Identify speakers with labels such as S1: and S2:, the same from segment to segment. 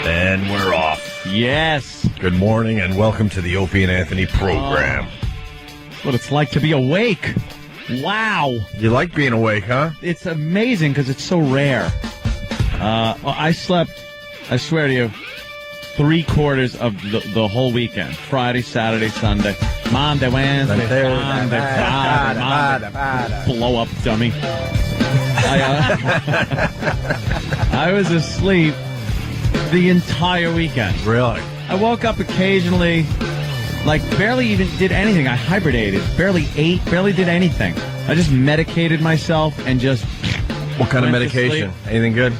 S1: And we're off.
S2: Yes.
S1: Good morning and welcome to the Opie and Anthony program.
S2: That's what it's like to be awake. Wow.
S1: You like being awake, huh?
S2: It's amazing because it's so rare. I slept, I swear to you, 3/4 of the whole weekend. Friday, Saturday, Sunday. Monday, Wednesday, Friday. Blow up, dummy. I was asleep the entire weekend.
S1: Really?
S2: I woke up occasionally, like barely even did anything. I hibernated, barely ate, barely did anything. I just medicated myself and just.
S1: What kind of medication? Anything good?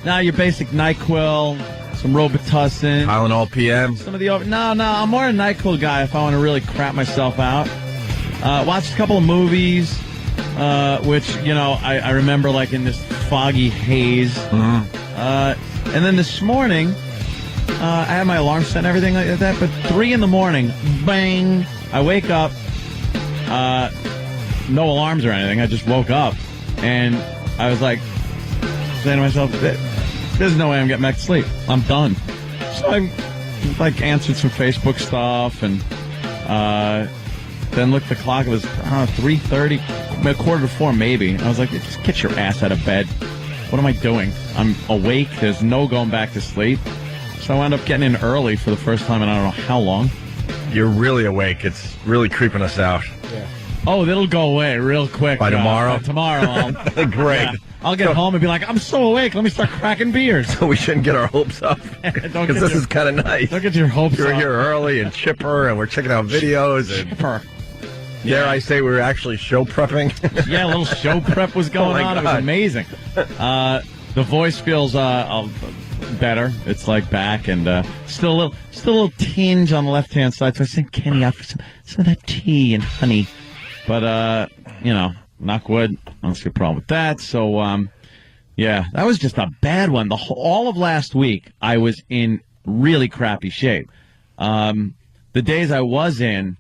S2: Now your basic NyQuil, some Robitussin,
S1: Tylenol PM.
S2: some of the over. No, I'm more a NyQuil guy if I want to really crap myself out. Watched a couple of movies, which I remember like in this foggy haze.
S1: Mm-hmm.
S2: And then this morning, I had my alarm set and everything like that, but 3 a.m, bang, I wake up, no alarms or anything, I just woke up, and I was like, saying to myself, there's no way I'm getting back to sleep, I'm done. So I, answered some Facebook stuff, and then looked at the clock, it was, 3:30, 3:45 maybe, I was like, just get your ass out of bed. What am I doing? I'm awake. There's no going back to sleep. So I wound up getting in early for the first time in I don't know how long.
S1: You're really awake. It's really creeping us out.
S2: Yeah. Oh, that'll go away real quick.
S1: By tomorrow?
S2: By tomorrow.
S1: Great.
S2: Yeah. I'll get home and be like, I'm so awake. Let me start cracking beers.
S1: So we shouldn't get our hopes up. Because this is kind of nice.
S2: Don't get your hopes up.
S1: You're here early and chipper, and we're checking out videos.
S2: Chipper.
S1: Dare I say we were actually show prepping?
S2: Yeah, a little show prep was going on.
S1: God.
S2: It was amazing. The voice feels better. It's like back and still a little tinge on the left hand side. So I said, Kenny, out for some of that tea and honey. But knock wood. I don't see a problem with that. So yeah, that was just a bad one. All of last week I was in really crappy shape. The days I was in.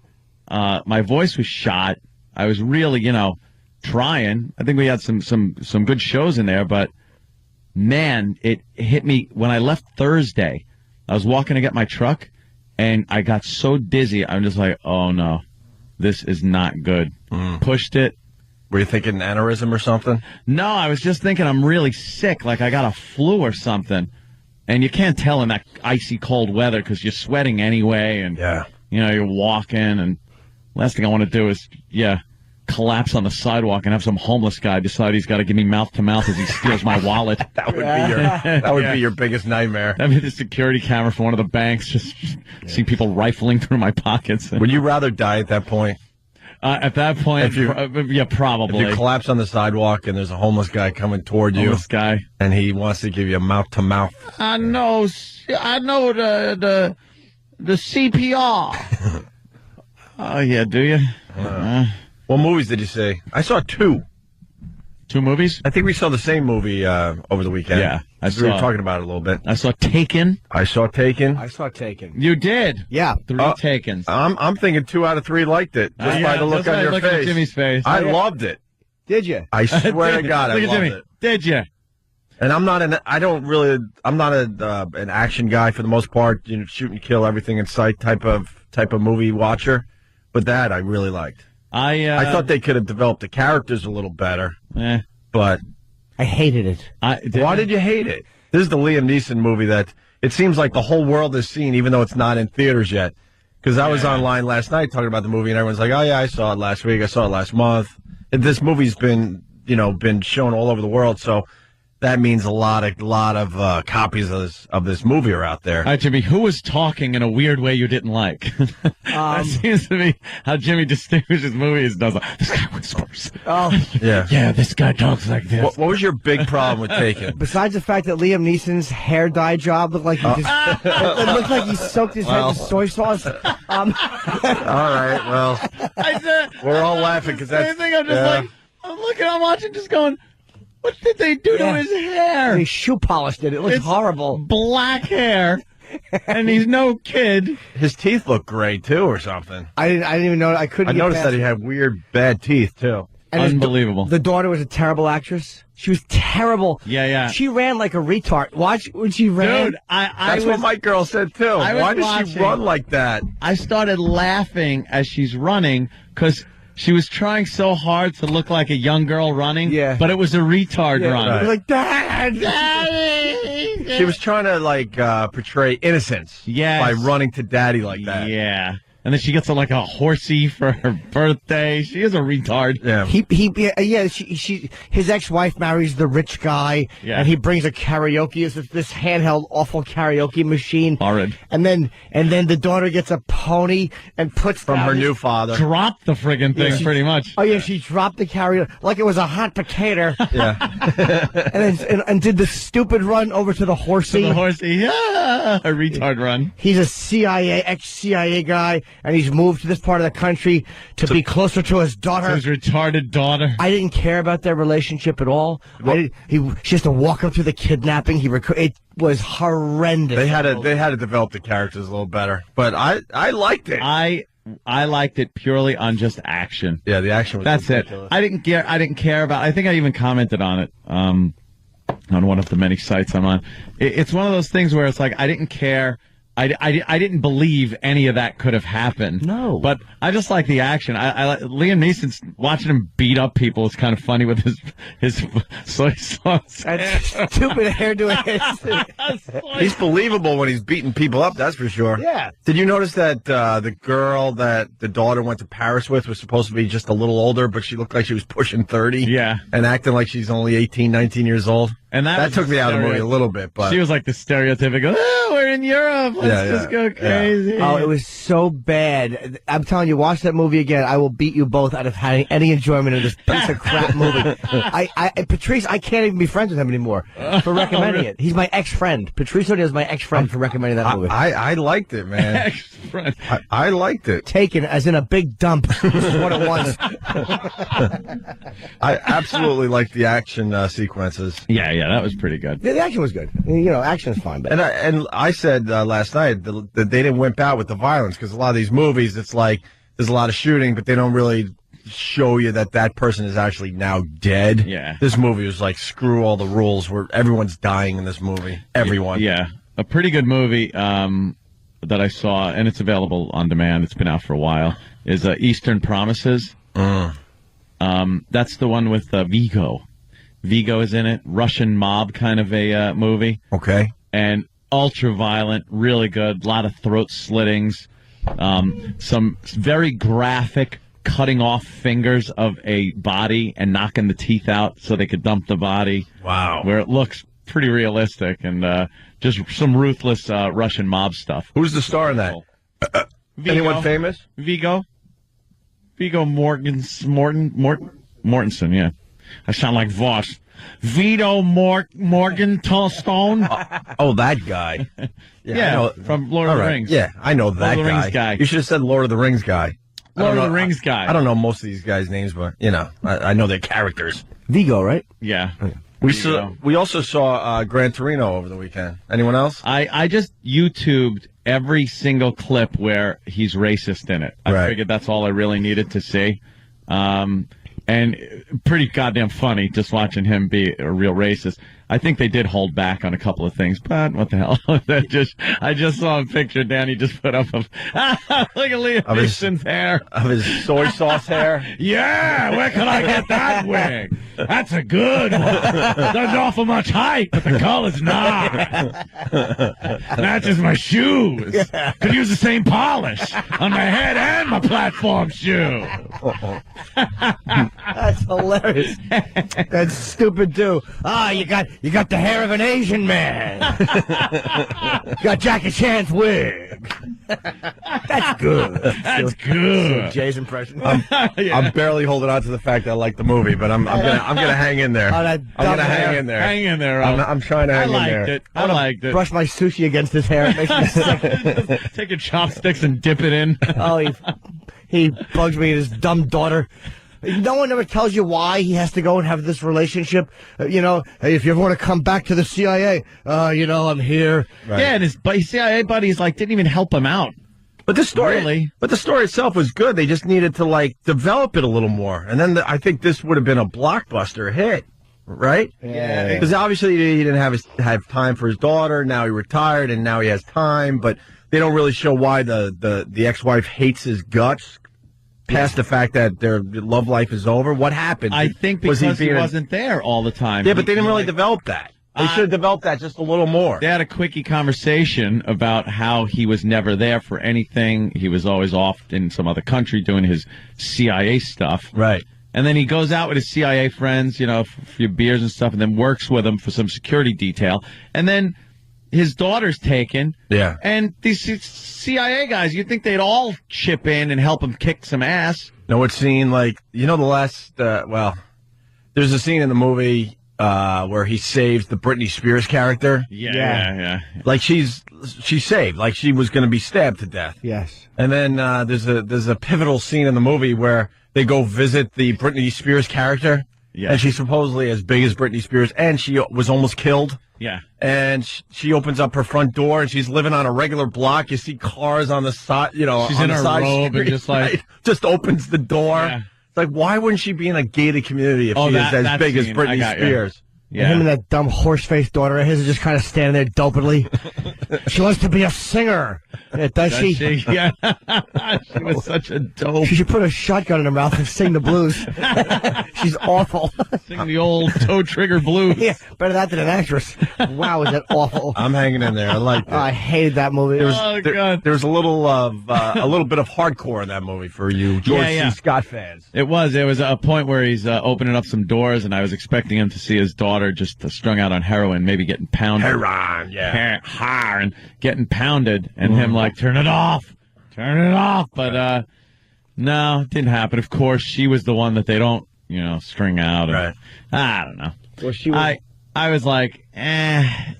S2: My voice was shot. I was really, trying. I think we had some good shows in there, but man, it hit me when I left Thursday. I was walking to get my truck, and I got so dizzy. I'm just like, oh no, this is not good. Pushed it.
S1: Were you thinking aneurysm or something?
S2: No, I was just thinking I'm really sick, like I got a flu or something. And you can't tell in that icy cold weather because you're sweating anyway, and you're walking and. Last thing I want to do is, collapse on the sidewalk and have some homeless guy decide he's got to give me mouth-to-mouth as he steals my wallet.
S1: That would be your biggest nightmare.
S2: That'd be the security camera for one of the banks, just see people rifling through my pockets.
S1: Would you rather die at that point?
S2: At that point, probably.
S1: If you collapse on the sidewalk and there's a homeless guy coming toward you, and he wants to give you a mouth-to-mouth.
S2: I know the CPR. Oh, yeah, do you?
S1: What movies did you see? I saw 2.
S2: 2 movies?
S1: I think we saw the same movie over the weekend.
S2: Yeah.
S1: We were talking about it a little bit.
S2: I saw Taken.
S1: I saw Taken.
S2: You did?
S3: Yeah.
S2: 3 Takens.
S1: I'm thinking 2 out of 3 liked it. Just by the look on your face.
S2: At Jimmy's face.
S1: I loved it.
S3: Did you?
S1: I swear to God, I loved it.
S2: Did you?
S1: And I'm not an action guy for the most part, shoot and kill everything in sight type of movie watcher. But that I really liked. I thought they could have developed the characters a little better. But
S3: I hated it.
S1: Why did you hate it? This is the Liam Neeson movie that it seems like the whole world has seen, even though it's not in theaters yet. Because I was online last night talking about the movie, and everyone's like, "Oh yeah, I saw it last week. I saw it last month." And this movie's been shown all over the world, so. That means a lot of copies of this movie are out there.
S2: All right, Jimmy, who was talking in a weird way you didn't like? That seems to be how Jimmy distinguishes movies. Does this guy whispers?
S3: Oh,
S2: yeah. This guy talks like this.
S1: What was your big problem with Taken?
S3: Besides the fact that Liam Neeson's hair dye job looked like he it looked like he soaked his head with soy sauce.
S1: All right, well, we're all laughing because that's.
S2: I'm just I'm watching, just going. What did they do to his hair?
S3: They shoe polished it. It looks horrible.
S2: Black hair, and he's no kid.
S1: His teeth look gray too, or something.
S3: I didn't even know. I couldn't.
S1: I noticed that he had weird, bad teeth too.
S2: Unbelievable.
S3: The daughter was a terrible actress. She was terrible.
S2: Yeah.
S3: She ran like a retard. Watch when she ran.
S2: Dude,
S1: That's what my girl said, too. Why does she run like that?
S2: I started laughing as she's running because she was trying so hard to look like a young girl running, but it was a retard run.
S3: Right. It was like, Dad!
S1: She was trying to, portray innocence by running to daddy like that.
S2: Yeah. And then she gets a horsey for her birthday. She is a retard.
S1: Yeah.
S3: His ex-wife marries the rich guy, and he brings a karaoke. It's this handheld, awful karaoke machine.
S2: Horrid.
S3: And then the daughter gets a pony and puts
S1: from her new father.
S2: Dropped the friggin' thing, pretty much.
S3: Oh yeah, she dropped the karaoke like it was a hot potato.
S1: Yeah.
S3: and did the stupid run over to the horsey.
S2: To the horsey, a retard run.
S3: He's a ex-CIA guy. And he's moved to this part of the country to be closer to his daughter.
S2: His retarded daughter.
S3: I didn't care about their relationship at all. She has to walk up through the kidnapping. It was horrendous.
S1: They had to develop the characters a little better, but I liked it.
S2: I liked it purely on just action.
S1: Yeah, the action was
S2: That's
S1: ridiculous.
S2: it. I didn't care about. I think I even commented on it on one of the many sites I'm on. It's one of those things where it's like I didn't care. I didn't believe any of that could have happened.
S3: No.
S2: But I just like the action. Liam Neeson's watching him beat up people was kind of funny with his soy sauce.
S3: That stupid hairdo.
S1: He's believable when he's beating people up, that's for sure.
S3: Yeah.
S1: Did you notice that the girl that the daughter went to Paris with was supposed to be just a little older, but she looked like she was pushing 30?
S2: Yeah.
S1: And acting like she's only 18, 19 years old?
S2: And that
S1: took me out of the movie a little bit, but
S2: she was like the stereotypical, we're in Europe, let's just go crazy.
S3: Yeah. Oh, it was so bad. I'm telling you, watch that movie again. I will beat you both out of having any enjoyment of this piece of crap movie. Patrice, I can't even be friends with him anymore for recommending it. He's my ex-friend. Patrice O'Neill's my ex-friend for recommending that movie.
S1: I liked it, man.
S2: Ex-friend.
S1: I liked it.
S3: Taken as in a big dump. This is what it was.
S1: I absolutely liked the action sequences.
S2: Yeah, that was pretty good.
S3: Yeah, the action was good. You know, action is fine. But
S1: And I said last night that they didn't wimp out with the violence, because a lot of these movies, it's like there's a lot of shooting, but they don't really show you that person is actually now dead.
S2: Yeah.
S1: This movie was like, screw all the rules, where everyone's dying in this movie. Everyone.
S2: Yeah. A pretty good movie that I saw, and it's available on demand. It's been out for a while, is Eastern Promises. That's the one with Vigo. Vigo is in it. Russian mob kind of a movie.
S1: Okay.
S2: And ultra violent, really good. A lot of throat slittings. Some very graphic cutting off fingers of a body and knocking the teeth out so they could dump the body.
S1: Wow.
S2: Where it looks pretty realistic, and just some ruthless Russian mob stuff.
S1: Who's the star in that? Anyone famous?
S2: Vigo Mortensen, yeah. I sound like Voss. Vito Morgenstone.
S1: Oh, that guy.
S2: Yeah, from Lord of the Rings.
S1: Yeah, I know that
S2: Lord of the Rings guy.
S1: You should have said Lord of the Rings guy.
S2: Lord of the Rings guy.
S1: I don't know most of these guys' names, but, I know their characters.
S3: Vigo, right?
S2: Yeah.
S1: We also saw Gran Torino over the weekend. Anyone else?
S2: I just YouTubed every single clip where he's racist in it. I figured that's all I really needed to see. And pretty goddamn funny just watching him be a real racist. I think they did hold back on a couple of things, but what the hell? I just saw a picture Danny just put up of look at Liam Neeson's hair.
S1: Of his soy sauce hair?
S2: Yeah, where can I get that wig? That's a good one. Doesn't offer much height, but the color's not. Matches my shoes. Could use the same polish on my head and my platform shoe.
S3: That's hilarious. That's stupid too. You got the hair of an Asian man. You got Jackie Chan's wig. That's good.
S2: That's good.
S3: Jay's impression.
S1: I'm barely holding on to the fact that I like the movie, but I'm gonna hang in there. I'm gonna hang in there.
S2: Hang in there.
S1: I'm trying to hang in there.
S2: I liked it.
S3: Brush my sushi against his hair. It makes me sick.
S2: Take your chopsticks and dip it in.
S3: Oh, he bugs me and his dumb daughter. No one ever tells you why he has to go and have this relationship. Hey, if you ever want to come back to the CIA, I'm here.
S2: Right. Yeah, and his CIA buddies didn't even help him out.
S1: But the story,
S2: Really?
S1: but the story itself was good. They just needed to like develop it a little more, and then I think this would have been a blockbuster hit, right?
S3: Yeah.
S1: Because obviously he didn't have time for his daughter. Now he retired, and now he has time. But they don't really show why the ex-wife hates his guts. Past the fact that their love life is over, what happened?
S2: I think because he wasn't there all the time.
S1: Yeah, but they didn't really develop that. They should have developed that just a little more.
S2: They had a quickie conversation about how he was never there for anything. He was always off in some other country doing his CIA stuff.
S1: Right.
S2: And then he goes out with his CIA friends, for a few beers and stuff, and then works with them for some security detail. And then his daughter's taken.
S1: Yeah.
S2: And these CIA guys, you'd think they'd all chip in and help him kick some ass.
S1: Know what scene? Like, the last, there's a scene in the movie where he saves the Britney Spears character.
S2: Yeah.
S1: Like she's saved. Like she was going to be stabbed to death.
S3: Yes.
S1: And then there's a pivotal scene in the movie where they go visit the Britney Spears character.
S2: Yeah.
S1: And she's supposedly as big as Britney Spears, and she was almost killed.
S2: Yeah.
S1: And she opens up her front door, and she's living on a regular block. You see cars on the side,
S2: She's
S1: on
S2: in
S1: the
S2: her
S1: side
S2: robe
S1: street,
S2: and just like
S1: right? Just opens the door.
S2: Yeah.
S1: It's like, why wouldn't she be in a gated community if she is as big as Britney Spears?
S3: Yeah. Him and that dumb horse-faced daughter of his are just kind of standing there dopedly. She wants to be a singer. Yeah, does she?
S2: Yeah. She was such a dope.
S3: She should put a shotgun in her mouth and sing the blues. She's awful.
S2: Sing the old toe trigger blues.
S3: Yeah, better that than an actress. Wow, is that awful?
S1: I'm hanging in there. I like it.
S3: I hated that movie.
S2: God.
S1: There was a little bit of hardcore in that movie for you George C. Scott fans.
S2: It was. There was a point where he's opening up some doors, and I was expecting him to see his daughter just strung out on heroin, maybe getting pounded.
S1: Heroin, yeah.
S2: And getting pounded, and him like, turn it off. But no, it didn't happen. Of course, she was the one that they don't, string out. And,
S1: right.
S2: I don't know.
S3: Well, she was...
S2: I was like, I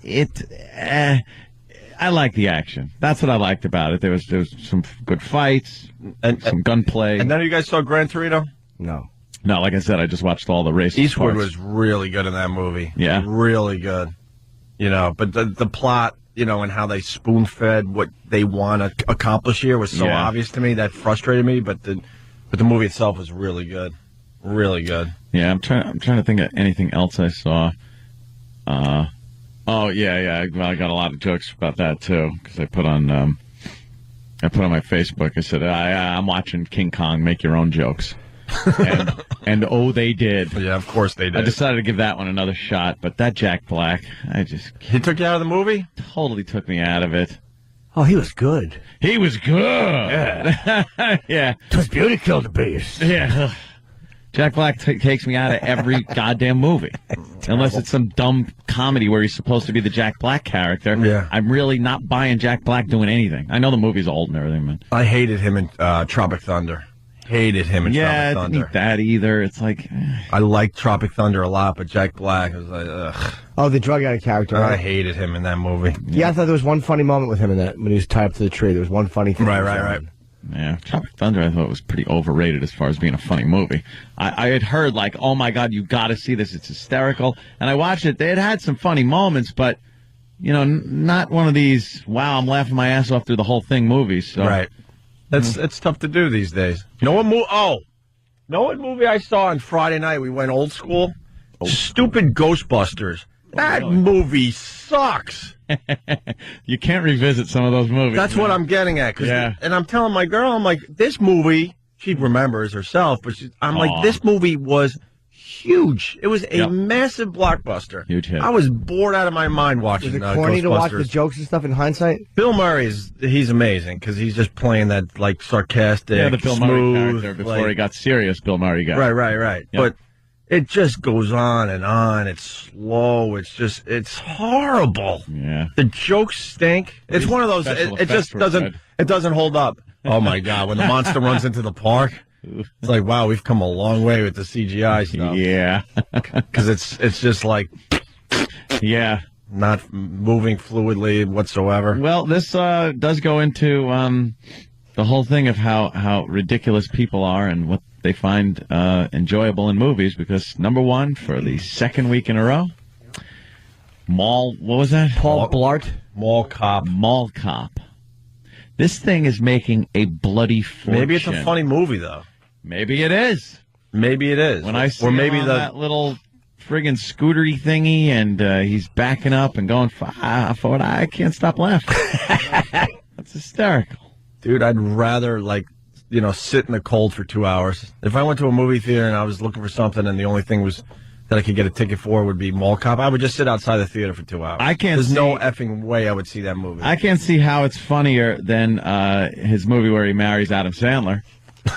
S2: like the action. That's what I liked about it. There was some good fights, and some gunplay.
S1: And none of you guys saw Gran Torino?
S3: No.
S2: No, like I said, I just watched all the races.
S1: Eastwood was really good in that movie.
S2: Yeah.
S1: Really good. But the plot, and how they spoon-fed what they want to accomplish here was so obvious to me. That frustrated me, but the movie itself was really good. Really good.
S2: Yeah, I'm trying to think of anything else I saw. Well, I got a lot of jokes about that too, because I put on my Facebook. I said I'm watching King Kong. Make your own jokes. and oh, they did.
S1: Yeah, of course they did.
S2: I decided to give that one another shot, but that Jack Black,
S1: he took you out of the movie?
S2: Totally took me out of it.
S3: Oh, he was good.
S2: He was good. Yeah. Yeah.
S3: 'Twas beauty killed the beast.
S2: Yeah. Jack Black takes me out of every goddamn movie. Unless it's some dumb comedy where he's supposed to be the Jack Black character.
S1: Yeah.
S2: I'm really not buying Jack Black doing anything. I know the movie's old and everything, man.
S1: I hated him in Tropic Thunder. Hated him in Tropic
S2: I
S1: Thunder.
S2: didn't eat that either. It's like...
S1: I liked Tropic Thunder a lot, but Jack Black was like, ugh.
S3: Oh, the drug addict character.
S1: I
S3: Right?
S1: hated him in that movie.
S3: Yeah, I thought there was one funny moment with him in that when he was tied up to the tree. There was one funny thing.
S1: Right.
S2: Yeah, Tropic Thunder I thought was pretty overrated as far as being a funny movie. I had heard like, oh my God, you got to see this. It's hysterical. And I watched it. They had some funny moments, but, not one of these, wow, I'm laughing my ass off through the whole thing movies. So.
S1: Right. It's tough to do these days. You know what movie I saw on Friday night? We went old school. Stupid Ghostbusters. That movie sucks.
S2: You can't revisit some of those movies.
S1: That's what I'm getting at. And I'm telling my girl, I'm like, this movie, she remembers herself, but I'm like, this movie was huge. It was a massive blockbuster.
S2: Huge hit.
S1: I was bored out of my mind watching
S3: Was it corny to watch
S1: Ghostbusters.
S3: the jokes and stuff in hindsight?
S1: Bill Murray he's amazing because he's just playing that like sarcastic,
S2: the Bill
S1: smooth,
S2: Murray character before he got serious. Bill Murray got
S1: right.
S2: Yep.
S1: But it just goes on and on. It's slow. It's horrible.
S2: Yeah.
S1: The jokes stink. It's one of those. It just doesn't. It doesn't hold up. Oh my God! When the monster runs into the park, it's like, wow, we've come a long way with the CGI stuff.
S2: Yeah.
S1: Because it's just like,
S2: yeah,
S1: not moving fluidly whatsoever.
S2: Well, this does go into the whole thing of how ridiculous people are and what they find enjoyable in movies. Because number one for the second week in a row, what was that?
S3: Paul Blart.
S1: Mall Cop.
S2: Mall Cop. This thing is making a bloody fortune.
S1: Maybe it's a funny movie, though.
S2: Maybe it is.
S1: Maybe it is.
S2: When I see him on that little friggin' scootery thingy, and he's backing up and going forward, I can't stop laughing. That's hysterical.
S1: Dude, I'd rather, sit in the cold for 2 hours. If I went to a movie theater and I was looking for something and the only thing was that I could get a ticket for would be Mall Cop, I would just sit outside the theater for 2 hours. There's no effing way I would see that movie.
S2: I can't see how it's funnier than his movie where he marries Adam Sandler.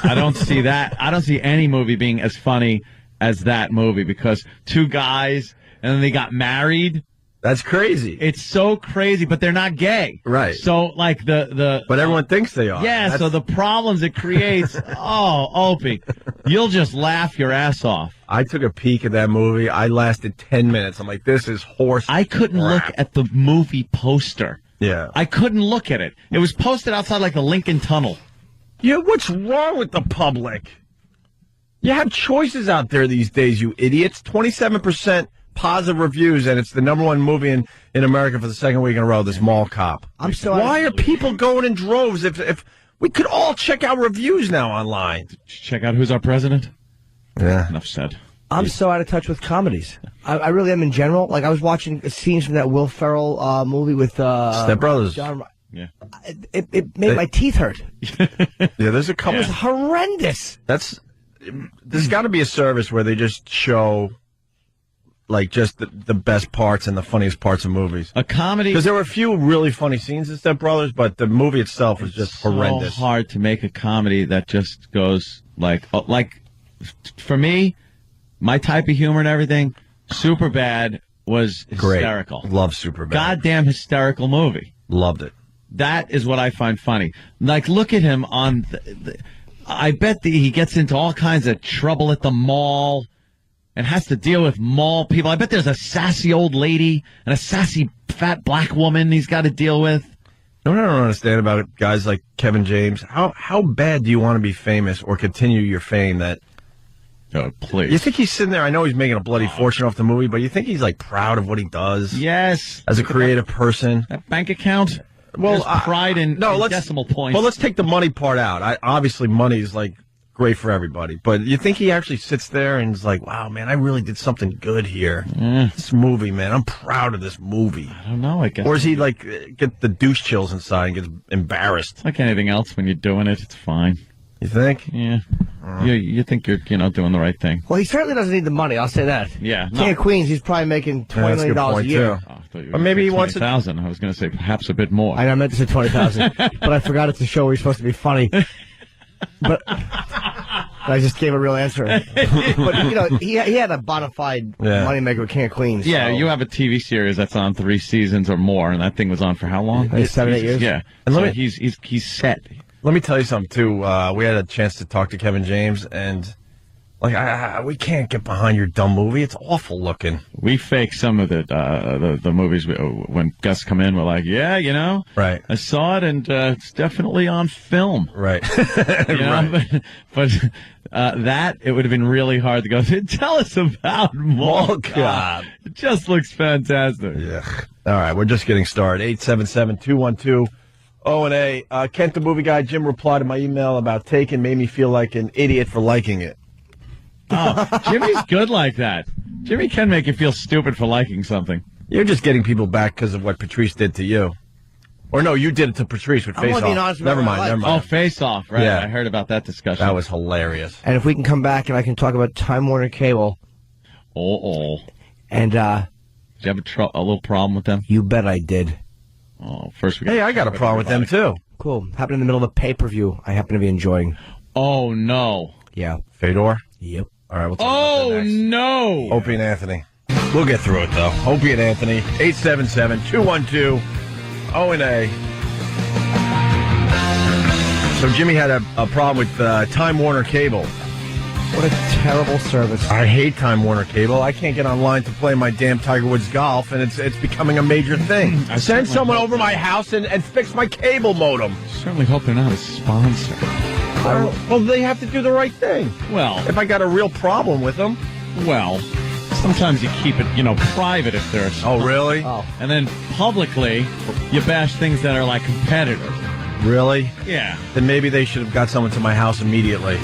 S2: I don't see that. I don't see any movie being as funny as that movie, because two guys and then they got married.
S1: That's crazy.
S2: It's so crazy, but they're not gay.
S1: Right.
S2: So,
S1: But everyone thinks they are.
S2: Yeah, so the problems it creates, Opie, you'll just laugh your ass off.
S1: I took a peek at that movie. I lasted 10 minutes. I'm like, this is horse
S2: I couldn't
S1: crap.
S2: look at the movie poster.
S1: Yeah.
S2: I couldn't look at it. It was posted outside the Lincoln Tunnel.
S1: Yeah, what's wrong with the public? You have choices out there these days, you idiots. 27% positive reviews, and it's the #1 movie in America for the second week in a row, this Mall Cop. Why are people going in droves if we could all check out reviews now online?
S2: Check out Who's Our President?
S1: Yeah.
S2: Enough said.
S3: I'm so out of touch with comedies. I really am in general. I was watching scenes from that Will Ferrell movie with
S1: Step Brothers.
S3: John.
S2: Yeah.
S3: It made my teeth hurt.
S1: Yeah, there's a couple.
S3: It was horrendous.
S1: There's got to be a service where they just show just the best parts and the funniest parts of movies.
S2: A comedy.
S1: Because there were a few really funny scenes in Step Brothers, but the movie itself was just horrendous.
S2: It's so hard to make a comedy that just goes for me, my type of humor and everything, Superbad was hysterical.
S1: Great. Love Superbad.
S2: Goddamn hysterical movie.
S1: Loved it.
S2: That is what I find funny. Look at him on I bet he gets into all kinds of trouble at the mall and has to deal with mall people. I bet there's a sassy old lady and a sassy fat black woman he's got to deal with.
S1: You know what I don't understand about guys like Kevin James? How bad do you want to be famous or continue your fame that...
S2: Oh, please.
S1: You think he's sitting there, I know he's making a bloody fortune off the movie, but you think he's proud of what he does?
S2: Yes.
S1: As a creative person?
S2: That bank account? Well, pride in decimal points.
S1: Well, let's take the money part out. Obviously, money is great for everybody, but you think he actually sits there and is like, "Wow, man, I really did something good here. This movie, man, I'm proud of this movie."
S2: I don't know. I guess.
S1: Or is he get the douche chills inside and gets embarrassed?
S2: Like anything else, when you're doing it, it's fine.
S1: You think?
S2: Yeah. You think you're doing the right thing.
S3: Well, he certainly doesn't need the money. I'll say that.
S2: Yeah.
S3: King of Queens, he's probably making $20 million a year.
S1: Or maybe he wants
S2: 20,000. I was going to say perhaps a bit more.
S3: I meant to say 20,000, but I forgot it's a show where you're supposed to be funny. But I just gave a real answer. But he had a bona fide moneymaker with King of Queens.
S2: Yeah,
S3: so.
S2: you have a TV series that's on 3 seasons or more, and that thing was on for how long?
S3: 7, 8 years.
S2: Yeah, and he's set.
S1: Let me tell you something too. We had a chance to talk to Kevin James, and we can't get behind your dumb movie. It's awful looking.
S2: We fake some of the movies when guests come in. We're like, yeah,
S1: right.
S2: I saw it, and it's definitely on film,
S1: right?
S2: Right. But that it would have been really hard to go. Tell us about Mall Cop. It just looks fantastic.
S1: Yeah. All right, we're just getting started. 877-212. O&A. Kent the movie guy, Jim replied to my email about Taken, made me feel like an idiot for liking it.
S2: Oh, Jimmy's good like that. Jimmy can make you feel stupid for liking something.
S1: You're just getting people back because of what Patrice did to you. Or no, you did it to Patrice with Face Off. Never mind.
S2: Oh, Face Off, right.
S1: Yeah.
S2: I heard about that discussion.
S1: That was hilarious.
S3: And if we can come back and I can talk about Time Warner Cable. And,
S2: did you have a little problem with them?
S3: You bet I did.
S2: Oh, first we
S1: I got a problem with them, too.
S3: Cool. Happened in the middle of a pay-per-view I happen to be enjoying.
S2: Oh, no.
S3: Yeah.
S1: Fedor?
S3: Yep.
S1: All right, we'll talk about that next.
S2: No.
S1: Opie and Anthony. We'll get through it, though. Opie and Anthony, 877-212-O&A. So Jimmy had a problem with Time Warner Cable.
S3: What a terrible service.
S1: I hate Time Warner Cable. I can't get online to play my damn Tiger Woods golf, and it's becoming a major thing. Send someone over my house and fix my cable modem.
S2: I certainly hope they're not a sponsor.
S1: Well, they have to do the right thing.
S2: Well,
S1: if I got a real problem with them.
S2: Well, sometimes you keep it, private if they're a sponsor.
S1: Oh, really?
S3: Oh.
S2: And then publicly, you bash things that are like competitors.
S1: Really?
S2: Yeah.
S1: Then maybe they should have got someone to my house immediately.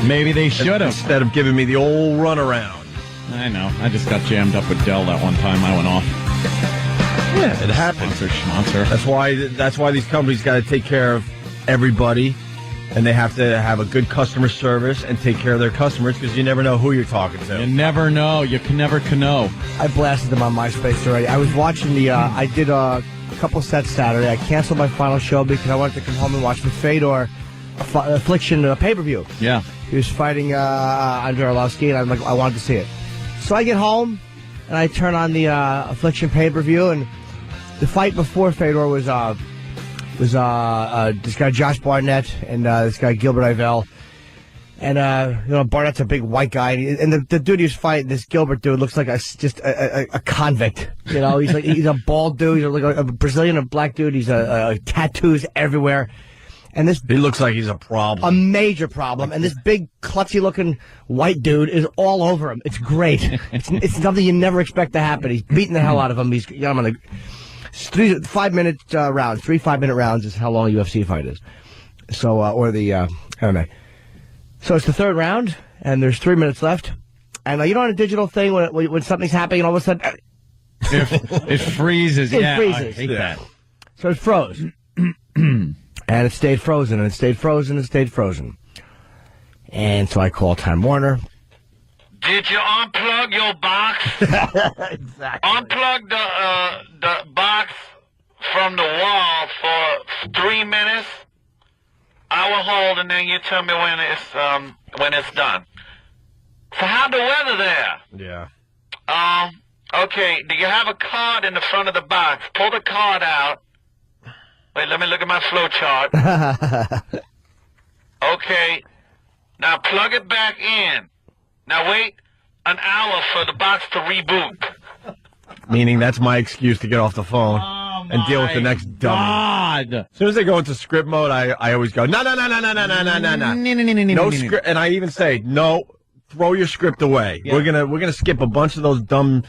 S2: Maybe they should have.
S1: Instead of giving me the old runaround.
S2: I know. I just got jammed up with Dell that one time. I went off.
S1: Yeah, it happens.
S2: Schmonzer.
S1: That's why these companies got to take care of everybody, and they have to have a good customer service and take care of their customers because you never know who you're talking to.
S2: You never know. You can never know.
S3: I blasted them on MySpace already. I was watching I did a couple sets Saturday. I canceled my final show because I wanted to come home and watch the Fedor Affliction pay-per-view.
S2: Yeah.
S3: He was fighting Andrei Arlovsky, and I'm like, I wanted to see it. So I get home, and I turn on the Affliction pay-per-view, and the fight before Fedor was this guy Josh Barnett and this guy Gilbert Yvel. And Barnett's a big white guy, and the dude he was fighting, this Gilbert dude, looks like just a convict. You know, he's a bald dude, he's like a Brazilian, a black dude. He's tattoos everywhere. And
S1: he looks like he's a problem.
S3: A major problem. And this big, klutzy-looking white dude is all over him. It's great. It's something you never expect to happen. He's beating the hell out of him. He's got him on 5-minute rounds. 3 5-minute rounds is how long a UFC fight is. So, I don't know. So it's the third round, and there's 3 minutes left. And you know on a digital thing, when something's happening, and all of a sudden...
S2: It freezes.
S3: It
S2: yeah,
S3: freezes.
S2: I hate that.
S3: So it froze. And it stayed frozen, and it stayed frozen, and it stayed frozen. And so I called Time Warner.
S4: Did you unplug your box?
S3: Exactly.
S4: Unplug the box from the wall for 3 minutes. I will hold, and then you tell me when it's done. So how's the weather there?
S1: Yeah.
S4: Okay, do you have a card in the front of the box? Pull the card out. Wait, let me look at my flow chart. Okay, now plug it back in. Now wait an hour for the box to reboot.
S1: Meaning that's my excuse to get off the phone and deal with the next dummy.
S2: God.
S1: As soon as they go into script mode, I always go, no. No script. And I even say, no, throw your script away.
S2: Yeah.
S1: We're gonna skip a bunch of those dumb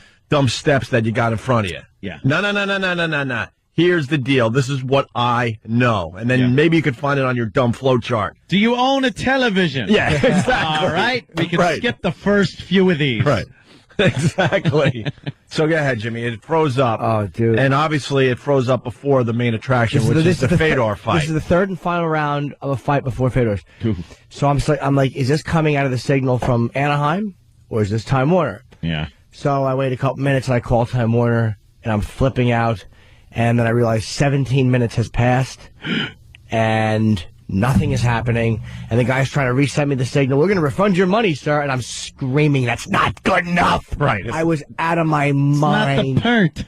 S1: steps that you got in front of you.
S2: Yeah.
S1: No. Here's the deal. This is what I know. And then maybe you could find it on your dumb flow chart.
S2: Do you own a television?
S1: Yeah, exactly.
S2: All right. We can skip the first few of these.
S1: Right. Exactly. So go ahead, Jimmy. It froze up.
S3: Oh, dude.
S1: And obviously it froze up before the main attraction, which is the Fedor fight.
S3: This is the third and final round of a fight before Fedor's. So I'm like, is this coming out of the signal from Anaheim, or is this Time Warner?
S2: Yeah.
S3: So I wait a couple minutes, and I call Time Warner, and I'm flipping out. And then I realize 17 minutes has passed, and nothing is happening. And the guy's trying to resend me the signal. We're going to refund your money, sir. And I'm screaming, that's not good enough.
S1: Right.
S3: I was out of my mind.
S2: Not the part.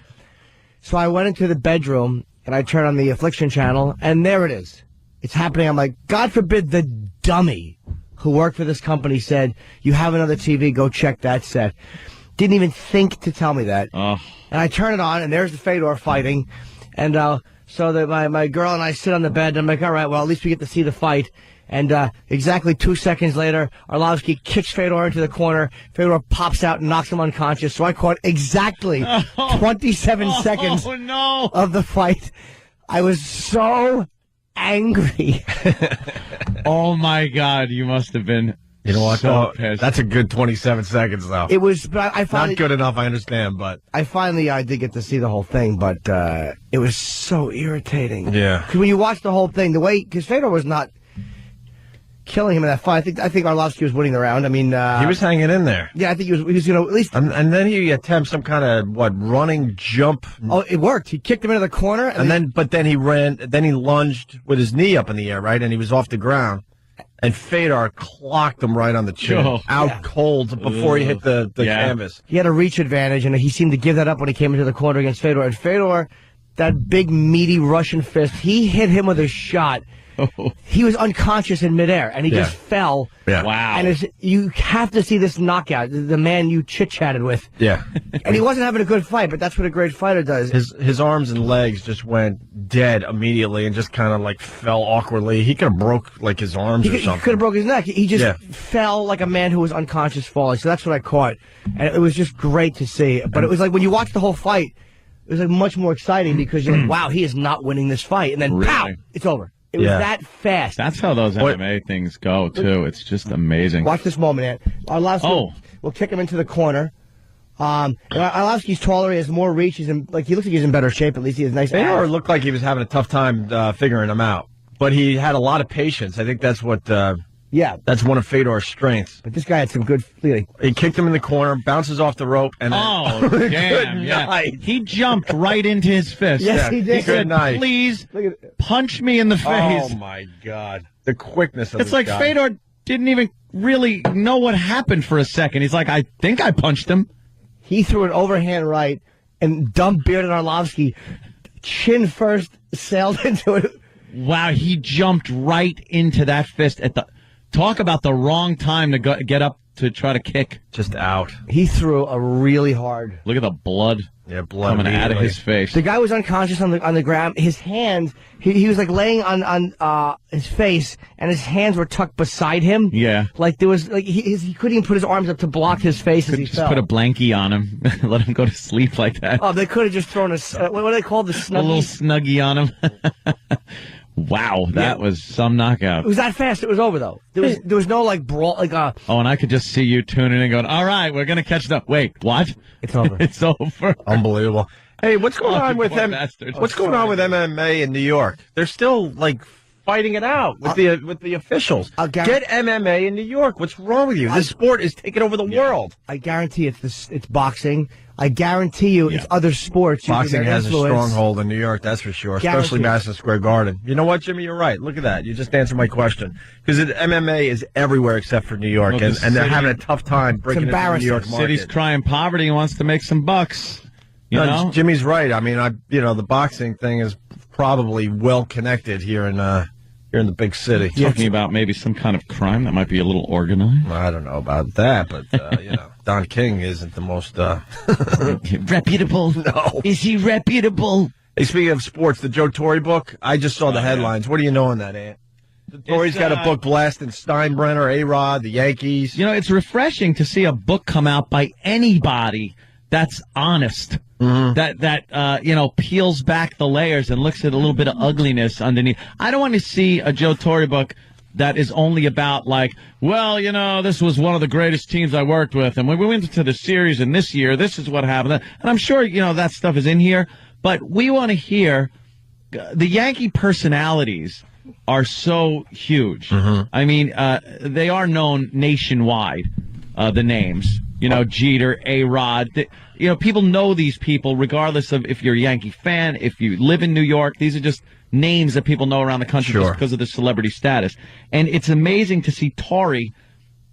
S3: So I went into the bedroom, and I turned on the Affliction channel, and there it is. It's happening. I'm like, God forbid the dummy who worked for this company said, you have another TV, go check that set. Didn't even think to tell me that.
S2: Oh.
S3: And I turn it on, and there's the Fedor fighting. And so that my girl and I sit on the bed, and I'm like, all right, well, at least we get to see the fight. And exactly 2 seconds later, Arlovsky kicks Fedor into the corner. Fedor pops out and knocks him unconscious. So I caught exactly 27 seconds of the fight. I was so angry.
S2: Oh, my God. You must have been...
S1: You know what?
S2: So pissed.
S1: That's a good 27 seconds, though.
S3: It was, but I finally...
S1: Not good enough, I understand, but...
S3: I did get to see the whole thing, but it was so irritating.
S1: Yeah.
S3: Because when you watch the whole thing, because Fedor was not killing him in that fight. I think Arlovsky was winning the round. I mean...
S1: he was hanging in there.
S3: Yeah, I think he was going to at least...
S1: And then he attempts some kind of, running jump...
S3: Oh, it worked. He kicked him into the corner.
S1: But then he lunged with his knee up in the air, right? And he was off the ground. And Fedor clocked him right on the chin, cold before he hit the canvas.
S3: He had a reach advantage, and he seemed to give that up when he came into the corner against Fedor. And Fedor, that big, meaty Russian fist, he hit him with a shot. He was unconscious in midair, and he just fell.
S1: Yeah.
S2: Wow.
S3: And you have to see this knockout, the man you chit-chatted with.
S1: Yeah.
S3: And he wasn't having a good fight, but that's what a great fighter does.
S1: His arms and legs just went dead immediately and just kind of fell awkwardly. He could have broke his arms or something.
S3: He could have broke his neck. He just fell like a man who was unconscious falling. So that's what I caught. And it was just great to see. But it was like when you watch the whole fight, it was like much more exciting because you're like, wow, he is not winning this fight. And then, pow, it's over. It was that fast.
S2: That's how those MMA things go, too. It's just amazing.
S3: Watch this moment, Ant. Arlovsky will kick him into the corner. And Arlovsky's taller. He has more reach. He looks like he's in better shape. At least he has nice abs.
S1: Fedor looked like he was having a tough time figuring him out. But he had a lot of patience. I think that's what... that's one of Fedor's strengths.
S3: But this guy had some good feeling.
S1: He kicked him in the corner, bounces off the rope, and
S2: damn! He jumped right into his fist.
S3: Yes, he did.
S2: He said, "Please punch me in the face."
S1: Oh my God, the quickness of
S2: it's like Fedor didn't even really know what happened for a second. He's like, "I think I punched him."
S3: He threw an overhand right, and dumb bearded Arlovsky, chin first, sailed into it.
S2: Wow, he jumped right into that fist at the. Talk about the wrong time to get up to try to kick.
S1: Just out.
S3: He threw a really hard.
S2: Look at the blood.
S1: Yeah, blood
S2: coming out of his face.
S3: The guy was unconscious on the ground. His hands, he was like laying on his face, and his hands were tucked beside him.
S2: Yeah,
S3: like there was like he couldn't even put his arms up to block his face as he
S2: just
S3: fell.
S2: Put a blankie on him, let him go to sleep like that.
S3: Oh, they could have just thrown what do they call the snuggie?
S2: A little snuggie on him. Wow, that was some knockout.
S3: It was that fast. It was over though. There was no like brawl
S2: Oh, and I could just see you tuning in and going, "All right, we're gonna catch up." Wait, what?
S3: It's over.
S2: It's over.
S1: Unbelievable. Hey, what's going on with MMA in New York? They're still like fighting it out with the officials. Get MMA in New York. What's wrong with you? This sport is taking over the world.
S3: I guarantee it's boxing. I guarantee you it's other sports.
S1: Boxing has a stronghold in New York, that's for sure, especially Madison Square Garden. You know what, Jimmy? You're right. Look at that. You just answered my question. Because MMA is everywhere except for New York, and they're having a tough time breaking into the New York market.
S2: The city's crying poverty and wants to make some bucks. You know?
S1: Jimmy's right. I mean, the boxing thing is probably well connected here in the big city.
S2: Talking about maybe some kind of crime that might be a little organized.
S1: Well, I don't know about that, but Don King isn't the most
S2: reputable.
S1: No,
S2: is he reputable?
S1: Hey, speaking of sports, the Joe Torre book. I just saw the headlines. What do you know on that, Ant? Torre's got a book blasting Steinbrenner, A-Rod, the Yankees.
S2: You know, it's refreshing to see a book come out by anybody that's honest. Mm-hmm. That peels back the layers and looks at a little bit of ugliness underneath. I don't want to see a Joe Torre book that is only about like, well, this was one of the greatest teams I worked with, and when we went to the series and this year, this is what happened. And I'm sure, that stuff is in here, but we want to hear the Yankee personalities are so huge. Mm-hmm. I mean, they are known nationwide, the names. Jeter, A-Rod. People know these people regardless of if you're a Yankee fan, if you live in New York. These are just names that people know around the country just because of the celebrity status. And it's amazing to see Torre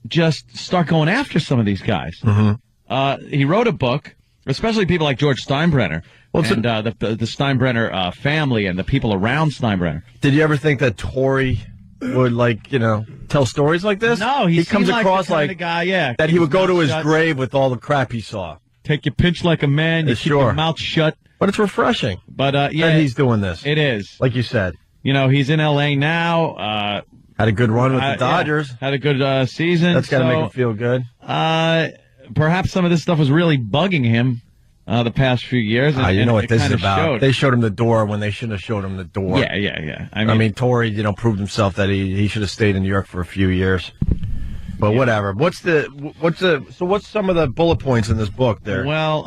S2: just start going after some of these guys. Mm-hmm. He wrote a book, especially people like George Steinbrenner, and the Steinbrenner family and the people around Steinbrenner.
S1: Did you ever think that Torre would tell stories like this?
S2: No, he comes across like the guy,
S1: that he would go to his grave with all the crap he saw.
S2: Take your pinch like a man, you keep your mouth shut.
S1: But it's refreshing.
S2: But
S1: that he's doing this.
S2: It is.
S1: Like you said.
S2: He's in LA now.
S1: Had a good run with the Dodgers.
S2: Had a good season.
S1: That's got to make him feel good.
S2: Perhaps some of this stuff was really bugging him the past few years. And,
S1: you know what this is about.
S2: Showed.
S1: They showed him the door when they shouldn't have showed him the door.
S2: Yeah.
S1: I mean Torre, proved himself that he should have stayed in New York for a few years. But whatever. So what's some of the bullet points in this book there?
S2: Well,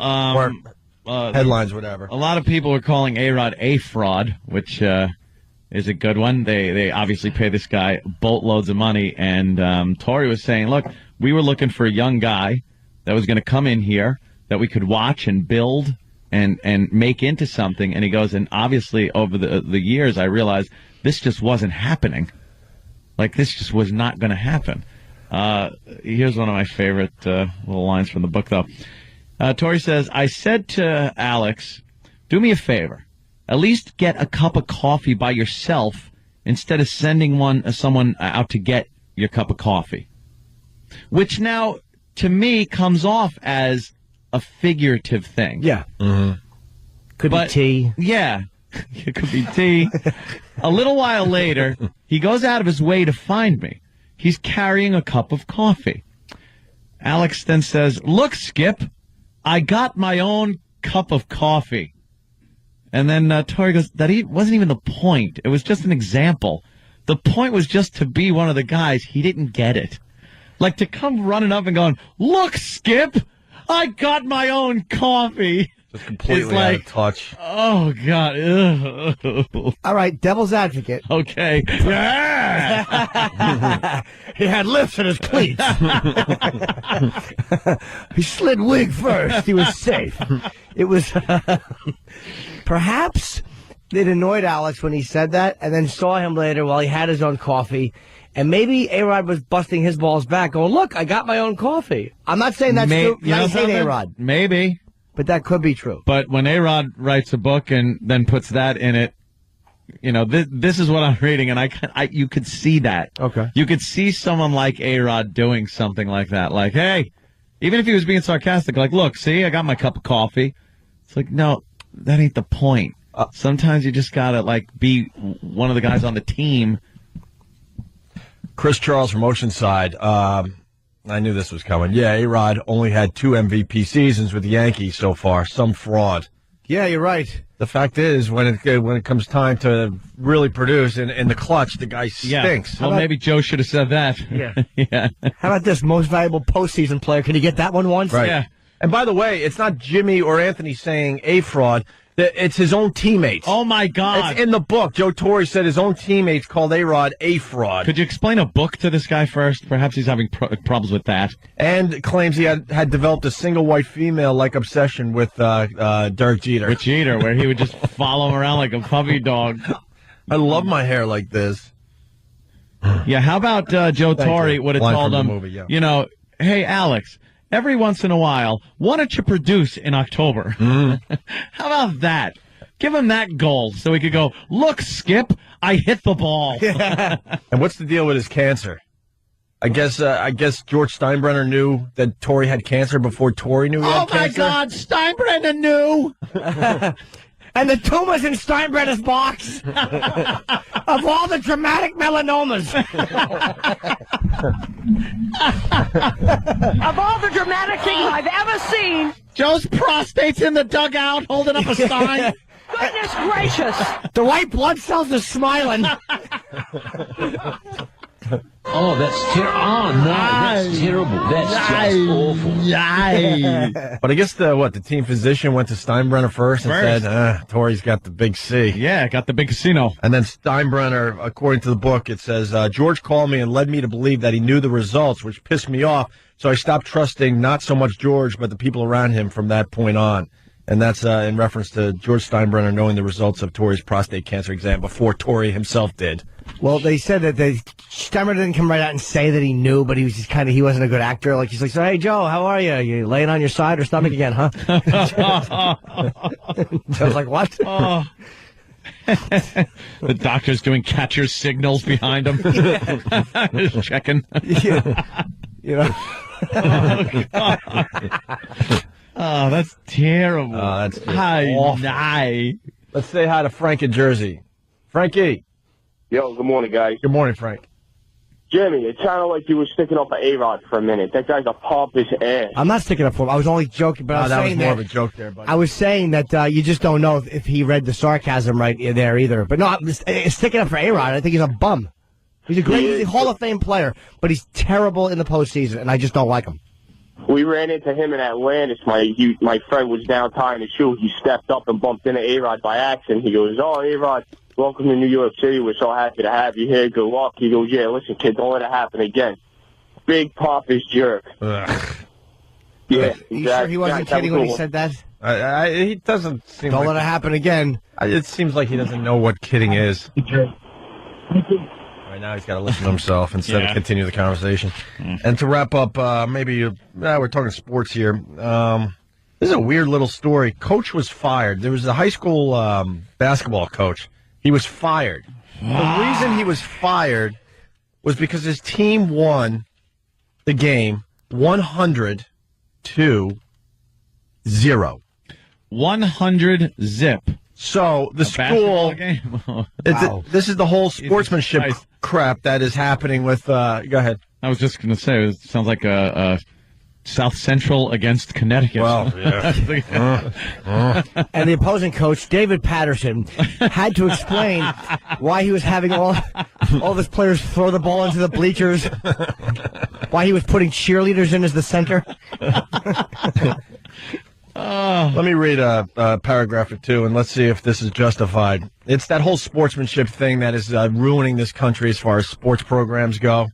S1: headlines, whatever.
S2: A lot of people are calling A-Rod a fraud, which is a good one. They obviously pay this guy boatloads of money, and Torre was saying, look, we were looking for a young guy that was going to come in here that we could watch and build and make into something. And he goes, and obviously over the years, I realized this just wasn't happening. Like, this just was not going to happen. Here's one of my favorite little lines from the book, though. Torre says, I said to Alex, do me a favor. At least get a cup of coffee by yourself instead of sending someone out to get your cup of coffee. Which now, to me, comes off as a figurative thing.
S3: Yeah. Mm-hmm. Could be tea.
S2: Yeah. It could be tea. A little while later, he goes out of his way to find me. He's carrying a cup of coffee. Alex then says, look, Skip, I got my own cup of coffee. And then Tori goes, that wasn't even the point. It was just an example. The point was just to be one of the guys. He didn't get it. Like to come running up and going, look, Skip, I got my own coffee.
S1: Just completely out of touch.
S2: Oh, God. Ugh.
S3: All right, devil's advocate.
S2: Okay. Yeah.
S3: He had lifts in his cleats. He slid wig first. He was safe. It was perhaps it annoyed Alex when he said that, and then saw him later while he had his own coffee. And maybe A-Rod was busting his balls back, going, "Look, I got my own coffee." I'm not saying that's true. I hate A-Rod.
S2: Maybe.
S3: But that could be true.
S2: But when A-Rod writes a book and then puts that in it, you know, this is what I'm reading, and you could see that.
S3: Okay.
S2: You could see someone like A-Rod doing something like that. Like, hey, even if he was being sarcastic, like, look, see, I got my cup of coffee. It's like, no, that ain't the point. Sometimes you just gotta, like, be one of the guys on the team.
S1: Chris Charles from Oceanside. I knew this was coming. Yeah, A-Rod only had 2 MVP seasons with the Yankees so far. Some fraud.
S3: Yeah, you're right.
S1: The fact is, when it comes time to really produce in the clutch, the guy stinks.
S2: Well, maybe Joe should have said that.
S3: Yeah.
S2: Yeah.
S3: How about this most valuable postseason player? Can you get that one once?
S1: Right.
S2: Yeah.
S1: And by the way, it's not Jimmy or Anthony saying a fraud. It's his own teammates.
S2: Oh, my God.
S1: It's in the book. Joe Torre said his own teammates called A-Rod a fraud.
S2: Could you explain a book to this guy first? Perhaps he's having problems with that.
S1: And claims he had developed a single white female-like obsession with Derek Jeter.
S2: With Jeter, where he would just follow him around like a puppy dog.
S1: I love my hair like this.
S2: Yeah, how about Joe Torre would have
S1: Line
S2: told
S1: from
S2: him,
S1: the movie, yeah.
S2: you know, hey, Alex, every once in a while, why don't you produce in October? How about that? Give him that goal so he could go, look, Skip, I hit the ball.
S1: And what's the deal with his cancer? I guess George Steinbrenner knew that Torre had cancer before Torre knew he had cancer.
S2: Oh, my God, Steinbrenner knew.
S3: And the tumors in Steinbrenner's box of all the dramatic melanomas.
S5: Of all the dramatic things I've ever seen.
S2: Joe's prostate's in the dugout holding up a sign.
S5: Goodness gracious.
S3: The white blood cells are smiling.
S6: Oh, that's that's terrible. That's just awful.
S1: But I guess the team physician went to Steinbrenner first and said, Torre's got the big C.
S2: Yeah, got the big casino.
S1: And then Steinbrenner, according to the book, it says, George called me and led me to believe that he knew the results, which pissed me off. So I stopped trusting not so much George, but the people around him from that point on. And that's in reference to George Steinbrenner knowing the results of Torre's prostate cancer exam before Torre himself did.
S3: Well, they said that Steinbrenner didn't come right out and say that he knew, but he was just he wasn't a good actor. Like, he's like, so, hey, Joe, how are you? You laying on your side or stomach again, huh? Joe's like, what?
S2: Oh. The doctor's doing catcher's signals behind him. Just checking.
S3: Yeah. You know?
S2: Oh, God. Oh, that's terrible.
S1: That's just
S2: hi,
S1: awful.
S2: hi.
S1: Let's say hi to Frank in Jersey. Frankie.
S7: Yo, good morning, guys.
S1: Good morning, Frank.
S7: Jimmy, it sounded like you were sticking up for A-Rod for a minute. That guy's a pompous ass.
S3: I'm not sticking up for him. I was only joking, but I was
S1: that
S3: saying
S1: was more of a joke there, buddy.
S3: I was saying that you just don't know if he read the sarcasm right there either. But no, I'm just, sticking up for A-Rod. I think he's a bum. He's a Hall of Fame player, but he's terrible in the postseason, and I just don't like him.
S7: We ran into him in Atlantis. My friend was down tying his shoe. He stepped up and bumped into A-Rod by accident. He goes, oh, A-Rod, welcome to New York City. We're so happy to have you here. Good luck. He goes, yeah, listen, kid, don't let it happen again. Big pompous jerk.
S1: Ugh.
S7: Yeah,
S3: You sure he wasn't kidding when he said that?
S1: He doesn't seem
S3: Don't
S1: like...
S3: let it happen again.
S1: It seems like he doesn't know what kidding is. Right now he's got to listen to himself instead of continue the conversation. And to wrap up, we're talking sports here. This is a weird little story. Coach was fired. There was a high school basketball coach. He was fired. The reason he was fired was because his team won the game 100-0.
S2: 100 zip.
S1: So the school, this is the whole sportsmanship crap that is happening with. Go ahead.
S2: I was just going to say, it sounds like a South Central against Connecticut.
S1: Well, yeah.
S3: And the opposing coach, David Patterson, had to explain why he was having all of his players throw the ball into the bleachers, why he was putting cheerleaders in as the center.
S1: Let me read a paragraph or two, and let's see if this is justified. It's that whole sportsmanship thing that is ruining this country as far as sports programs go.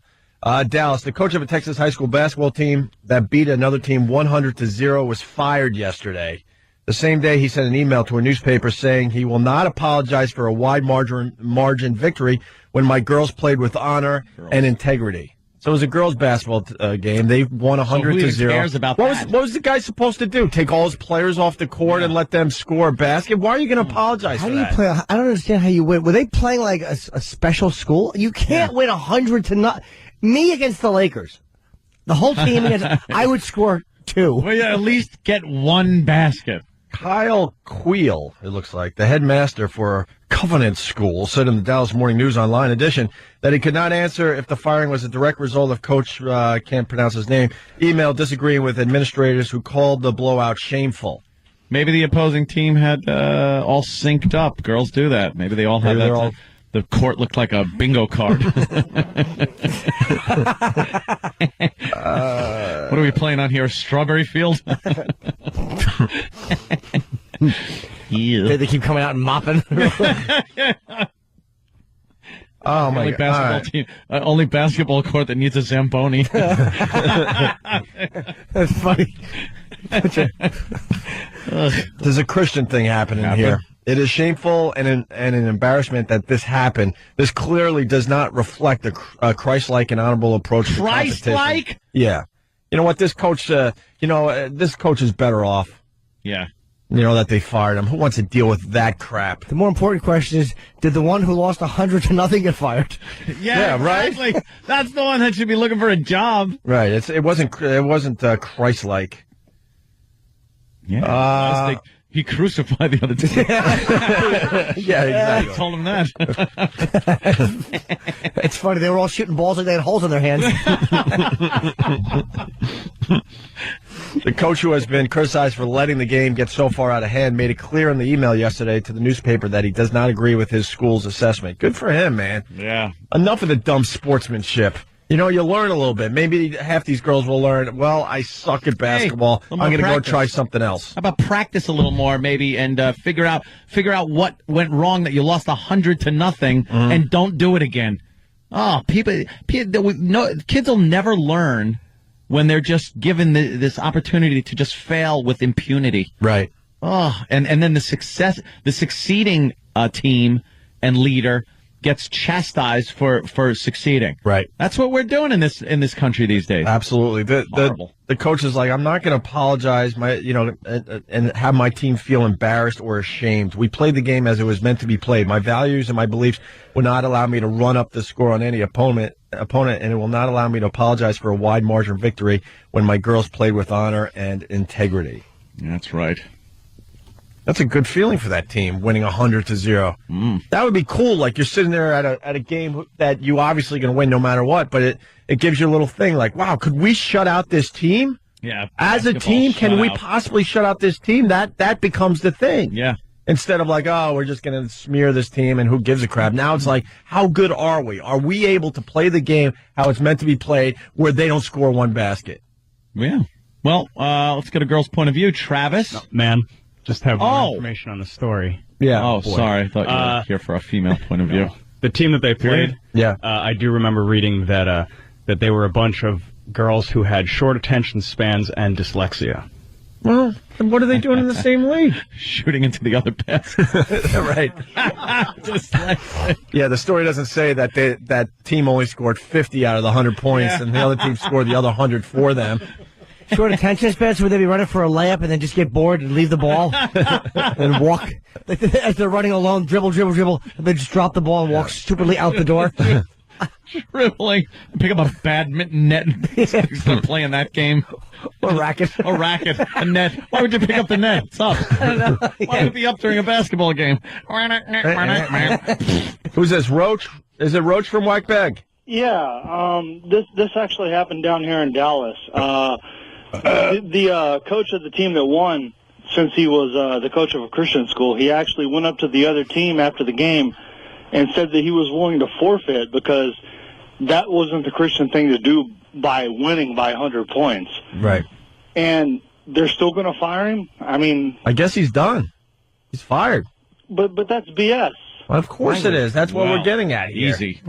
S1: Dallas, the coach of a Texas high school basketball team that beat another team 100-0, was fired yesterday. The same day, he sent an email to a newspaper saying he will not apologize for a wide margin victory when my girls played with honor and integrity. So it was a girls' basketball game. They won 100-0.
S2: Who cares about that?
S1: What was the guy supposed to do? Take all his players off the court and let them score a basket? Why are you going to apologize for that?
S3: How do you play? I don't understand how you win. Were they playing like a special school? You can't win 100-0. Me against the Lakers. The whole team against. I would score 2.
S2: Well, yeah, at least get one basket.
S1: Kyle Queel, it looks like, the headmaster for Covenant School, said in the Dallas Morning News Online edition that he could not answer if the firing was a direct result of Coach, can't pronounce his name, email disagreeing with administrators who called the blowout shameful.
S2: Maybe the opposing team had all synced up. Girls do that. Maybe they all had that. The court looked like a bingo card. What are we playing on here? Strawberry Field? Yeah.
S3: They keep coming out and mopping.
S1: Oh, my God.
S2: Only basketball court that needs a Zamboni.
S3: That's funny.
S1: There's a Christian thing happening here. It is shameful and an embarrassment that this happened. This clearly does not reflect a Christ-like and honorable approach to competition.
S2: Christ-like?
S1: Yeah. You know what? This coach, this coach is better off.
S2: Yeah.
S1: That they fired him. Who wants to deal with that crap?
S3: The more important question is, did the one who lost 100-0 get fired?
S2: Yeah, right. Exactly. That's the one that should be looking for a job.
S1: Right. It wasn't Christ-like.
S2: Yeah. He crucified the other team.
S1: Yeah, exactly.
S2: I told him that.
S3: It's funny. They were all shooting balls like they had holes in their hands.
S1: The coach, who has been criticized for letting the game get so far out of hand, made it clear in the email yesterday to the newspaper that he does not agree with his school's assessment. Good for him, man.
S2: Yeah.
S1: Enough of the dumb sportsmanship. You learn a little bit. Maybe half these girls will learn, well, I suck at basketball. I'm going to go try something else.
S2: How about practice a little more, maybe, and figure out what went wrong, that you lost 100-0, and don't do it again. Oh, kids will never learn when they're just given this opportunity to just fail with impunity.
S1: Right.
S2: Oh, and then the succeeding team and leader gets chastised for succeeding.
S1: Right.
S2: That's what we're doing in this country these days.
S1: Absolutely. The coach is like, I'm not going to apologize, and have my team feel embarrassed or ashamed. We played the game as it was meant to be played. My values and my beliefs will not allow me to run up the score on any opponent, and it will not allow me to apologize for a wide margin victory when my girls played with honor and integrity.
S2: That's right.
S1: That's a good feeling for that team, winning 100-0. That would be cool. Like, you're sitting there at a game that you obviously going to win no matter what, but it gives you a little thing like, wow, could we shut out this team?
S2: Yeah.
S1: As a team, can we possibly shut out this team? That becomes the thing.
S2: Yeah.
S1: Instead of like, oh, we're just going to smear this team and who gives a crap. Now it's like, how good are we? Are we able to play the game how it's meant to be played where they don't score one basket?
S2: Yeah. Well, let's get a girl's point of view. Travis?
S8: Man. Just have more information on the story.
S1: Yeah.
S2: Oh, sorry. I thought you were here for a female point of view.
S8: The team that they played, I do remember reading that they were a bunch of girls who had short attention spans and dyslexia.
S1: Well, then what are they doing in the same league?
S2: Shooting into the other basket.
S1: Right. Yeah, the story doesn't say that that team only scored 50 out of the 100 points, and the other team scored the other 100 for them.
S3: Short attention spans, would they be running for a layup and then just get bored and leave the ball and walk as they're running alone, dribble, and then just drop the ball and walk stupidly out the door?
S2: Dribbling, pick up a badminton net and start playing that game.
S3: Or racket.
S2: A net. Why would you pick up the net? It's up. Why would it be up during a basketball game?
S1: Who's this, Roach? Is it Roach from Wackbag?
S9: Yeah, this actually happened down here in Dallas. The coach of the team that won, since he was the coach of a Christian school, he actually went up to the other team after the game and said that he was willing to forfeit because that wasn't the Christian thing to do by winning by 100 points.
S1: Right.
S9: And they're still going to fire him? I mean...
S1: I guess he's done. He's fired.
S9: But that's BS.
S1: Well, of course it is. That's what we're getting at here.
S2: Easy.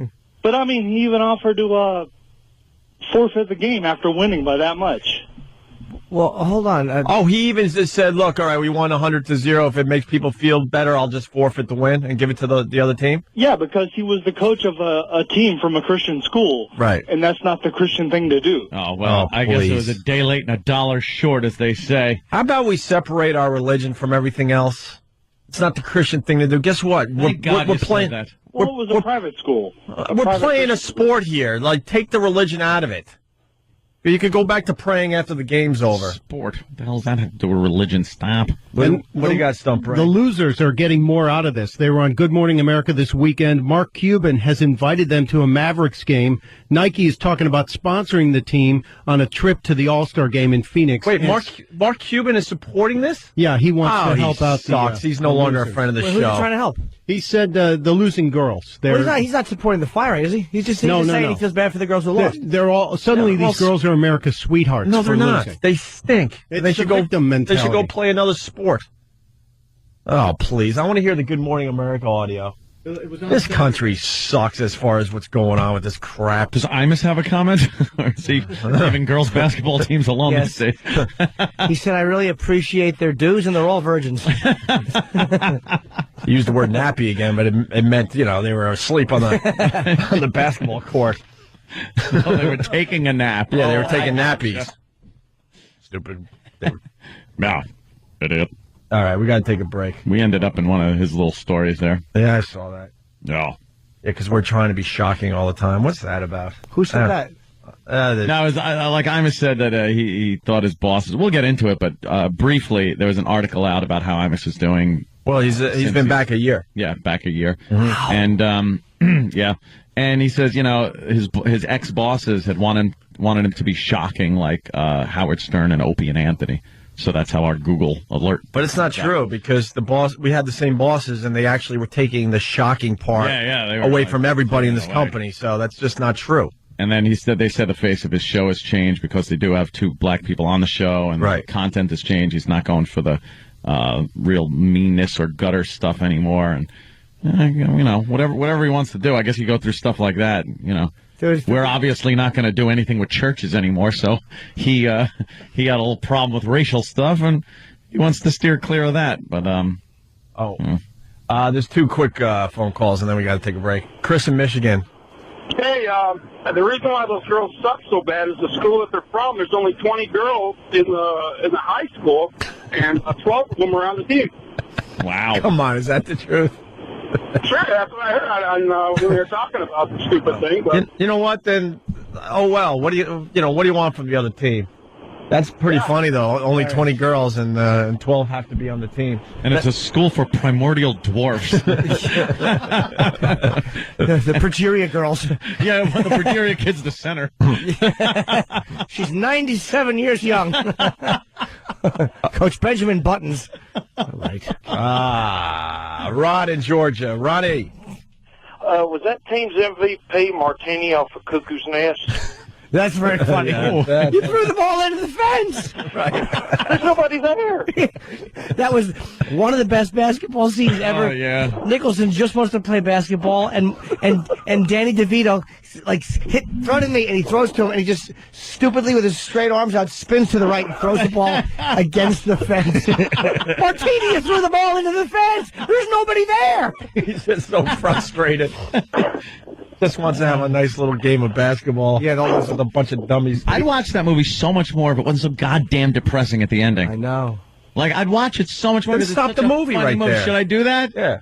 S9: But, I mean, he even offered to forfeit the game after winning by that much.
S3: Well, hold on.
S1: He even just said, look, all right, we won 100-0. If it makes people feel better, I'll just forfeit the win and give it to the other team?
S9: Yeah, because he was the coach of a team from a Christian school.
S1: Right.
S9: And that's not the Christian thing to do.
S2: Oh, well, I guess it was a day late and a dollar short, as they say.
S1: How about we separate our religion from everything else? It's not the Christian thing to do. Guess what? We're playing
S2: that.
S9: Well, it was a private school.
S1: We're playing a sport here. Like, take the religion out of it. You could go back to praying after the game's over.
S2: Sport. What the hell does that have to do with religion? Stop.
S1: What do you got, Stump?
S10: The losers are getting more out of this. They were on Good Morning America this weekend. Mark Cuban has invited them to a Mavericks game. Nike is talking about sponsoring the team on a trip to the All-Star game in Phoenix.
S1: Wait, Mark Cuban is supporting this?
S10: Yeah, he wants to help out.
S1: He's no longer a friend of the show.
S3: Who's he trying to help?
S10: He said the losing girls.
S3: He's not supporting the firing, is he? He's just saying he feels bad for the girls who lost.
S10: They're all suddenly these girls are America's sweethearts.
S1: No, they're not.
S10: Losing.
S1: They stink. They should go. They should go play another sport. Oh, please! I want to hear the Good Morning America audio. This country sucks as far as what's going on with this crap.
S2: Does Imus have a comment? Or is he leaving girls' basketball teams alone these days?
S3: He said, I really appreciate their dues, and they're all virgins.
S1: He used the word nappy again, but it meant, they were asleep on the basketball court.
S2: Oh, they were taking a nap.
S1: Yeah, they were taking nappies. Stupid.
S2: Yeah, idiot.
S1: All right, we got to take a break.
S2: We ended up in one of his little stories there.
S1: Yeah, I saw that.
S2: Yeah.
S1: Yeah, because we're trying to be shocking all the time. What's that about?
S3: Who said that?
S2: No, like Imus said that he thought his bosses. We'll get into it, but briefly, there was an article out about how Imus is doing.
S1: Well, he's been back a year.
S2: Yeah, back a year.
S1: Wow.
S2: And yeah, and he says his ex bosses had wanted him to be shocking, like Howard Stern and Opie and Anthony. So that's how our Google alert.
S1: But it's not true because we had the same bosses and they actually were taking the shocking part away from everybody in this company. So that's just not true.
S2: And then they said the face of his show has changed because they do have 2 black people on the show and the content has changed. He's not going for the real meanness or gutter stuff anymore. And, whatever he wants to do, I guess you go through stuff like that, We're obviously not going to do anything with churches anymore, so he got a little problem with racial stuff, and he wants to steer clear of that. But
S1: there's 2 quick phone calls, and then we got to take a break. Chris in Michigan.
S11: Hey, the reason why those girls suck so bad is the school that they're from. There's only 20 girls in the high school, and 12 of them are on the team.
S2: Wow!
S1: Come on, is that the truth?
S11: Sure, that's what I heard when we were talking about the stupid thing. But
S1: you know what? Then, what do you want from the other team? That's pretty funny, though. Only 20 girls and 12 have to be on the team.
S2: And it's a school for primordial dwarfs.
S3: The Progeria girls.
S2: Yeah, the Progeria kid's the center.
S3: She's 97 years young. Coach Benjamin Buttons. All right.
S1: Rod in Georgia. Ronnie.
S12: Was that team's MVP Martini off of Cuckoo's Nest?
S3: That's very funny. You threw the ball into the fence.
S12: Right. There's nobody there.
S3: That was one of the best basketball scenes ever.
S2: Oh, yeah.
S3: Nicholson's just supposed to play basketball, and Danny DeVito hit front of me, and he throws to him, and he just stupidly with his straight arms out spins to the right and throws the ball against the fence. Martini, you threw the ball into the fence. There's nobody there.
S1: He's just so frustrated. Just wants to have a nice little game of basketball. Yeah, with a bunch of dummies.
S2: I'd watch that movie so much more if it wasn't so goddamn depressing at the ending.
S3: I know.
S2: Like, I'd watch it so much more.
S1: Then stop the movie right there.
S2: Should I do that?
S1: Yeah.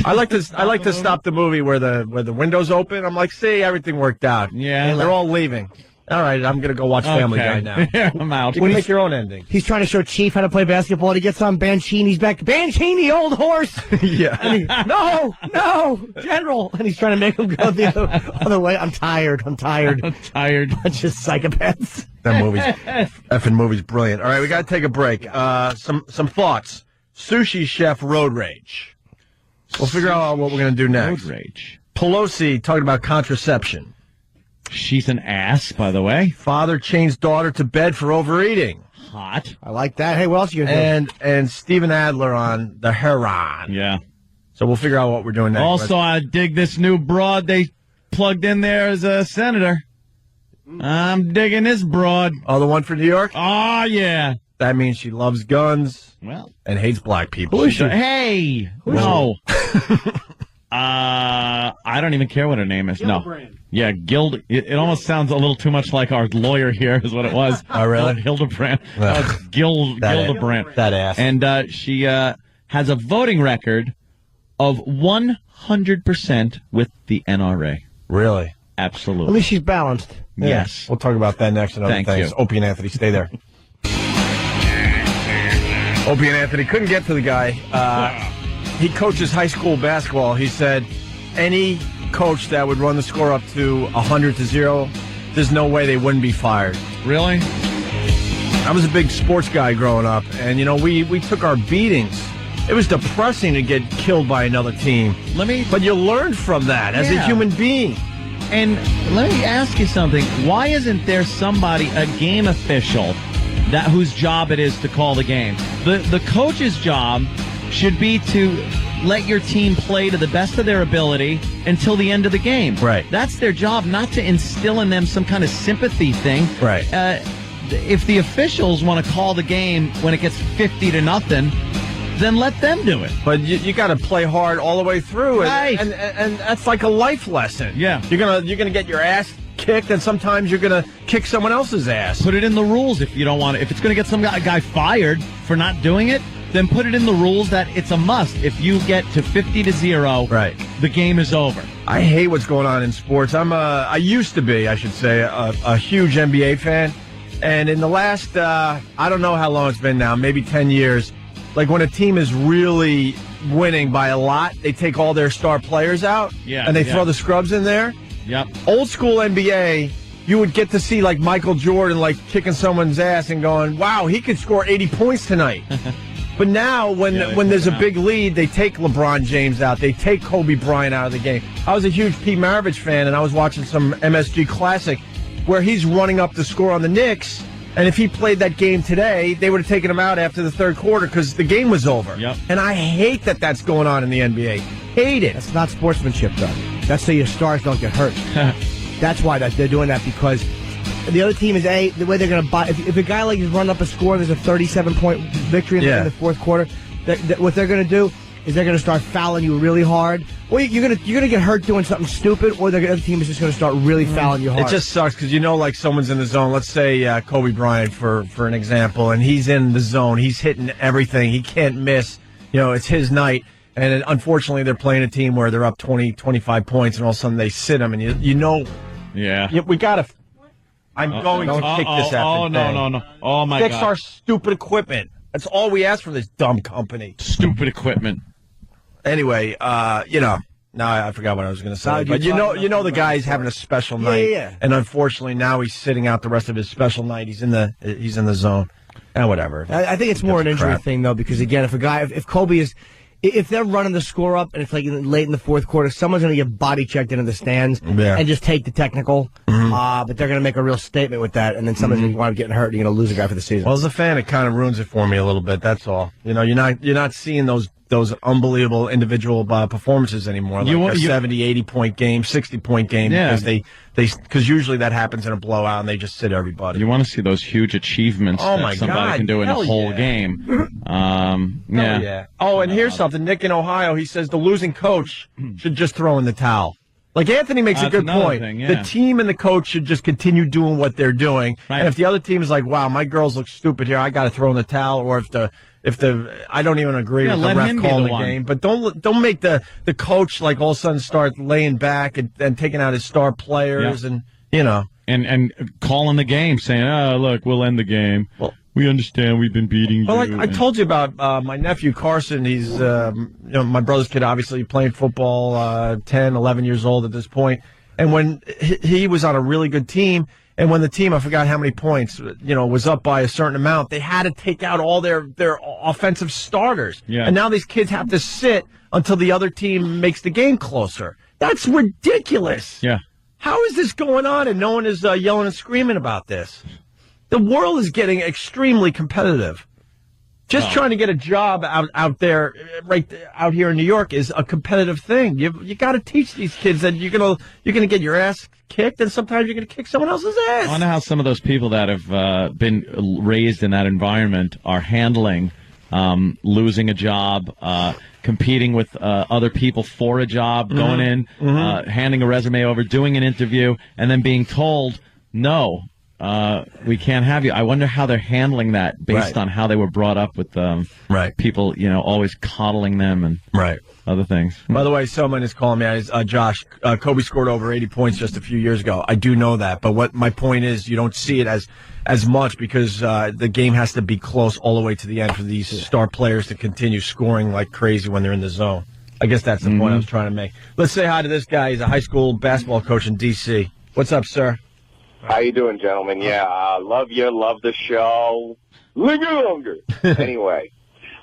S1: I like to stop the movie where the windows open. I'm like, see, everything worked out.
S2: Yeah.
S1: They're all leaving. All right, I'm going to go watch Family Guy now.
S2: Yeah, I'm out.
S1: You can make your own ending.
S3: He's trying to show Chief how to play basketball, and he gets on Banchini's back. Banchini, old horse!
S1: Yeah.
S3: And no, General! And he's trying to make him go the other way. I'm tired.
S2: I'm tired.
S3: Bunch of psychopaths.
S1: Effing movie's brilliant. All right, we got to take a break. Some thoughts. Sushi chef road rage. We'll figure out what we're going to do next.
S2: Road rage.
S1: Pelosi talking about contraception.
S2: She's an ass, by the way.
S1: Father chains daughter to bed for overeating.
S2: Hot.
S3: I like that. Hey, what else you gonna do?
S1: And Stephen Adler on the Heron.
S2: Yeah.
S1: So we'll figure out what we're doing next.
S2: Also, I dig this new broad they plugged in there as a senator. I'm digging this broad.
S1: Oh, the one for New York?
S2: Oh, yeah.
S1: That means she loves guns.
S2: Well.
S1: And hates black people.
S2: Who is she? Hey! No. I don't even care what her name is.
S10: Gillibrand.
S2: No. Yeah, It almost sounds a little too much like our lawyer here is what it was.
S1: Oh, really?
S2: Hildebrand. It's Gildebrand.
S1: That ass.
S2: And she has a voting record of 100% with the NRA.
S1: Really?
S2: Absolutely.
S3: At least she's balanced.
S2: Yes.
S1: We'll talk about that next and other
S2: Thank
S1: things.
S2: you.
S1: Opie and Anthony, stay there. Opie and Anthony couldn't get to the guy. He coaches high school basketball. He said any coach that would run the score up to 100-0, there's no way they wouldn't be fired.
S2: Really?
S1: I was a big sports guy growing up, and, we took our beatings. It was depressing to get killed by another team. But you learned from that as a human being.
S2: And let me ask you something. Why isn't there somebody, a game official, whose job it is to call the game? The coach's job should be to let your team play to the best of their ability until the end of the game.
S1: Right.
S2: That's their job, not to instill in them some kind of sympathy thing.
S1: Right.
S2: If the officials want to call the game when it gets 50-0, then let them do it.
S1: But you got to play hard all the way through,
S2: Right.
S1: and that's like a life lesson.
S2: Yeah.
S1: You're gonna get your ass kicked, and sometimes you're gonna kick someone else's ass.
S2: Put it in the rules if you don't want it. If it's going to get some guy fired for not doing it, then put it in the rules that it's a must. If you get to 50-0,
S1: right,
S2: the game is over.
S1: I hate what's going on in sports. I used to be, I should say, a huge NBA fan, and in the last, I don't know how long it's been now, maybe 10 years. Like when a team is really winning by a lot, they take all their star players out, and they throw the scrubs in there.
S2: Yep.
S1: Old school NBA, you would get to see like Michael Jordan like kicking someone's ass and going, "Wow, he could score 80 points tonight." But now, when there's a big lead, they take LeBron James out, they take Kobe Bryant out of the game. I was a huge Pete Maravich fan, and I was watching some MSG Classic where he's running up the score on the Knicks. And if he played that game today, they would have taken him out after the third quarter because the game was over.
S2: Yep.
S1: And I hate that that's going on in the NBA. Hate it.
S3: That's not sportsmanship, though. That's so your stars don't get hurt. That's why they're doing that, because the other team is the way they're going to buy. If a guy like is running up a score, there's a 37-point victory in the fourth quarter. What they're going to do is they're going to start fouling you really hard. Or you're going to get hurt doing something stupid, or the other team is just going to start really fouling you hard.
S1: It just sucks because like someone's in the zone. Let's say Kobe Bryant for an example, and he's in the zone. He's hitting everything. He can't miss. It's his night. And unfortunately, they're playing a team where they're up 20, 25 points, and all of a sudden they sit him. And we got to. I'm going to kick this out.
S2: Oh, no. Oh, my
S1: God. Fix
S2: God.
S1: our stupid equipment. That's all we ask for this dumb company.
S2: Stupid equipment.
S1: Anyway, now I forgot what I was going to say. But the guy's having a special night.
S3: Yeah.
S1: And unfortunately, now he's sitting out the rest of his special night. He's in the zone. And whatever.
S3: I think it's more an injury thing, though, because, again, if Kobe is... If they're running the score up and it's like late in the fourth quarter, someone's going to get body checked into the stands and just take the technical. But they're going to make a real statement with that, and then someone's going to wind up getting hurt, and you're going to lose a guy for the season.
S1: Well, as a fan, it kind of ruins it for me a little bit. That's all. You're not seeing those unbelievable individual performances anymore, like a 70, 80-point game, 60-point game, because usually that happens in a blowout and they just sit everybody.
S2: You want to see those huge achievements that somebody can do in a whole game.
S1: Yeah. Oh, and here's something. Nick in Ohio, he says the losing coach should just throw in the towel. Like Anthony makes a good point. The team and the coach should just continue doing what they're doing. Right. And if the other team is like, wow, my girls look stupid here, I got to throw in the towel, or if the I don't even agree with the ref calling the game, but don't make the coach like all of a sudden start laying back and taking out his star players and
S2: and calling the game, saying, "Oh, look, we'll end the game. Well, we understand. We've been beating you."
S1: Well, I told you about my nephew Carson. He's my brother's kid, obviously playing football, 10, 11 years old at this point. And when he was on a really good team, and when the team, I forgot how many points, was up by a certain amount, they had to take out all their offensive starters.
S2: Yeah.
S1: And now these kids have to sit until the other team makes the game closer. That's ridiculous.
S2: Yeah.
S1: How is this going on and no one is yelling and screaming about this? The world is getting extremely competitive. Just trying to get a job out there, right out here in New York, is a competitive thing. You got to teach these kids that you're gonna get your ass kicked, and sometimes you're gonna kick someone else's ass.
S2: I wonder how some of those people that have been raised in that environment are handling losing a job, competing with other people for a job, going in, handing a resume over, doing an interview, and then being told no. We can't have you. I wonder how they're handling that based on how they were brought up with people, always coddling them and other things.
S1: By the way, someone is calling me. Josh, Kobe scored over 80 points just a few years ago. I do know that, but what my point is, you don't see it as much because the game has to be close all the way to the end for these star players to continue scoring like crazy when they're in the zone. I guess that's the point I was trying to make. Let's say hi to this guy. He's a high school basketball coach in D.C. What's up, sir?
S13: How you doing, gentlemen? Yeah, love you, love the show. Live longer. Anyway,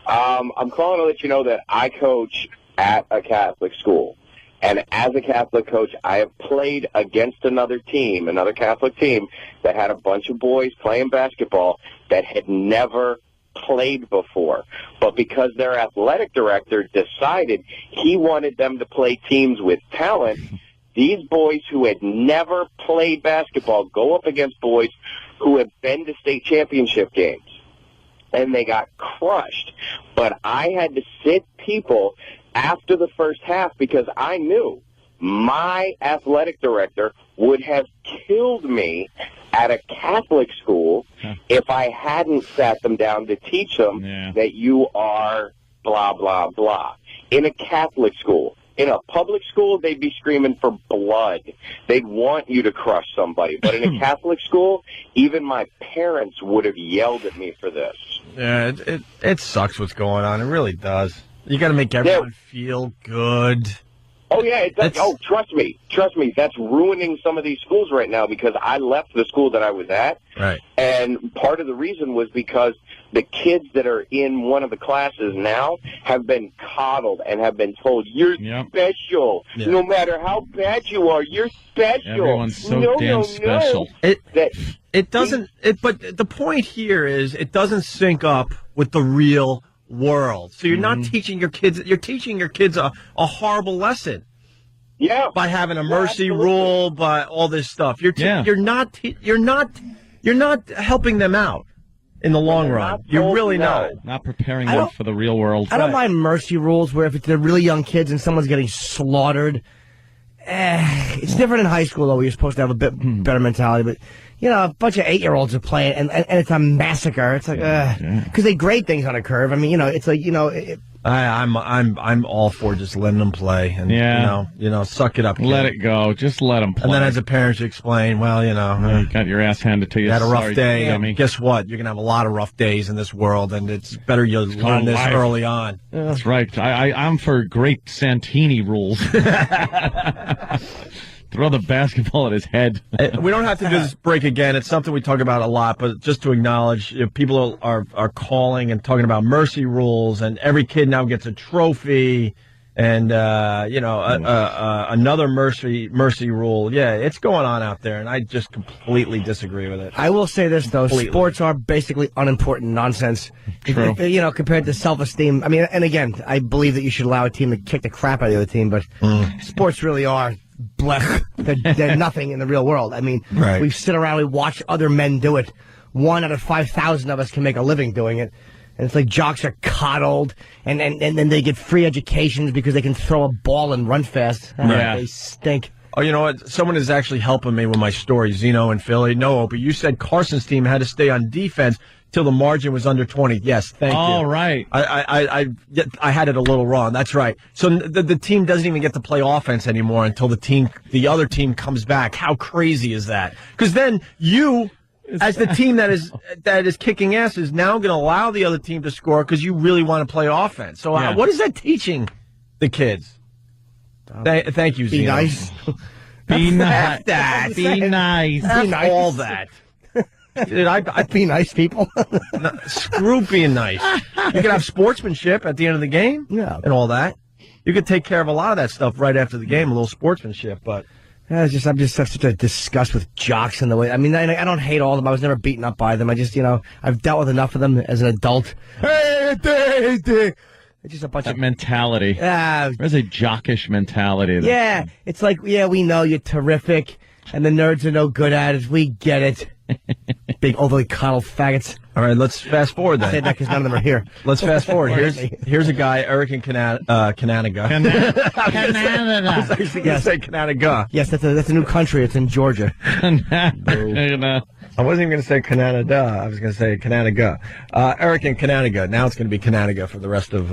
S13: I'm calling to let you know that I coach at a Catholic school. And as a Catholic coach, I have played against another Catholic team, that had a bunch of boys playing basketball that had never played before. But because their athletic director decided he wanted them to play teams with talent, these boys who had never played basketball go up against boys who have been to state championship games. And they got crushed. But I had to sit people after the first half because I knew my athletic director would have killed me at a Catholic school if I hadn't sat them down to teach them that you are blah, blah, blah. In a Catholic school. In a public school, they'd be screaming for blood. They'd want you to crush somebody. But in a Catholic school, even my parents would have yelled at me for this.
S1: Yeah, it sucks what's going on. It really does. You got to make everyone feel good.
S13: Oh, yeah, it does. Oh, trust me. That's ruining some of these schools right now because I left the school that I was at.
S1: Right. And
S13: part of the reason was because the kids that are in one of the classes now have been coddled and have been told, you're special. Yeah. No matter how bad you are, you're special.
S2: Everyone's so damn special.
S1: It doesn't, but the point here is it doesn't sync up with the real world. So you're not teaching your kids, you're teaching your kids a horrible lesson.
S13: Yeah.
S1: By having a mercy rule, by all this stuff. You're not helping them out in the long run. You're really not.
S2: Not preparing them for the real world.
S3: I don't mind mercy rules where if it's the really young kids and someone's getting slaughtered. It's different in high school, though, where you're supposed to have a bit better mentality. But, a bunch of 8-year-olds are playing, and it's a massacre. It's like, because they grade things on a curve. I mean, it's like,
S1: I'm all for just letting them play, and suck it up. Kid.
S2: Let it go. Just let them play.
S1: And then as a parent, you explain, well,
S2: you got your ass handed to you.
S1: You had a rough day. I mean, guess what? You're gonna have a lot of rough days in this world, and it's better you learn this early on.
S2: That's right. I'm for great Santini rules. Throw the basketball at his head.
S1: We don't have to do this break again. It's something we talk about a lot, but just to acknowledge, people are calling and talking about mercy rules, and every kid now gets a trophy, and another mercy rule. Yeah, it's going on out there, and I just completely disagree with it.
S3: I will say this though: sports are basically unimportant nonsense.
S2: True.
S3: Compared to self-esteem. I mean, and again, I believe that you should allow a team to kick the crap out of the other team, but sports really are. They're nothing in the real world. I mean, we sit around, we watch other men do it. 1 out of 5,000 of us can make a living doing it. And it's like jocks are coddled, and then they get free educations because they can throw a ball and run fast. They stink.
S1: Oh, you know what? Someone is actually helping me with my story. Zeno in Philly. No, Opie, you said Carson's team had to stay on defense till the margin was under 20. Yes, thank you.
S2: Oh, right.
S1: I had it a little wrong. That's right. So the team doesn't even get to play offense anymore until the other team comes back. How crazy is that? Because then you, as the team that is kicking ass, is now going to allow the other team to score because you really want to play offense. So what is that teaching the kids? Thank you, Zeno.
S3: Be nice.
S2: Be nice. Be nice.
S1: F all that. Dude, I'd
S3: be nice, people.
S1: Screw being nice. You could have sportsmanship at the end of the game, and all that. You could take care of a lot of that stuff right after the game, a little sportsmanship. But
S3: I'm just such a disgust with jocks in the way. I mean, I don't hate all of them. I was never beaten up by them. I just, I've dealt with enough of them as an adult. It's just a bunch of
S2: mentality. There's a jockish mentality.
S3: It's like, we know you're terrific, and the nerds are no good at it. We get it. Big overly coddled faggots.
S1: All right, let's fast forward then.
S3: I said that because none of them are here.
S1: Let's fast forward. Here's a guy, Eric in Canada.
S2: Canada.
S1: I was actually going to say Canada.
S3: Yes, that's a new country. It's in Georgia.
S1: I wasn't even going to say Canada. I was going to say Canada. Eric in Canada. Now it's going to be Canada for the rest of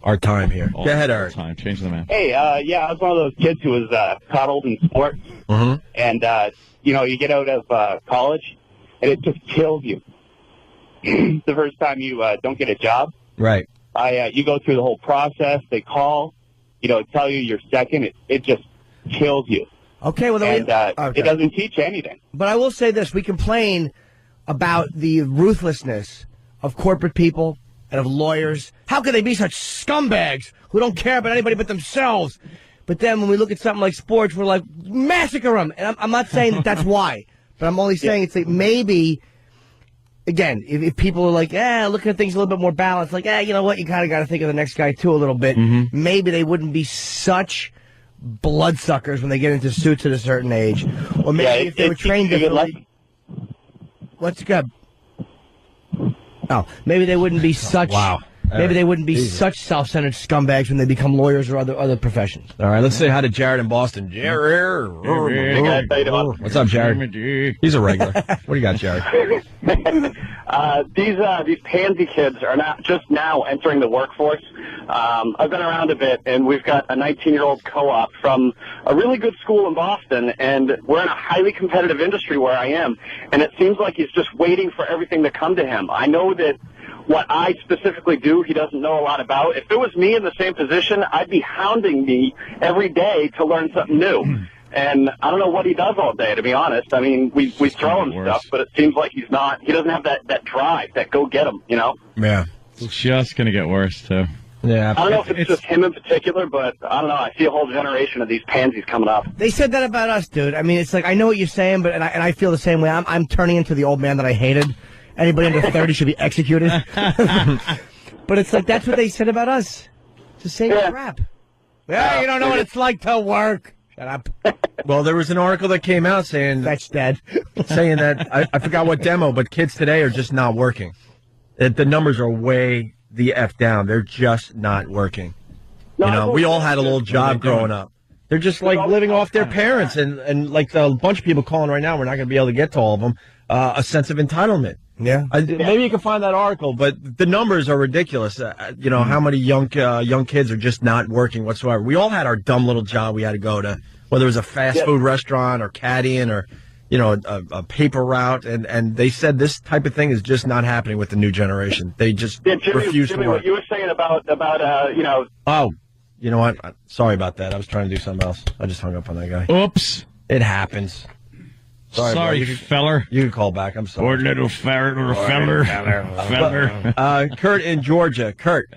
S1: our time here. Go ahead, Eric.
S2: Change the man.
S14: Hey, I was one of those kids who was coddled in sports.
S1: Mm-hmm.
S14: And, you get out of college, and it just kills you. The first time you don't get a job.
S1: Right.
S14: You go through the whole process. They call, tell you you're second. It just kills you.
S3: Okay, well,
S14: it doesn't teach anything.
S3: But I will say this. We complain about the ruthlessness of corporate people and of lawyers. How could they be such scumbags who don't care about anybody but themselves? But then when we look at something like sports, we're like, massacre them. And I'm not saying that's why, but I'm only saying it's like maybe, again, if people are like, looking at things a little bit more balanced, like, you know what, you kind of got to think of the next guy too a little bit.
S2: Mm-hmm.
S3: Maybe they wouldn't be such bloodsuckers when they get into suits at a certain age. Or maybe if they were trained differently. What's good? Oh, maybe they wouldn't be such.
S1: Wow.
S3: Maybe they wouldn't be such self-centered scumbags when they become lawyers or other professions.
S1: All right, let's say hi to Jared in Boston. Jared. What's up, Jared? He's a regular. What do you got, Jared?
S15: These pansy kids are not just now entering the workforce. I've been around a bit, and we've got a 19-year-old co-op from a really good school in Boston, and we're in a highly competitive industry where I am, and it seems like he's just waiting for everything to come to him. I know that what I specifically do, he doesn't know a lot about. If it was me in the same position, I'd be hounding me every day to learn something new. And I don't know what he does all day, to be honest. I mean, we throw him stuff, but it seems like he doesn't have that drive, that go get him,
S1: Yeah.
S2: It's just going to get worse, too.
S1: Yeah.
S15: I don't know if it's just him in particular, but I don't know. I see a whole generation of these pansies coming up.
S3: They said that about us, dude. I mean, it's like, I know what you're saying, but I feel the same way. I'm turning into the old man that I hated. Anybody under 30 should be executed. But it's like, that's what they said about us. It's the same crap. Yeah, you don't know what it's like to work. Shut up.
S1: Well, there was an article that came out saying
S3: that's dead.
S1: Saying that I forgot what demo, but kids today are just not working. The numbers are way the F down. They're just not working. We all had a little job growing up. They're just like living off their parents, and like a bunch of people calling right now. We're not going to be able to get to all of them. A sense of entitlement.
S3: Yeah.
S1: Maybe you can find that article, but the numbers are ridiculous. How many young kids are just not working whatsoever. We all had our dumb little job we had to go to, whether it was a fast food restaurant or caddying or, a paper route. And they said this type of thing is just not happening with the new generation. They just refuse to work.
S15: What you were saying about
S1: Oh, you know what? Sorry about that. I was trying to do something else. I just hung up on that guy.
S2: Oops.
S1: It happens.
S2: Sorry, feller.
S1: You can call back. I'm sorry.
S2: Or little ferret or feller.
S1: Kurt in Georgia. Kurt.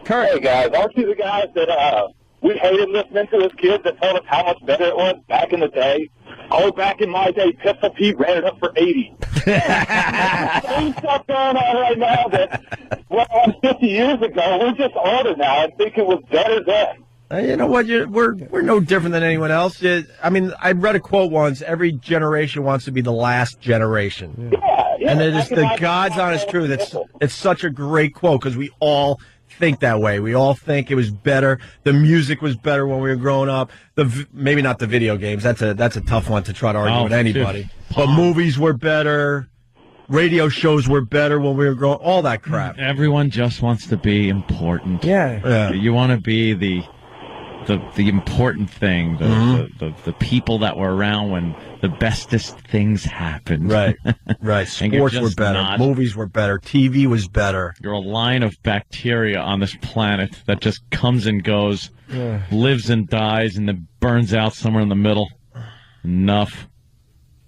S16: Hey, guys. Aren't you the guys that we hated listening to as kids that told us how much better it was back in the day? Oh, back in my day, Pistol Pete ran it up for 80. Same stuff going on right now that went on 50 years ago. We're just older now and think it was better then.
S1: You know what? We're no different than anyone else. I read a quote once. Every generation wants to be the last generation.
S16: Yeah,
S1: and it is the God's honest truth. It's such a great quote because we all think that way. We all think it was better. The music was better when we were growing up. Maybe not the video games. That's a tough one to try to argue with anybody. But movies were better. radio shows were better when we were growing. All that crap.
S2: Everyone just wants to be important.
S3: Yeah.
S2: You want to be the important thing, the people that were around when the bestest things happened.
S1: Right. Right.
S2: And you're
S1: Sports were
S2: just
S1: better.
S2: not.
S1: Movies were better. TV was better.
S2: You're a line of bacteria on this planet that just comes and goes, lives and dies, and then burns out somewhere in the middle. Enough.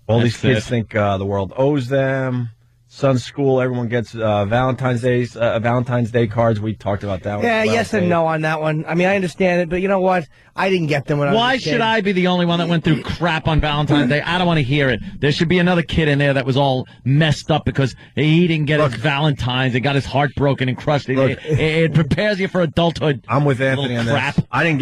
S1: All these
S2: That's
S1: kids
S2: it.
S1: think the world owes them. Son's school, everyone gets Valentine's Day cards. We talked about that one.
S3: Yeah,
S1: Well,
S3: yes and no on that one. I mean, I understand it, but you know what? I didn't get them when I was
S2: Why
S3: a kid.
S2: should I be the only one that went through crap on Valentine's Day? I don't want to hear it. There should be another kid in there that was all messed up because he didn't get his Valentine's. He got his heart broken and crushed. It prepares you for adulthood.
S1: I'm with Anthony on
S2: crap.
S1: this. I didn't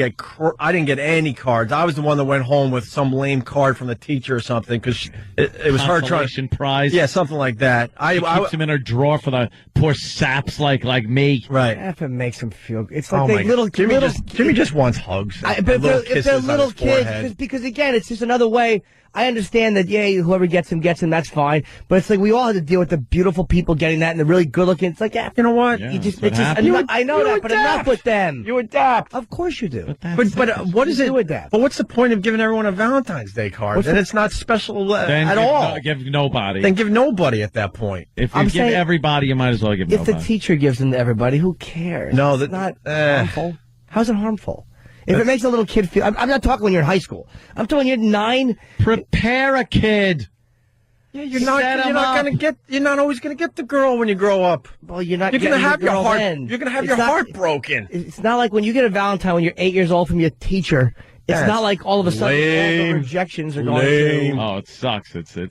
S1: get any cards. I was the one that went home with some lame card from the teacher or something because it was her trying.
S2: Consolation prize.
S1: Yeah, something like that.
S2: She keeps him in her drawer for the poor saps like me.
S1: Right.
S3: If it makes them feel, it's like
S1: Oh my
S3: they little
S1: God. Jimmy just wants hugs.
S3: But
S1: little
S3: if they're
S1: kisses on
S3: little
S1: his
S3: kids,
S1: forehead.
S3: because again, it's just another way. I understand that, yeah, whoever gets him, that's fine. But it's like we all have to deal with the beautiful people getting that and the really good looking. It's like, yeah, you know what?
S2: Yeah,
S3: you just,
S2: that's what happens.
S3: I know that, but enough with them.
S1: You adapt.
S3: Of course you do.
S1: But what is it?
S3: You adapt.
S1: But what's the point of giving everyone a Valentine's Day card? And it's not special
S2: Then
S1: at all.
S2: give nobody.
S1: Then give nobody at that point.
S2: If you
S3: I'm
S2: give
S3: saying,
S2: everybody, you might as well give
S3: if
S2: nobody.
S3: the teacher gives them to everybody, who cares?
S1: No,
S3: it's not harmful. How's it harmful? If it makes a little kid feel, I'm not talking when you're in high school. I'm talking when you're 9.
S2: Prepare a kid.
S1: Yeah, you're not always gonna get the girl when you grow up.
S3: Well, you're not.
S1: You're gonna
S3: getting
S1: have
S3: the
S1: your
S3: girl
S1: heart.
S3: then.
S1: You're gonna have
S3: It's
S1: your
S3: not-
S1: heart broken.
S3: It's not like when you get a Valentine when you're 8 years old from your teacher. It's
S1: Yes.
S3: not like all of a sudden all the
S1: Lame.
S3: rejections are going
S1: Lame.
S3: to.
S2: Oh, it sucks. It's
S1: lame.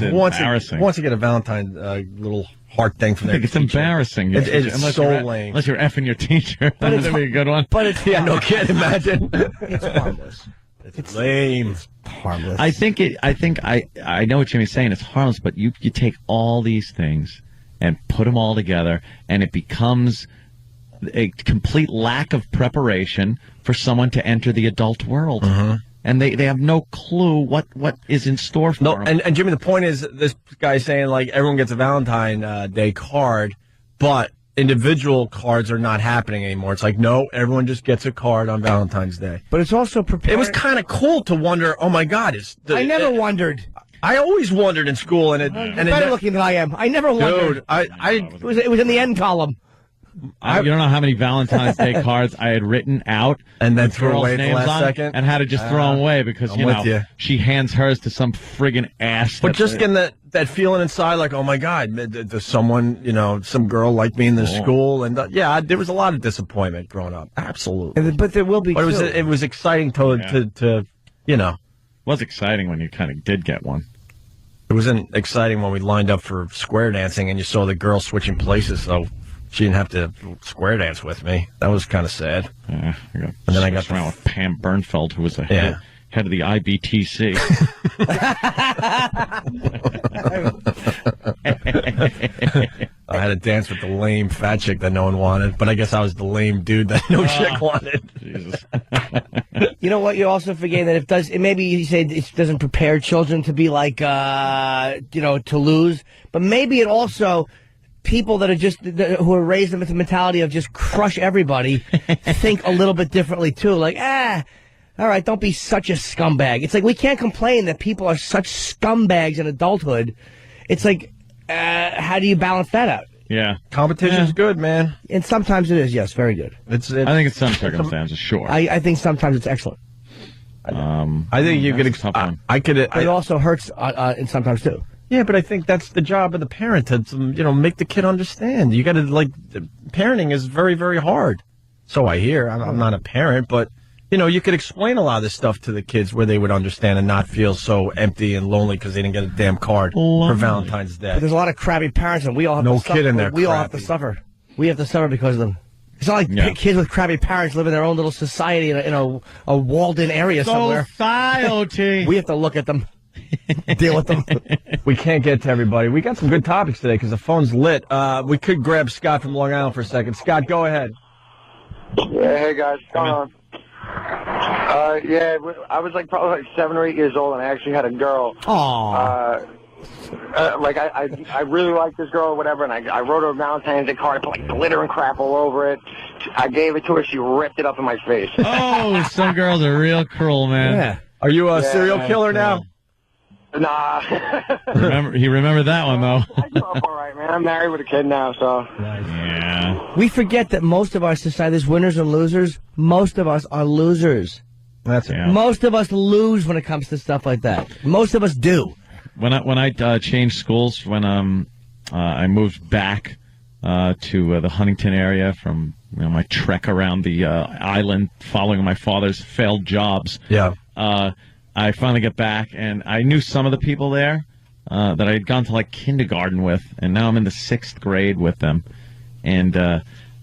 S2: It's
S1: Once
S2: embarrassing.
S1: you get a Valentine little heart thing from
S2: I
S1: their
S2: think it's
S1: teacher.
S2: embarrassing.
S1: It's
S2: unless
S1: so
S2: you're,
S1: lame.
S2: Unless you're effing your teacher. That'd be a good one.
S3: But it's
S1: Yeah, no kidding. Imagine.
S3: It's harmless.
S1: It's lame.
S3: Harmless.
S2: I know what Jimmy's saying. It's harmless, but you take all these things and put them all together, and it becomes a complete lack of preparation for someone to enter the adult world. And they have no clue what is in store for them.
S1: And Jimmy, the point is, this guy's saying like everyone gets a Valentine Day card, but individual cards are not happening anymore. It's like, no, everyone just gets a card on Valentine's Day.
S3: But it's also prepared.
S1: It was kind of cool to wonder, oh my God,
S3: I never wondered.
S1: I always wondered in school, and
S3: You're better looking than I am. I never wondered.
S1: Dude,
S3: It was in the end column.
S2: You don't know how many Valentine's Day cards I had written out
S1: and then
S2: with
S1: threw
S2: girls'
S1: away at the
S2: names
S1: last
S2: on
S1: second?
S2: and had to just throw them away because
S1: I'm with you.
S2: she hands hers to some friggin' ass.
S1: But just getting that feeling inside, like, oh my God, does someone, some girl like me in this school? And there was a lot of disappointment growing up. Absolutely.
S3: But there will be.
S1: But it was exciting to
S2: It was exciting when you kind of did get one.
S1: It wasn't exciting when we lined up for square dancing and you saw the girl switching places, so she didn't have to square dance with me. That was kind of sad.
S2: And
S1: then I got
S2: around with Pam Bernfeld, who was the
S1: Yeah.
S2: head of the IBTC.
S1: I had to dance with the lame fat chick that no one wanted, but I guess I was the lame dude that no chick wanted.
S2: Jesus.
S3: You know what? You're also forgetting that maybe you say it doesn't prepare children to be like, to lose, but maybe it also, people that are who are raised with the mentality of just crush everybody, think a little bit differently too. Like, all right, don't be such a scumbag. It's like we can't complain that people are such scumbags in adulthood. It's like, how do you balance that out?
S2: Yeah.
S1: Competition's good, man.
S3: And sometimes it is, yes, very good.
S2: I think in some circumstances, sure.
S3: I think sometimes it's excellent.
S1: I think you could. I could.
S3: But it also hurts and sometimes too.
S1: Yeah, but I think that's the job of the parent to make the kid understand. You got to parenting is very, very hard. So I hear. I'm not a parent, but you could explain a lot of this stuff to the kids where they would understand and not feel so empty and lonely because they didn't get a damn card for Valentine's Day.
S3: But there's a lot of crabby parents, and we all have
S1: No
S3: to suffer.
S1: kid in there
S3: We all have to
S1: crappy.
S3: suffer. We have to suffer because of them. It's not like kids with crabby parents live in their own little society in a walled-in area somewhere.
S2: Society.
S3: We have to look at them, deal with them.
S1: We can't get to everybody. We got some good topics today because the phone's lit. We could grab Scott from Long Island for a second. Scott, go ahead.
S12: Yeah, hey guys, what's going on? I was probably 7 or 8 years old, and I actually had a girl.
S3: Aww.
S15: I really like this girl or whatever, and I wrote her a Valentine's Day card, put like glitter and crap all over it. I gave it to her. She ripped it up in my face.
S2: Oh, some girls are real cruel, man.
S3: Yeah.
S1: Are you a serial killer now?
S15: Nah.
S2: He remembered that one, though.
S15: I grew up all right, man. I'm married with a kid now, so.
S2: Yeah.
S3: We forget that most of our society, there's winners and losers. Most of us are losers.
S1: That's it.
S3: Most of us lose when it comes to stuff like that. Most of us do.
S2: When I changed schools, when I moved back to the Huntington area from my trek around the island following my father's failed jobs.
S1: Yeah.
S2: I finally get back, and I knew some of the people there that I had gone to like kindergarten with, and now I'm in the 6th grade with them. And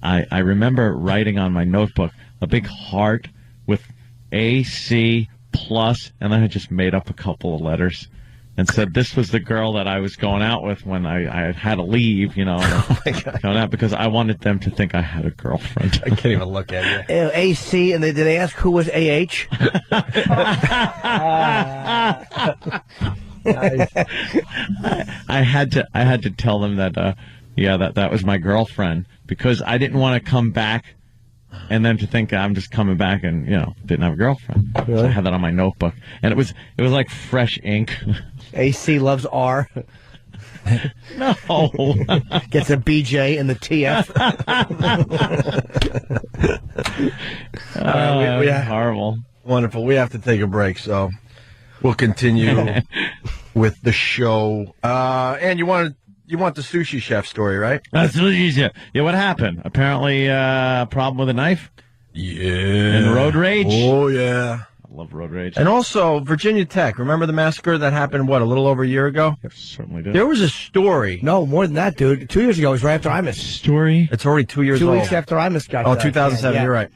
S2: I remember writing on my notebook a big heart with AC plus, and then I just made up a couple of letters and said this was the girl that I was going out with when I had to leave, going out because I wanted them to think I had a girlfriend.
S1: I can't even look at you.
S3: AC, and did they ask who was AH?
S2: I had to tell them that that was my girlfriend because I didn't want to come back and then to think I'm just coming back and didn't have a girlfriend.
S3: Really?
S2: So I had that on my notebook, and it was like fresh ink.
S3: AC loves R.
S2: No.
S3: Gets a BJ in the TF.
S2: Horrible.
S1: Wonderful. We have to take a break, so we'll continue with the show. And you want the sushi chef story, right?
S2: Sushi chef. Yeah, what happened? Apparently, a problem with a knife?
S1: Yeah.
S2: And road rage?
S1: Oh, yeah.
S2: I love road rage.
S1: And also, Virginia Tech. Remember the massacre that happened, a little over a year ago?
S2: Yes, certainly did.
S1: There was a story.
S3: No, more than that, dude. 2 years ago, it was right after Imus.
S2: Story?
S1: It's already 2 years
S3: 2
S1: old.
S3: 2 weeks after Imus got
S1: 2007,
S3: yeah.
S1: You're right.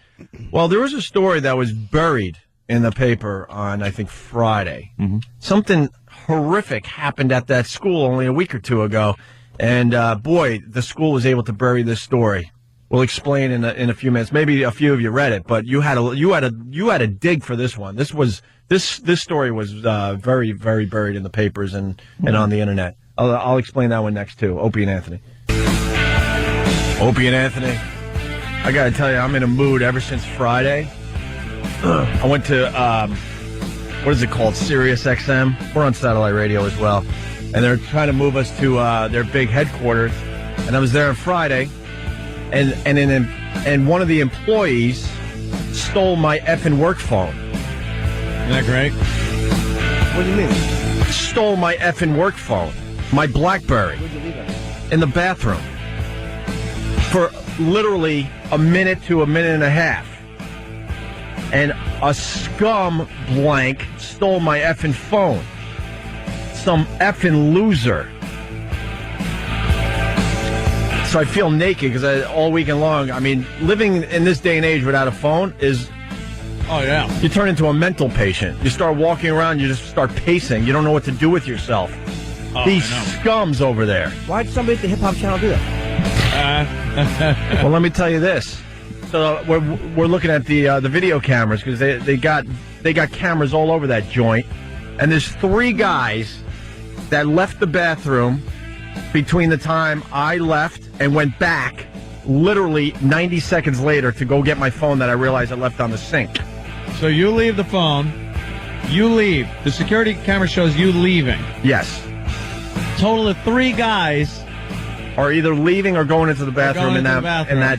S1: Well, there was a story that was buried in the paper on, I think, Friday.
S2: Mm-hmm.
S1: Something horrific happened at that school only a week or two ago. And, boy, the school was able to bury this story. We'll explain in a few minutes. Maybe a few of you read it, but you had to dig for this one. This story was very, very buried in the papers and on the internet. I'll explain that one next too. Opie and Anthony. Opie and Anthony. I gotta tell you, I'm in a mood ever since Friday. I went to what is it called? Sirius XM. We're on satellite radio as well, and they're trying to move us to their big headquarters. And I was there on Friday. And one of the employees stole my effing work phone.
S2: Isn't that great?
S3: What do you mean?
S1: Stole my effing work phone. My BlackBerry.
S3: Where'd you leave it?
S1: In the bathroom. For literally a minute to a minute and a half. And a scum blank stole my effing phone. Some effing loser. So I feel naked because all weekend long, living in this day and age without a phone is...
S2: Oh, yeah.
S1: You turn into a mental patient. You start walking around, you just start pacing. You don't know what to do with yourself.
S2: Oh,
S1: These scums over there.
S3: Why'd somebody at the Hip Hop Channel do that?
S1: Well, let me tell you this. So we're looking at the video cameras because they got cameras all over that joint. And there's 3 guys that left the bathroom between the time I left and went back literally 90 seconds later to go get my phone that I realized I left on the sink.
S2: So you leave the phone. You leave. The security camera shows you leaving.
S1: Yes.
S2: Total of 3 guys
S1: are either leaving or going into the bathroom in that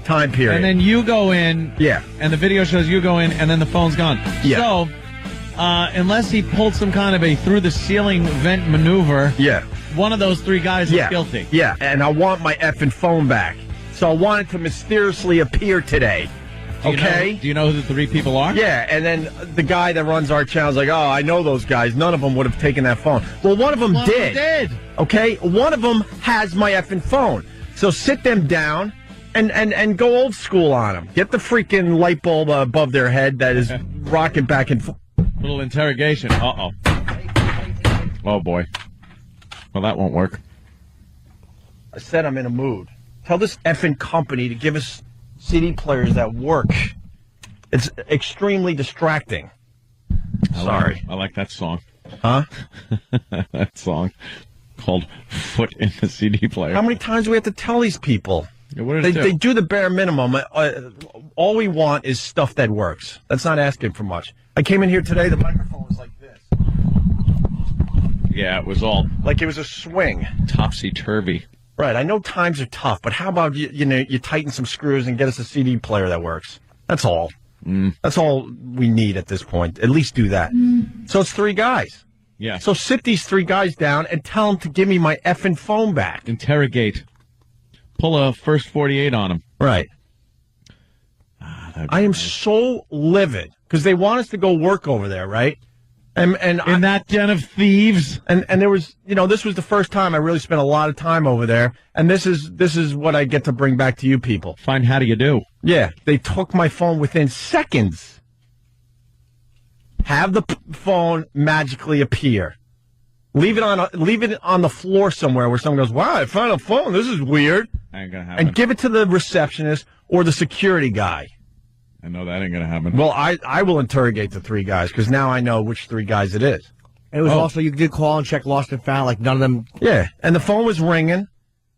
S1: time period.
S2: And then you go in.
S1: Yeah.
S2: And the video shows you go in, and then the phone's gone.
S1: Yeah.
S2: So, unless he pulled some kind of a through-the-ceiling vent maneuver, one of those 3 guys is guilty.
S1: Yeah, and I want my effing phone back. So I want it to mysteriously appear today.
S2: Do you know who the 3 people are?
S1: Yeah, and then the guy that runs our channel is like, oh, I know those guys. None of them would have taken that phone. Well, one of them did. Okay? One of them has my effing phone. So sit them down and go old school on them. Get the freaking light bulb above their head that is rocking back and forth.
S2: Little interrogation. Uh-oh. Oh, boy. Well, that won't work.
S1: I said I'm in a mood. Tell this effing company to give us CD players that work. It's extremely distracting.
S2: I like that song.
S1: Huh?
S2: That song called "Foot in the CD Player."
S1: How many times do we have to tell these people?
S2: Yeah, what did it do?
S1: They do the bare minimum. All we want is stuff that works. That's not asking for much. I came in here today, the microphone was like this.
S2: Yeah, it was all
S1: like it was a swing.
S2: Topsy-turvy.
S1: Right, I know times are tough, but how about you tighten some screws and get us a CD player that works? That's all. That's all we need at this point. At least do that. So it's 3 guys.
S2: Yeah.
S1: So sit these 3 guys down and tell them to give me my effing phone back.
S2: Interrogate. Pull a first 48 on them.
S1: Right. I am so livid because they want us to go work over there, right? And
S2: in that den of thieves.
S1: And there was, this was the first time I really spent a lot of time over there. And this is what I get to bring back to you people.
S2: Fine, how do you do?
S1: Yeah, they took my phone within seconds. Have the phone magically appear. Leave it on the floor somewhere where someone goes, "Wow, I found a phone. This is weird."
S2: Ain't gonna happen.
S1: And give it to the receptionist or the security guy.
S2: I know that ain't gonna happen.
S1: Well, I will interrogate the 3 guys because now I know which 3 guys it is.
S3: And it was also, you did call and check lost and found, like none of them.
S1: Yeah, and the phone was ringing.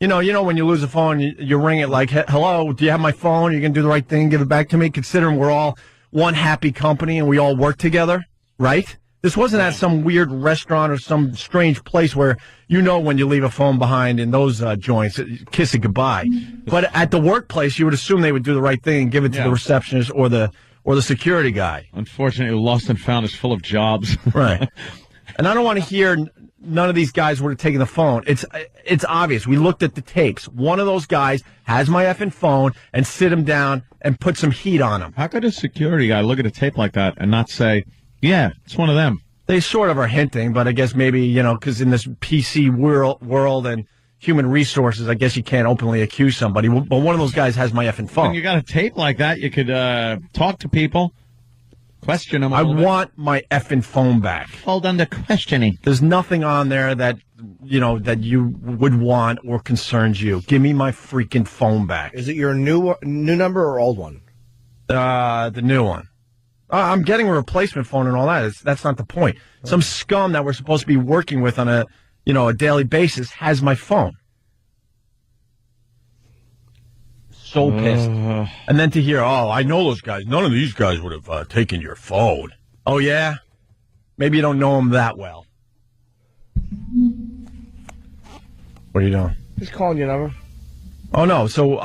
S1: You know when you lose a phone, you ring it like, "Hello, do you have my phone? Are you going to do the right thing? Give it back to me?" Considering we're all one happy company and we all work together, right? This wasn't at some weird restaurant or some strange place where when you leave a phone behind in those joints, kiss it goodbye. But at the workplace, you would assume they would do the right thing and give it to the receptionist or the security guy.
S2: Unfortunately, lost and found is full of jobs.
S1: Right. And I don't want to hear none of these guys would have taken the phone. It's obvious. We looked at the tapes. One of those guys has my effing phone and sit him down and put some heat on him.
S2: How could a security guy look at a tape like that and not say, "Yeah, it's one of them"?
S1: They sort of are hinting, but I guess maybe, because in this PC world and human resources, I guess you can't openly accuse somebody. But one of those guys has my effing phone.
S2: When you got a tape like that, you could talk to people, question them.
S1: I want my effing phone back.
S2: Hold under questioning.
S1: There's nothing on there that you would want or concerns you. Give me my freaking phone back.
S3: Is it your new number or old one?
S1: The new one. I'm getting a replacement phone and all that. That's not the point. Some scum that we're supposed to be working with on a daily basis has my phone. So pissed. And then to hear, I know those guys. None of these guys would have taken your phone. Oh, yeah? Maybe you don't know them that well. What are you doing?
S3: Just calling your number.
S1: Oh, no. So,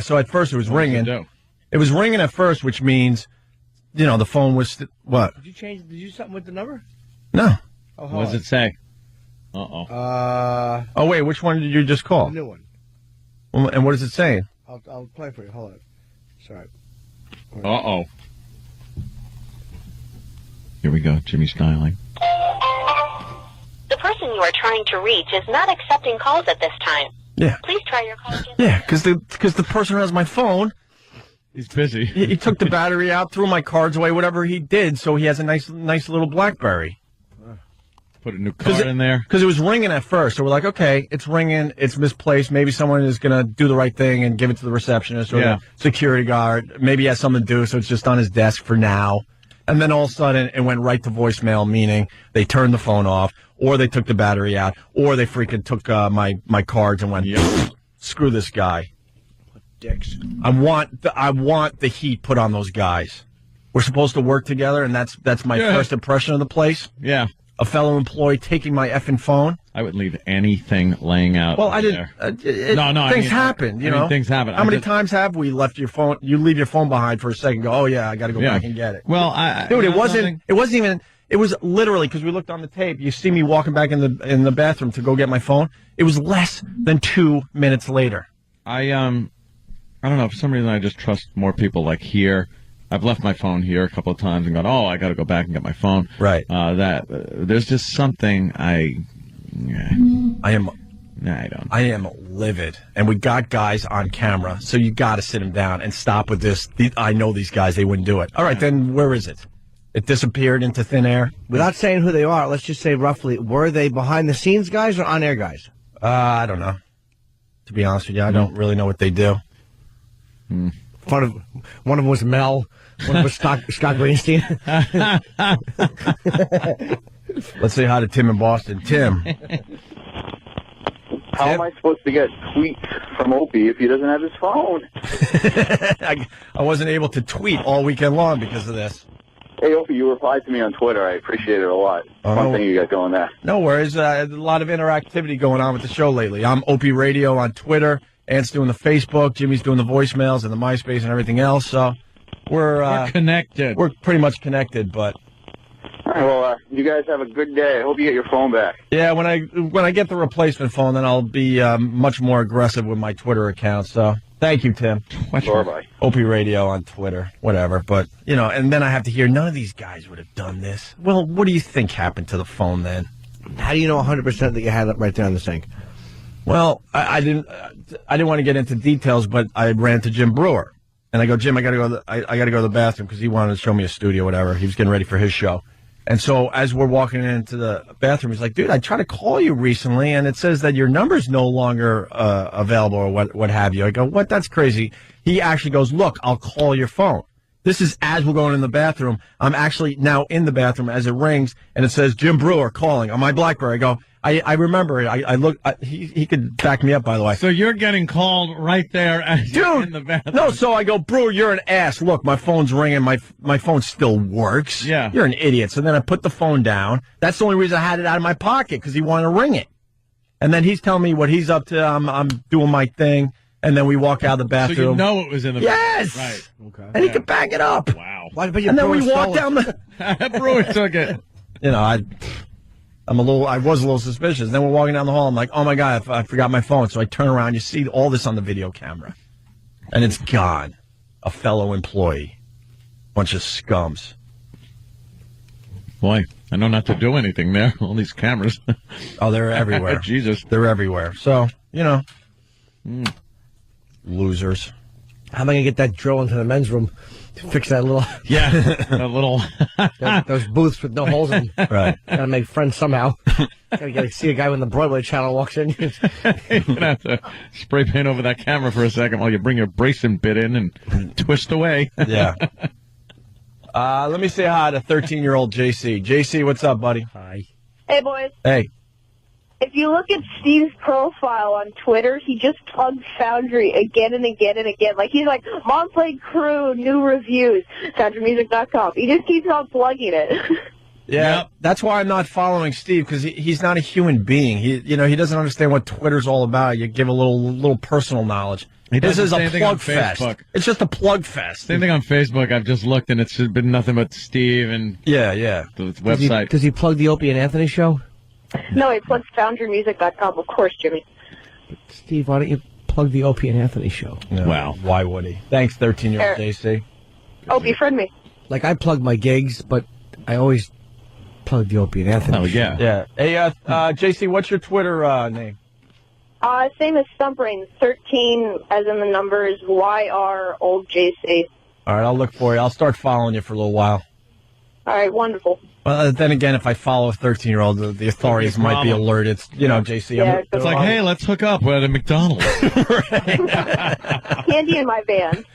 S1: So at first it was ringing. It was ringing at first, which means... the phone was... what?
S3: Did you do something with the number?
S1: No.
S3: Oh,
S2: what does it say?
S1: Oh, wait, which one did you just call?
S3: The new one.
S1: Well, and what is it saying?
S3: I'll play for you. Hold on. Sorry.
S2: Uh-oh. Here we go, Jimmy Styling.
S17: The person you are trying to reach is not accepting calls at this time.
S1: Yeah.
S17: Please try your call again.
S1: Yeah, because the person who has my phone...
S2: He's busy.
S1: He took the battery out, threw my cards away, whatever he did, so he has a nice little BlackBerry.
S2: Put a new card in there.
S1: Because it was ringing at first, so we're like, okay, it's ringing, it's misplaced, maybe someone is going to do the right thing and give it to the receptionist or the security guard. Maybe he has something to do, so it's just on his desk for now. And then all of a sudden, it went right to voicemail, meaning they turned the phone off, or they took the battery out, or they freaking took my cards and went, screw this guy.
S3: Dicks.
S1: I want the heat put on those guys. We're supposed to work together, and that's my first impression of the place.
S2: Yeah.
S1: A fellow employee taking my effing phone.
S2: I would leave anything laying out.
S1: Well, I didn't. Things happen,
S2: Things happen.
S1: How many times have we left your phone? You leave your phone behind for a second. Go, oh yeah, I got to go back and get it.
S2: Well,
S1: dude, it wasn't even. It was literally because we looked on the tape. You see me walking back in the bathroom to go get my phone. It was less than 2 minutes later.
S2: I don't know. For some reason, I just trust more people. Like here, I've left my phone here a couple of times and gone, I got to go back and get my phone.
S1: Right.
S2: There's just something I don't.
S1: I am livid, and we got guys on camera, so you got to sit them down and stop with this. I know these guys; they wouldn't do it. All right, then where is it? It disappeared into thin air.
S3: Without saying who they are, let's just say roughly: were they behind the scenes guys or on air guys?
S1: I don't know. To be honest with you, I don't really know what they do.
S3: One of them was Mel. One of them was Scott Greenstein.
S1: Let's say hi to Tim in Boston. Tim.
S18: How am I supposed to get tweets from Opie if he doesn't have his phone?
S1: I wasn't able to tweet all weekend long because of this.
S18: Hey, Opie, you replied to me on Twitter. I appreciate it a lot. Fun thing you got going there.
S1: No worries. A lot of interactivity going on with the show lately. I'm Opie Radio on Twitter. Ant's doing the Facebook. Jimmy's doing the voicemails and the MySpace and everything else. So we're
S2: connected.
S1: We're pretty much connected, but...
S18: All right, well, you guys have a good day. I hope you get your phone back.
S1: Yeah, when I get the replacement phone, then I'll be much more aggressive with my Twitter account. So thank you, Tim.
S18: Bye-bye.
S1: Opie Radio on Twitter, whatever. But, and then I have to hear none of these guys would have done this. Well, what do you think happened to the phone then?
S3: How do you know 100% that you had it right there on the sink?
S1: Well, I didn't want to get into details, but I ran to Jim Brewer. And I go, Jim, I got to go to the bathroom because he wanted to show me a studio, whatever. He was getting ready for his show. And so as we're walking into the bathroom, he's like, dude, I tried to call you recently, and it says that your number's no longer available or what have you. I go, what? That's crazy. He actually goes, look, I'll call your phone. This is as we're going in the bathroom. I'm actually now in the bathroom as it rings, and it says Jim Brewer calling on my BlackBerry. I go, I remember it. I look. He could back me up, by the way.
S2: So you're getting called right there as you're in the bathroom.
S1: No, so I go, Brewer, you're an ass. Look, my phone's ringing. My phone still works.
S2: Yeah.
S1: You're an idiot. So then I put the phone down. That's the only reason I had it out of my pocket, because he wanted to ring it. And then he's telling me what he's up to. I'm doing my thing. And then we walk out of the bathroom.
S2: So you know it was in the
S1: Yes!
S2: bathroom. Right. Okay.
S1: And he could back it up.
S2: Wow.
S1: And then we walk down the...
S2: Brewer took it.
S1: I was a little suspicious. Then we're walking down the hall. I'm like, oh, my God, I forgot my phone. So I turn around. You see all this on the video camera. And it's gone. A fellow employee. Bunch of scums.
S2: Boy, I know not to do anything there. All these cameras.
S1: Oh, they're everywhere.
S2: Jesus.
S1: They're everywhere. So, losers.
S3: How am I going to get that drill into the men's room to fix that little...
S2: Yeah, that little...
S3: those booths with no holes in them.
S1: Right.
S3: Got to make friends somehow. Got to see a guy when the Broadway channel walks in.
S2: You're going to have to spray paint over that camera for a second while you bring your bracing bit in and twist away.
S1: Yeah. Let me say hi to 13-year-old JC. JC, what's up, buddy?
S3: Hi.
S19: Hey, boys.
S1: Hey.
S19: If you look at Steve's profile on Twitter, he just plugs Foundry again and again and again. Like, he's like, Monthly Crew, new reviews, FoundryMusic.com. He just keeps on plugging it.
S1: Yeah, That's why I'm not following Steve, because he's not a human being. He doesn't understand what Twitter's all about. You give a little personal knowledge. This is a plug fest. It's just a plug fest.
S2: Same thing on Facebook. I've just looked, and it's been nothing but Steve and
S1: the
S2: website.
S3: Does he plug the Opie and Anthony show?
S19: No, he plugs FoundryMusic.com, of course, Jimmy.
S3: Steve, why don't you plug the Opie and Anthony show?
S1: No,
S2: wow.
S1: Why would he? Thanks, 13-year-old JC.
S19: Opie, friend me.
S3: Like, I plug my gigs, but I always plug the Opie and Anthony show.
S1: Yeah. Hey, JC, what's your Twitter name?
S19: Same as Stumpbrains, 13 as in the numbers, YR old JC.
S1: All right, I'll look for you. I'll start following you for a little while.
S19: All right, wonderful.
S1: Well, then again, if I follow a 13-year-old, the authorities might be alerted. JC.
S19: Yeah,
S2: it's like, hey, let's hook up at a McDonald's.
S19: Candy in my van.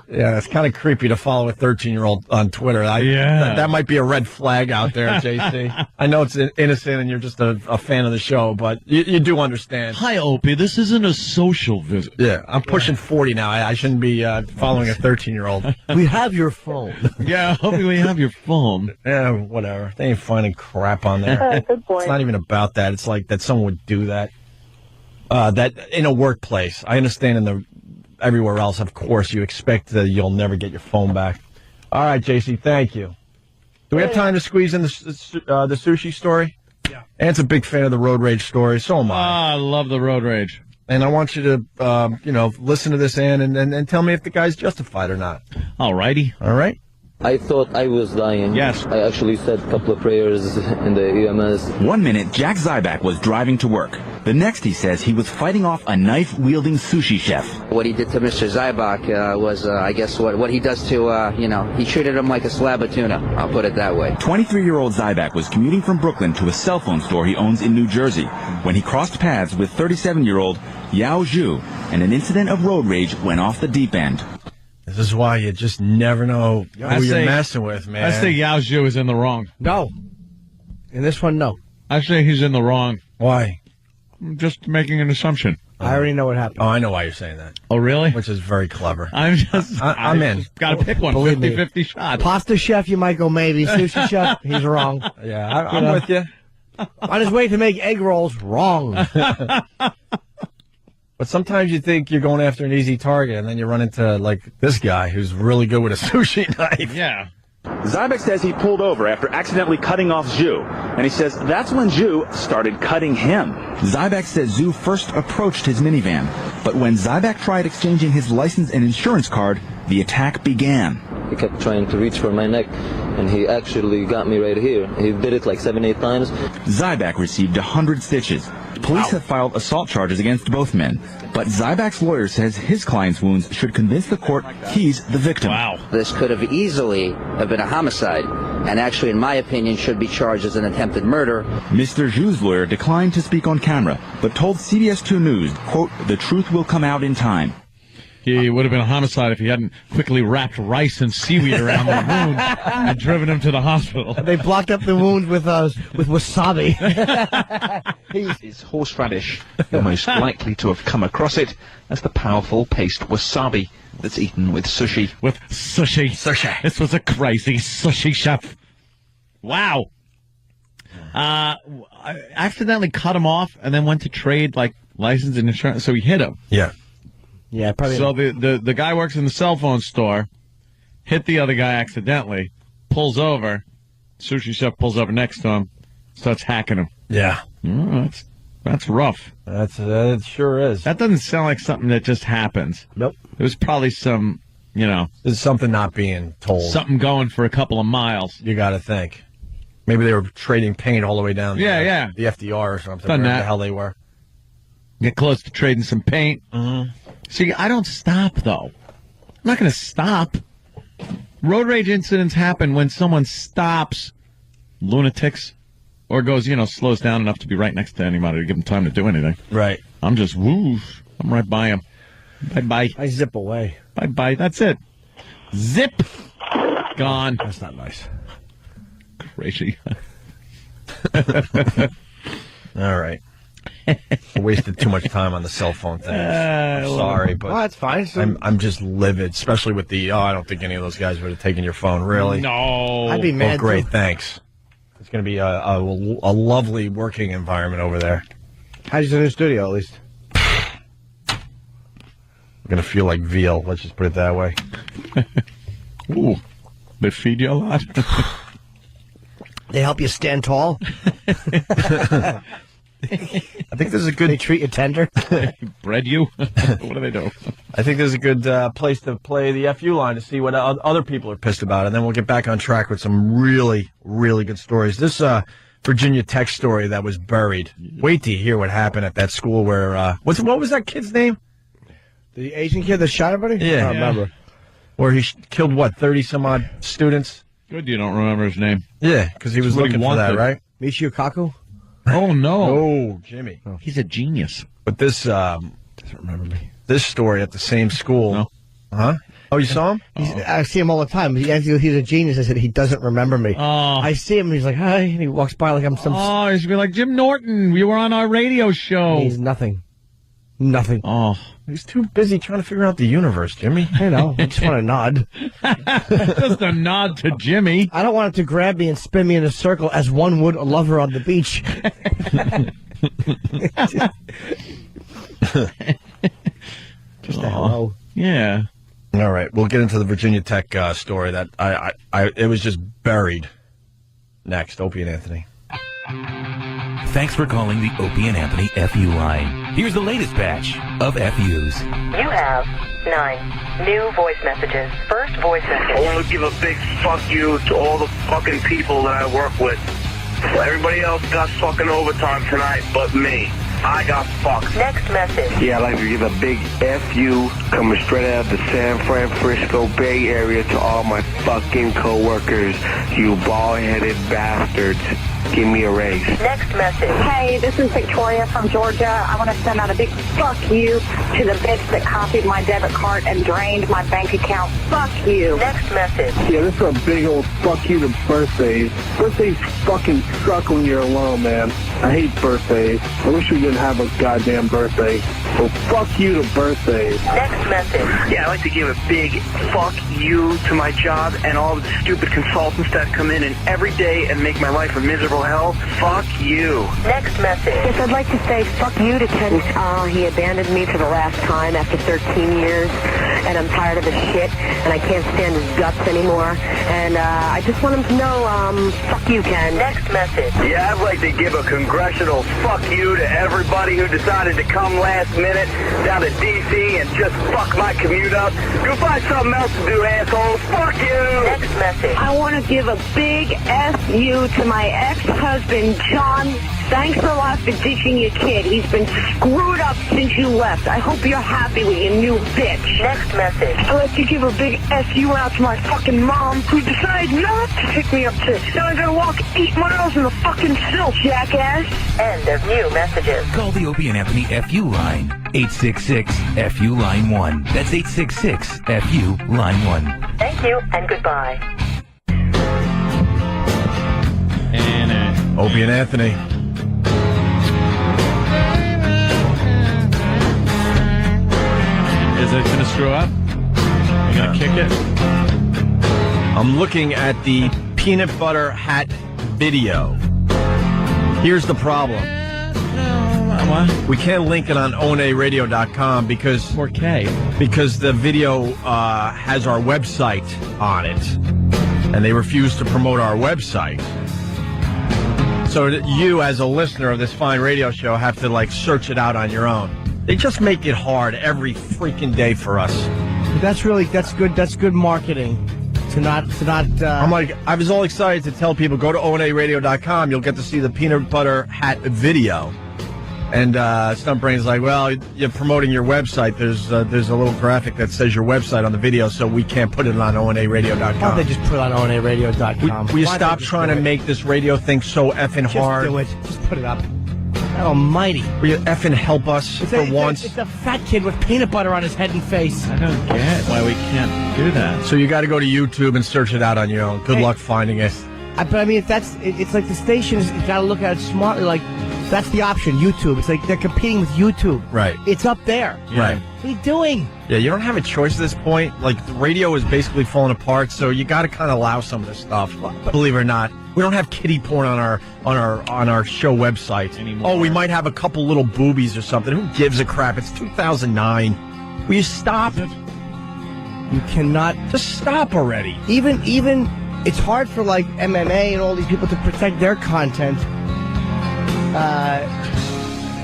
S1: Yeah, it's kind of creepy to follow a 13-year-old on Twitter. That might be a red flag out there, JC. I know it's innocent and you're just a fan of the show, but you do understand.
S2: Hi, Opie. This isn't a social visit.
S1: Yeah, I'm pushing 40 now. I shouldn't be following a 13-year-old.
S3: We have your phone.
S2: Yeah, Opie, we have your phone.
S1: Yeah, whatever. They ain't finding crap on there.
S19: Good point.
S1: It's not even about that. It's like that someone would do that. That in a workplace. I understand everywhere else, of course, you expect that you'll never get your phone back. All right, JC, thank you. Do we have time to squeeze in the sushi story? Yeah. Ant's a big fan of the road rage story. So am I.
S2: I love the road rage.
S1: And I want you to, listen to this, Ann, and tell me if the guy's justified or not.
S2: All righty.
S1: All right.
S20: I thought I was dying.
S2: Yes.
S20: I actually said a couple of prayers in the EMS.
S21: 1 minute, Jack Zybak was driving to work. The next, he says, he was fighting off a knife-wielding sushi chef.
S22: What he did to Mr. Zybak was, I guess, what he does to, he treated him like a slab of tuna. I'll put it that way.
S21: 23-year-old Zybak was commuting from Brooklyn to a cell phone store he owns in New Jersey when he crossed paths with 37-year-old Yao Zhu, and an incident of road rage went off the deep end.
S1: This is why you just never know who you're messing with, man.
S2: I say Yao Zhu is in the wrong.
S3: No. In this one, no.
S2: I say he's in the wrong.
S1: Why?
S2: I'm just making an assumption.
S3: I already know what happened.
S1: Oh, I know why you're saying that.
S2: Oh, really?
S1: Which is very clever.
S2: I'm in. Got to pick one. 50-50 shot.
S3: Pasta chef, you might go maybe. Sushi chef, he's wrong.
S1: Yeah, I'm with you.
S3: On his way to make egg rolls, wrong.
S1: But sometimes you think you're going after an easy target, and then you run into, like, this guy who's really good with a sushi knife.
S2: Yeah.
S21: Zybeck says he pulled over after accidentally cutting off Zhu, and he says that's when Zhu started cutting him. Zybeck says Zhu first approached his minivan, but when Zybeck tried exchanging his license and insurance card, the attack began.
S20: He kept trying to reach for my neck, and he actually got me right here. He did it like 7-8 times.
S21: Zybeck received 100 stitches. Police have filed assault charges against both men, but Zybeck's lawyer says his client's wounds should convince the court he's the victim.
S2: Wow.
S22: This could have easily have been a homicide, and actually, in my opinion, should be charged as an attempted murder.
S21: Mr. Zhu's lawyer declined to speak on camera, but told CBS 2 News, quote, the truth will come out in time.
S2: He would have been a homicide if he hadn't quickly wrapped rice and seaweed around the wound and driven him to the hospital.
S3: They blocked up the wound with wasabi.
S4: Is horseradish. You're most likely to have come across it as the powerful paste wasabi that's eaten with sushi.
S2: With sushi.
S1: Sushi.
S2: This was a crazy sushi chef. Wow. I accidentally cut him off and then went to trade, like, license and insurance, so he hit him.
S1: Yeah.
S3: Yeah, probably.
S2: So the guy works in the cell phone store, hit the other guy accidentally, pulls over, sushi chef pulls over next to him, starts hacking him.
S1: Yeah.
S2: That's rough.
S1: It sure is.
S2: That doesn't sound like something that just happens.
S3: Nope.
S2: There was probably some,
S1: There's something not being told.
S2: something going for a couple of miles.
S1: You got to think. Maybe they were trading paint all the way down
S2: the
S1: FDR or something.
S2: Done
S1: wherever
S2: that.
S1: the hell they were.
S2: Get close to trading some paint.
S1: Mm-hmm.
S2: See, I don't stop, though. I'm not going to stop. Road rage incidents happen when someone stops lunatics or goes, slows down enough to be right next to anybody to give them time to do anything.
S1: Right.
S2: I'm just, whoosh. I'm right by him. Bye-bye.
S3: I zip away.
S2: Bye-bye. That's it. Zip. Gone.
S3: That's not nice.
S2: Crazy.
S1: All right. I wasted too much time on the cell phone thing. I'm sorry, but
S3: that's fine.
S1: I'm just livid, especially with the. I don't think any of those guys would have taken your phone. Really?
S2: No.
S3: I'd be mad.
S1: Oh, great,
S3: too.
S1: thanks. It's going to be a lovely working environment over there.
S3: How's your new studio, at least?
S1: I'm going to feel like veal. Let's just put it that way.
S2: Ooh, they feed you a lot.
S3: They help you stand tall.
S1: I think there's a good.
S3: They treat you tender.
S2: Bread you? What do they do?
S1: I think there's a good place to play the FU line to see what other people are pissed about, and then we'll get back on track with some really, really good stories. This Virginia Tech story that was buried. Wait till you hear what happened at that school where what was that kid's name?
S3: The Asian kid that shot everybody?
S1: Yeah.
S3: I don't remember.
S1: Where he killed 30 some odd students.
S2: Good, you don't remember his name.
S1: Yeah, because he was
S2: That's what
S1: looking
S2: he
S1: for that,
S2: wanted.
S1: right?
S3: Michio Kaku?
S2: Oh, no.
S1: Oh, Jimmy.
S2: He's a genius.
S1: But this,
S3: Doesn't remember me.
S1: this story at the same school.
S2: No.
S1: Huh? Oh, you saw him?
S3: I see him all the time. He's a genius. I said, he doesn't remember me.
S2: Oh.
S3: I see him, he's like, hi, and he walks by like I'm some...
S2: Oh, he should be like, Jim Norton, you were on our radio show.
S3: He's nothing. Nothing.
S2: Oh.
S1: He's too busy trying to figure out the universe, Jimmy.
S3: I know. I just want to nod.
S2: Just a nod to Jimmy.
S3: I don't want him to grab me and spin me in a circle as one would a lover on the beach. Just hello.
S2: Yeah.
S1: All right, we'll get into the Virginia Tech story that it was just buried. Next, Opie and Anthony.
S5: Thanks for calling the Opie and Anthony FU line. Here's the latest batch of FUs.
S23: You have 9 new voice messages. First voice message.
S16: I want to give a big fuck you to all the fucking people that I work with. Everybody else got fucking overtime tonight but me. I got fucked.
S23: Next message.
S16: Yeah, I'd like to give a big FU coming straight out of the San Francisco Bay Area to all my fucking coworkers, you bald-headed bastards.
S12: give me a raise.
S23: Next message.
S19: Hey, this is Victoria from Georgia. I want to send out a big fuck you to the bitch that copied my debit card and drained my bank account. Fuck you.
S23: Next message.
S11: Yeah, this is a big old fuck you to birthdays. Birthdays fucking suck when you're alone, man. I hate birthdays. I wish we didn't have a goddamn birthday. So fuck you to birthdays.
S23: Next message.
S12: Yeah, I'd like to give a big fuck you to my job and all of the stupid consultants that come in and every day and make my life a miserable hell. Fuck you.
S23: Next message. Yes, I'd like to say fuck you to Ken. He abandoned me for the last time after 13 years, and I'm tired of his shit, and I can't stand his guts anymore. And I just want him to know, fuck you, Ken. Next message.
S12: Yeah, I'd like to give a congressional fuck you to everybody who decided to come last minute down to D.C. and just fuck my commute up. Go find something else to do, assholes. Fuck you.
S23: Next message.
S19: I want to give a big F you to my ex-husband, John. Thanks a lot for ditching your kid. He's been screwed up since you left. I hope you're happy with your new bitch.
S23: Next message.
S19: I'd like to give a big F you out to my fucking mom, who decided not to pick me up today. Now I gotta walk 8 miles in the fucking silt, jackass.
S23: End of new messages.
S5: Call the Opie and Anthony FU line. 866-FU line 1. That's 866-FU line 1.
S23: Thank you and goodbye.
S2: And
S1: Opie and Anthony.
S2: is it going to screw up? You going to kick it?
S1: I'm looking at the peanut butter hat video. Here's the problem.
S2: What?
S1: We can't link it on onaradio.com because
S2: 4K.
S1: Because the video has our website on it, and they refuse to promote our website. So you, as a listener of this fine radio show, have to like search it out on your own. They just make it hard every freaking day for us.
S3: That's good marketing.
S1: I'm like, I was all excited to tell people, go to onaradio.com. You'll get to see the peanut butter hat video. And Stumpbrain's like, well, you're promoting your website. There's a little graphic that says your website on the video, so we can't put it on onaradio.com.
S3: Why don't they just put it on onaradio.com?
S1: Will you stop trying to make this radio thing so effing hard?
S3: Just do it. Just put it up. God almighty.
S1: Will you effing help us for once?
S3: It's a fat kid with peanut butter on his head and face.
S2: I don't get why we can't do that.
S1: So you got to go to YouTube and search it out on your own. Good luck finding it.
S3: But I mean, it's like the stations, you got to look at it smartly. Like, that's the option, YouTube. It's like they're competing with YouTube.
S1: Right.
S3: It's up there.
S1: Yeah. Right.
S3: What are you doing?
S1: Yeah, you don't have a choice at this point. Like, the radio is basically falling apart, so you got to kind of allow some of this stuff. Believe it or not, we don't have kiddie porn on our show website anymore. Oh, we might have a couple little boobies or something. Who gives a crap? It's 2009. Will you stop?
S3: You cannot
S1: just stop already.
S3: Even it's hard for like MMA and all these people to protect their content.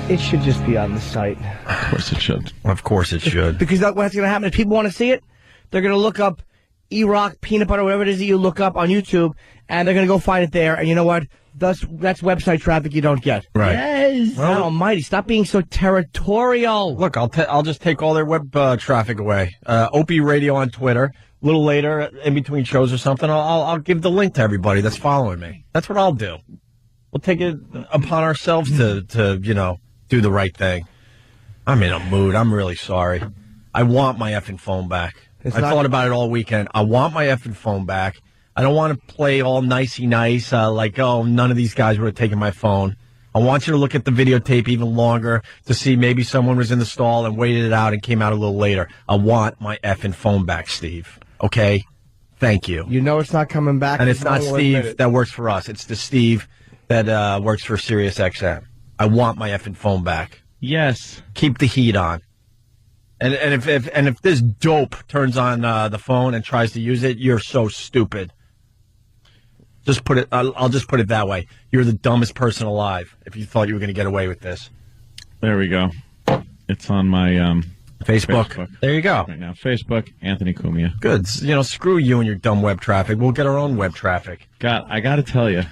S3: It should just be on the site.
S2: Of course it should.
S1: Of course it should.
S3: Because what's going to happen if people want to see it, they're going to look up E-Rock, peanut butter, whatever it is that you look up on YouTube, and they're going to go find it there. And you know what? That's website traffic you don't get.
S1: Right.
S3: Yes.
S1: Well,
S3: God almighty, stop being so territorial.
S1: Look, I'll just take all their web traffic away. Opie Radio on Twitter. A little later, in between shows or something, I'll give the link to everybody that's following me. That's what I'll do. We'll take it upon ourselves to do the right thing. I'm in a mood. I'm really sorry. I want my effing phone back. I thought about it all weekend. I want my effing phone back. I don't want to play all nicey nice, like, oh, none of these guys would have taken my phone. I want you to look at the videotape even longer to see maybe someone was in the stall and waited it out and came out a little later. I want my effing phone back, Steve. Okay? Thank you.
S3: You know it's not coming back.
S1: And it's not Steve that works for us. It's the Steve that works for Sirius XM. I want my effing phone back.
S2: Yes.
S1: Keep the heat on. And if this dope turns on the phone and tries to use it, you're so stupid. Just put it. I'll just put it that way. You're the dumbest person alive if you thought you were going to get away with this.
S2: There we go. It's on my
S1: Facebook. There you go.
S2: Right now, Facebook, Anthony Cumia.
S1: Good. Screw you and your dumb web traffic. We'll get our own web traffic.
S2: God, I got to tell you,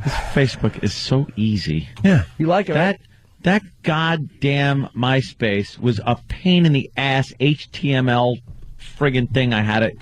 S2: this Facebook is so easy.
S1: Yeah,
S3: you like it.
S2: That goddamn MySpace was a pain in the ass HTML friggin' thing. I had it.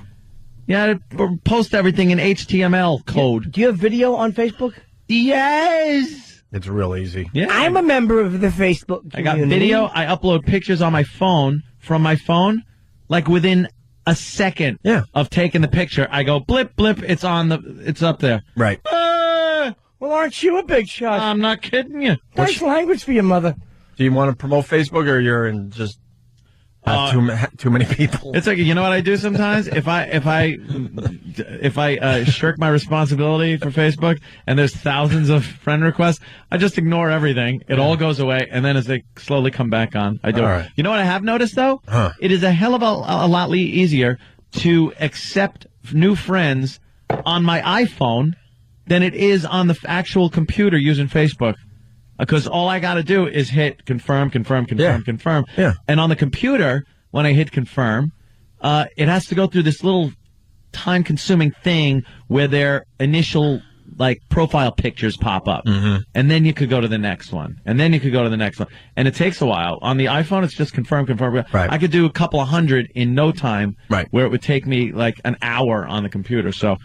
S2: Yeah, to post everything in HTML code.
S3: Do you have video on Facebook?
S2: Yes.
S1: It's real easy.
S2: Yeah.
S3: I'm a member of the Facebook community.
S2: I got video. I upload pictures on my phone from my phone, like within a second of taking the picture. I go blip blip. It's up there.
S1: Right.
S3: Well, aren't you a big shot?
S2: I'm not kidding you.
S3: Nice language for your mother.
S1: Do you want to promote Facebook, or you're in just too many people?
S2: It's like, you know what I do sometimes? If I shirk my responsibility for Facebook and there's thousands of friend requests, I just ignore everything. It all goes away, and then as they slowly come back on, I do.
S1: All right.
S2: You know what I have noticed though? It is a hell of a lot easier to accept new friends on my iPhone than it is on the actual computer using Facebook. Because all I got to do is hit confirm.
S1: Yeah.
S2: And on the computer, when I hit confirm, it has to go through this little time-consuming thing where their initial profile pictures pop up. And then you could go to the next one. And then you could go to the next one. And it takes a while. On the iPhone, it's just confirm.
S1: Right.
S2: I could do a couple of hundred in no time,
S1: right,
S2: where it would take me like an hour on the computer. So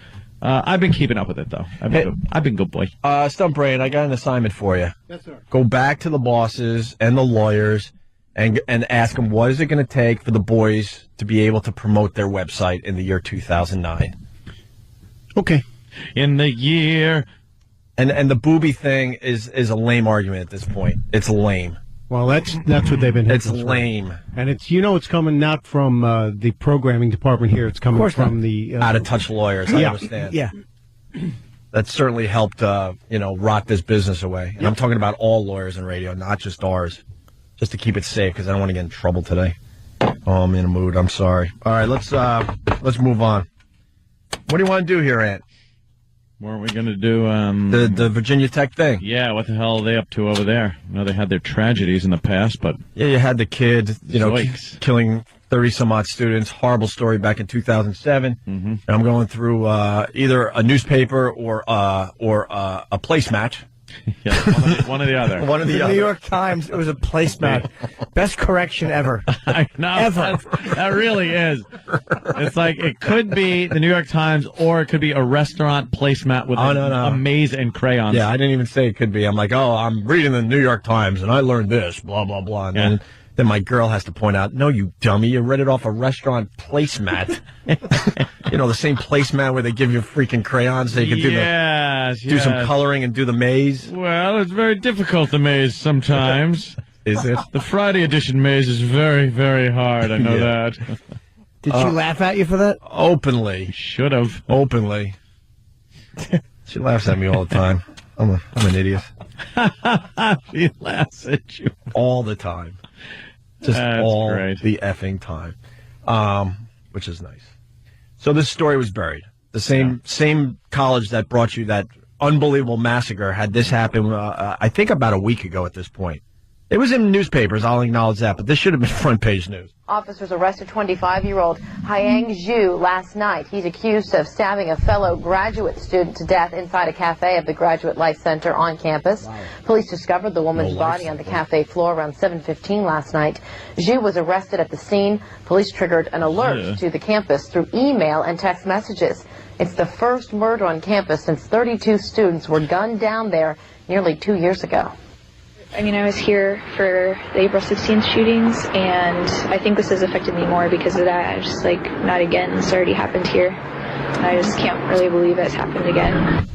S2: I've been keeping up with it, though. I've been good boy.
S1: Stump Brain, I got an assignment for you.
S10: Yes, sir.
S1: Go back to the bosses and the lawyers and ask them, what is it going to take for the boys to be able to promote their website in the year 2009?
S10: Okay.
S2: In the year.
S1: And the booby thing is a lame argument at this point. It's lame.
S10: Well, that's what they've been.
S1: It's lame,
S10: and it's it's coming not from the programming department here. It's coming from the
S1: out of touch lawyers. I understand.
S3: Yeah,
S1: that certainly helped rot this business away. And I'm talking about all lawyers in radio, not just ours, just to keep it safe because I don't want to get in trouble today. Oh, I'm in a mood. I'm sorry. All right, let's move on. What do you want to do here, Ant?
S2: Weren't we going to do
S1: the Virginia Tech thing?
S2: Yeah, what the hell are they up to over there? I know they had their tragedies in the past, but
S1: yeah, you had the kid, killing 30-some-odd students. Horrible story back in 2007. And I'm going through either a newspaper or a placemat.
S2: Yeah, one or the other.
S1: One or the
S3: The
S1: other.
S3: New York Times, it was a placemat. Best correction ever.
S2: I know.
S3: Ever.
S2: That really is. It's like it could be the New York Times or it could be a restaurant placemat with a maze and crayons.
S1: Yeah, I didn't even say it could be. I'm like, I'm reading the New York Times and I learned this, blah, blah, blah. And then my girl has to point out, no, you dummy, you read it off a restaurant placemat. The same placemat where they give you freaking crayons so you can do some coloring and do the maze.
S2: Well, it's very difficult, the maze, sometimes.
S1: Is it?
S2: The Friday edition maze is very, very hard, I know that.
S3: Did she laugh at you for that?
S1: Openly.
S2: Should have.
S1: Openly. She laughs at me all the time. I'm an idiot.
S2: She laughs at you.
S1: All the time. Just
S2: That's
S1: all
S2: great.
S1: the effing time. Which is nice. So this story was buried. The same college that brought you that unbelievable massacre had this happen, I think about a week ago at this point. It was in newspapers, I'll acknowledge that, but this should have been front page news.
S6: Officers arrested 25-year-old Hyang Zhu last night. He's accused of stabbing a fellow graduate student to death inside a cafe at the Graduate Life Center on campus. Wow. Police discovered the woman's body on the cafe floor around 7:15 last night. Zhu was arrested at the scene. Police triggered an alert to the campus through email and text messages. It's the first murder on campus since 32 students were gunned down there nearly 2 years ago.
S7: I mean, I was here for the April 16th shootings, and I think this has affected me more because of that. I was just like, not again. This already happened here. And I just can't really believe it's happened again.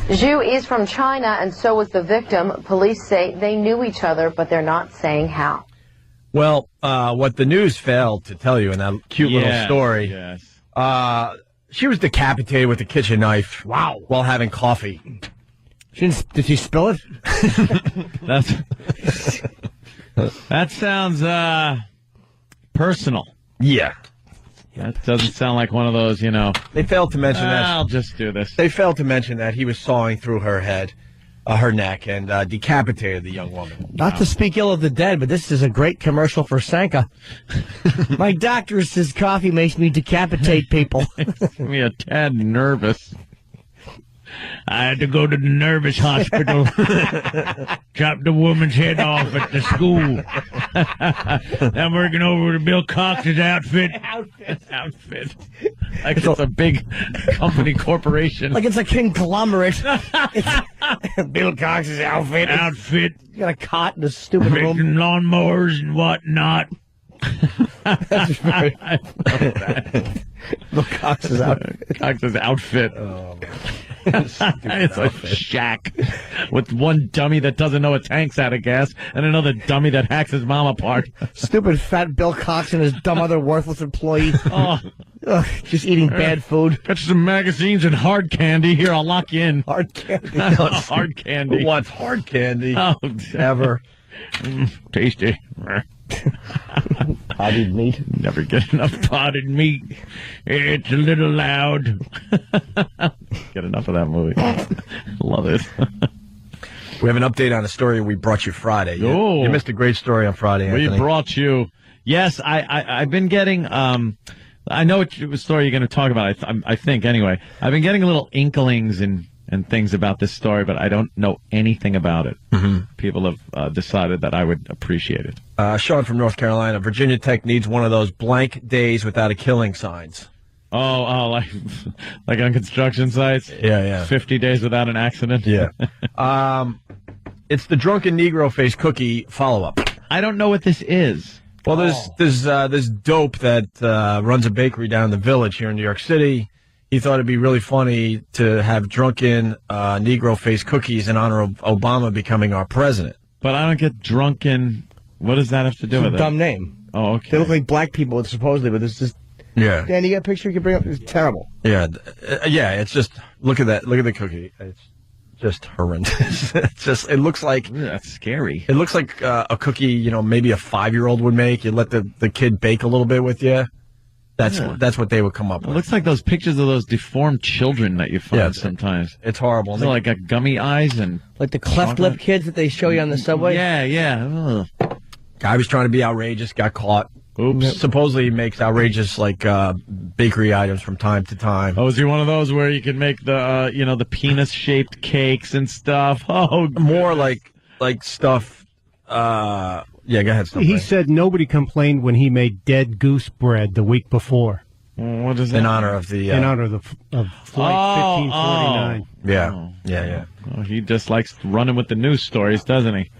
S6: Zhu is from China, and so was the victim. Police say they knew each other, but they're not saying how.
S1: Well, what the news failed to tell you in that cute little story, she was decapitated with a kitchen knife. Wow. While having coffee.
S3: Did she spill it?
S2: That sounds personal.
S1: Yeah.
S2: That doesn't sound like one of those,
S1: They failed to mention that.
S2: I'll just do this.
S1: They failed to mention that he was sawing through her head, her neck, and decapitated the young woman.
S3: Not to speak ill of the dead, but this is a great commercial for Sanka. My doctor says coffee makes me decapitate people.
S2: Makes me a tad nervous. I had to go to the nervous hospital, chop the woman's head off at the school. I'm working over to Bill Cox's outfit. Outfit. Like it's a big company corporation.
S3: Like it's a conglomerate. It's Bill Cox's outfit. You got a cot in a stupid room.
S2: Lawnmowers and whatnot.
S3: That's very... Bill Cox's outfit.
S2: Cox's outfit.
S3: Oh,
S2: it's a shack with one dummy that doesn't know a tank's out of gas and another dummy that hacks his mom apart.
S3: Stupid fat Bill Cox and his dumb other worthless employee. Ugh, just eating bad food.
S2: Got you some magazines and hard candy. Here, I'll lock you in.
S3: Hard candy.
S2: Hard candy.
S1: Who wants hard candy?
S2: Oh,
S1: ever.
S2: Tasty.
S3: Potted meat.
S2: Never get enough potted meat. It's a little loud. Get enough of that movie. Love it.
S1: We have an update on a story we brought you Friday. You missed a great story on Friday, Anthony.
S2: We brought you. Yes, I've been getting. I know what story you're going to talk about. I think anyway. I've been getting little inklings and things about this story, but I don't know anything about it.
S1: Mm-hmm.
S2: People have decided that I would appreciate it.
S1: Sean from North Carolina. Virginia Tech needs one of those blank days without a killing signs.
S2: Oh, like on construction sites?
S1: Yeah.
S2: 50 days without an accident?
S1: Yeah. It's the drunken Negro face cookie follow-up.
S2: I don't know what this is.
S1: Well, there's this dope that runs a bakery down in the Village here in New York City. He thought it'd be really funny to have drunken Negro face cookies in honor of Obama becoming our president.
S2: But I don't get drunken. What does that have to do with it?
S3: Dumb name.
S2: Oh, okay.
S3: They look like black people, supposedly, but it's just...
S1: Yeah.
S3: Dan, you got a picture you can bring up? It's terrible.
S1: Yeah, it's just... Look at that. Look at the cookie. It's just horrendous. It looks like...
S2: That's scary.
S1: It looks like a cookie, maybe a 5-year-old would make. You let the kid bake a little bit with you. That's what they would come up with.
S2: It looks like those pictures of those deformed children that you find sometimes.
S1: It's horrible.
S2: Like got gummy eyes and...
S3: Like the cleft lip kids that they show you on the subway?
S2: Yeah. Ugh.
S1: Guy was trying to be outrageous, got caught.
S2: Oops.
S1: Supposedly he makes outrageous, bakery items from time to time.
S2: Oh, is he one of those where you can make the, the penis-shaped cakes and stuff? Oh,
S1: more like stuff, yeah, go ahead, stuff.
S10: He said nobody complained when he made dead goose bread the week before.
S2: What is that?
S1: In honor of the...
S10: in honor of Flight 1549.
S1: Yeah.
S2: Oh, he just likes running with the news stories, doesn't he?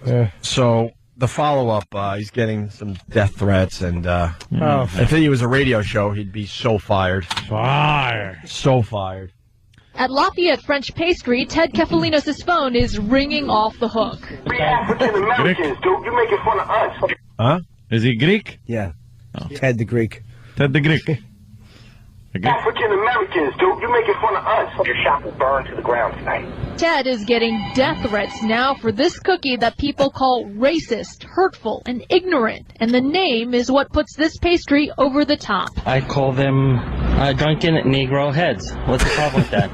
S1: So... The follow-up, he's getting some death threats, and if he was a radio show, he'd be so fired. So fired.
S8: At Lafayette French Pastry, Ted Kefalinos' phone is ringing off the hook.
S12: We African Americans, dude. You're making fun of us.
S2: Huh? Is he Greek?
S3: Yeah. Ted the Greek.
S2: Ted the Greek.
S12: African Americans, dude. You're making fun of us. Your shop will burn to the ground tonight.
S8: Ted is getting death threats now for this cookie that people call racist, hurtful, and ignorant. And the name is what puts this pastry over the top.
S9: I call them drunken Negro heads. What's the problem with that?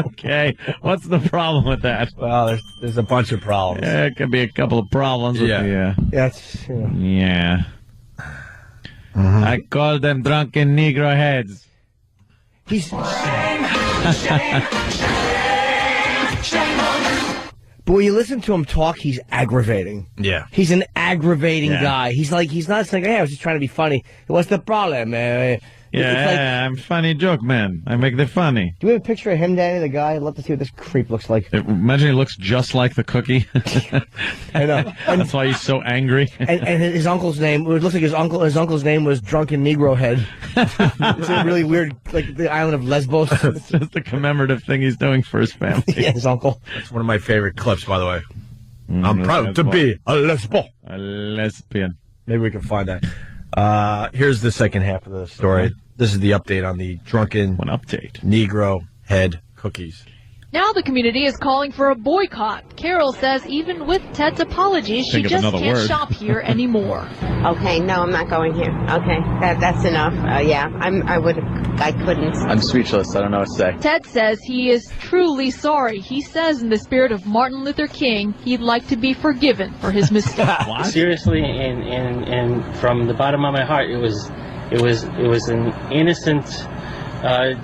S2: Okay. What's the problem with that?
S1: Well, there's a bunch of problems.
S2: Yeah, it could be a couple of problems.
S1: Yeah.
S2: Yeah. Mm-hmm. I call them drunken Negro heads.
S3: But when you listen to him talk, he's aggravating.
S1: Yeah.
S3: He's an aggravating guy. He's not saying, hey, I was just trying to be funny. What's the problem?
S2: I'm funny joke man. I make the funny.
S3: Do we have a picture of him, Danny, the guy? I'd love to see what this creep looks like.
S2: Imagine he looks just like the cookie.
S3: I know.
S2: That's why he's so angry.
S3: And his uncle's name, it looks like his uncle's name was Drunken Negro Head. It's a really weird, like the island of Lesbos.
S2: It's just a commemorative thing he's doing for his family.
S3: Yeah, his uncle.
S1: That's one of my favorite clips, by the way. I'm proud to be a lesbo.
S2: A lesbian.
S1: Maybe we can find that. Here's the second half of the story. This is the update on the drunken Negro head cookies.
S8: Now the community is calling for a boycott. Carol says even with Ted's apologies, she just can't shop here anymore.
S23: Okay, no, I'm not going here. Okay, that's enough. I couldn't.
S21: I'm speechless. I don't know what to say.
S8: Ted says he is truly sorry. He says in the spirit of Martin Luther King, he'd like to be forgiven for his mistake.
S9: Seriously, and from the bottom of my heart, it was an innocent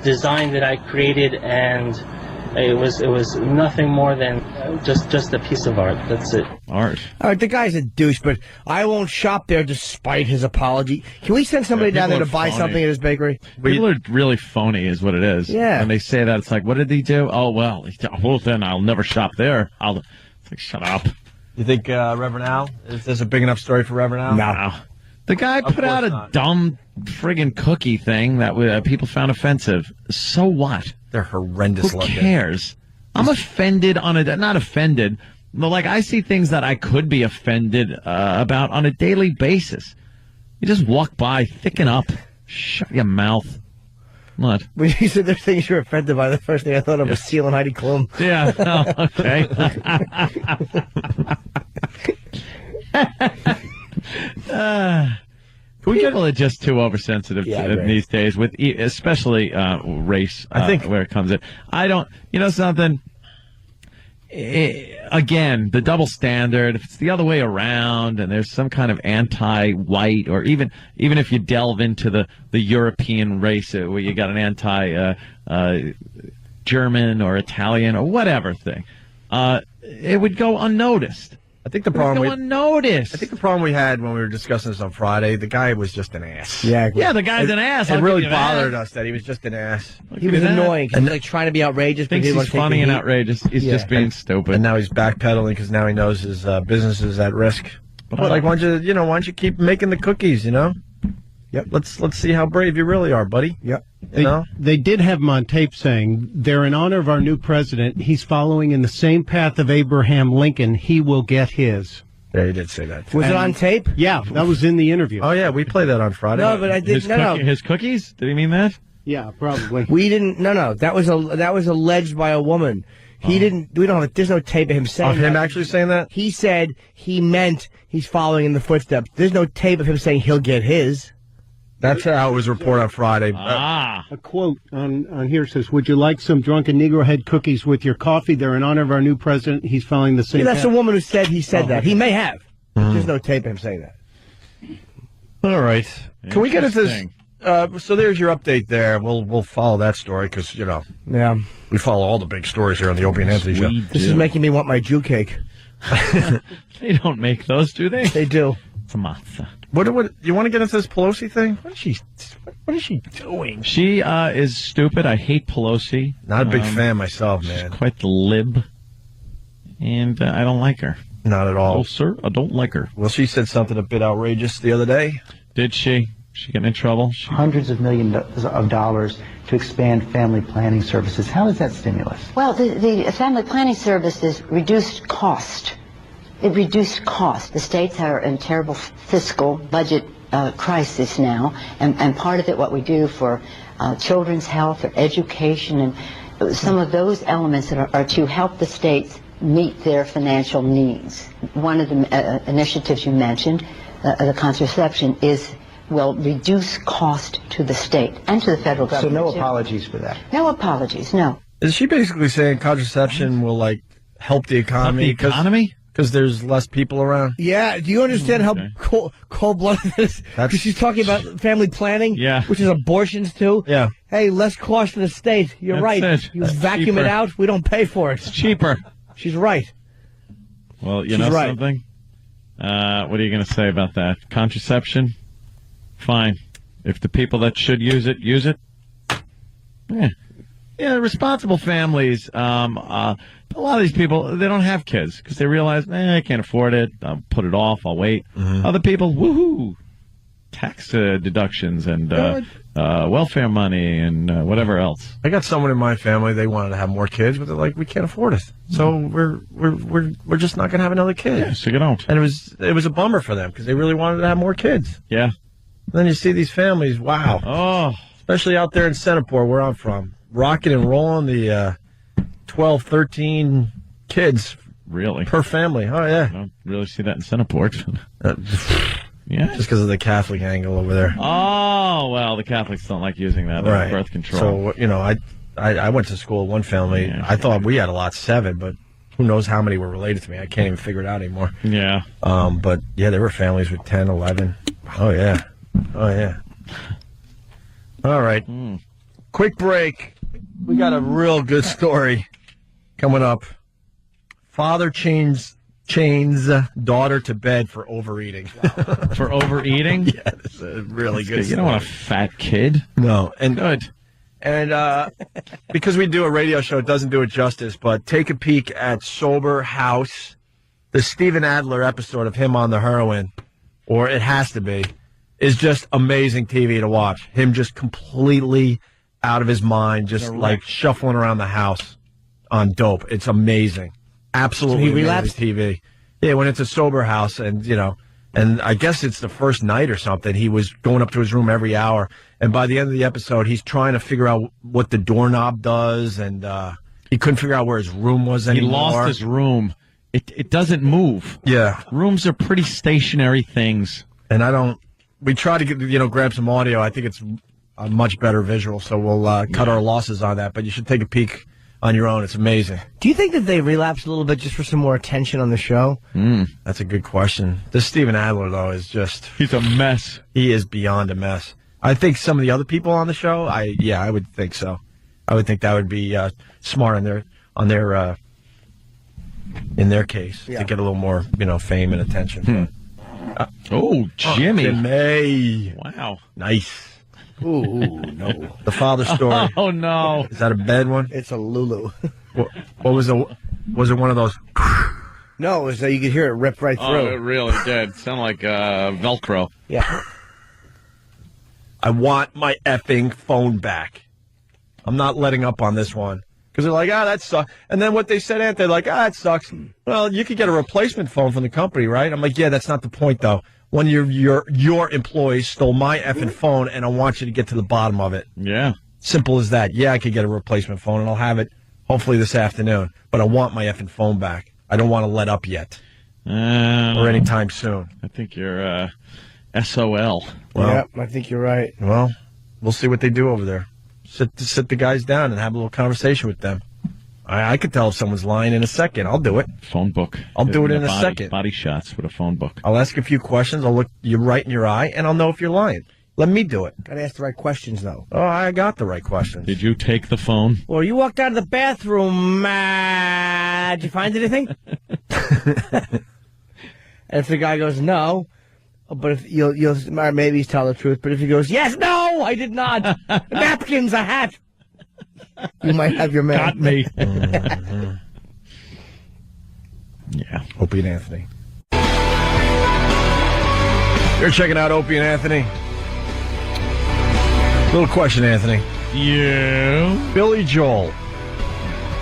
S9: design that I created, and It was nothing more than just a piece of art. That's it.
S2: Art.
S3: All right, the guy's a douche, but I won't shop there despite his apology. Can we send somebody down there to buy something at his bakery?
S2: People are really phony, is what it is.
S3: Yeah.
S2: When they say that, it's like, what did he do? Oh, well, then I'll never shop there. It's like, shut up.
S1: You think Reverend Al, is this a big enough story for Reverend Al?
S2: No. The guy put out a dumb friggin' cookie thing that people found offensive. So what?
S1: They're horrendous
S2: Who
S1: looking.
S2: cares? I'm offended on a... Not offended. But, like, I see things that I could be offended about on a daily basis. You just walk by, thicken up, shut your mouth. What?
S3: When you said there's things you're offended by, the first thing I thought of was Seal and Heidi Klum.
S2: Yeah, oh, okay. People are just too oversensitive these days, with especially race.
S1: I think
S2: where it comes in. I don't. You know something. Again, the double standard. If it's the other way around, and there's some kind of anti-white, or even if you delve into the European race, where you got an anti-German or Italian or whatever thing, it would go unnoticed.
S1: I think the problem
S2: unnoticed.
S1: I think the problem we had when we were discussing this on Friday, the guy was just an ass.
S3: Yeah,
S2: the guy's an ass.
S1: It really bothered us that he was just an ass.
S3: He was annoying. He was like trying to be outrageous.
S2: Thinks he's funny and outrageous. He's just being stupid.
S1: And now he's backpedaling because now he knows his business is at risk. But like, why don't you keep making the cookies? You know.
S3: Yep.
S1: Let's see how brave you really are, buddy.
S3: Yep.
S10: They did have him on tape saying, they're in honor of our new president. He's following in the same path of Abraham Lincoln. He will get his.
S1: Yeah, he did say that.
S3: Was it on tape?
S10: Yeah, that was in the interview.
S1: Oh, yeah, we played that on Friday.
S3: No, but I did.
S2: His cookies? Did he mean that?
S10: Yeah, probably.
S3: We didn't. No. That was alleged by a woman. He didn't. We don't have. There's no tape of him saying.
S1: Of him actually saying that?
S3: He said he meant he's following in the footsteps. There's no tape of him saying he'll get his.
S1: That's how it was reported on Friday.
S10: A quote on here says, "Would you like some drunken Negro head cookies with your coffee? They're in honor of our new president. He's following the same."
S3: Yeah, that's
S10: path."
S3: the woman who said he said that. He may have. There's no tape of him saying that.
S1: All right. Can we get into this? So there's your update there. We'll follow that story because,
S3: Yeah.
S1: we follow all the big stories here on the Opie and Anthony show.
S3: This is making me want my Jew cake.
S2: They don't make those, do they?
S3: They do.
S2: It's a month.
S1: What you want to get into this Pelosi thing? What is she doing?
S2: She is stupid. I hate Pelosi.
S1: Not a big fan myself, man.
S2: She's quite the lib, and I don't like her.
S1: Not at all.
S2: Oh, sir, I don't like her.
S1: Well, she said something a bit outrageous the other day.
S2: Did she? She getting in trouble?
S13: Hundreds of millions of dollars to expand family planning services. How is that stimulus?
S23: Well, the family planning services reduced cost. It reduced cost. The states are in terrible fiscal budget crisis now, and part of it, what we do for children's health or education, and some of those elements that are to help the states meet their financial needs. One of the initiatives you mentioned, the contraception, will reduce cost to the state and to the federal government.
S13: So no apologies for that?
S23: No apologies, no.
S1: Is she basically saying contraception will, like, help the economy?
S2: Help the economy?
S1: Because there's less people around?
S3: Yeah, do you understand how cold-blooded this is? Because she's talking about family planning, which is abortions, too.
S1: Yeah.
S3: Hey, less cost to the state. You're right. You vacuum it out, we don't pay for it.
S2: It's cheaper.
S3: She's right.
S2: Well, you know something? What are you going to say about that? Contraception? Fine. If the people that should use it, use it. Yeah, responsible families. A lot of these people, they don't have kids because they realize, I can't afford it. I'll put it off. I'll wait. Other people, woohoo, tax deductions and welfare money and whatever else.
S1: I got someone in my family. They wanted to have more kids, but they're like, we can't afford it. So we're just not going to have another kid.
S2: Yeah, so you don't.
S1: And it was a bummer for them because they really wanted to have more kids.
S2: Yeah.
S1: And then you see these families. Wow.
S2: Oh.
S1: Especially out there in Centerport, where I'm from. Rocking and rolling the 12, 13 kids.
S2: Really?
S1: Per family. Oh, yeah.
S2: I don't really see that in Centerport. Yeah.
S1: Just because of the Catholic angle over there.
S2: Oh, well, the Catholics don't like using that birth control.
S1: So, I went to school with one family. Yeah, I thought we had a lot, 7, but who knows how many were related to me. I can't even figure it out anymore.
S2: Yeah.
S1: But, yeah, there were families with 10, 11. Oh, yeah. Oh, yeah. All right. Quick break. We got a real good story. Coming up, father chains daughter to bed for overeating.
S2: For overeating?
S1: Yeah, it's a really good
S2: You don't want a fat kid.
S1: No. And
S2: good.
S1: And because we do a radio show, it doesn't do it justice, but take a peek at Sober House, the Steven Adler episode of him on the heroin, or it has to be, is just amazing TV to watch. Him just completely out of his mind, just like shuffling around the house on dope. It's amazing. Absolutely
S3: So he relapsed?
S1: amazing TV. Yeah, when it's a sober house, and and I guess it's the first night or something, he was going up to his room every hour, and by the end of the episode, he's trying to figure out what the doorknob does, and he couldn't figure out where his room was anymore.
S2: He lost his room. It doesn't move.
S1: Yeah.
S2: Rooms are pretty stationary things.
S1: And we try to get, grab some audio. I think it's a much better visual, so we'll cut our losses on that, but you should take a peek on your own. It's amazing.
S3: Do you think that they relapsed a little bit just for some more attention on the show?
S1: That's a good question. This Steven Adler, though, is just...
S2: He's a mess.
S1: He is beyond a mess. I think some of the other people on the show, I would think so. I would think that would be smart in their case to get a little more, fame and attention.
S2: Jimmy.
S1: Jimmy.
S2: Wow.
S1: Nice.
S3: Ooh, no.
S1: The father story.
S2: Oh, no.
S1: Is that a bad one?
S3: It's a Lulu.
S1: What was it? Was it one of those?
S3: No, it was you could hear it rip right through.
S2: Oh, it really did. Sound like Velcro.
S3: Yeah.
S1: I want my effing phone back. I'm not letting up on this one. Because they're like, that sucks. And then what they said, Aunt, they're like, it sucks. Well, you could get a replacement phone from the company, right? I'm like, yeah, that's not the point, though. When your employees stole my effing phone, and I want you to get to the bottom of it.
S2: Yeah.
S1: Simple as that. Yeah, I could get a replacement phone, and I'll have it hopefully this afternoon. But I want my effing phone back. I don't want to let up yet. Or anytime soon.
S2: I think you're SOL.
S1: Well,
S3: yeah, I think you're right.
S1: Well, we'll see what they do over there. Sit the guys down and have a little conversation with them. I could tell if someone's lying in a second. I'll do it.
S2: Phone book.
S1: I'll do it in a second.
S2: Body shots with a phone book.
S1: I'll ask a few questions. I'll look you right in your eye, and I'll know if you're lying. Let me do it.
S3: Gotta ask the right questions, though.
S1: Oh, I got the right questions.
S2: Did you take the phone?
S3: Well, you walked out of the bathroom. Did you find anything? And if the guy goes, no, but if you'll or maybe he's tell the truth, but if he goes, yes, no, I did not. Napkins, a hat. You might have your man.
S2: Got me.
S1: Yeah. Opie and Anthony. You're checking out Opie and Anthony. Little question, Anthony.
S2: Yeah.
S1: Billy Joel.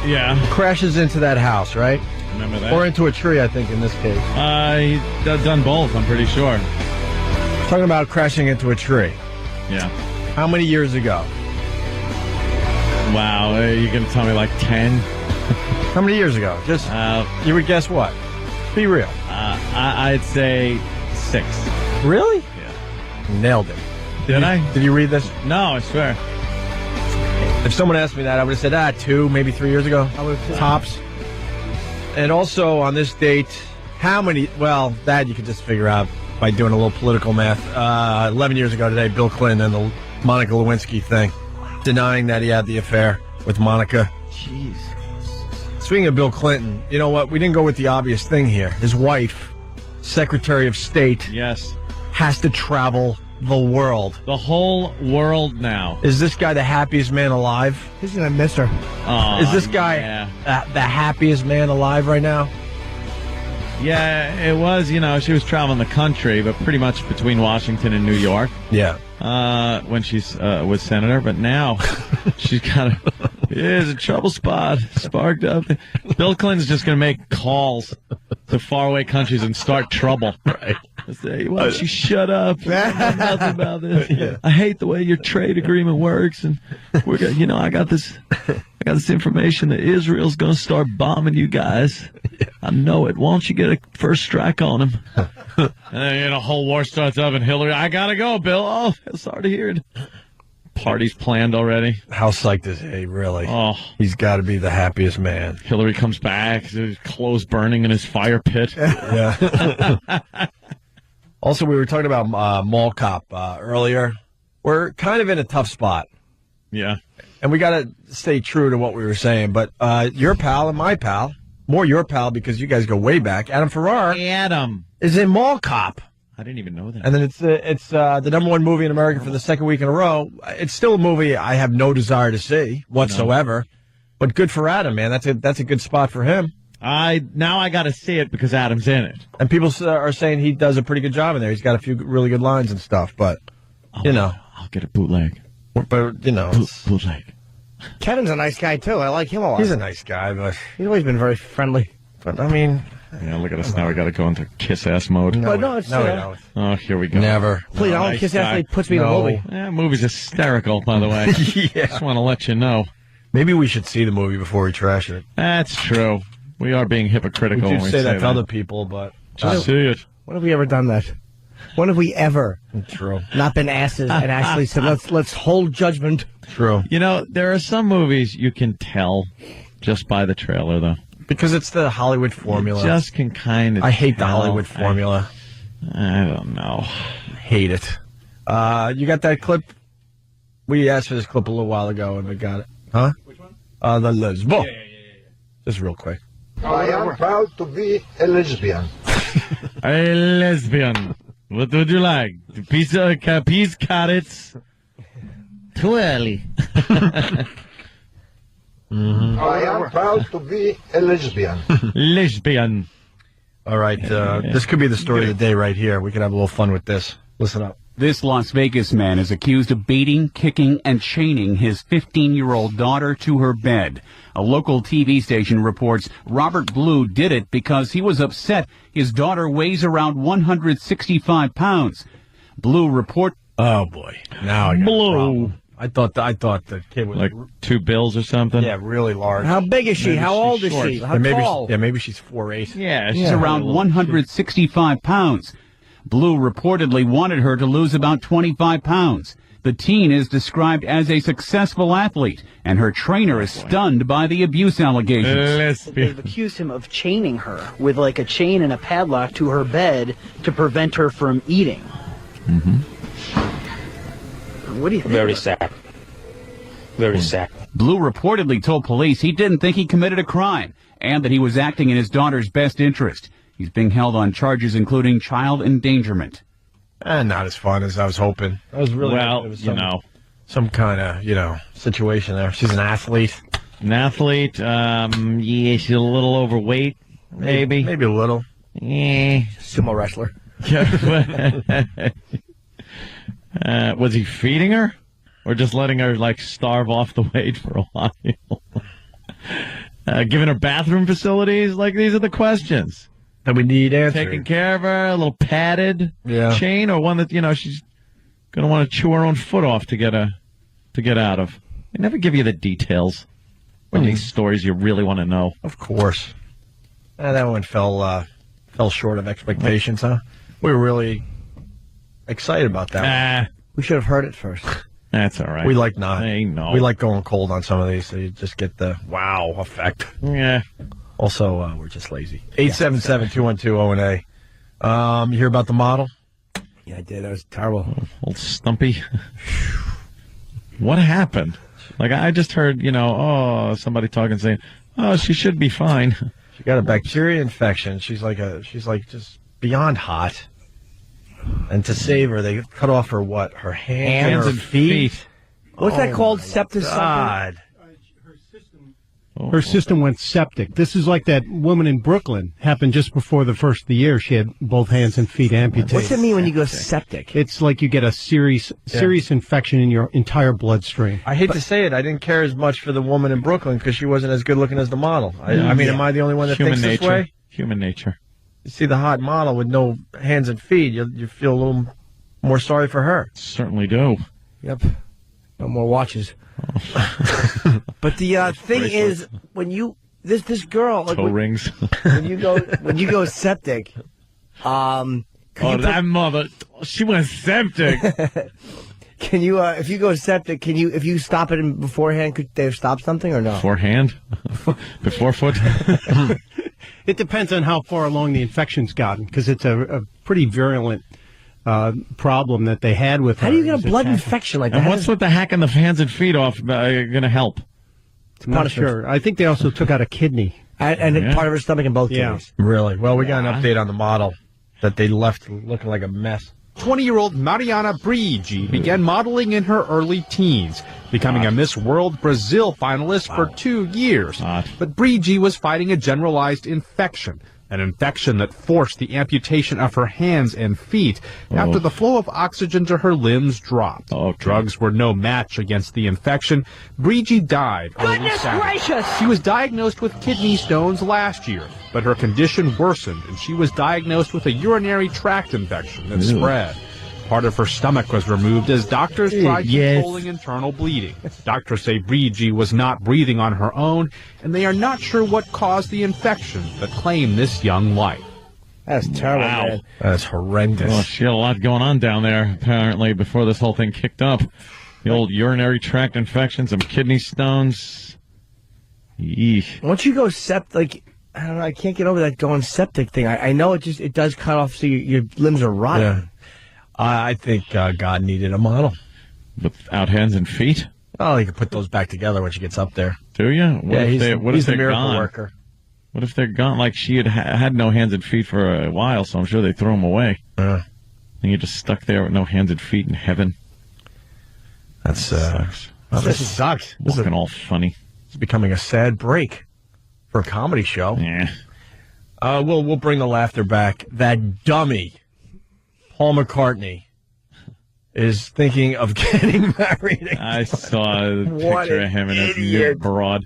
S2: Yeah.
S1: Crashes into that house, right?
S2: Remember that?
S1: Or into a tree, I think, in this case.
S2: He's done both, I'm pretty sure.
S1: Talking about crashing into a tree.
S2: Yeah.
S1: How many years ago?
S2: Wow, you're going to tell me like 10?
S1: How many years ago? Just, you would guess what? Be real.
S2: I'd say 6.
S1: Really?
S2: Yeah.
S1: Nailed it.
S2: Did I?
S1: Did you read this?
S2: No, I swear.
S1: If someone asked me that, I would have said, 2, maybe 3 years ago. Tops. And also on this date, how many, well, that you could just figure out by doing a little political math. 11 years ago today, Bill Clinton and the Monica Lewinsky thing, denying that he had the affair with Monica.
S3: Jeez.
S1: Speaking of Bill Clinton, you know what? We didn't go with the obvious thing here. His wife, Secretary of State,
S2: yes,
S1: has to travel the world.
S2: The whole world now.
S1: Is this guy the happiest man alive?
S3: He's going to miss her.
S2: Oh,
S1: is this guy the happiest man alive right now?
S2: Yeah, it was, she was traveling the country, but pretty much between Washington and New York.
S1: Yeah.
S2: When she's was senator, but now she's kind of it's a trouble spot sparked up. Bill Clinton's just going to make calls to faraway countries and start trouble. Right. Say, why don't you shut up? You know nothing about this. Yeah. I hate the way your trade agreement works, and we're going. I got this information that Israel's going to start bombing you guys. Yeah. I know it. Why don't you get a first strike on him? And then a whole war starts up, and Hillary, I gotta go, Bill. Oh, sorry to hear it. Party's planned already.
S1: How psyched is he, really?
S2: Oh.
S1: He's got to be the happiest man.
S2: Hillary comes back, his clothes burning in his fire pit.
S1: Yeah. Also, we were talking about Mall Cop earlier. We're kind of in a tough spot.
S2: Yeah.
S1: and we got to stay true to what we were saying, but your pal and my pal, more your pal because you guys go way back, Adam Ferrara.
S2: Adam
S1: is in Mall Cop.
S2: I didn't even know that.
S1: And then it's the number one movie in America for the second week in a row. It's still a movie I have no desire to see whatsoever, but good for Adam, man. That's a good spot for him.
S2: Now I got to see it because Adam's in it.
S1: And people are saying he does a pretty good job in there. He's got a few really good lines and stuff, but,
S2: I'll get a bootleg.
S1: But,
S2: bootleg.
S3: Kevin's a nice guy, too. I like him a lot.
S1: He's a nice guy, but
S3: he's always been very friendly.
S1: But, I mean...
S2: Yeah, look at us now. We got to go into kiss-ass mode.
S3: No, we don't.
S2: Oh, here we go.
S1: Never.
S3: Please, I don't kiss-ass when he puts me in a movie.
S2: Yeah, movie's hysterical, by the way.
S1: Yeah.
S2: Just want to let you know.
S1: Maybe we should see the movie before we trash it.
S2: That's true. We are being hypocritical
S1: We
S2: when
S1: do
S2: we
S1: say that to other people, but...
S2: Just see it.
S3: When have we ever done that? When have we ever
S1: True.
S3: not been asses and actually said, let's hold judgment?
S1: True.
S2: There are some movies you can tell just by the trailer, though.
S1: Because it's the Hollywood formula.
S2: You just can kind of
S1: I hate the Hollywood formula.
S2: I don't know.
S1: Hate it. You got that clip? We asked for this clip a little while ago, and we got it. Huh? Which one? The lesbo. Yeah. Just real quick.
S14: I am proud to be a lesbian.
S2: A lesbian. What would you like? Peas, carrots. Too early.
S14: I am proud to be a lesbian.
S2: Lesbian.
S1: All right. This could be the story of the day right here. We could have a little fun with this. Listen up.
S15: This Las Vegas man is accused of beating, kicking, and chaining his 15-year-old daughter to her bed. A local TV station reports Robert Blue did it because he was upset his daughter weighs around 165 pounds. Blue report...
S1: Oh, boy. Now I got a problem. I thought the kid was...
S2: Like 2 bills or something?
S1: Yeah, really large.
S3: How big is she?
S1: Maybe
S3: How
S1: she's
S3: old is
S1: short.
S3: she? How
S1: Yeah,
S3: tall?
S1: maybe she's 4'8".
S2: Yeah,
S15: She's around 165 pounds. Blue reportedly wanted her to lose about 25 pounds. The teen is described as a successful athlete, and her trainer is stunned by the abuse allegations.
S17: They've accused him of chaining her with like a chain and a padlock to her bed to prevent her from eating. What do you think?
S15: Very sad. Very sad. Blue reportedly told police he didn't think he committed a crime and that he was acting in his daughter's best interest. He's being held on charges including child endangerment.
S1: Not as fun as I was hoping. I was really hoping it was some kind of, situation there. She's an athlete.
S2: Yeah, she's a little overweight, maybe.
S1: Maybe a little.
S3: Sumo wrestler.
S2: Was he feeding her? Or just letting her, starve off the weight for a while? Giving her bathroom facilities? These are the questions
S1: that we need answered.
S2: Taking care of her, a little padded chain, or one that, she's going to want to chew her own foot off to get out of. They never give you the details. One of these stories you really want to know.
S1: Of course. That one fell short of expectations, huh? We were really excited about that one.
S3: We should have heard it first.
S2: That's all right.
S1: We like not.
S2: Hey, no.
S1: We like going cold on some of these, so you just get the wow effect.
S2: Yeah.
S1: Also, we're just lazy. 877-212-0-A. You hear about the model?
S3: Yeah, I did. That was terrible.
S2: Old Stumpy. What happened? I just heard, somebody talking saying, she should be fine.
S1: She got a bacteria infection. She's just beyond hot. And to save her, they cut off her Her hands and feet.
S3: What's that called? Septic?
S1: God.
S10: Her system went septic. This is like that woman in Brooklyn. Happened just before the first of the year. She had both hands and feet amputated.
S3: What's it mean when you go septic?
S10: It's like you get a serious infection in your entire bloodstream.
S1: I hate to say it. I didn't care as much for the woman in Brooklyn because she wasn't as good looking as the model. I mean, am I the only one that thinks this way?
S2: Human nature.
S1: You see the hot model with no hands and feet, you feel a little more sorry for her.
S2: Certainly do.
S3: Yep. No more watches. But the thing is, when you this girl
S2: toe rings.
S3: when you go septic,
S2: that mother, she went septic.
S3: Can you if you go septic, if you stop it beforehand, could they stop something or no?
S2: Beforehand, before foot.
S10: It depends on how far along the infection's gotten, because it's a pretty virulent problem that they had with her.
S3: How do you get a blood infection like that?
S2: And what's with the hacking the hands and feet off going to help?
S10: I'm not sure. I think they also took out a kidney.
S3: And part of her stomach and both kidneys.
S1: Really? Well, we got an update on the model that they left looking like a mess.
S18: 20-year-old Mariana Briigi began modeling in her early teens, becoming a Miss World Brazil finalist for 2 years. But Briigi was fighting a generalized infection, an infection that forced the amputation of her hands and feet after the flow of oxygen to her limbs dropped. Drugs were no match against the infection. Briigi died early Saturday.
S23: gracious!
S18: She was diagnosed with kidney stones last year, but her condition worsened and she was diagnosed with a urinary tract infection that spread. Part of her stomach was removed as doctors tried controlling internal bleeding. Doctors say Briigi was not breathing on her own, and they are not sure what caused the infection that claimed this young life.
S3: That's terrible, man.
S1: That's horrendous.
S2: Well, she had a lot going on down there, apparently, before this whole thing kicked up. The old urinary tract infection, some kidney stones. Yeesh.
S3: Once you go septic, I don't know, I can't get over that going septic thing. I know it does cut off so your limbs are rotten.
S1: Yeah. I think God needed a model.
S2: Without hands and feet?
S1: Oh, you can put those back together when she gets up there.
S2: Do you?
S1: He's the miracle
S2: gone?
S1: worker.
S2: What if they're gone? Like she had no hands and feet for a while, so I'm sure they threw them away. And you're just stuck there with no hands and feet in heaven.
S1: That sucks. This sucks.
S2: Looking all funny.
S1: It's becoming a sad break for a comedy show.
S2: Yeah.
S1: We'll bring the laughter back. That dummy, Paul McCartney, is thinking of getting married.
S2: I saw a
S1: What
S2: picture
S1: an
S2: of him and his new
S1: idiot.
S2: broad.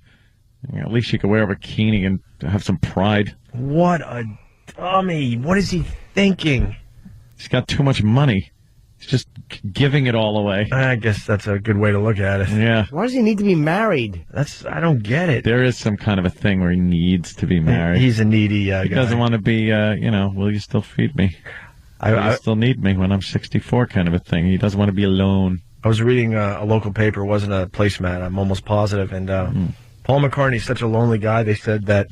S2: Yeah, at least she could wear a bikini and have some pride.
S1: What a dummy. What is he thinking?
S2: He's got too much money. He's just giving it all away.
S1: I guess that's a good way to look at it.
S2: Yeah.
S3: Why does he need to be married?
S1: I don't get it.
S2: There is some kind of a thing where he needs to be married.
S1: He's a needy guy.
S2: He doesn't want to be, will you still feed me? Will you still need me when I'm 64 kind of a thing. He doesn't want to be alone.
S1: I was reading a local paper. It wasn't a placemat. I'm almost positive. And Paul McCartney's such a lonely guy. They said that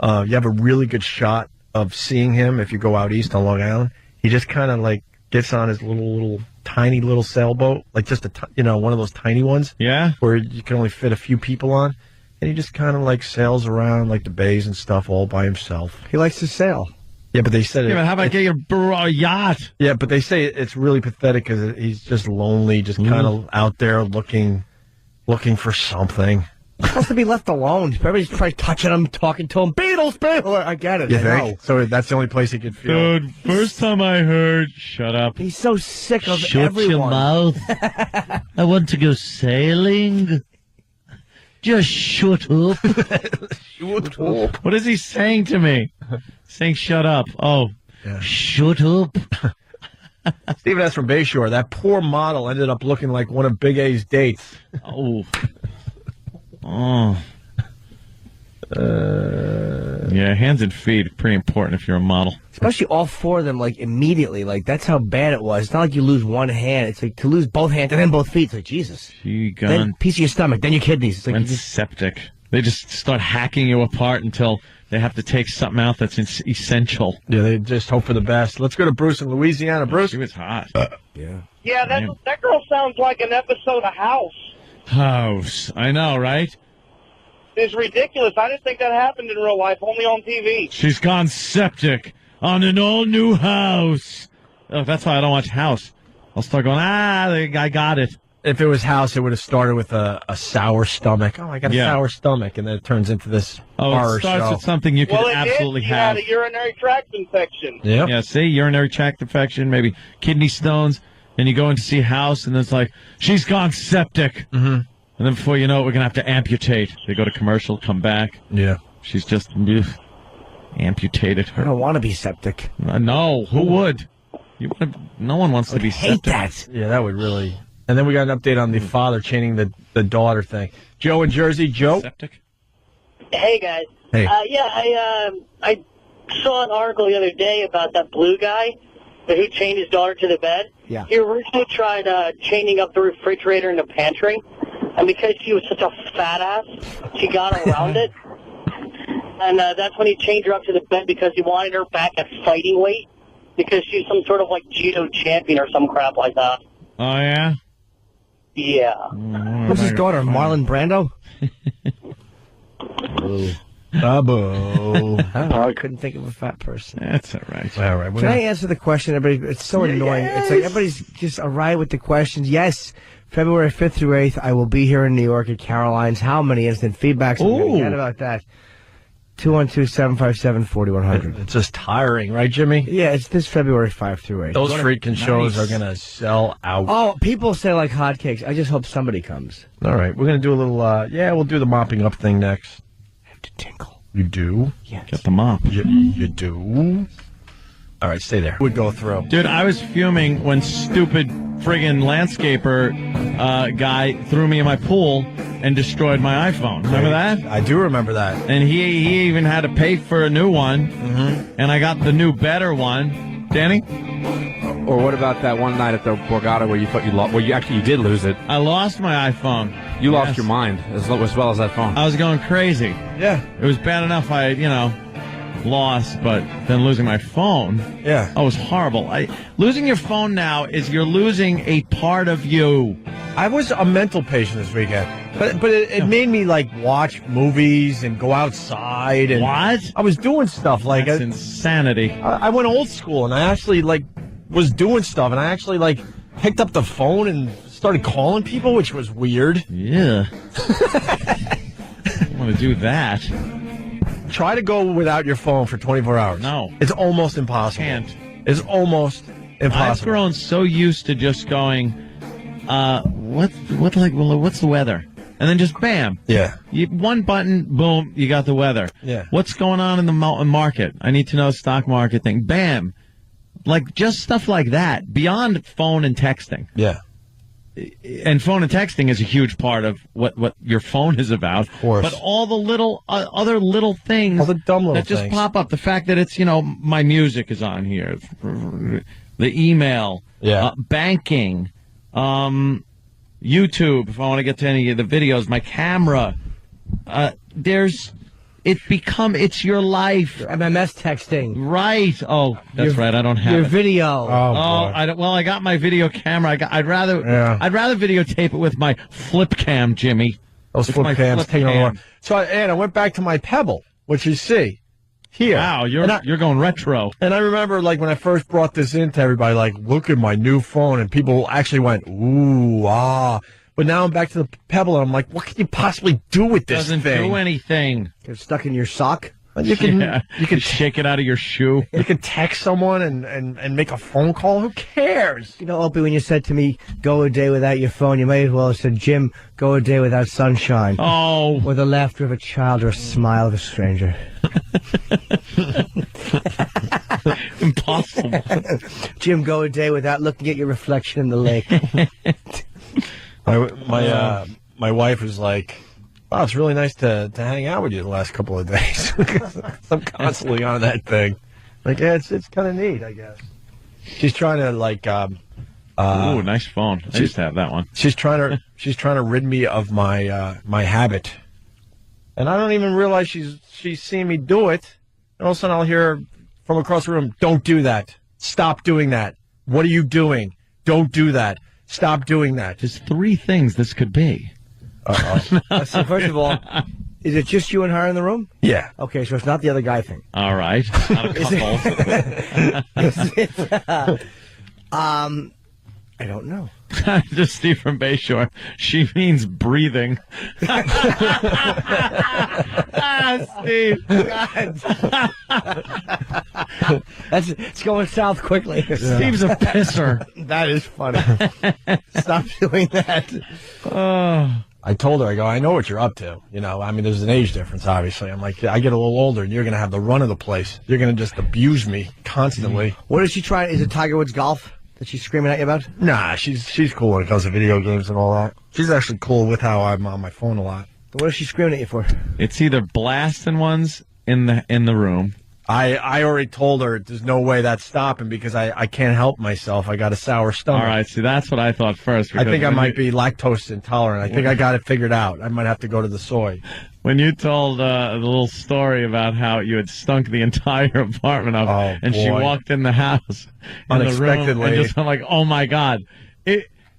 S1: you have a really good shot of seeing him if you go out east on Long Island. He just kind of like gets on his tiny little sailboat, like just one of those tiny ones.
S2: Yeah.
S1: Where you can only fit a few people on. And he just kind of like sails around like the bays and stuff all by himself.
S3: He likes to sail.
S1: Yeah, but they said
S2: Yeah, but how about get your yacht?
S1: Yeah, but they say it's really pathetic because he's just lonely, just kind of out there looking for something.
S3: He's supposed to be left alone. Everybody's probably touching him, talking to him. Beatles! I get it.
S1: You
S3: I
S1: think?
S3: know.
S1: So that's the only place he could feel.
S2: Dude, first time I heard, shut up.
S3: He's so sick of
S2: Shut
S3: everyone.
S2: your mouth. I want to go sailing. Just shut up.
S1: Shut up.
S2: What is he saying to me? Saying shut up. Oh, yeah. Shut up.
S1: Stephen S. from Bayshore. That poor model ended up looking like one of Big A's dates.
S2: Oh. Yeah, hands and feet are pretty important if you're a model.
S3: Especially all four of them, like, immediately. Like, that's how bad it was. It's not like you lose one hand. It's like to lose both hands and then both feet. It's like, Jesus. Then piece of your stomach, then your kidneys. It's like
S2: Went septic. They just start hacking you apart until they have to take something out that's essential.
S1: Yeah, they just hope for the best. Let's go to Bruce in Louisiana. Bruce?
S2: She was hot.
S1: Yeah.
S16: Yeah, that girl sounds like an episode of
S2: House. I know, right?
S16: It's ridiculous. I didn't think that happened in real life, only on TV.
S2: She's gone septic on an all-new House. Oh, that's why I don't watch House. I'll start going, I got it.
S1: If it was House, it would have started with a sour stomach. Oh, I got a sour stomach, and then it turns into this horror
S2: it starts
S1: show.
S2: with something you can absolutely
S16: She
S2: have.
S16: had a urinary tract infection.
S2: Yeah, see, urinary tract infection, maybe kidney stones, and you go in to see House, and it's like, she's gone septic.
S1: Mm-hmm.
S2: And then before you know it, we're going to have to amputate. They go to commercial, come back.
S1: Yeah.
S2: She's just amputated her.
S3: I don't want to be septic.
S2: No, who would? No one wants to be
S3: hate
S2: septic.
S3: that.
S1: Yeah, that would really... And then we got an update on the father chaining the daughter thing. Joe in Jersey. Joe?
S2: Septic?
S20: Hey, guys.
S1: Hey.
S20: I saw an article the other day about that blue guy who chained his daughter to the bed.
S3: Yeah.
S20: He originally tried chaining up the refrigerator and the pantry, and because she was such a fat ass, she got around it. And that's when he chained her up to the bed because he wanted her back at fighting weight. because she's some sort of like judo champion or some crap like that.
S2: Oh, yeah?
S20: Yeah.
S3: What's his daughter, Marlon Brando?
S1: Bravo.
S3: I don't know. I couldn't think of a fat person.
S2: That's all right.
S1: All right.
S3: Can I answer the question? Everybody, it's so annoying. It's like everybody's just arrived with the questions. Yes, February 5th through 8th, I will be here in New York at Caroline's. How many instant feedbacks? Forget about that. 212-757-4100.
S1: It's just tiring, right, Jimmy?
S3: Yeah, it's this February 5th through 8th.
S1: Those freaking shows are going to sell out.
S3: Oh, people say like hotcakes. I just hope somebody comes.
S1: All right. We're going to do a little, we'll do the mopping up thing next.
S3: I have to tinkle.
S1: You do?
S3: Yes.
S2: Get the mop.
S1: You do? All right, stay there. Would go through.
S2: Dude, I was fuming when stupid friggin' landscaper guy threw me in my pool and destroyed my iPhone. Remember that?
S1: I do remember that.
S2: And he even had to pay for a new one. Mm-hmm. And I got the new, better one. Danny?
S18: Or what about that one night at the Borgata where you thought you lost? Well, you did lose it.
S2: I lost my iPhone.
S18: You lost your mind as well as that phone.
S2: I was going crazy.
S1: Yeah.
S2: It was bad enough I, lost, but then losing my phone.
S1: Yeah.
S2: Oh, it was horrible. Losing your phone now is you're losing a part of you.
S1: I was a mental patient this weekend, but it made me like watch movies and go outside. And
S2: what?
S1: I was doing stuff like
S2: that's insanity.
S1: I went old school and I actually was doing stuff and I actually picked up the phone and started calling people, which was weird.
S2: Yeah. I want to do that.
S1: Try to go without your phone for 24 hours.
S2: No.
S1: It's almost impossible.
S2: Can't.
S1: It's almost impossible.
S2: I've grown so used to just going, what's the weather? And then just bam.
S1: Yeah.
S2: One button, boom, you got the weather.
S1: Yeah.
S2: What's going on in the market? I need to know stock market thing. Bam. Like just stuff like that, beyond phone and texting.
S1: Yeah.
S2: And phone and texting is a huge part of what your phone is about. Of
S1: course.
S2: But all the little, other little things
S1: all the dumb little
S2: that just
S1: things.
S2: pop up. The fact that it's, my music is on here. The email.
S1: Yeah.
S2: Banking. YouTube, if I want to get to any of the videos. My camera. It's your life.
S3: Your MMS texting.
S2: Right. Oh, that's right. I don't have
S3: your
S2: it.
S3: video.
S2: I got my video camera. I'd rather videotape it with my flip cam, Jimmy.
S1: Those flip cams taking over. So I went back to my Pebble, which you see here.
S2: Wow, you're going retro.
S1: And I remember when I first brought this in to everybody, look at my new phone, and people actually went, ooh, ah. But now I'm back to the Pebble, and I'm like, what can you possibly do with this thing?
S2: Doesn't do anything.
S3: Get stuck in your sock.
S1: You can
S2: shake it out of your shoe.
S1: You can text someone and make a phone call. Who cares?
S3: Opie, when you said to me, go a day without your phone, you may as well have said, Jim, go a day without sunshine.
S2: Oh.
S3: Or the laughter of a child or a smile of a stranger.
S2: Impossible.
S3: Jim, go a day without looking at your reflection in the lake.
S1: My wife was like, wow, it's really nice to hang out with you the last couple of days. I'm constantly on that thing. It's kind of neat, I guess. She's trying to
S2: ooh, nice phone. I used to have that one.
S1: She's trying to rid me of my my habit, and I don't even realize she's seeing me do it. And all of a sudden, I'll hear from across the room, "Don't do that. Stop doing that. What are you doing? Don't do that. Stop doing that."
S2: There's three things this could be.
S3: So first of all, is it just you and her in the room?
S1: Yeah.
S3: Okay, so it's not the other guy thing.
S2: All right. Not a couple.
S3: I don't know.
S2: Just Steve from Bayshore. She means breathing. Steve.
S3: It's going south quickly.
S2: Steve's a pisser.
S3: That is funny. Stop doing that.
S1: I told her, I go, I know what you're up to. There's an age difference, obviously. I'm like, I get a little older, and you're going to have the run of the place. You're going to just abuse me constantly.
S3: What is she trying? Is it Tiger Woods golf that she's screaming at you about?
S1: Nah, she's cool when it comes to video games and all that. She's actually cool with how I'm on my phone a lot.
S3: What is she screaming at you for?
S2: It's either blasting ones in the room.
S1: I already told her there's no way that's stopping because I can't help myself. I got a sour stomach.
S2: All right, see, that's what I thought first.
S1: I think I might be lactose intolerant. I think I got it figured out. I might have to go to the soy.
S2: When you told the little story about how you had stunk the entire apartment up, and she walked in the house
S1: unexpectedly,
S2: in the room and just went like, "Oh my God!"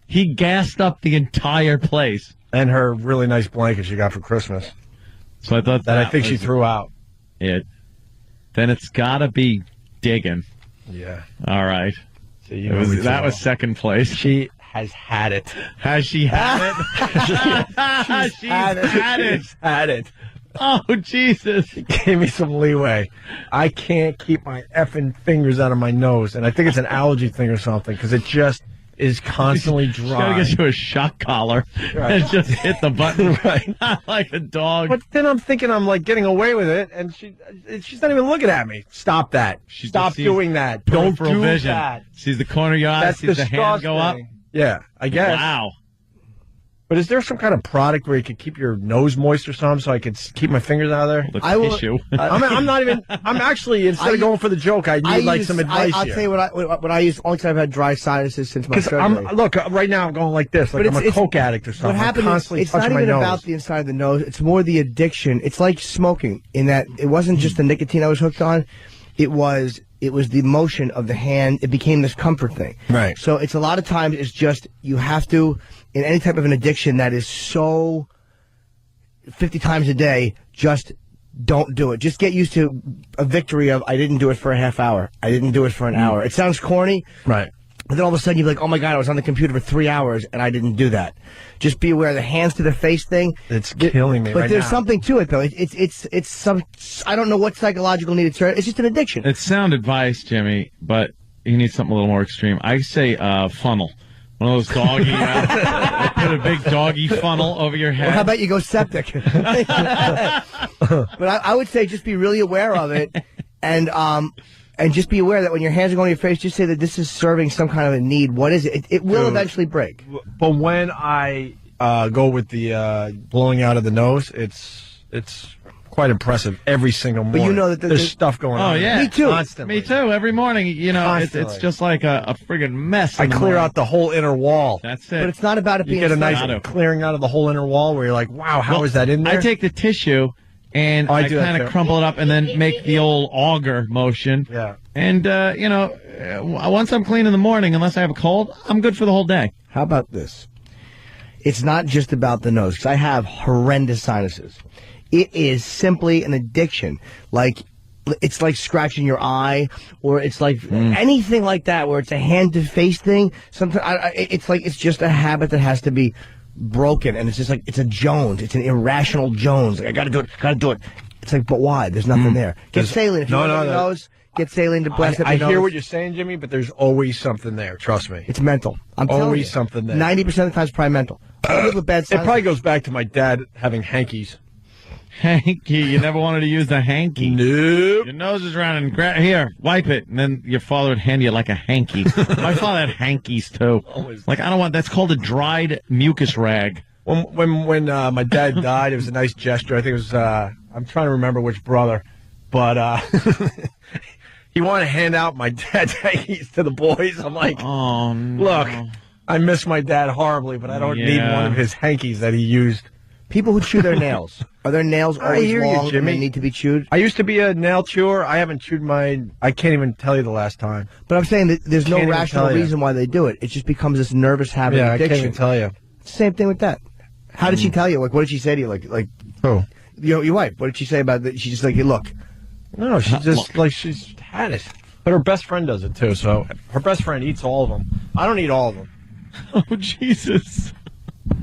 S2: He gassed up the entire place,
S1: and her really nice blanket she got for Christmas.
S2: So I thought
S1: that I think she threw out.
S2: Then it's got to be digging.
S1: Yeah.
S2: All right.
S1: So
S2: that was second place.
S1: She has had it.
S2: Has she had it? She's
S1: had it.
S2: Oh, Jesus.
S1: She gave me some leeway. I can't keep my effing fingers out of my nose, and I think it's an allergy thing or something, because it just is constantly dry.
S2: You gotta get you a shock collar and just hit the button like a dog.
S1: But then I'm thinking I'm like getting away with it, and she's not even looking at me. Stop that. Stop doing that. Don't do
S2: vision.
S1: that.
S2: Sees the corner of your eye, sees the hand go up.
S1: Yeah, I guess.
S2: Wow.
S1: But is there some kind of product where you could keep your nose moist or something so I could keep my fingers out of there?
S2: I will. Tissue.
S1: I'm not even. I'm actually instead of going for the joke, I need some advice.
S3: I'll tell you what I use. Only because I've had dry sinuses since my surgery.
S1: Look, right now I'm going like this, like I'm a coke addict or something.
S3: What happened is it's not even about the inside of the nose. It's more the addiction. It's like smoking in that it wasn't just the nicotine I was hooked on. It was the motion of the hand. It became this comfort thing.
S1: Right.
S3: So it's a lot of times it's just you have to, in any type of an addiction that is so 50 times a day, just don't do it. Just get used to a victory of I didn't do it for a half hour. I didn't do it for an hour. It sounds corny.
S1: Right.
S3: But then all of a sudden you're like, oh my God, I was on the computer for 3 hours and I didn't do that. Just be aware of the hands to the face thing.
S1: It's killing me.
S3: But
S1: right
S3: there's
S1: now.
S3: something to it though. It's some, I don't know what psychological need it's just an addiction.
S2: It's sound advice, Jimmy, but you need something a little more extreme. I say funnel. One of those doggy, put a big doggy funnel over your head.
S3: Well, how about you go septic? But I would say just be really aware of it and just be aware that when your hands are going to your face, just say that this is serving some kind of a need. What is it? It will eventually break.
S1: But when I go with the blowing out of the nose, it's quite impressive every single morning.
S3: But you know that
S1: there's stuff going on.
S2: Oh, yeah.
S3: Me too.
S1: Constantly.
S2: Me too. Every morning, you know, it's just like a friggin' mess.
S1: I clear out the whole inner wall.
S2: That's it.
S3: But it's not about it being
S1: You get a nice clearing out of the whole inner wall where you're like, wow, how is that in there?
S2: I take the tissue and I kind of crumble it up and then make the old auger motion.
S1: Yeah.
S2: And, once I'm clean in the morning, unless I have a cold, I'm good for the whole day.
S3: How about this? It's not just about the nose, because I have horrendous sinuses. It is simply an addiction. Like, it's like scratching your eye, or it's like anything like that, where it's a hand-to-face thing. Sometimes it's just a habit that has to be broken, and it's just like, it's a Jones. It's an irrational Jones. Like, I gotta do it. It's like, but why? There's nothing there. Get saline. If you want your nose, get saline to blast
S1: I
S3: up your
S1: hear
S3: nose.
S1: what you're saying, Jimmy, but there's always something there. Trust me.
S3: It's mental. I'm telling you.
S1: Always something there.
S3: 90% of the time it's probably mental. I live with bad
S1: It
S3: sinuses.
S1: probably goes back to my dad having hankies.
S2: Hanky. You never wanted to use the hanky.
S1: Nope.
S2: Your nose is running. Here, wipe it. And then your father would hand you like a hanky. My father had hankies, too. Like, I don't want, that's called a dried mucus rag.
S1: When my dad died, it was a nice gesture. I think it was, I'm trying to remember which brother, but he wanted to hand out my dad's hankies to the boys. I'm like,
S2: oh, no.
S1: Look, I miss my dad horribly, but I don't need one of his hankies that he used.
S3: People who chew their nails. Are their nails always long and they need to be chewed?
S1: I used to be a nail chewer. I haven't chewed mine. I can't even tell you the last time.
S3: But I'm saying that there's no rational reason why they do it. It just becomes this nervous habit addiction.
S1: I can't even tell you.
S3: Same thing with that. How did she tell you? Like, what did she say to you? Like
S1: who?
S3: Your wife. What did she say about that? She just like, hey, look.
S1: No, she just like she's had it. But her best friend does it too. So her best friend eats all of them. I don't eat all of them.
S2: Oh, Jesus.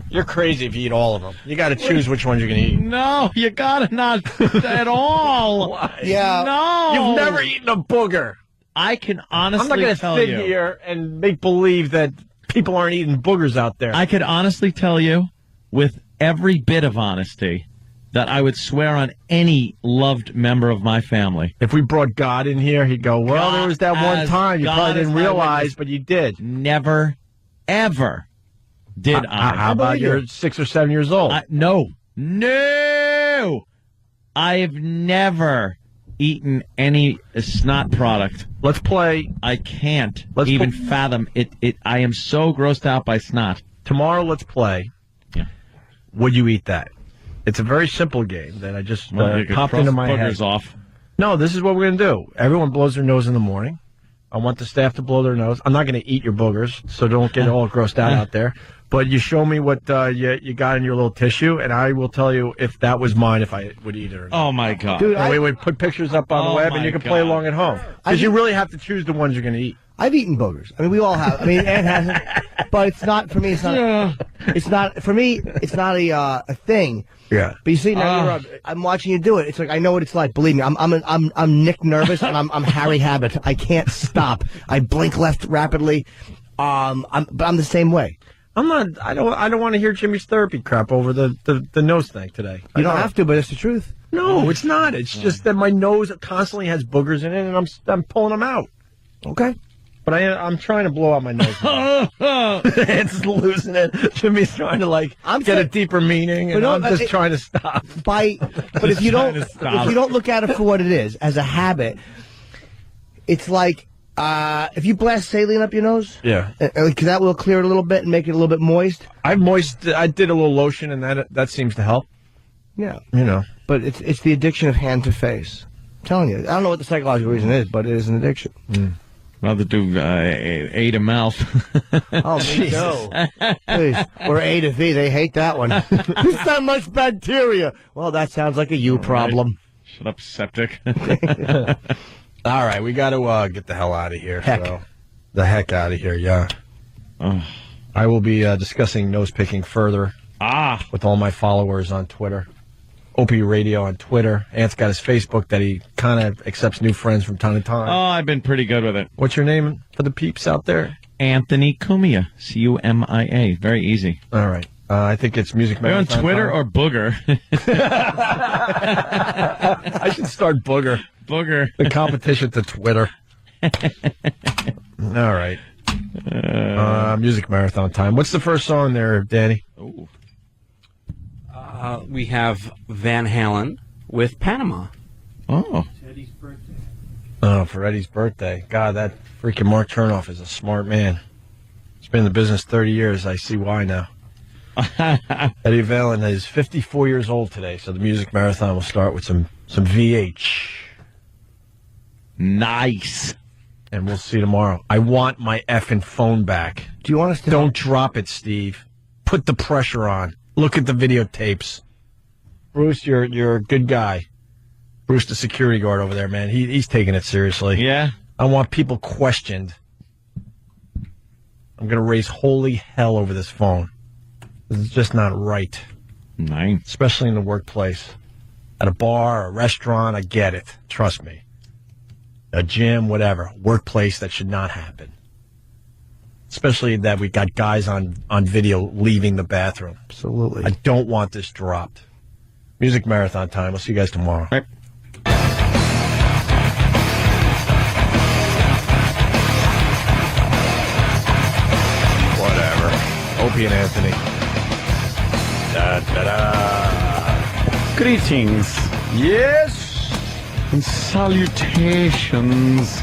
S1: You're crazy if you eat all of them. You got to choose which ones you're going to eat.
S2: No, you got to not at all.
S1: Why?
S3: Yeah.
S2: No.
S1: You've never eaten a booger.
S2: I can honestly
S1: I'm not going to
S2: tell
S1: sit
S2: you.
S1: here and make believe that people aren't eating boogers out there.
S2: I could honestly tell you with every bit of honesty that I would swear on any loved member of my family.
S1: If we brought God in here, he'd go, well, there was that one time you probably didn't realize, but you did.
S2: Never, ever did I.
S1: How about you're 6 or 7 years old?
S2: No. I've never eaten any snot product.
S1: Let's play.
S2: I can't even fathom it. I am so grossed out by snot.
S1: Tomorrow, let's play.
S2: Yeah.
S1: Would you eat that? It's a very simple game that I just popped into my head.
S2: Off.
S1: No, this is what we're going to do. Everyone blows their nose in the morning. I want the staff to blow their nose. I'm not going to eat your boogers, so don't get all grossed out there. But you show me what you got in your little tissue, and I will tell you if that was mine, if I would eat it or not.
S2: Oh, my God.
S1: Dude, we would put pictures up on the web, and you can play along at home. Because you really have to choose the ones you're going to eat.
S3: I've eaten boogers. I mean, we all have. I mean, Ann hasn't. But it's not, for me, it's not. It's not, for me, it's not a thing.
S1: Yeah.
S3: But you see, now I'm watching you do it. It's like, I know what it's like. Believe me, I'm Nick Nervous, and I'm Harry Habit. I can't stop. I blink left rapidly. But I'm the same way.
S1: I'm not. I don't want to hear Jimmy's therapy crap over the nose thing today.
S3: You don't have to, but it's the truth.
S1: No, it's not. It's just that my nose constantly has boogers in it, and I'm pulling them out.
S3: Okay.
S1: But I'm trying to blow out my nose. It's losing it. Jimmy's trying to get a deeper meaning, and I'm just trying to stop.
S3: But if you don't look at it for what it is, as a habit, it's like if you blast saline up your nose, because that will clear it a little bit and make it a little bit moist.
S1: I did a little lotion, and that seems to help.
S3: Yeah,
S1: But
S3: it's the addiction of hand to face. I'm telling you, I don't know what the psychological reason is, but it is an addiction.
S2: Rather do A to mouth.
S3: Oh, me too. Please. Or A to V. They hate that one. There's not much bacteria. Well, that sounds like a you problem.
S2: Shut up, septic.
S1: All right, we got to get the hell out of here.
S3: Heck.
S1: So. The heck out of here, yeah. I will be discussing nose picking further with all my followers on Twitter. Opie Radio on Twitter. Ant's got his Facebook that he kind of accepts new friends from time to time.
S2: Oh, I've been pretty good with it.
S1: What's your name for the peeps out there?
S2: Anthony Cumia. C-U-M-I-A. Very easy.
S1: All right. I think it's Music
S2: Are you on Twitter or Booger?
S1: I should start Booger.
S2: Booger.
S1: The competition to Twitter. All right. Music Marathon time. What's the first song there, Danny?
S2: Ooh.
S4: We have Van Halen with Panama.
S2: Oh.
S10: Eddie's birthday.
S1: Oh, for Eddie's birthday. God, that freaking Mark Chernoff is a smart man. He's been in the business 30 years. I see why now. Eddie Van Halen is 54 years old today, so the Music Marathon will start with some VH.
S2: Nice.
S1: And we'll see tomorrow. I want my effing phone back.
S3: Do you want us to...
S1: Don't drop it, Steve. Put the pressure on. Look at the videotapes. Bruce, you're a good guy. Bruce, the security guard over there, man. He's taking it seriously.
S2: Yeah?
S1: I want people questioned. I'm going to raise holy hell over this phone. This is just not right.
S2: Nice.
S1: Especially in the workplace. At a bar, a restaurant, I get it. Trust me. A gym, whatever. Workplace, that should not happen. Especially that we got guys on video leaving the bathroom.
S3: Absolutely.
S1: I don't want this dropped. Music Marathon time. We'll see you guys tomorrow.
S2: Right.
S1: Whatever. Opie and Anthony. Da, da, da.
S2: Greetings.
S1: Yes.
S2: And salutations.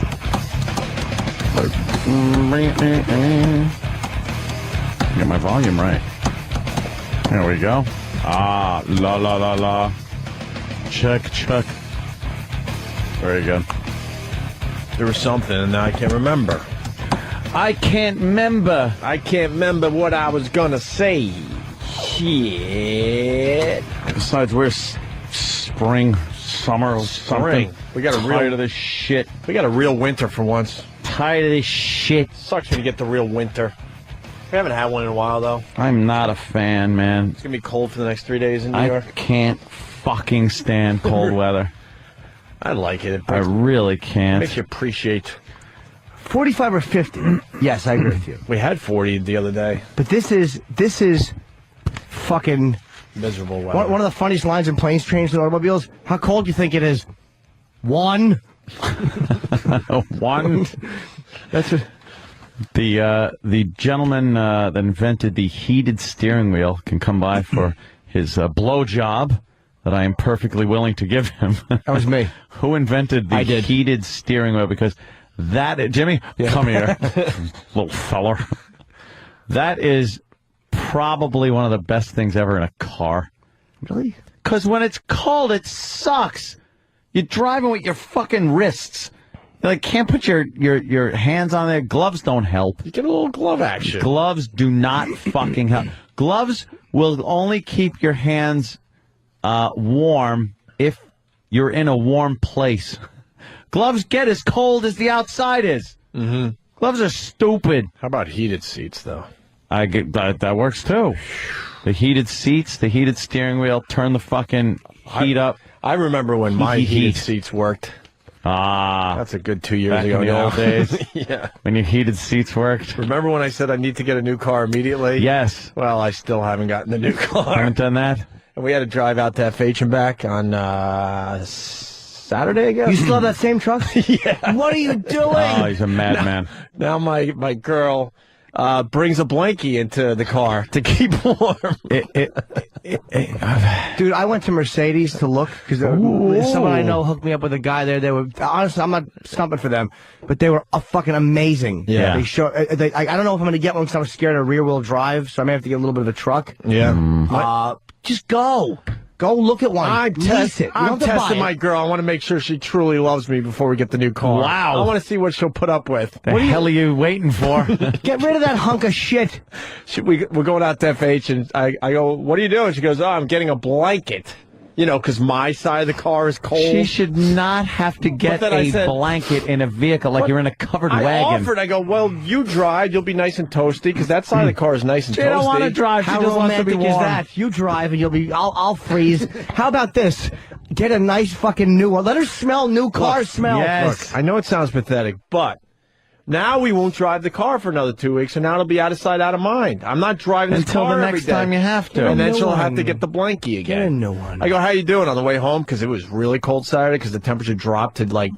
S2: Get my volume right. There we go. La la la la. Check. Very good.
S1: There was something, and now I can't remember.
S2: I can't remember
S1: what I was gonna say. Shit.
S2: Besides, we're spring, summer, something.
S1: We got
S2: tired of this shit.
S1: We got a real winter for once.
S2: Tired of this shit.
S1: Sucks when you get the real winter. We haven't had one in a while, though.
S2: I'm not a fan, man.
S1: It's gonna be cold for the next 3 days in New York.
S2: I can't fucking stand cold weather.
S1: I like it.
S2: I really can't.
S1: Makes you appreciate.
S3: 45 or 50. Yes, I agree with you.
S1: We had 40 the other day.
S3: But this is fucking
S1: miserable weather.
S3: One of the funniest lines in planes, trains, and automobiles. How cold do you think it is? 1.
S2: 1.
S3: That's what.
S2: The gentleman that invented the heated steering wheel can come by for his blow job that I am perfectly willing to give him.
S3: That was me.
S2: Who invented the heated steering wheel? Because Jimmy, come here, little feller. That is probably one of the best things ever in a car.
S3: Really?
S2: Because when it's cold, it sucks. You're driving with your fucking wrists. You like can't put your hands on there. Gloves don't help.
S1: You get a little glove action.
S2: Gloves do not fucking help. Gloves will only keep your hands warm if you're in a warm place. Gloves get as cold as the outside is.
S1: Mm-hmm.
S2: Gloves are stupid.
S1: How about heated seats, though?
S2: I get that works too. The heated seats, the heated steering wheel, turn the fucking heat up.
S1: I remember when my heated seats worked. That's a good 2 years
S2: back
S1: ago.
S2: in the old days.
S1: Yeah.
S2: When your heated seats worked.
S1: Remember when I said I need to get a new car immediately?
S2: Yes.
S1: Well, I still haven't gotten the new car.
S2: Haven't done that?
S1: And we had to drive out to FH and back on Saturday, I guess.
S3: You still have that same truck?
S1: Yeah.
S3: What are you doing?
S2: Oh, he's a madman.
S1: Now my girl brings a blankie into the car to keep warm.
S3: Dude, I went to Mercedes to look because someone I know hooked me up with a guy there. They were honestly, I'm not stumping for them, but they were fucking amazing.
S1: Yeah.
S3: They show. I don't know if I'm going to get one because I'm scared of rear wheel drive, so I may have to get a little bit of a truck.
S1: Yeah.
S3: Just go. Go look at one.
S1: I'm testing my girl. I want to make sure she truly loves me before we get the new car.
S2: Wow.
S1: I want to see what she'll put up with.
S2: The hell are you waiting for?
S3: Get rid of that hunk of shit.
S1: We're going out to FH, and I go, what are you doing? She goes, oh, I'm getting a blanket. You know, because my side of the car is cold.
S2: She should not have to get a blanket in a vehicle like you're in a covered wagon.
S1: I go, well, you drive. You'll be nice and toasty, because that side of the car is nice and toasty.
S2: She don't want to drive.
S3: How
S2: she just wants to be
S3: romantic
S2: warm.
S3: is that? You drive and you'll be. I'll freeze. How about this? Get a nice fucking new one. Let her smell new car smell.
S1: Yes. Look, I know it sounds pathetic, but now we won't drive the car for another 2 weeks, and now it'll be out of sight, out of mind. I'm not driving this
S2: until
S1: car
S2: the
S1: every
S2: next
S1: day.
S2: time you have to.
S1: And then she'll have to get the blankie again.
S3: Get a new one.
S1: I go, how you doing on the way home? Because it was really cold Saturday because the temperature dropped to like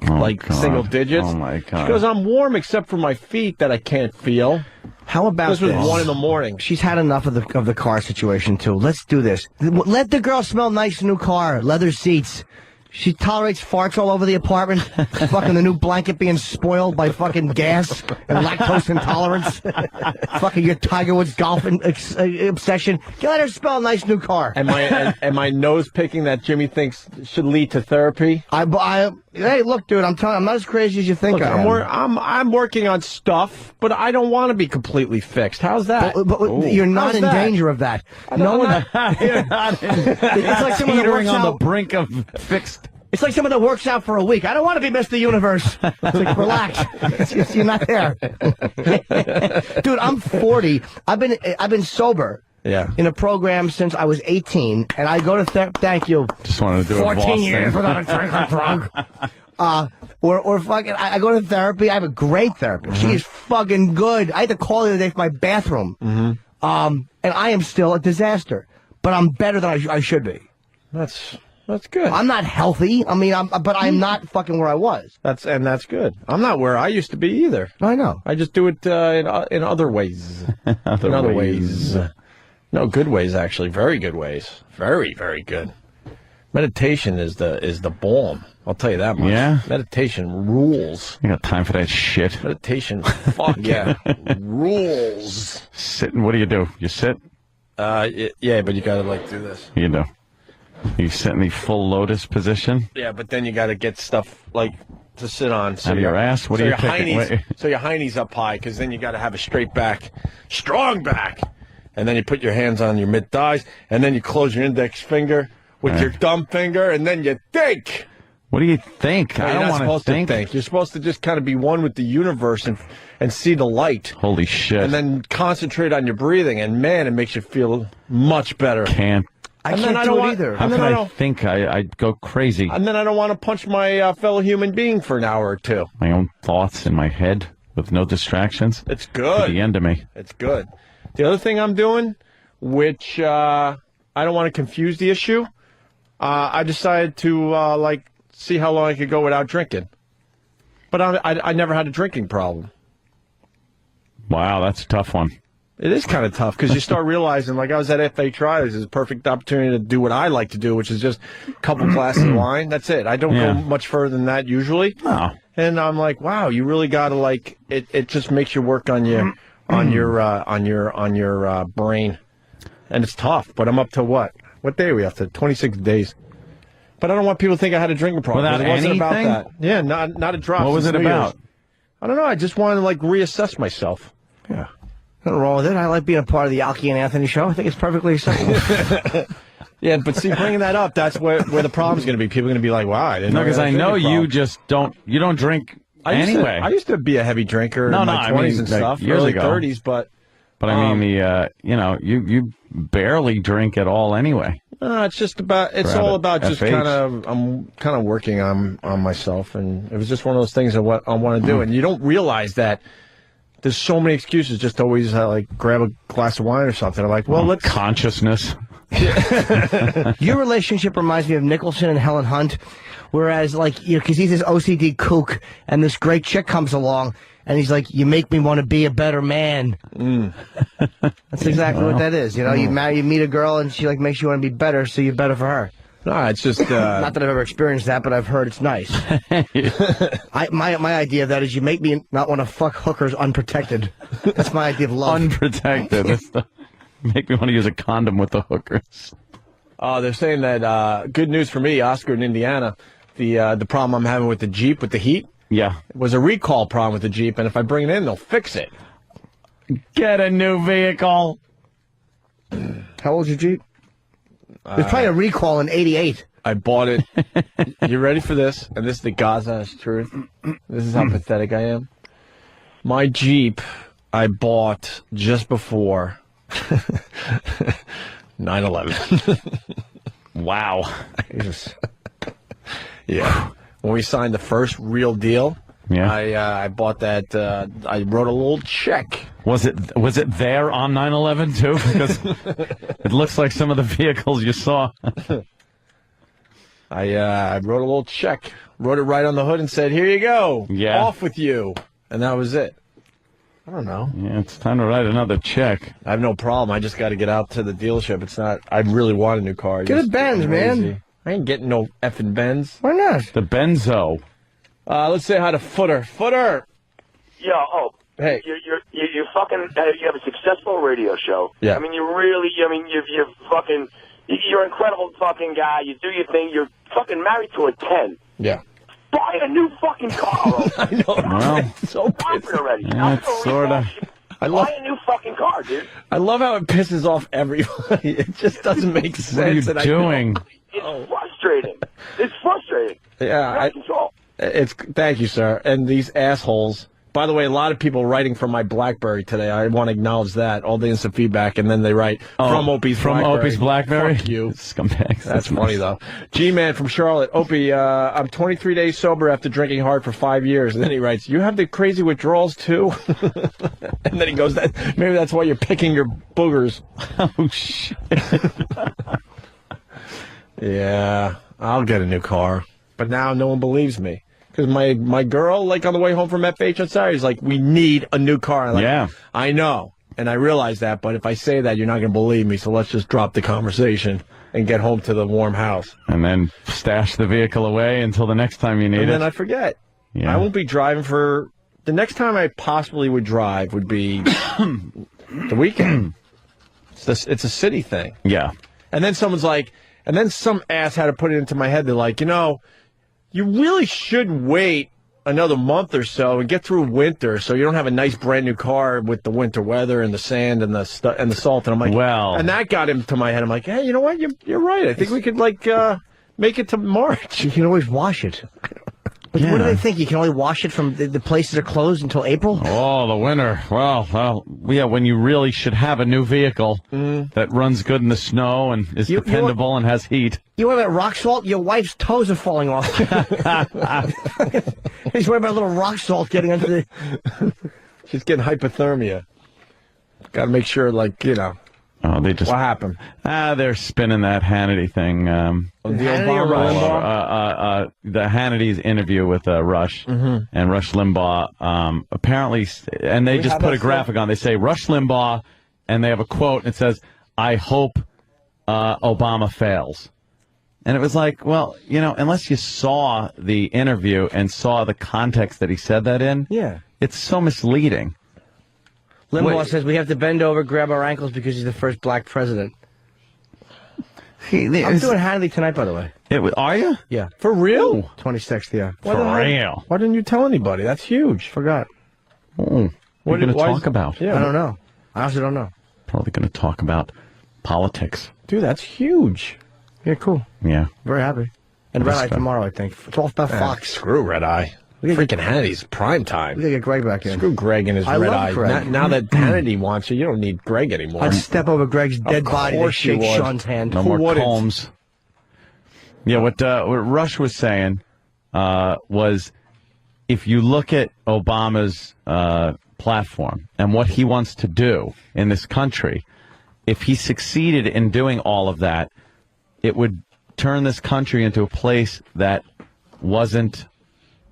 S1: single digits.
S2: Oh, my God.
S1: She goes, I'm warm except for my feet that I can't feel.
S3: How about
S1: this? Was 1
S3: a.m. She's had enough of the car situation, too. Let's do this. Let the girl smell nice new car. Leather seats. She tolerates farts all over the apartment. Fucking the new blanket being spoiled by fucking gas and lactose intolerance. Fucking your Tiger Woods golf obsession. Let her smell a nice new car.
S1: And my nose picking that Jimmy thinks should lead to therapy.
S3: Hey, look, dude, I'm telling you, I'm not as crazy as you think I am.
S1: I'm working on stuff, but I don't want to be completely fixed. How's that?
S3: But you're not in danger of that. No one.
S2: You're not
S3: It's like someone that works
S2: on the
S3: out.
S2: brink of fixed.
S3: It's like someone that works out for a week. I don't want to be Mr. Universe. It's like, relax. You're not there. Dude, I'm 40. I've been sober.
S1: Yeah.
S3: In a program since I was 18, and I go to
S2: Thank you. Just wanted to do
S3: 14 years without a drink or drunk. Or fucking, I go to therapy. I have a great therapist. She is fucking good. I had to call the other day for my bathroom. And I am still a disaster, but I'm better than I should be.
S1: That's good.
S3: I'm not healthy. I mean, but I'm not fucking where I was.
S1: That's good. I'm not where I used to be either.
S3: I know.
S1: I just do it in other ways. In other ways. No, good ways actually. Very good ways. Very, very good. Meditation is the balm. I'll tell you that much.
S2: Yeah.
S1: Meditation rules.
S2: You got time for that shit?
S1: Meditation, fuck yeah, rules.
S2: Sitting. What do? You sit?
S1: Yeah, but you gotta do this.
S2: You do. You sit in the full lotus position.
S1: Yeah, but then you got to get stuff to sit on. So
S2: Have your ass? What are you picking?
S1: So your hiney's up high, because then you got to have a straight back, strong back, and then you put your hands on your mid thighs, and then you close your index finger with your thumb finger, and then you think.
S2: What do you think?
S1: No,
S2: I don't want to
S1: think. You're supposed to just kind of be one with the universe and see the light.
S2: Holy shit!
S1: And then concentrate on your breathing, and man, it makes you feel much better.
S2: Can't.
S3: I can't do it either.
S2: How can I think? I'd go crazy.
S1: And then I don't want to punch my fellow human being for an hour or two.
S2: My own thoughts in my head with no distractions.
S1: It's good.
S2: To the end of me.
S1: It's good. The other thing I'm doing, which I don't want to confuse the issue, I decided to see how long I could go without drinking. But I never had a drinking problem.
S2: Wow, that's a tough one.
S1: It is kind of tough because you start realizing, like I was at FA Trials, it's a perfect opportunity to do what I like to do, which is just a couple glasses of wine. That's it. I don't go much further than that usually.
S2: Oh.
S1: And I'm like, wow, you really got to like it. It just makes you work on your brain, and it's tough. But I'm up to what? What day are we up to? 26 days. But I don't want people to think I had a drinking problem.
S2: Without
S1: It wasn't about
S2: anything?
S1: that. Yeah, not a drop.
S2: What was
S1: since
S2: it
S1: New
S2: about?
S1: Year's. I don't know. I just wanted to like reassess myself.
S3: Yeah. Nothing wrong with it. I like being a part of the Opie and Anthony show. I think it's perfectly acceptable.
S1: Yeah, but see, bringing that up, that's where the problem's going to be. People are going to be like, wow, I didn't know.
S2: No, because I know you
S1: problem.
S2: just don't drink anyway.
S1: I used to be a heavy drinker in my 20s and
S2: like
S1: stuff,
S2: years
S1: early
S2: ago.
S1: 30s, but
S2: I mean, you barely drink at all anyway.
S1: it's just about, it's all about just I'm kind of working on myself, and it was just one of those things of what I want to do, and you don't realize that there's so many excuses just to always like grab a glass of wine or something. I'm like, well, let's
S2: consciousness.
S3: Your relationship reminds me of Nicholson and Helen Hunt, whereas, like, because he's this OCD kook, and this great chick comes along, and he's like, you make me want to be a better man. That's exactly what that is. You meet a girl, and she, like, makes you want to be better, so you're better for her.
S1: No, it's just...
S3: Not that I've ever experienced that, but I've heard it's nice. My idea of that is you make me not want to fuck hookers unprotected. That's my idea of love.
S2: Unprotected. Make me want to use a condom with the hookers.
S1: They're saying that, good news for me, Oscar in Indiana, the problem I'm having with the Jeep, with the heat, was a recall problem with the Jeep, and if I bring it in, they'll fix it.
S2: Get a new vehicle.
S3: How old's your Jeep? There's probably a recall in '88.
S1: I bought it. You ready for this? And this is the Gaza's truth. This is how pathetic I am. My Jeep, I bought just before 9/11.
S2: Wow.
S1: Jesus. Yeah. When we signed the first real deal, I bought that. I wrote a little check.
S2: Was it there on 9/11 too? Because it looks like some of the vehicles you saw.
S1: I wrote a little check, wrote it right on the hood, and said, "Here you go.
S2: Yeah.
S1: Off with you." And that was it. I don't know.
S2: Yeah, it's time to write another check.
S1: I have no problem. I just got to get out to the dealership. It's not. I really want a new car.
S3: Get a Benz, man.
S1: I ain't getting no effing Benz.
S3: Why not?
S2: The Benzo.
S1: Let's say hi to Footer. Footer.
S11: Yo,
S1: hey,
S11: you fucking you have a successful radio show.
S1: Yeah.
S11: I mean, you're fucking, you're an incredible fucking guy. You do your thing. You're fucking married to a 10.
S1: Yeah.
S11: Buy a new fucking car.
S1: I know.
S2: Well,
S1: so
S11: pissed already.
S2: That's sort of.
S11: Buy a new fucking car, dude.
S1: I love how it pisses off everybody. It just doesn't make sense.
S2: What are you doing?
S11: It's frustrating. It's frustrating.
S1: Yeah, thank you, sir. And these assholes. By the way, a lot of people writing from my BlackBerry today. I want to acknowledge that. All the instant feedback, and then they write from Opie's BlackBerry.
S2: Opie's BlackBerry?
S1: Fuck you.
S2: Scumbags.
S1: That's funny, though. G-Man from Charlotte. Opie, I'm 23 days sober after drinking hard for 5 years. And then he writes, you have the crazy withdrawals, too? And then he goes, maybe that's why you're picking your boogers.
S2: Oh, shit.
S1: Yeah, I'll get a new car. But now no one believes me. Because my girl, like on the way home from FH on Saturday, is like, we need a new car. I'm like,
S2: yeah.
S1: I know. And I realize that. But if I say that, you're not going to believe me. So let's just drop the conversation and get home to the warm house.
S2: And then stash the vehicle away until the next time you need it.
S1: And then I forget.
S2: Yeah.
S1: I won't be driving for... The next time I possibly would drive would be the weekend. It's a city thing.
S2: Yeah.
S1: And then someone's like... And then some ass had to put it into my head. They're like, you really should wait another month or so and get through winter so you don't have a nice brand new car with the winter weather and the sand and the salt. And I'm like,
S2: well,
S1: and that got into my head. I'm like, hey, you know what? You're right. I think we could make it to March.
S3: You can always wash it.
S2: Yeah.
S3: What do they think? You can only wash it from the places are closed until April?
S2: Oh, the winter. Well, yeah, when you really should have a new vehicle that runs good in the snow and is dependable and has heat.
S3: You worry about rock salt? Your wife's toes are falling off. He's worried about a little rock salt getting under the...
S1: She's getting hypothermia. Got to make sure,
S2: Oh, they just...
S1: What happened?
S2: They're spinning that Hannity thing.
S1: Hannity or Limbaugh?
S2: The Hannity's interview with Rush and Rush Limbaugh. Apparently, and they just put a graphic on. They say Rush Limbaugh and they have a quote, and it says, "I hope Obama fails." And it was like, well, unless you saw the interview and saw the context that he said that in, it's so misleading.
S3: Limbaugh says we have to bend over, grab our ankles because he's the first black president. I'm doing Hannity tonight, by the way.
S2: Are you?
S3: Yeah.
S1: For real?
S3: 26th, yeah.
S2: For real.
S1: Why didn't you tell anybody? That's huge.
S3: Forgot.
S2: What are you going to talk about?
S3: I don't know. I also don't know.
S2: Probably going to talk about politics.
S1: Dude, that's huge.
S3: Yeah, cool.
S2: Yeah.
S3: Very happy. And Red Eye tomorrow, I think. It's all about Fox.
S1: Screw Red Eye. Freaking Hannity's prime time.
S3: We gotta get Greg back in.
S1: Screw Greg and his Red Eye.
S3: Greg.
S1: Now that Hannity wants you, you don't need Greg anymore.
S3: I'd step over Greg's dead body to shake Sean's hand.
S2: No more Combs. Yeah, what Rush was saying was, if you look at Obama's platform and what he wants to do in this country, if he succeeded in doing all of that, it would turn this country into a place that wasn't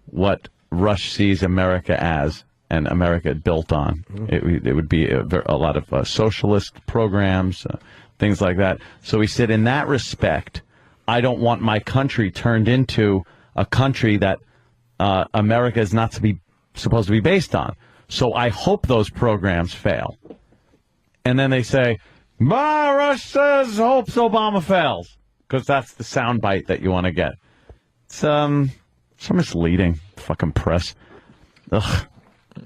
S2: what Rush sees America as and America built on. It would be a lot of socialist programs, things like that. So he said, in that respect, I don't want my country turned into a country that America is not supposed to be based on. So I hope those programs fail. And then they say, Rush says hopes Obama fails, because that's the soundbite that you want to get. It's so misleading. Fucking press. Ugh.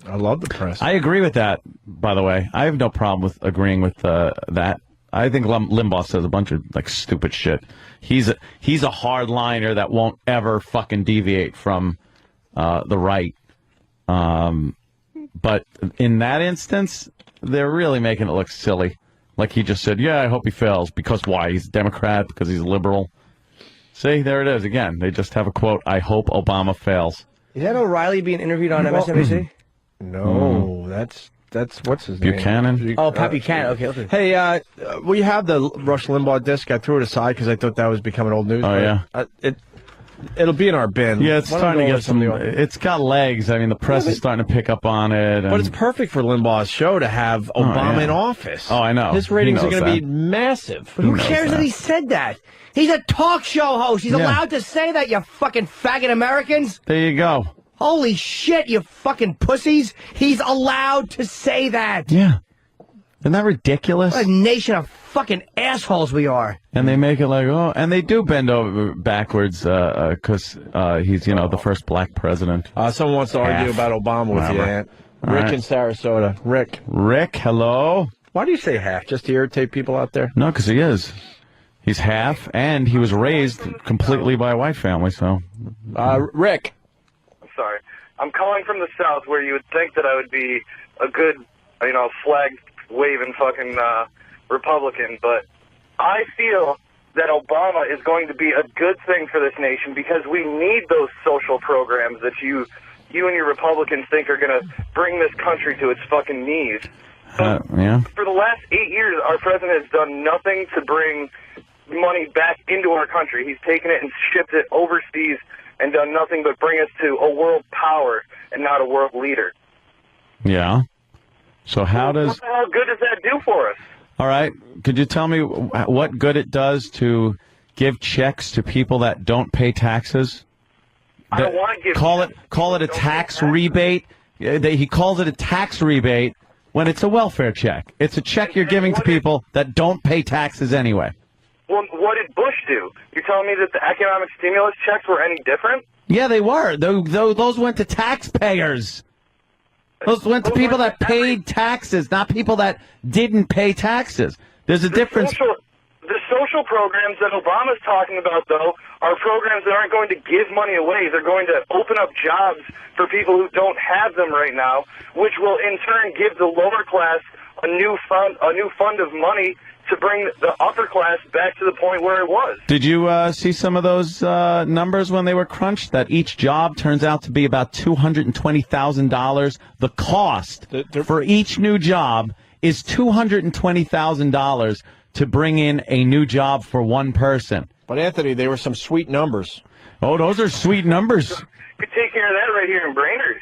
S1: I love the press.
S2: I agree with that, by the way. I have no problem with agreeing with that. I think Limbaugh says a bunch of stupid shit. He's a hardliner that won't ever fucking deviate from the right. But in that instance, they're really making it look silly. Like he just said, yeah, I hope he fails. Because why? He's a Democrat, because he's a liberal. See, there it is again. They just have a quote, I hope Obama fails.
S3: Is that O'Reilly being interviewed on MSNBC?
S1: No, that's what's his name?
S2: Buchanan?
S3: Oh, Pat Buchanan. Okay.
S1: Hey, we have the Rush Limbaugh disc. I threw it aside because I thought that was becoming old news.
S2: Oh, yeah.
S1: It'll be in our bin.
S2: Yeah, it's starting to get some. It's got legs. I mean, the press is starting to pick up on it.
S1: But it's perfect for Limbaugh's show to have Obama in office.
S2: Oh, I know.
S1: His ratings are going to be massive.
S3: But who cares that he said that? He's a talk show host. He's allowed to say that, you fucking faggot Americans.
S2: There you go.
S3: Holy shit, you fucking pussies. He's allowed to say that.
S2: Yeah. Isn't that ridiculous?
S3: What a nation of fucking assholes we are.
S2: And they make it like, and they do bend over backwards because he's, the first black president.
S1: Someone wants to argue about Obama with you, Ant. Rick in Sarasota.
S2: Rick, hello?
S1: Why do you say half? Just to irritate people out there?
S2: No, because he is. He's half, and he was raised completely by a white family, so.
S1: Rick.
S5: I'm sorry. I'm calling from the South, where you would think that I would be a good, flag-waving fucking Republican, but I feel that Obama is going to be a good thing for this nation because we need those social programs that you and your Republicans think are going to bring this country to its fucking knees.
S2: Yeah.
S5: For the last 8 years, our president has done nothing to bring money back into our country. He's taken it and shipped it overseas and done nothing but bring us to a world power and not a world leader.
S2: Yeah. So how good does
S5: that do for us?
S2: All right. Could you tell me what good it does to give checks to people that don't pay taxes?
S5: I don't want to give
S2: call it a tax rebate. He calls it a tax rebate when it's a welfare check. It's a check you're giving to people that don't pay taxes anyway.
S5: Well, what did Bush do? You're telling me that the economic stimulus checks were any different?
S2: Yeah, they were. Those went to taxpayers. Those went to people that paid taxes, not people that didn't pay taxes. There's a difference.
S5: The social programs that Obama's talking about, though, are programs that aren't going to give money away. They're going to open up jobs for people who don't have them right now, which will in turn give the lower class a new fund of money to bring the upper class back to the point where it was.
S2: Did you see some of those numbers when they were crunched? That each job turns out to be about $220,000. The cost for each new job is $220,000 to bring in a new job for one person.
S1: But, Anthony, they were some sweet numbers.
S2: Oh, those are sweet numbers.
S5: could take care of that right here in Brainerd.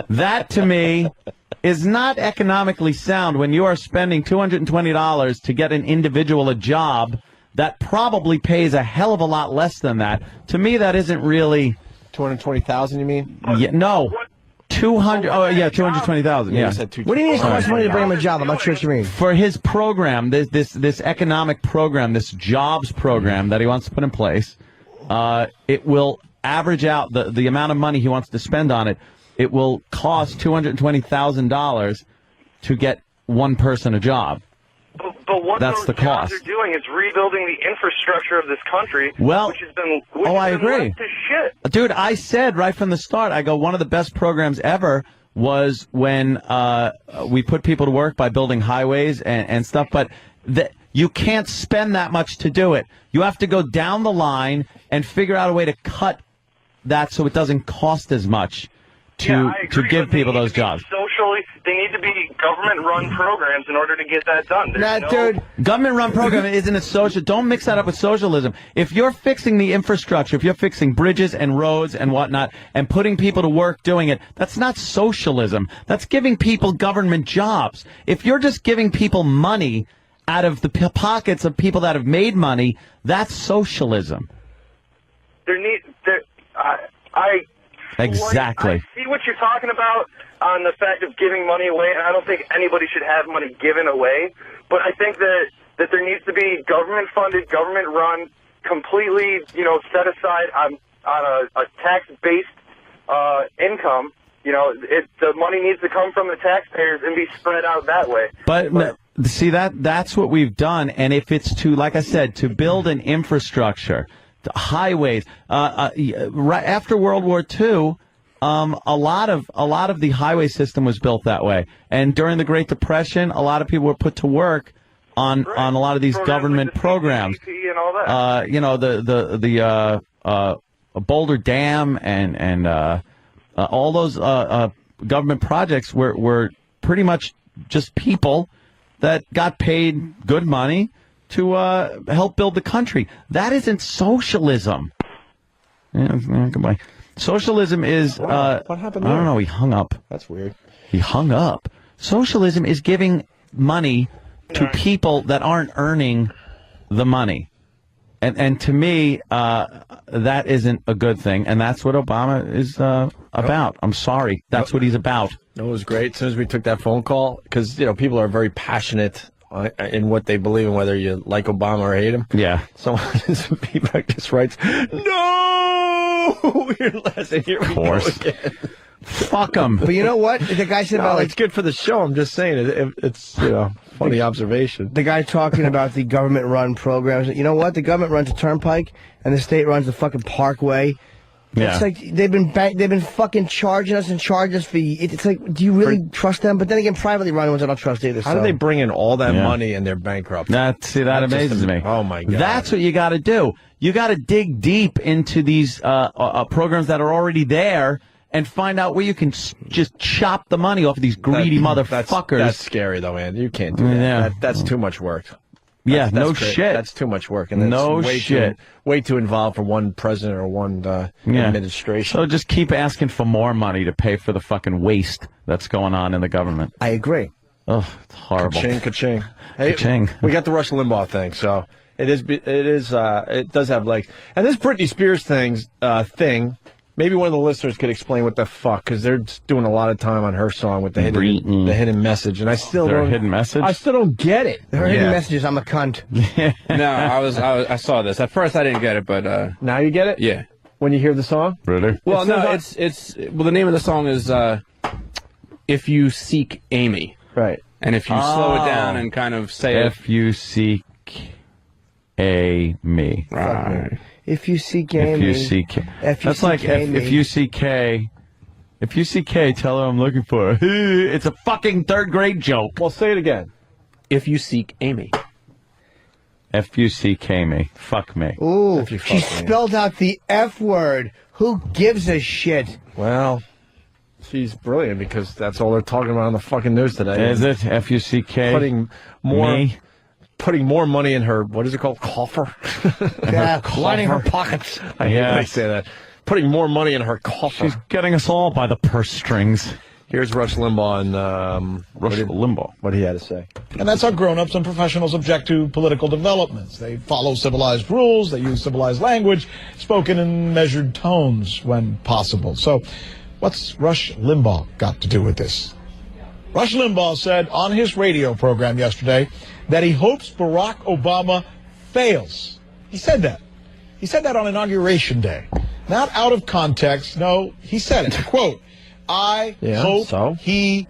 S2: That to me is not economically sound when you are spending $220 to get an individual a job that probably pays a hell of a lot less than that. To me, that isn't really
S1: $220,000. You mean?
S2: Yeah, no. 200. Oh yeah, 220,000. Yeah.
S3: What do you mean it's cost money to bring him a job? I'm not sure what you mean.
S2: For his program, this economic program, this jobs program that he wants to put in place, it will average out the amount of money he wants to spend on it. It will cost $220,000 to get one person a job.
S5: But what
S2: That's
S5: those
S2: the
S5: jobs
S2: cost.
S5: are doing is rebuilding the infrastructure of this country,
S2: Well,
S5: which has been
S2: I agree.
S5: left to shit.
S2: Dude, I said right from the start, I go, one of the best programs ever was when we put people to work by building highways and stuff, but you can't spend that much to do it. You have to go down the line and figure out a way to cut that so it doesn't cost as much to give people those jobs.
S5: Socially, they need to be government-run programs in order to get that done.
S2: Government-run program isn't a social. Don't mix that up with socialism. If you're fixing the infrastructure, if you're fixing bridges and roads and whatnot, and putting people to work doing it, that's not socialism. That's giving people government jobs. If you're just giving people money out of the pockets of people that have made money, that's socialism. Exactly.
S5: I see what you're talking about on the fact of giving money away, and I don't think anybody should have money given away. But I think that there needs to be government-funded, government-run, completely, set aside on a tax-based income. The money needs to come from the taxpayers and be spread out that way.
S2: But see, that's what we've done. And if it's to, like I said, to build an infrastructure, highways, right after World War II, a lot of the highway system was built that way. And during the Great Depression, a lot of people were put to work on a lot of these government programs.
S5: And all that.
S2: The Boulder Dam and all those government projects were pretty much just people that got paid good money to help build the country. That isn't socialism. Goodbye. Socialism is...
S1: what happened there?
S2: I don't know. He hung up.
S1: That's weird.
S2: He hung up. Socialism is giving money to people that aren't earning the money. And to me, that isn't a good thing. And that's what Obama is about. I'm sorry. That's what he's about.
S1: It was great. As soon as we took that phone call, because, people are very passionate in what they believe in, whether you like Obama or hate him.
S2: Yeah.
S1: Someone just writes, no! Here we go again.
S2: Fuck him.
S3: But you know what? The guy said about
S1: it's good for the show. I'm just saying it's funny observation.
S3: The guy talking about the government-run programs. You know what? The government runs a turnpike, and the state runs the fucking parkway.
S2: Yeah.
S3: It's like they've been fucking charging us and charging us for. It's like, do you really trust them? But then again, privately run ones I don't trust either.
S1: How do they bring in all that money and they're bankrupt?
S2: That amazes me.
S1: Oh my God.
S2: That's what you got to do. You got to dig deep into these programs that are already there and find out where you can just chop the money off of these greedy motherfuckers.
S1: That's scary though, man. You can't do that.
S2: Yeah.
S1: That's too much work.
S2: That's
S1: no
S2: shit.
S1: That's too much work. And way too involved for one president or one administration.
S2: So just keep asking for more money to pay for the fucking waste that's going on in the government.
S3: I agree.
S2: Oh, it's horrible.
S1: Ka-ching. Hey,
S2: ka-ching.
S1: We got the Rush Limbaugh thing, so it does have legs. And this Britney Spears thing, maybe one of the listeners could explain what the fuck, because they're doing a lot of time on her song with the hidden message, and I still don't.
S2: Hidden message?
S1: I still don't get it.
S3: Her hidden messages. I'm a cunt.
S4: No, I saw this. At first, I didn't get it, but
S1: now you get it.
S4: Yeah.
S1: When you hear the song,
S2: really?
S4: Well, the name of the song is "If You Seek Amy."
S1: Right.
S4: And if you slow it down and kind of say
S2: if you seek me.
S4: Right.
S3: If you seek Amy.
S2: If you seek. That's like if you see K. If you see K, tell her I'm looking for her. It's a fucking third grade joke.
S1: Well, say it again.
S4: If you seek Amy.
S2: F-U-C-K me. Fuck me.
S3: Ooh, she spelled out the F word. Who gives a shit?
S1: Well, she's brilliant because that's all they're talking about on the fucking news today.
S2: Is it? F-U-C-K?
S1: Putting more money in her, what is it called? Coffer?
S3: Yeah, lining her pockets.
S1: I hate when they say that. putting more money in her coffer.
S2: She's getting us all by the purse strings.
S1: Here's Rush Limbaugh and
S2: Limbaugh.
S1: What he had to say.
S7: And that's how grown-ups and professionals object to political developments. They follow civilized rules, they use civilized language, spoken in measured tones when possible. So what's Rush Limbaugh got to do with this? Rush Limbaugh said on his radio program yesterday that he hopes Barack Obama fails. He said that. He said that on Inauguration Day. Not out of context. No, he said it. Quote, I hope he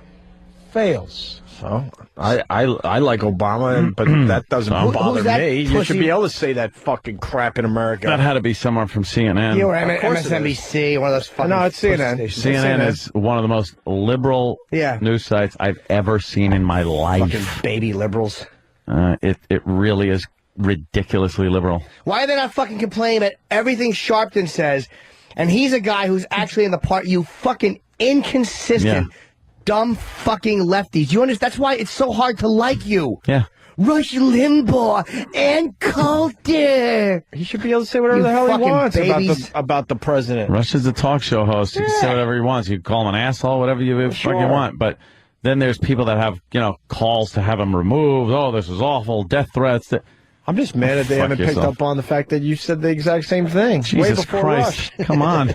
S7: fails.
S1: So I like Obama, but that doesn't bother me. You should be able to say that fucking crap in America.
S2: That had to be someone from CNN.
S3: You were MSNBC, one of those fucking...
S1: No, it's CNN.
S2: CNN is one of the most liberal news sites I've ever seen in my life.
S3: Fucking baby liberals.
S2: It really is ridiculously liberal.
S3: Why are they not fucking complaining about everything Sharpton says? And he's a guy who's actually in the part, you fucking inconsistent, dumb fucking lefties. You understand? That's why it's so hard to like you.
S2: Yeah.
S3: Rush Limbaugh and Coulter.
S1: He should be able to say whatever the hell he wants about the president.
S2: Rush is a talk show host. He can say whatever he wants. You can call him an asshole, whatever you fucking want. But then there's people that have, calls to have him removed. Oh, this is awful. Death threats.
S1: I'm just mad that they haven't picked up on the fact that you said the exact same thing.
S2: Jesus
S1: way before
S2: Christ.
S1: Rush.
S2: Come on.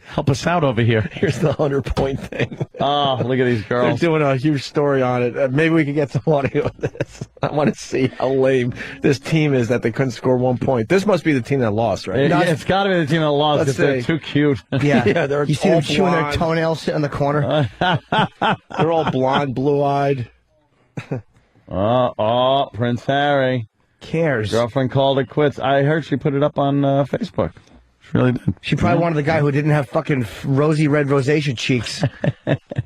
S2: Help us out over here.
S1: Here's the 100-point thing.
S2: Oh, look at these girls.
S1: They're doing a huge story on it. Maybe we could get some audio of this. I want to see how lame this team is that they couldn't score 1 point. This must be the team that lost, right?
S2: It's got to be the team that lost because they're too cute.
S3: Yeah,
S1: they're
S3: you see them chewing their toenails sitting in the corner?
S1: They're all blonde, blue-eyed.
S2: Prince Harry.
S3: Cares.
S2: Girlfriend called it quits. I heard she put it up on Facebook. She really did.
S3: She probably wanted the guy who didn't have fucking rosy red rosacea cheeks.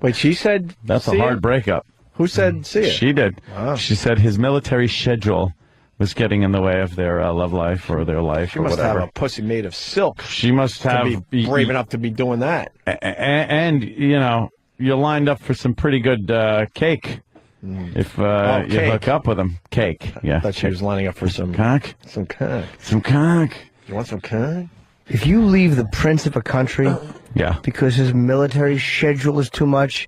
S1: Wait, she said
S2: that's a hard breakup.
S1: Who said see it?
S2: She did.
S1: Wow.
S2: She said his military schedule was getting in the way of their love life or their life
S1: she
S2: or
S1: must
S2: whatever.
S1: have a pussy made of silk.
S2: She must have
S1: to be brave enough to be doing that.
S2: And you're lined up for some pretty good cake. If you hook up with him. Cake. Yeah.
S1: I thought she was lining up for some
S2: cock.
S1: Some cock.
S2: Some cock.
S1: You want some cock?
S3: If you leave the prince of a country because his military schedule is too much,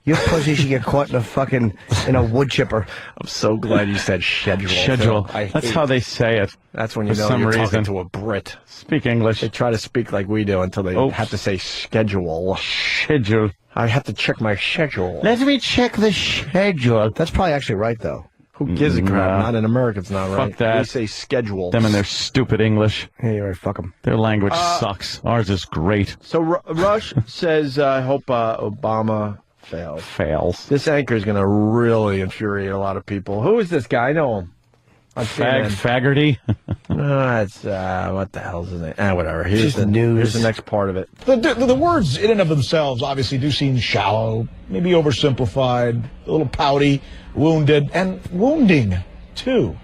S3: your pussy should get caught in a wood chipper.
S1: I'm so glad you said schedule.
S2: Schedule. That's how they say it.
S1: That's when you know you're talking to a Brit.
S2: Speak English.
S1: They try to speak like we do until they have to say schedule.
S2: Schedule.
S1: I have to check my schedule.
S3: Let me check the schedule. That's probably actually right, though.
S1: Who gives a crap? Not in America, it's not right.
S2: Fuck that.
S1: We say schedule.
S2: Them and their stupid English.
S3: Yeah, you're right. Fuck them.
S2: Their language sucks. Ours is great.
S1: So Rush says, I hope Obama fails. This anchor is going to really infuriate a lot of people. Who is this guy? I know him.
S2: Faggerty?
S1: It's what the hell is his name? Whatever. Here's the
S3: news.
S1: Here's the next part of it.
S7: The words in and of themselves obviously do seem shallow, maybe oversimplified, a little pouty, wounded, and wounding, too.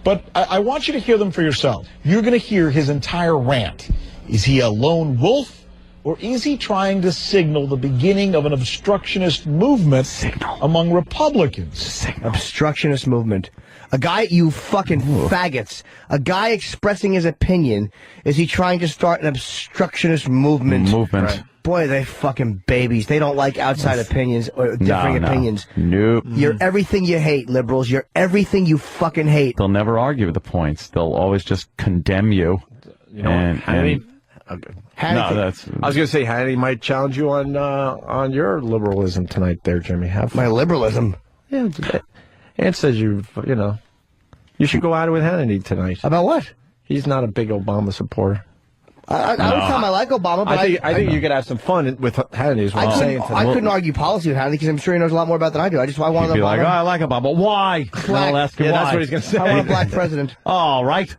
S7: But I want you to hear them for yourself. You're going to hear his entire rant. Is he a lone wolf, or is he trying to signal the beginning of an obstructionist movement among Republicans?
S3: Obstructionist movement. A guy, you fucking faggots. A guy expressing his opinion. Is he trying to start an obstructionist movement?
S2: Right.
S3: Boy, they fucking babies. They don't like outside opinions or differing opinions.
S2: Nope.
S3: You're everything you hate, liberals. You're everything you fucking hate.
S2: They'll never argue the points. They'll always just condemn you.
S1: You know, Hannity.
S3: Hannity.
S2: No, that's.
S1: I was going to say Hannity might challenge you on your liberalism tonight, there, Jimmy. Have
S3: my liberalism.
S1: Yeah. Ant says you should go at it with Hannity tonight.
S3: About what?
S1: He's not a big Obama supporter.
S3: I would tell him I like Obama, but
S1: I think you could have some fun with Hannity is what I'm saying.
S3: I couldn't argue policy with Hannity because I'm sure he knows a lot more about than I do. I wanted to
S2: be like, I like Obama. Why? I'll ask him why.
S1: That's what he's going to say.
S3: I want a black president.
S2: All right.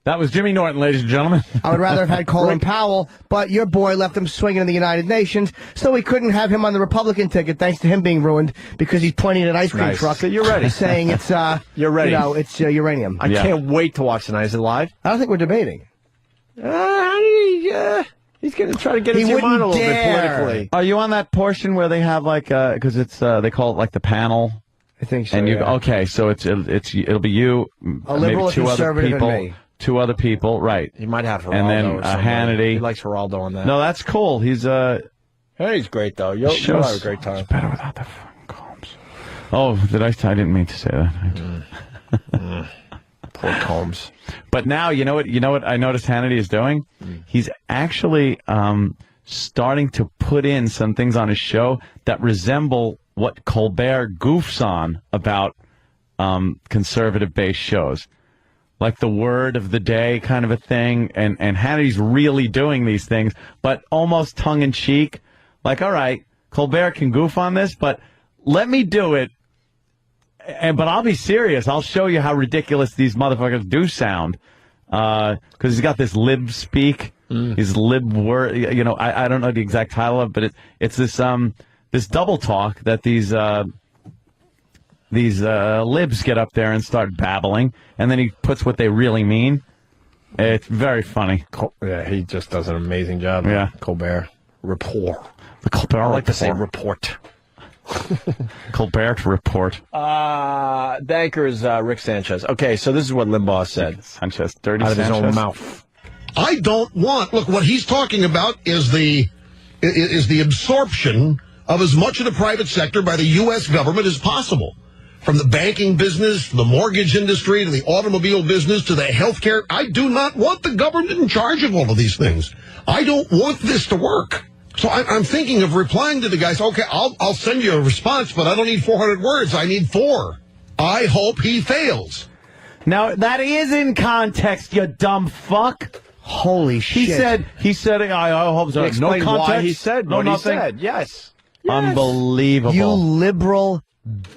S2: That was Jimmy Norton, ladies and gentlemen.
S3: I would rather have had Colin Powell, but your boy left him swinging in the United Nations, so we couldn't have him on the Republican ticket, thanks to him being ruined, because he's pointing at an ice cream truck.
S1: So you're ready.
S3: Saying it's,
S1: you're ready.
S3: It's uranium.
S1: I can't wait to watch tonight. Is it live?
S3: I don't think we're debating.
S1: He's going to try to get into your mind a little bit politically.
S2: Are you on that portion where they have because they call it like the panel?
S3: I think so.
S2: And okay, so it'll be you,
S3: a liberal,
S2: maybe two
S3: a
S2: other
S3: conservative,
S2: people.
S3: and me.
S2: two other people, right?
S1: He might have Geraldo.
S2: And then
S1: or somebody.
S2: Hannity.
S1: He likes Geraldo on that.
S2: No, that's cool. He's
S1: he's great though. You'll have a great time.
S2: It's better without the fucking Combs. Oh, I didn't mean to say that.
S1: Poor Combs.
S2: But now you know what I noticed Hannity is doing? He's actually starting to put in some things on his show that resemble what Colbert goofs on about conservative-based shows. Like the word of the day kind of a thing, and Hannity's really doing these things, but almost tongue-in-cheek. Like, all right, Colbert can goof on this, but let me do it, but I'll be serious. I'll show you how ridiculous these motherfuckers do sound, because he's got this lib speak, his lib word. I don't know the exact title of it, but it's this double talk that these libs get up there and start babbling, and then he puts what they really mean. It's very funny.
S1: Yeah, he just does an amazing job.
S2: Yeah.
S1: Colbert Report.
S2: The Colbert
S1: I like
S2: Report.
S1: to say report.
S2: Colbert Report.
S1: The anchor is Rick Sanchez. Okay, so this is what Limbaugh said.
S2: Sanchez, dirty
S1: out of
S2: Sanchez.
S1: his own mouth.
S6: I don't want. Look, what he's talking about is the absorption of as much of the private sector by the U.S. government as possible. From the banking business, to the mortgage industry, to the automobile business, to the healthcare. I do not want the government in charge of all of these things. I don't want this to work. So I'm thinking of replying to the guys, okay, I'll send you a response, but I don't need 400 words. I need 4. I hope he fails.
S2: Now, that is in context, you dumb fuck.
S3: Holy shit.
S2: He said, I hope so. No context.
S1: Why he said
S2: no
S1: what
S2: nothing.
S1: he said. Yes.
S2: Unbelievable.
S3: You liberal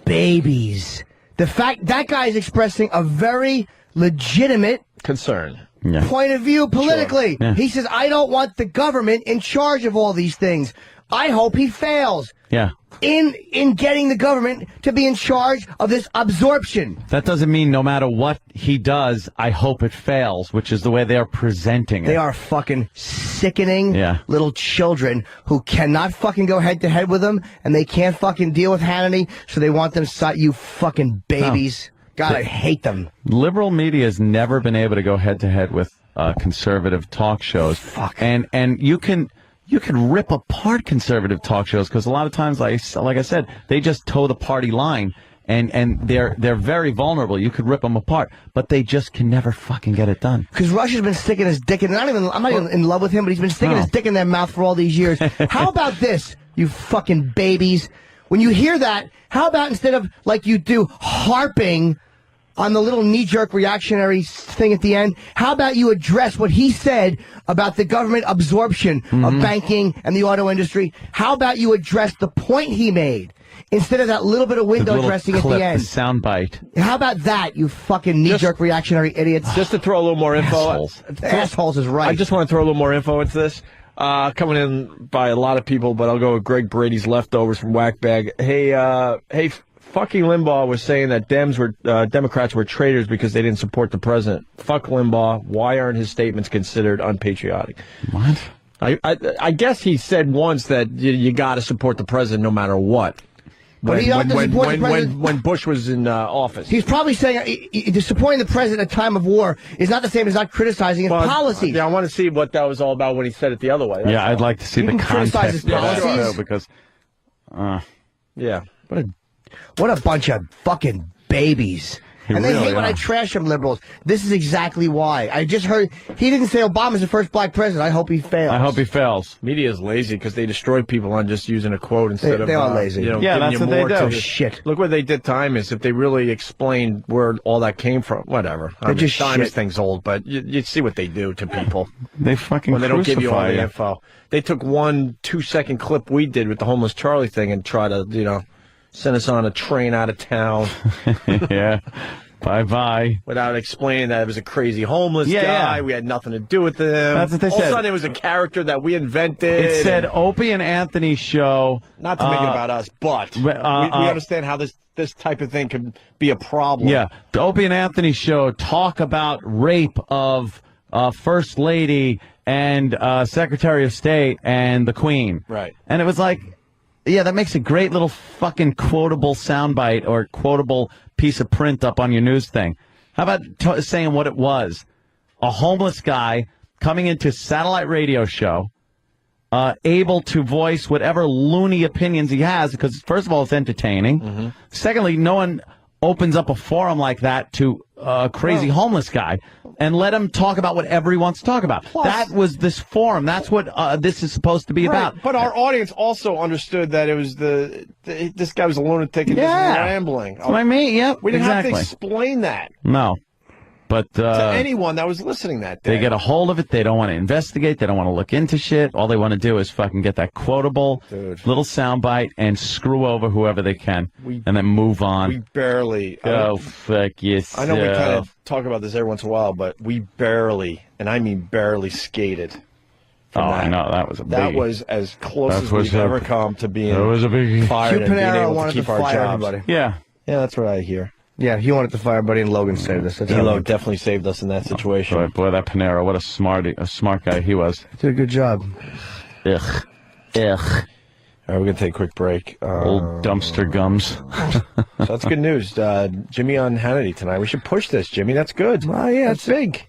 S3: babies. The fact that guy is expressing a very legitimate
S1: concern.
S3: Point of view politically.
S2: Sure. Yeah.
S3: He says, I don't want the government in charge of all these things. I hope he fails.
S2: Yeah.
S3: In getting the government to be in charge of this absorption.
S2: That doesn't mean no matter what he does, I hope it fails, which is the way they're presenting it.
S3: They are fucking sickening
S2: Yeah.
S3: little children who cannot fucking go head to head with them, and they can't fucking deal with Hannity, so they want them you fucking babies. God, I hate them.
S2: Liberal media has never been able to go head to head with conservative talk shows.
S3: Fuck.
S2: And you can rip apart conservative talk shows because a lot of times, like I said, they just toe the party line, and they're very vulnerable. You could rip them apart, but they just can never fucking get it done.
S3: Because Rush has been sticking his dick in. I'm not even in love with him, but he's been sticking his dick in their mouth for all these years. How about this, you fucking babies? When you hear that, how about instead of like you do harping on the little knee-jerk reactionary thing at the end, how about you address what he said about the government absorption of banking and the auto industry? How about you address the point he made instead of that little bit of window dressing at the end?
S2: The soundbite.
S3: How about that, you fucking knee-jerk reactionary idiots?
S1: Just to throw a little more info.
S3: Assholes is right.
S1: I just want to throw a little more info into this. Coming in by a lot of people, but I'll go with Greg Brady's leftovers from Whackbag. Hey, fucking Limbaugh was saying that Democrats were traitors because they didn't support the president. Fuck Limbaugh. Why aren't his statements considered unpatriotic?
S2: What?
S1: I guess he said once that you got to support the president no matter what.
S3: But he ought to support the president.
S1: When Bush was in office.
S3: He's probably saying supporting the president at a time of war is not the same as not criticizing his policies.
S1: Yeah, I want to see what that was all about when he said it the other way.
S2: Yeah, I'd like to see the
S3: criticize his
S2: context
S3: policies?
S2: of that, because
S1: yeah.
S3: What a bunch of fucking babies. And they hate when I trash them liberals. This is exactly why. I just heard he didn't say Obama's the first black president. I hope he fails.
S2: I hope he fails.
S1: Media is lazy because they destroy people on just using a quote instead of
S3: they are lazy.
S1: Yeah,
S2: that's what they do.
S3: Shit.
S1: Look what they did to Imus. If they really explained where all that came from, whatever.
S3: They're just
S1: Imus
S3: shit.
S1: thing's old, but you see what they do to people.
S2: They fucking
S1: when they don't give you all
S2: crucify
S1: the info. They took 1 2-second clip we did with the homeless Charlie thing and try to send us on a train out of town.
S2: Yeah. Bye-bye.
S1: Without explaining that it was a crazy homeless guy.
S2: Yeah.
S1: We had nothing to do with him.
S2: That's what they
S1: All
S2: said.
S1: of a sudden, it was a character that we invented.
S2: It said Opie and Anthony show.
S1: Not to make it about us, but we understand how this type of thing could be a problem.
S2: Yeah. The Opie and Anthony show talk about rape of First Lady and Secretary of State and the Queen.
S1: Right.
S2: And it was like, yeah, that makes a great little fucking quotable soundbite or quotable piece of print up on your news thing. How about saying what it was? a homeless guy coming into a satellite radio show, able to voice whatever loony opinions he has, because first of all, it's entertaining.
S1: Mm-hmm.
S2: Secondly, no one opens up a forum like that to a crazy homeless guy and let him talk about whatever he wants to talk about. That was this forum. That's what this is supposed to be about.
S1: But our audience also understood that it was this guy was a lunatic and just rambling.
S2: That's what I mean. Yep,
S1: We didn't
S2: exactly.
S1: have to explain that
S2: No. But
S1: to anyone that was listening that day.
S2: they get a hold of it. They don't want to investigate. They don't want to look into shit. All they want to do is fucking get that quotable little soundbite and screw over whoever they can and then move on.
S1: We barely.
S2: Go fuck yourself.
S1: I know we kind of talk about this every once in a while, but we barely, and I mean barely, skated.
S2: Oh, I know. That was a biggie.
S1: That was as close as we've ever come to being
S2: That was a biggie.
S1: fired and being able to
S3: wanted
S1: keep
S3: to
S1: our
S3: fire
S1: jobs.
S3: everybody.
S2: Yeah.
S1: Yeah, that's what I hear.
S3: Yeah, he wanted to fire everybody, and Logan saved us.
S1: Elo definitely saved us in that situation.
S2: Boy, that Panero, what a smart guy he was.
S3: Did a good job.
S2: Ugh.
S1: All right, we're going to take a quick break.
S2: Old dumpster gums.
S1: So that's good news. Jimmy on Hannity tonight. We should push this, Jimmy. That's good.
S3: Oh, yeah,
S1: that's big.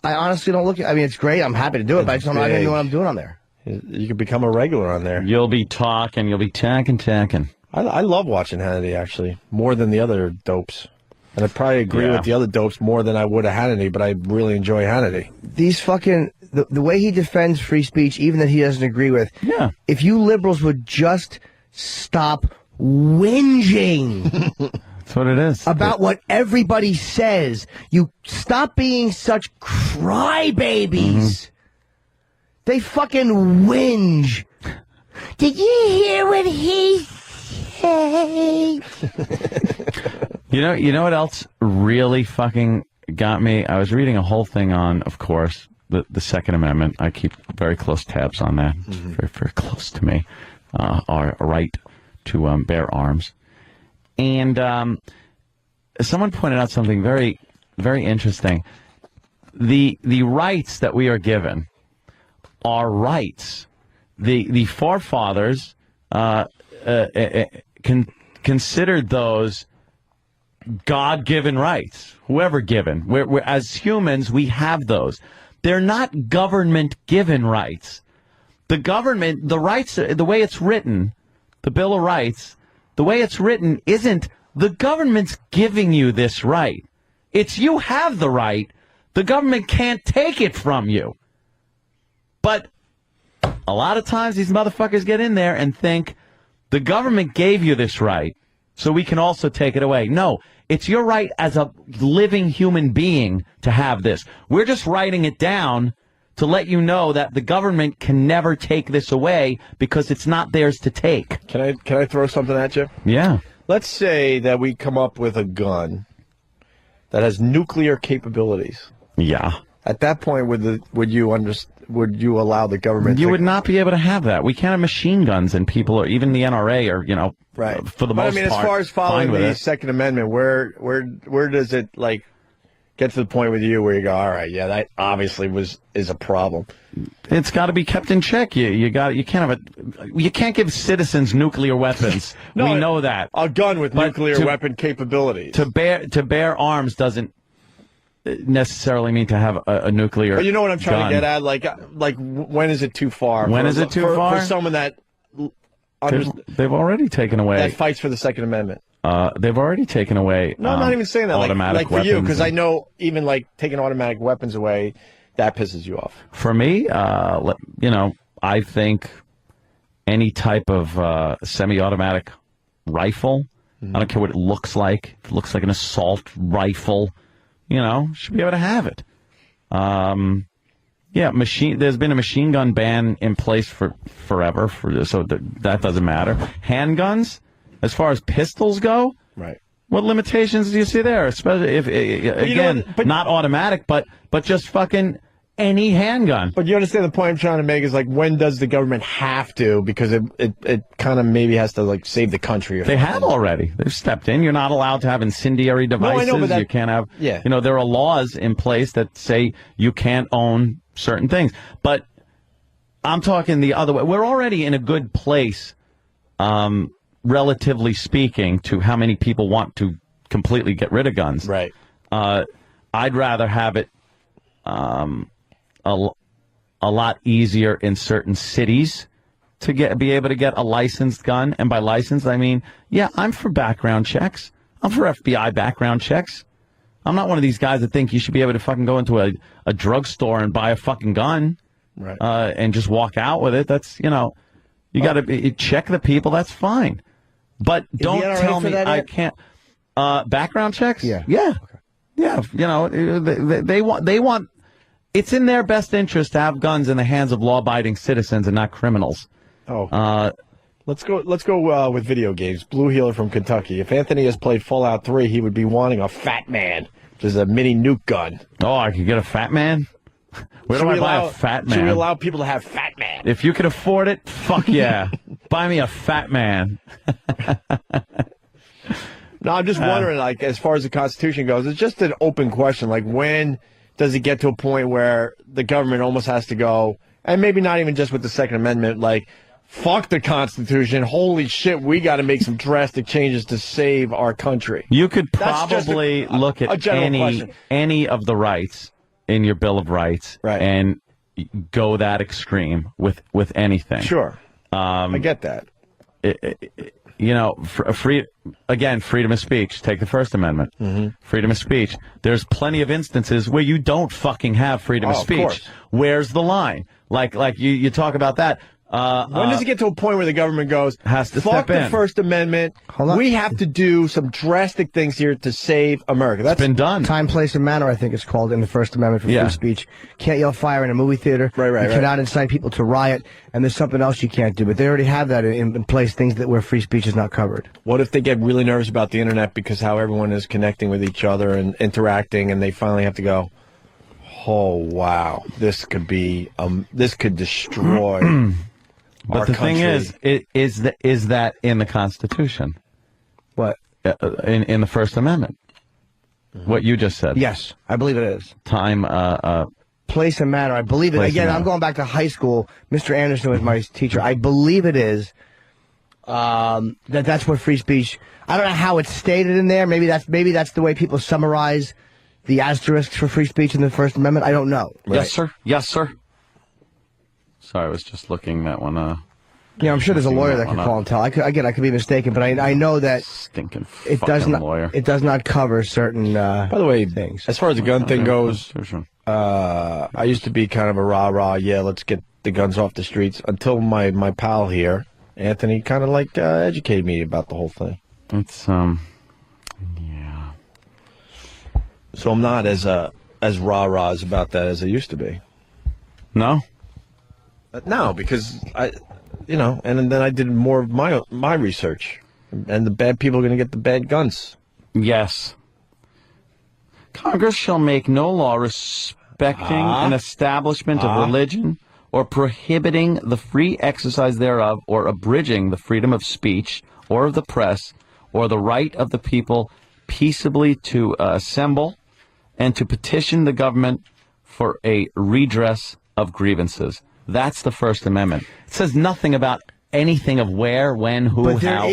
S3: I honestly don't look at I mean, it's great. I'm happy to do it, but I just don't know, I don't even know what I'm doing on there.
S1: You could become a regular on there.
S2: You'll be talking. You'll be tacking.
S1: I love watching Hannity, actually, more than the other dopes. And I probably agree with the other dopes more than I would a Hannity, but I really enjoy Hannity.
S3: These fucking, the way he defends free speech, even that he doesn't agree with.
S2: Yeah.
S3: If you liberals would just stop whinging.
S2: That's what it is.
S3: About what everybody says. You stop being such crybabies. They fucking whinge. Did you hear what he said?
S2: You know what else really fucking got me? I was reading a whole thing on, of course, the Second Amendment. I keep very close tabs on that. It's very, very close to me. Our right to bear arms. And someone pointed out something very, very interesting. The rights that we are given are rights. The forefathers considered those God-given rights, whoever given. We're, as humans, we have those. They're not government-given rights. The government, the rights, the way it's written, the Bill of Rights, the way it's written isn't the government's giving you this right. It's you have the right. The government can't take it from you. But a lot of times these motherfuckers get in there and think the government gave you this right, so we can also take it away. No, it's your right as a living human being to have this. We're just writing it down to let you know that the government can never take this away because it's not theirs to take.
S1: Can I throw something at you?
S2: Yeah.
S1: Let's say that we come up with a gun that has nuclear capabilities.
S2: Yeah.
S1: At that point, would you allow the government?
S2: You would not be able to have that. We can't have machine guns, and people, or even the NRA, or
S1: right.
S2: For the most part.
S1: I mean, as far as following the Second Amendment, where does it get to the point with you where you go, all right, yeah, that obviously is a problem.
S2: It's got to be kept in check. You can't give citizens nuclear weapons.
S1: No,
S2: we know that.
S1: A gun with nuclear weapon capabilities.
S2: To bear arms doesn't necessarily mean to have a nuclear.
S1: But you know what I'm trying
S2: gun.
S1: to get at? Like when is it too far?
S2: When is it too far?
S1: For someone that
S2: they've already taken away.
S1: That fights for the Second Amendment.
S2: They've already taken away.
S1: No, I'm not even saying that.
S2: Automatic
S1: like for you, because
S2: and...
S1: I know even taking automatic weapons away, that pisses you off.
S2: For me, I think any type of semi-automatic rifle. I don't care what it looks like. If it looks like an assault rifle, should be able to have it. There's been a machine gun ban in place for forever, so that doesn't matter. Handguns, as far as pistols go,
S1: right?
S2: What limitations do you see there? Especially if not automatic, but just fucking any handgun.
S1: But you understand the point I'm trying to make is when does the government have to? Because it kind of maybe has to save the country.
S2: They have already. They've stepped in. You're not allowed to have incendiary devices.
S1: No, I know, but
S2: you can't have.
S1: Yeah.
S2: There are laws in place that say you can't own certain things. But I'm talking the other way. We're already in a good place, relatively speaking, to how many people want to completely get rid of guns.
S1: Right.
S2: I'd rather have it a lot easier in certain cities to be able to get a licensed gun. And by licensed, I mean, yeah, I'm for background checks. I'm for FBI background checks. I'm not one of these guys that think you should be able to fucking go into a drugstore and buy a fucking gun,
S1: right?
S2: And just walk out with it. That's, you got to check the people. That's fine. But don't tell me I can't. Background checks?
S3: Yeah.
S2: Yeah. They want. It's in their best interest to have guns in the hands of law-abiding citizens and not criminals.
S1: Oh. Let's go with video games. Blue Healer from Kentucky. If Anthony has played Fallout 3, he would be wanting a Fat Man, which is a mini nuke gun.
S2: Oh, I could get a Fat Man? Where do I buy a Fat Man?
S1: Should we allow people to have Fat Man?
S2: If you can afford it, fuck yeah. Buy me a Fat Man.
S1: No, I'm just wondering, like, as far as the Constitution goes, it's just an open question. Like, when does it get to a point where the government almost has to go, and maybe not even just with the Second Amendment, like, fuck the Constitution, holy shit, we got to make some drastic changes to save our country.
S2: You could probably look at any of the rights in your Bill of Rights and go that extreme with anything.
S1: Sure. I get that.
S2: Freedom of speech. Take the First Amendment. Mm-hmm. Freedom of speech. There's plenty of instances where you don't fucking have freedom of speech.
S1: Of
S2: Where's the line? Like you talk about that.
S1: When does it get to a point where the government goes,
S2: has to
S1: fuck
S2: step in.
S1: the First Amendment, we have to do some drastic things here to save America? That's
S2: been done.
S3: Time, place, and manner, I think it's called in the First Amendment for free speech. Can't yell fire in a movie theater. You cannot incite people to riot, and there's something else you can't do. But they already have that in place, things that where free speech is not covered.
S1: What if they get really nervous about the internet because how everyone is connecting with each other and interacting, and they finally have to go, oh, wow, this could destroy...
S2: But the thing is that in the Constitution?
S3: What?
S2: In the First Amendment? Mm-hmm. What you just said?
S3: Yes, I believe it is.
S2: Time,
S3: place and manner. I believe it. Again, I'm going back to high school. Mr. Anderson was my teacher. I believe it is that's what free speech. I don't know how it's stated in there. Maybe that's the way people summarize the asterisks for free speech in the First Amendment. I don't know.
S2: Right. Yes, sir. Yes, sir. Sorry, I was just looking that one.
S3: Yeah, I'm sure there's a lawyer that could call and tell. I could be mistaken, but I know that
S2: stinking
S3: it does not.
S2: Lawyer.
S3: It does not cover certain.
S1: By the way,
S3: things.
S1: As far as the gun thing goes, I used to be kind of a rah-rah. Yeah, let's get the guns off the streets. Until my pal here, Anthony, kind of like educated me about the whole thing.
S2: It's yeah.
S1: So I'm not as rah-rahs about that as I used to be.
S2: No.
S1: No, because and then I did more of my research, and the bad people are going to get the bad guns.
S2: Yes. Congress shall make no law respecting an establishment of religion or prohibiting the free exercise thereof or abridging the freedom of speech or of the press or the right of the people peaceably to assemble and to petition the government for a redress of grievances. That's the First Amendment. It says nothing about anything of where, when, who,
S3: but
S2: how.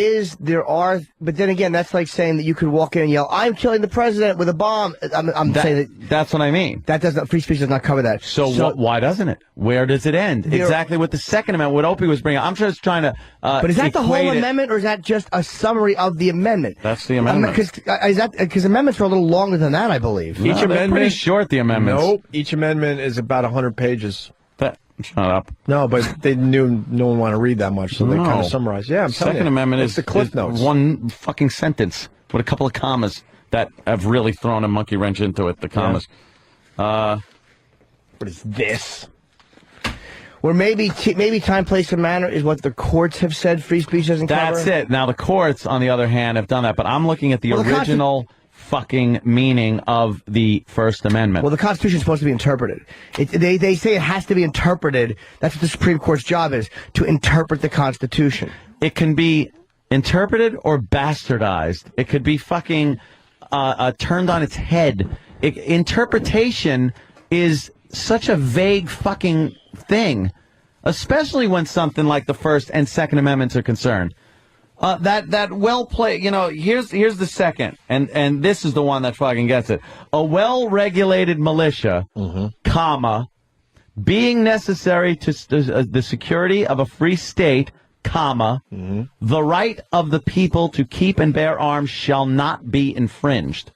S3: But then again, that's like saying that you could walk in and yell, "I'm killing the president with a bomb." I'm saying
S2: that's what I mean.
S3: Free speech does not cover that.
S2: So why doesn't it? Where does it end? Exactly what the Second Amendment, what Opie was bringing up. I'm just trying to.
S3: But is that the whole amendment, or is that just a summary of the amendment?
S2: That's the amendment.
S3: Because amendments are a little longer than that, I believe.
S2: Each amendment pretty short. The amendments.
S1: Nope. Each amendment is about 100 pages.
S2: Shut up.
S1: No, but they knew no one wanted to read that much, so they kind of summarized. Yeah, I'm telling you.
S2: Second Amendment is
S1: the Cliff Notes.
S2: One fucking sentence with a couple of commas that have really thrown a monkey wrench into it. The commas.
S1: What is this?
S3: Or maybe time, place, and manner is what the courts have said free speech doesn't cover?
S2: That's it. Now, the courts, on the other hand, have done that, but I'm looking at the original fucking meaning of the First Amendment.
S3: Well, the Constitution is supposed to be interpreted. They say it has to be interpreted. That's what the Supreme Court's job is, to interpret the Constitution.
S2: It can be interpreted or bastardized. It could be fucking turned on its head. Interpretation is such a vague fucking thing, especially when something like the First and Second Amendments are concerned. That well played. Here's the second, and this is the one that fucking gets it. A well-regulated militia, comma, being necessary to the security of a free state, comma, the right of the people to keep and bear arms shall not be infringed.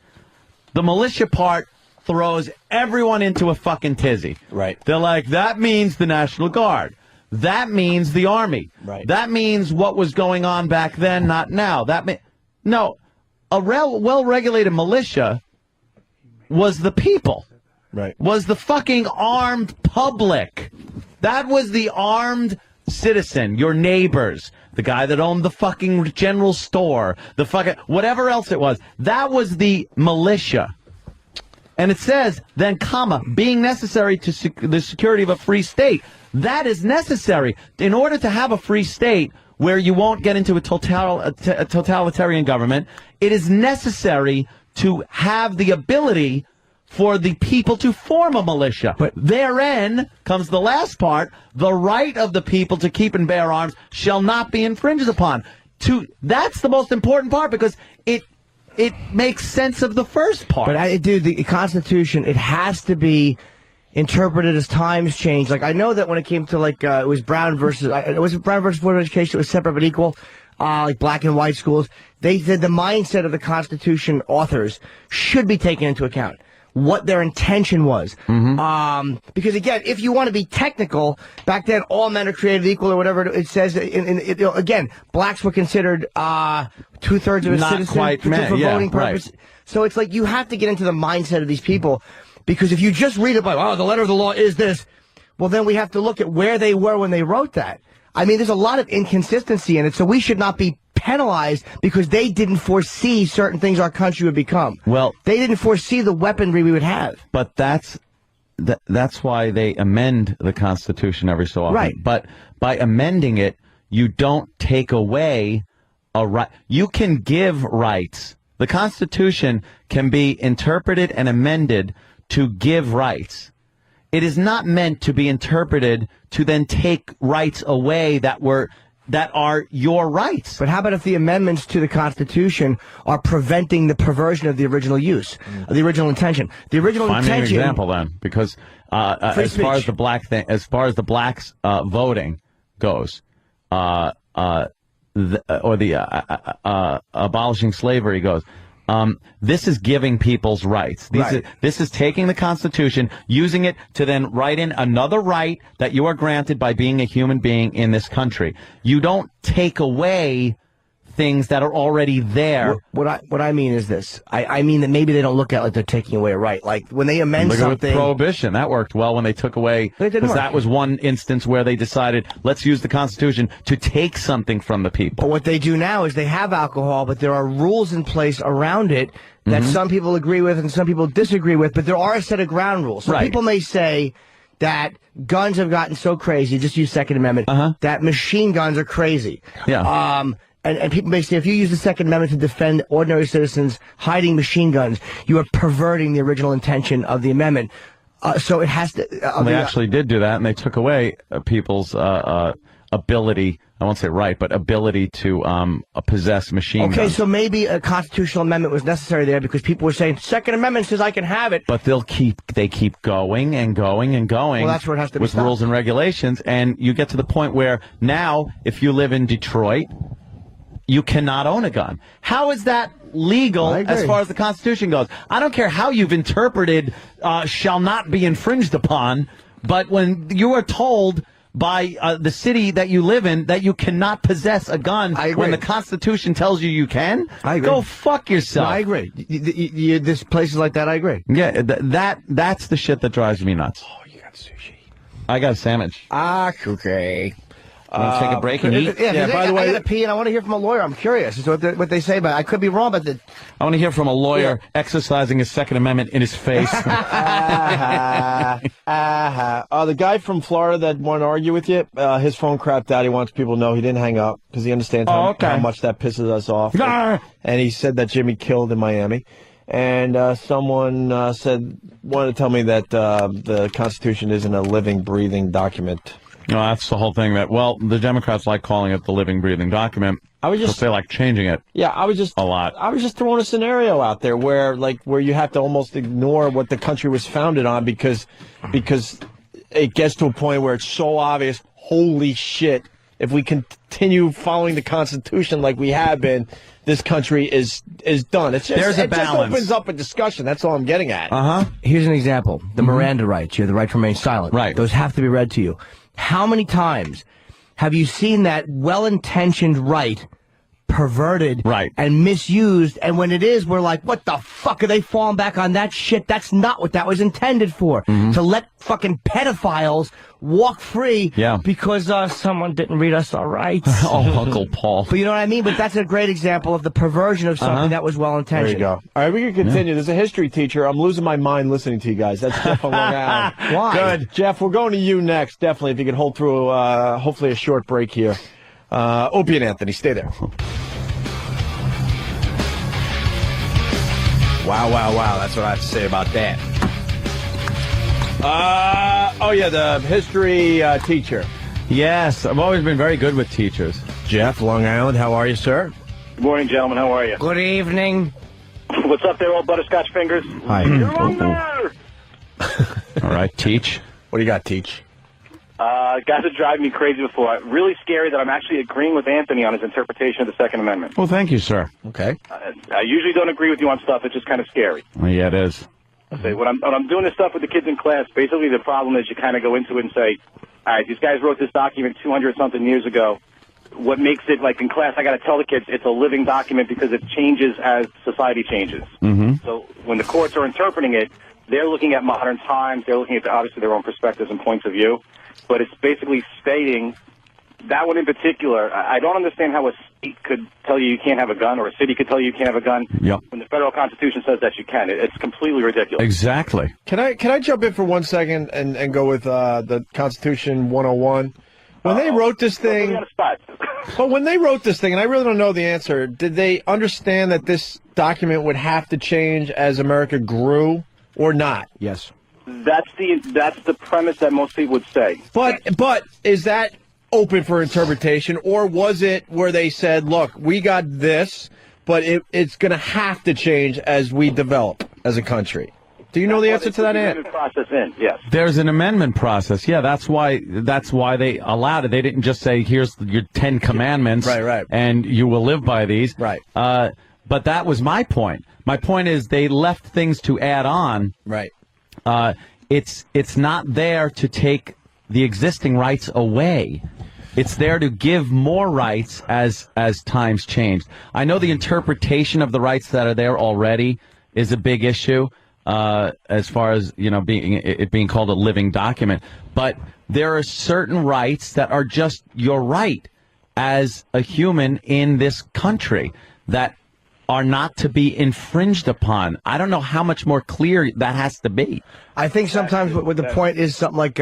S2: The militia part throws everyone into a fucking tizzy.
S1: Right.
S2: They're like, that means the National Guard. That means the Army.
S1: Right.
S2: That means what was going on back then, not now. No, a well-regulated militia was the people.
S1: Right.
S2: Was the fucking armed public. That was the armed citizen, your neighbors, the guy that owned the fucking general store, the fucking whatever else it was. That was the militia. And it says, then, comma, being necessary to the security of a free state. That is necessary. In order to have a free state where you won't get into a totalitarian government, it is necessary to have the ability for the people to form a militia. But therein comes the last part, the right of the people to keep and bear arms shall not be infringed upon. That's the most important part because it makes sense of the first part.
S3: But the Constitution, it has to be interpreted as times change. Like, I know that when it came to, like, it was Brown versus Board of Education, it was separate but equal, like black and white schools. They said the mindset of the Constitution authors should be taken into account. What their intention was. Because, again, if you want to be technical, back then all men are created equal or whatever it says. Again, blacks were considered 2/3 of a
S2: Not
S3: citizen
S2: quite
S3: for
S2: men,
S3: voting purpose.
S2: Right.
S3: So it's like you have to get into the mindset of these people. Because if you just read it by, the letter of the law is this, well, then we have to look at where they were when they wrote that. I mean, there's a lot of inconsistency in it, so we should not be penalized because they didn't foresee certain things our country would become.
S2: Well,
S3: they didn't foresee the weaponry we would have.
S2: But that's why they amend the Constitution every so often.
S3: Right.
S2: But by amending it, you don't take away a right. You can give rights. The Constitution can be interpreted and amended to give rights. It is not meant to be interpreted to then take rights away that are your rights.
S3: But how about if the amendments to the Constitution are preventing the perversion of the original use, the original intention? The original intention.
S2: Find me an example then, because as far as the blacks voting goes, abolishing slavery goes. This is giving people's rights. This is taking the Constitution, using it to then write in another right that you are granted by being a human being in this country. You don't take away things that are already there.
S3: What I mean is this. I mean that maybe they don't look at it like they're taking away a right. Like when they amend
S2: Look
S3: something.
S2: at Prohibition. That worked well when they took away. Because that was one instance where they decided, let's use the Constitution to take something from the people.
S3: But what they do now is they have alcohol, but there are rules in place around it that some people agree with and some people disagree with. But there are a set of ground rules. So people may say that guns have gotten so crazy, just use Second Amendment, that machine guns are crazy.
S2: Yeah.
S3: And people may say if you use the Second Amendment to defend ordinary citizens hiding machine guns, you are perverting the original intention of the amendment. So it has to.
S2: They actually did do that, and they took away people's ability. I won't say right, but ability to possess machine guns.
S3: Okay, so maybe a constitutional amendment was necessary there because people were saying Second Amendment says I can have it.
S2: But they keep going and going and going.
S3: Well, that's where it has to be
S2: with
S3: stopped.
S2: rules and regulations, and you get to the point where now, if you live in Detroit, you cannot own a gun. How is that legal as far as the Constitution goes? I don't care how you've interpreted shall not be infringed upon, but when you are told by the city that you live in that you cannot possess a gun when the Constitution tells you can, go fuck yourself.
S3: No, I agree. This places like that, I agree.
S2: Yeah, that's the shit that drives me nuts. Oh, you got sushi. I got a sandwich.
S3: Okay.
S2: Want to take a break and eat?
S3: Yeah, by the way, I got to pee, and I want to hear from a lawyer. I'm curious as to what they say about it. I could be wrong, but
S2: I want to hear from a lawyer exercising his Second Amendment in his face.
S12: The guy from Florida that wanted to argue with you, his phone crapped out. He wants people to know he didn't hang up because he understands how much that pisses us off. And he said that Jimmy killed in Miami. And someone wanted to tell me that the Constitution isn't a living, breathing document.
S2: No, that's the whole thing. The Democrats like calling it the living, breathing document.
S12: I was just
S2: they like changing it.
S12: Yeah, I was just
S2: a lot.
S12: I was just throwing a scenario out there where you have to almost ignore what the country was founded on because it gets to a point where it's so obvious. Holy shit! If we continue following the Constitution like we have been, this country is done. It's just,
S2: There's a
S12: it just
S2: balance.
S12: opens up a discussion. That's all I'm getting at.
S3: Here's an example. The Miranda rights. You have the right to remain silent.
S2: Right.
S3: Those have to be read to you. How many times have you seen that well-intentioned right perverted and misused, and when it is, we're like, what the fuck are they falling back on that shit? That's not what that was intended for. To let fucking pedophiles walk free because someone didn't read us our rights.
S2: Uncle Paul.
S3: But you know what I mean? But that's a great example of the perversion of something that was well-intentioned.
S12: There you go. All right, we can continue. There's a history teacher. I'm losing my mind listening to you guys. That's Jeff on Long Island.
S3: Why?
S12: Good. Jeff, we're going to you next. Definitely, if you could hold through, hopefully, a short break here. Opie and Anthony, stay there. Wow. That's what I have to say about that. The history teacher.
S2: Yes, I've always been very good with teachers.
S12: Jeff, Long Island, how are you, sir?
S16: Good morning, gentlemen. How are you?
S3: Good evening.
S16: What's up there, old butterscotch fingers?
S12: Hi.
S16: You're wrong there.
S2: All right, Teach.
S12: What do you got, Teach?
S16: Guys that drive me crazy before. Really scary that I'm actually agreeing with Anthony on his interpretation of the Second Amendment.
S2: Well, thank you, sir.
S12: Okay.
S16: I usually don't agree with you on stuff. It's just kind of scary.
S2: Well, yeah, it is.
S16: Okay, when I'm doing this stuff with the kids in class, basically the problem is you kind of go into it and say, all right, these guys wrote this document 200-something years ago. What makes it, like in class, I got to tell the kids it's a living document because it changes as society changes. So when the courts are interpreting it, they're looking at modern times. They're looking at, obviously, their own perspectives and points of view. But it's basically stating, that one in particular, I don't understand how a state could tell you can't have a gun, or a city could tell you can't have a gun, when the federal Constitution says that you can. It's completely ridiculous.
S2: Exactly.
S12: Can I jump in for 1 second and go with the Constitution 101? When they wrote this thing, but when they wrote this thing, and I really don't know the answer, did they understand that this document would have to change as America grew, or not?
S3: Yes.
S16: That's the premise that most people would say.
S12: But is that open for interpretation, or was it where they said, look, we got this, but it's going to have to change as we develop as a country? Do you know the answer to that, Ant?
S16: Yes.
S2: There's an amendment process. Yeah, that's why they allowed it. They didn't just say, here's your 10 commandments,
S12: right,
S2: and you will live by these.
S12: Right.
S2: But that was my point. My point is they left things to add on.
S12: Right.
S2: It's not there to take the existing rights away. It's there to give more rights as times change. I know the interpretation of the rights that are there already is a big issue, as far as being called a living document. But there are certain rights that are just your right as a human in this country that are not to be infringed upon. I don't know how much more clear that has to be.
S3: I think sometimes what the point is something like,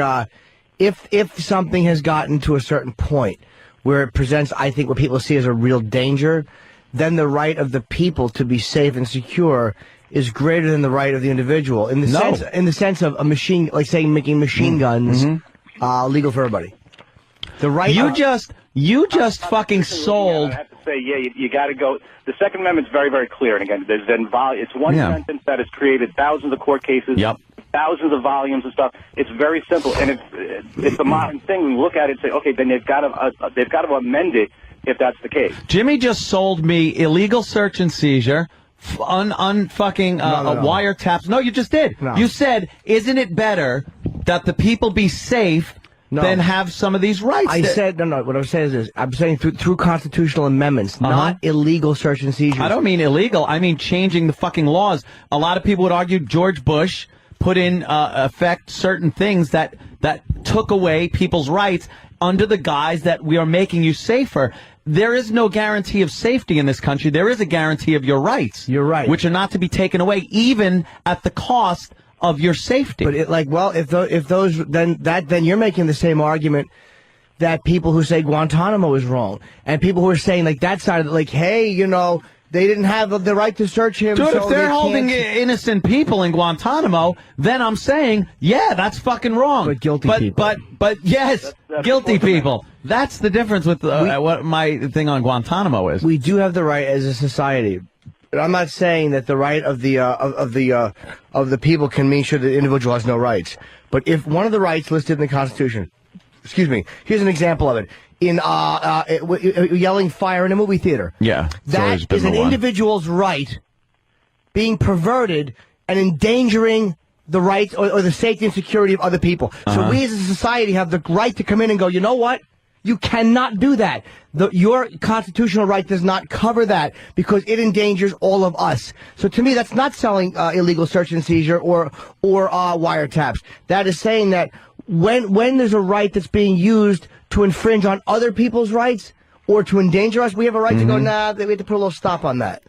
S3: if something has gotten to a certain point where it presents, I think, what people see as a real danger, then the right of the people to be safe and secure is greater than the right of the individual. In the sense of a machine, like saying making machine guns legal for everybody. The right.
S2: You just fucking sold.
S16: I have to say, you got to go. The Second Amendment's very, very clear. And again, it's one sentence that has created thousands of court cases, thousands of volumes of stuff. It's very simple, and it's a modern thing. We look at it and say, okay, then they've got to amend it if that's the case.
S2: Jimmy just sold me illegal search and seizure, fucking wiretaps. No, you just did.
S3: No.
S2: You said, isn't it better that the people be safe than have some of these rights?
S3: I said, no, what I'm saying is this. I'm saying through constitutional amendments, not illegal search and seizures.
S2: I don't mean illegal. I mean changing the fucking laws. A lot of people would argue George Bush put in effect certain things that took away people's rights under the guise that we are making you safer. There is no guarantee of safety in this country. There is a guarantee of your rights.
S3: You're right.
S2: Which are not to be taken away, even at the cost of your safety.
S3: But then you're making the same argument that people who say Guantanamo is wrong, and people who are saying like that side of it, like, hey, they didn't have the right to search him.
S2: Dude,
S3: so
S2: if they're holding innocent people in Guantanamo, then I'm saying, yeah, that's fucking wrong.
S3: But guilty people.
S2: But yes, guilty people. That's the difference with what my thing on Guantanamo is.
S3: We do have the right as a society. But I'm not saying that the right of the people can mean sure the individual has no rights. But if one of the rights listed in the Constitution, excuse me, here's an example of it. In yelling fire in a movie theater.
S2: Yeah.
S3: That is an individual's right being perverted and endangering the rights or the safety and security of other people. So we as a society have the right to come in and go, you know what? You cannot do that. Your constitutional right does not cover that because it endangers all of us. So to me, that's not selling illegal search and seizure or wiretaps. That is saying that when there's a right that's being used to infringe on other people's rights or to endanger us, we have a right to go, nah, we have to put a little stop on that.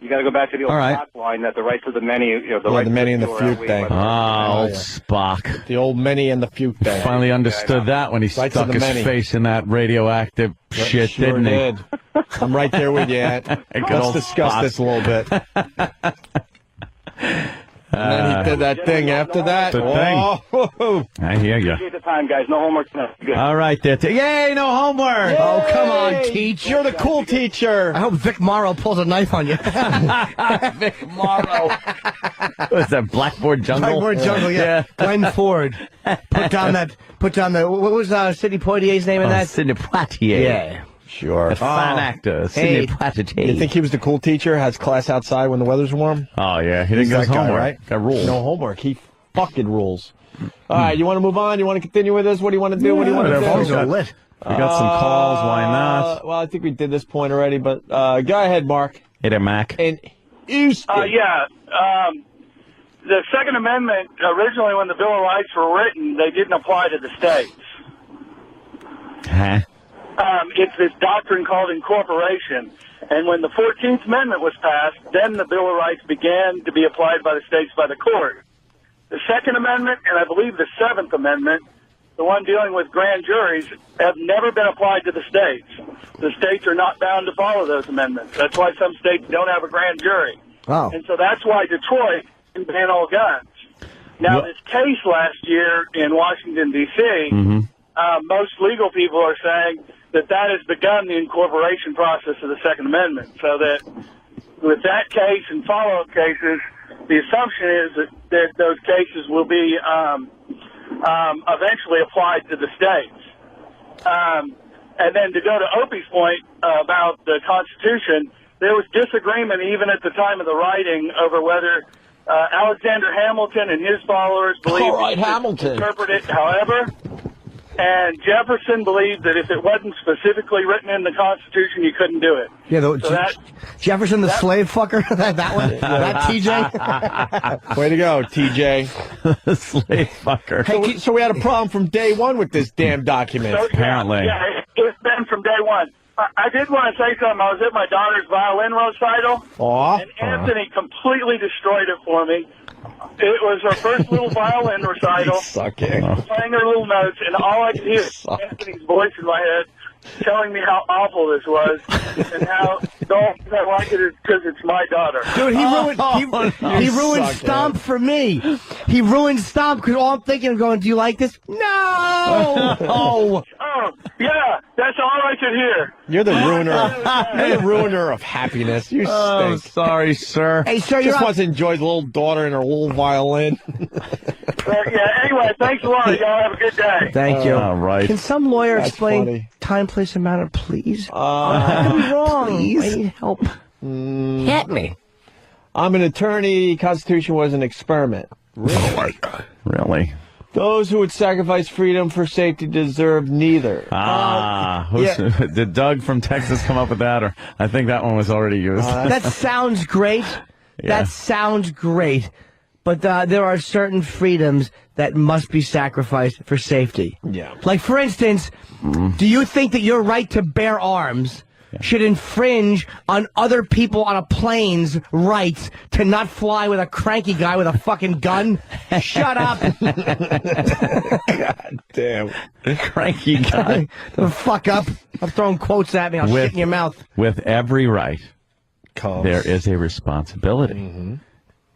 S16: You got to go back to the old Spock line that the rights of the many, the
S12: many and the few thing.
S2: Old Spock.
S12: The old many and the few thing.
S2: Finally understood that when he stuck his face in that radioactive shit, didn't he?
S12: I'm right there with you, Ed. Let's discuss this a little bit. And then he did that thing after that.
S2: Thing. I hear you.
S16: Appreciate the time, guys. No homework tonight. Good.
S2: All right, there. Yay, no homework.
S3: Yay! Oh, come on, teach.
S12: You're the cool teacher.
S3: I hope Vic Morrow pulls a knife on you.
S2: Vic Morrow. What's that, Blackboard Jungle?
S3: Blackboard Jungle, yeah. Glenn Ford. Put down that, what was Sidney Poitier's name in that?
S2: Sidney Poitier.
S3: Yeah.
S12: Sure.
S2: A fine actor, Sidney Poitier.
S12: You think he was the cool teacher, has class outside when the weather's warm?
S2: Oh, yeah. He didn't get his homework.
S12: Right?
S2: Got rules.
S12: No homework. He fucking rules. All right, you want to move on? You want to continue with this? What do you want to do? What do you want to do?
S2: We got some calls. Why not?
S12: Well, I think we did this point already, but go ahead, Mark.
S2: Hey there, Mac.
S12: And Houston.
S16: The Second Amendment, originally when the Bill of Rights were written, they didn't apply to the states.
S2: Huh?
S16: It's this doctrine called incorporation. And when the 14th Amendment was passed, then the Bill of Rights began to be applied by the states by the court. The Second Amendment, and I believe the Seventh Amendment, the one dealing with grand juries, have never been applied to the states. The states are not bound to follow those amendments. That's why some states don't have a grand jury.
S3: Wow.
S16: And so that's why Detroit can ban all guns. Now, this case last year in Washington, D.C., most legal people are saying that has begun the incorporation process of the Second Amendment. So that with that case and follow-up cases, the assumption is that those cases will be eventually applied to the states. And then to go to Opie's point about the Constitution, there was disagreement even at the time of the writing over whether Alexander Hamilton and his followers believed interpret it however. And Jefferson believed that if it wasn't specifically written in the Constitution, you couldn't do it.
S3: Yeah, Jefferson the slave fucker? that one? That TJ?
S12: Way to go, TJ.
S2: Slave fucker.
S12: Hey, so we had a problem from day one with this damn document.
S16: So,
S2: apparently.
S16: Yeah, it's been from day one. I did want to say something. I was at my daughter's violin recital, and Anthony completely destroyed it for me. It was her first little violin recital, playing her little notes, and all I could hear is Anthony's voice in my head telling me how awful this was and how the only reason I like it is because it's my daughter.
S3: Dude, he ruined Stomp for me. He ruined Stomp because all I'm thinking of going, do you like this? No!
S16: Oh, yeah, that's all I could hear.
S12: You're the ruiner. You're the ruiner of happiness. You stink.
S2: Sorry, sir.
S3: Hey, sir,
S12: just wants to enjoy the little daughter and her little violin.
S16: Anyway, thanks a lot. Y'all have a good day.
S3: Thank you.
S2: All right.
S3: Can some lawyer
S12: That's
S3: explain
S12: funny.
S3: time, place, and manner, please? I could be wrong.
S12: Please.
S3: I need help. Hit me.
S12: I'm an attorney. Constitution was an experiment.
S2: Really? Really?
S12: Those who would sacrifice freedom for safety deserve neither.
S2: Did Doug from Texas come up with that? Or I think that one was already used.
S3: That sounds great.
S2: Yeah.
S3: That sounds great. But there are certain freedoms that must be sacrificed for safety.
S12: Yeah.
S3: Like, for instance, do you think that your right to bear arms should infringe on other people on a plane's rights to not fly with a cranky guy with a fucking gun? Shut up.
S12: God damn.
S2: Cranky guy.
S3: The fuck up. I'm throwing quotes at me. I'll shit in your mouth.
S2: With every right, there is a responsibility.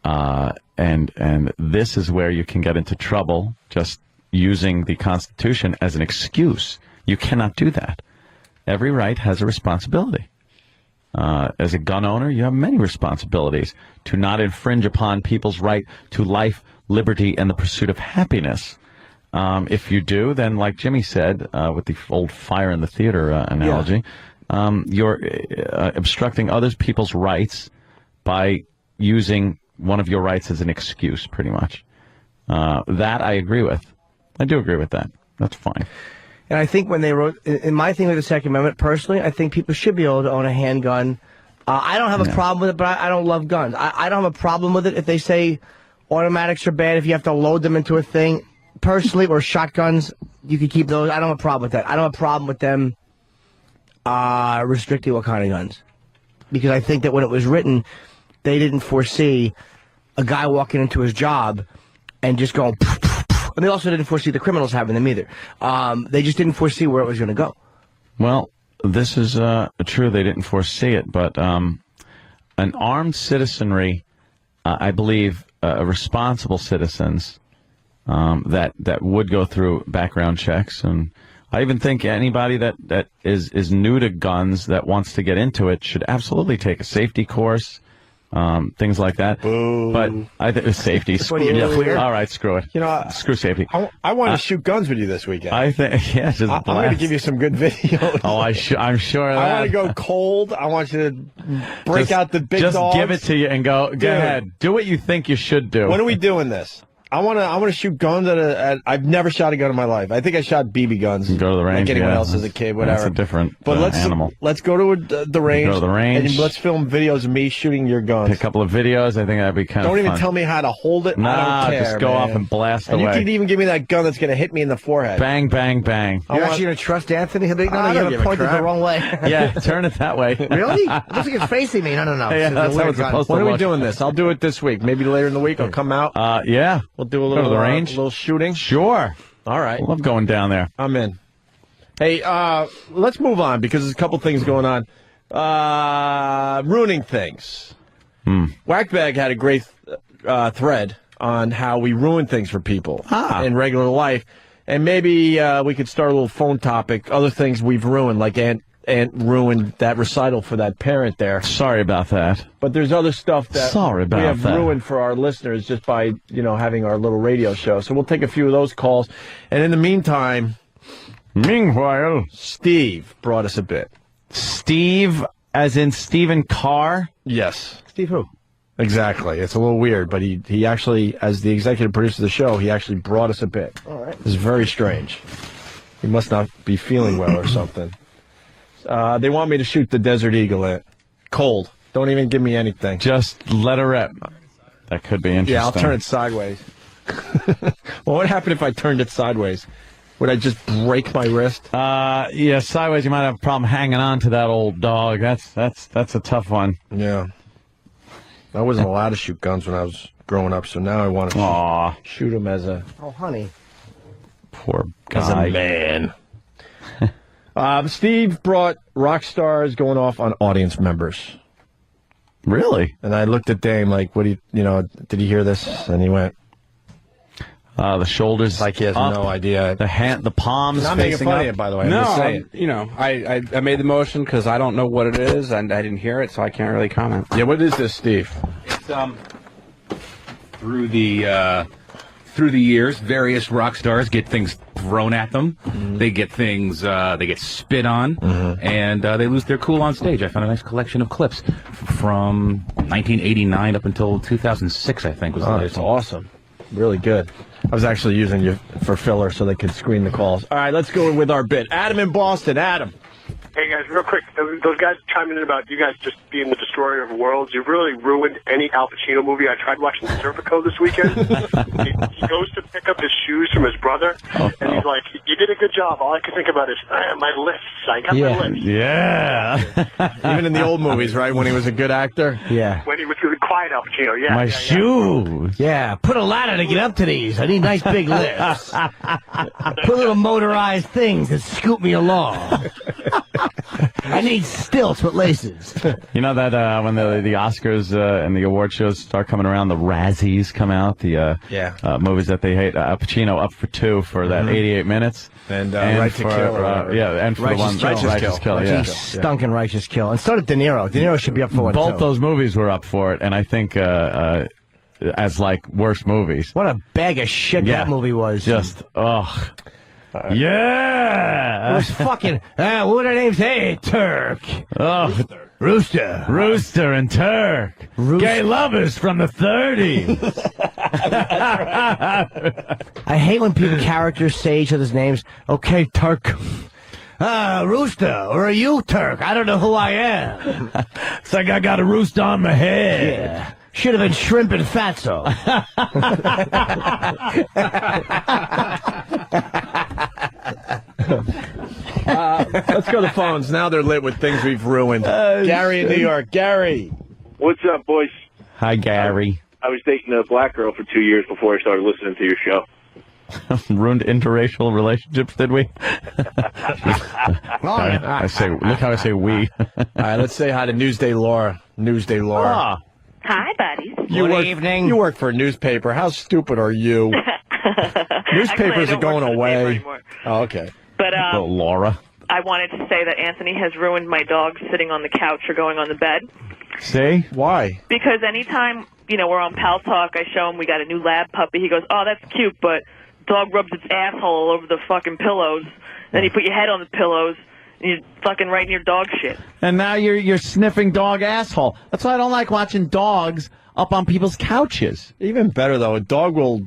S2: And this is where you can get into trouble just using the Constitution as an excuse. You cannot do that. Every right has a responsibility. As a gun owner, you have many responsibilities to not infringe upon people's right to life, liberty, and the pursuit of happiness. If you do, then like Jimmy said, with the old fire in the theater analogy, you're obstructing other people's rights by using one of your rights as an excuse, pretty much. That I agree with. I do agree with that. That's fine.
S3: And I think when they wrote, in my thing with the Second Amendment, personally, I think people should be able to own a handgun. I don't have a problem with it, but I don't love guns. I don't have a problem with it if they say automatics are bad, if you have to load them into a thing. Personally, or shotguns, you can keep those. I don't have a problem with that. I don't have a problem with them restricting what kind of guns. Because I think that when it was written, they didn't foresee a guy walking into his job and just going... And they also didn't foresee the criminals having them either. They just didn't foresee where it was going to go.
S2: Well, this is true. They didn't foresee it, but an armed citizenry, I believe, responsible citizens that would go through background checks, and I even think anybody that is new to guns that wants to get into it should absolutely take a safety course. Things like that.
S12: Boo.
S2: But I think safety. All right, screw it.
S12: You know,
S2: screw safety.
S12: I want to shoot guns with you this weekend.
S2: I think, yes,
S12: I'm going to give you some good videos.
S2: Oh, I'm sure of that.
S12: I want to go cold. I want you to break out the big dogs.
S2: Just give it to you and go ahead. Do what you think you should do.
S12: When are we doing this? I want to shoot guns I've never shot a gun in my life. I think I shot BB guns.
S2: You go to the range,
S12: like anyone else as a kid, whatever.
S2: That's a different
S12: but
S2: animal.
S12: Let's go to the range.
S2: Go to the range.
S12: And let's film videos of me shooting your guns.
S2: A couple of videos. I think that'd be kind of fun.
S12: Don't even tell me how to hold it.
S2: Nah,
S12: I don't care,
S2: just go off and blast away.
S12: And you can even give me that gun that's going to hit me in the forehead.
S2: Bang, bang, bang.
S3: You're actually going to trust Anthony? He'll be, no, you have it pointed the wrong way.
S2: Yeah, turn it that way.
S3: Really? It looks like it's facing me. No.
S2: Yeah, that's how it's supposed to
S12: When are we
S2: look.
S12: doing this? I'll do it this week. Maybe later in the week I'll come out.
S2: Yeah.
S12: We'll do a little,
S2: go to the range.
S12: A little shooting.
S2: Sure.
S12: All right.
S2: I love going down there.
S12: I'm in. Hey, let's move on because there's a couple things going on. Ruining things. Whackbag had a great thread on how we ruin things for people in regular life. And maybe we could start a little phone topic, other things we've ruined, like Aunt ruined that recital for that parent there.
S2: Sorry about that.
S12: But there's other stuff that we have ruined for our listeners just by, having our little radio show. So we'll take a few of those calls. And in the meantime, Steve brought us a bit.
S2: Steve, as in Stephen Carr?
S12: Yes.
S3: Steve who?
S12: Exactly. It's a little weird, but he actually, as the executive producer of the show, he actually brought us a bit.
S3: All right.
S12: It's very strange. He must not be feeling well or something. They want me to shoot the Desert Eagle at cold. Don't even give me anything.
S2: Just let her rip. That could be interesting.
S12: Yeah, I'll turn it sideways. Well, what happened if I turned it sideways? Would I just break my wrist?
S2: Yeah, sideways you might have a problem hanging on to that old dog. That's a tough one.
S12: Yeah. I wasn't allowed to shoot guns when I was growing up, so now I want to shoot them as a...
S3: Oh, honey.
S2: Poor guy.
S12: As a man. Steve brought rock stars going off on audience members.
S2: Really?
S12: And I looked at Dame like, what do you, did he hear this? And he went...
S2: the shoulders
S12: like he has
S2: up,
S12: no idea.
S2: The palms
S12: not making
S2: facing
S12: fun
S2: up.
S12: of it, by the way.
S4: No,
S12: I'm just saying.
S4: I made the motion because I don't know what it is, and I didn't hear it, so I can't really comment.
S12: Yeah, what is this, Steve?
S19: It's through the years, various rock stars get things thrown at them.
S12: Mm-hmm.
S19: They get things, they get spit on, and they lose their cool on stage. I found a nice collection of clips from 1989 up until 2006, I think was the latest.
S12: That's awesome. Really good. I was actually using you for filler so they could screen the calls. All right, let's go with our bit. Adam in Boston. Adam.
S21: Hey, guys, real quick. Those guys chiming in about you guys just being the destroyer of worlds. You really ruined any Al Pacino movie. I tried watching Serpico this weekend. He goes to pick up his shoes from his brother, and he's like, you did a good job. All I can think about is, my lips. I got my lips.
S2: Yeah.
S12: Even in the old movies, right, when he was a good actor?
S3: Yeah.
S21: When he was really quiet, Al Pacino, yeah.
S2: My shoes.
S3: Yeah, put a ladder to get up to these. I need nice big lifts. Put little motorized things that scoop me along. I need stilts with laces.
S2: You know that when the Oscars and the award shows start coming around, the Razzies come out, the movies that they hate. Al Pacino up for 2 for that 88 minutes.
S1: And Right to
S2: for,
S1: Kill. Or whatever.
S2: and for
S3: Righteous
S2: the one
S3: Kill.
S2: Righteous Kill.
S3: He stunk in Righteous Kill. And so did De Niro. De Niro should be up for one,
S2: Both
S3: too.
S2: those movies were up for it, and I think as like worst movies.
S3: What a bag of shit that movie was.
S2: Just, yeah.
S3: It was fucking, what are their names? Hey, Turk.
S2: Oh.
S3: Rooster
S2: and Turk. Gay lovers from the 30s.
S3: I hate when characters say each other's names. Okay, Turk. Rooster, or are you Turk? I don't know who I am.
S2: It's like I got a rooster on my head.
S3: Yeah. Should have been shrimp and fatso.
S1: Let's go to phones. Now they're lit with things we've ruined. Gary in New York. Gary.
S8: What's up, boys?
S2: Hi, Gary.
S8: I was dating a black girl for 2 years before I started listening to your show.
S2: Ruined interracial relationships, did we? I say, look how I say we.
S1: All right, let's say hi to Newsday Laura. Newsday Laura.
S9: Hi, buddies.
S3: Good evening.
S1: You work for a newspaper. How stupid are you? Newspapers
S9: Actually, I
S1: are going
S9: don't work for the paper
S1: away.
S9: anymore.
S1: Oh, okay.
S9: But
S2: Laura.
S9: I wanted to say that Anthony has ruined my dog sitting on the couch or going on the bed.
S2: See?
S1: Why?
S9: Because anytime, we're on Pal Talk, I show him we got a new lab puppy. He goes, oh, that's cute, but dog rubs its asshole all over the fucking pillows. Then you put your head on the pillows, and you're fucking right in your dog shit.
S2: And now you're sniffing dog asshole. That's why I don't like watching dogs up on people's couches.
S1: Even better, though, a dog will,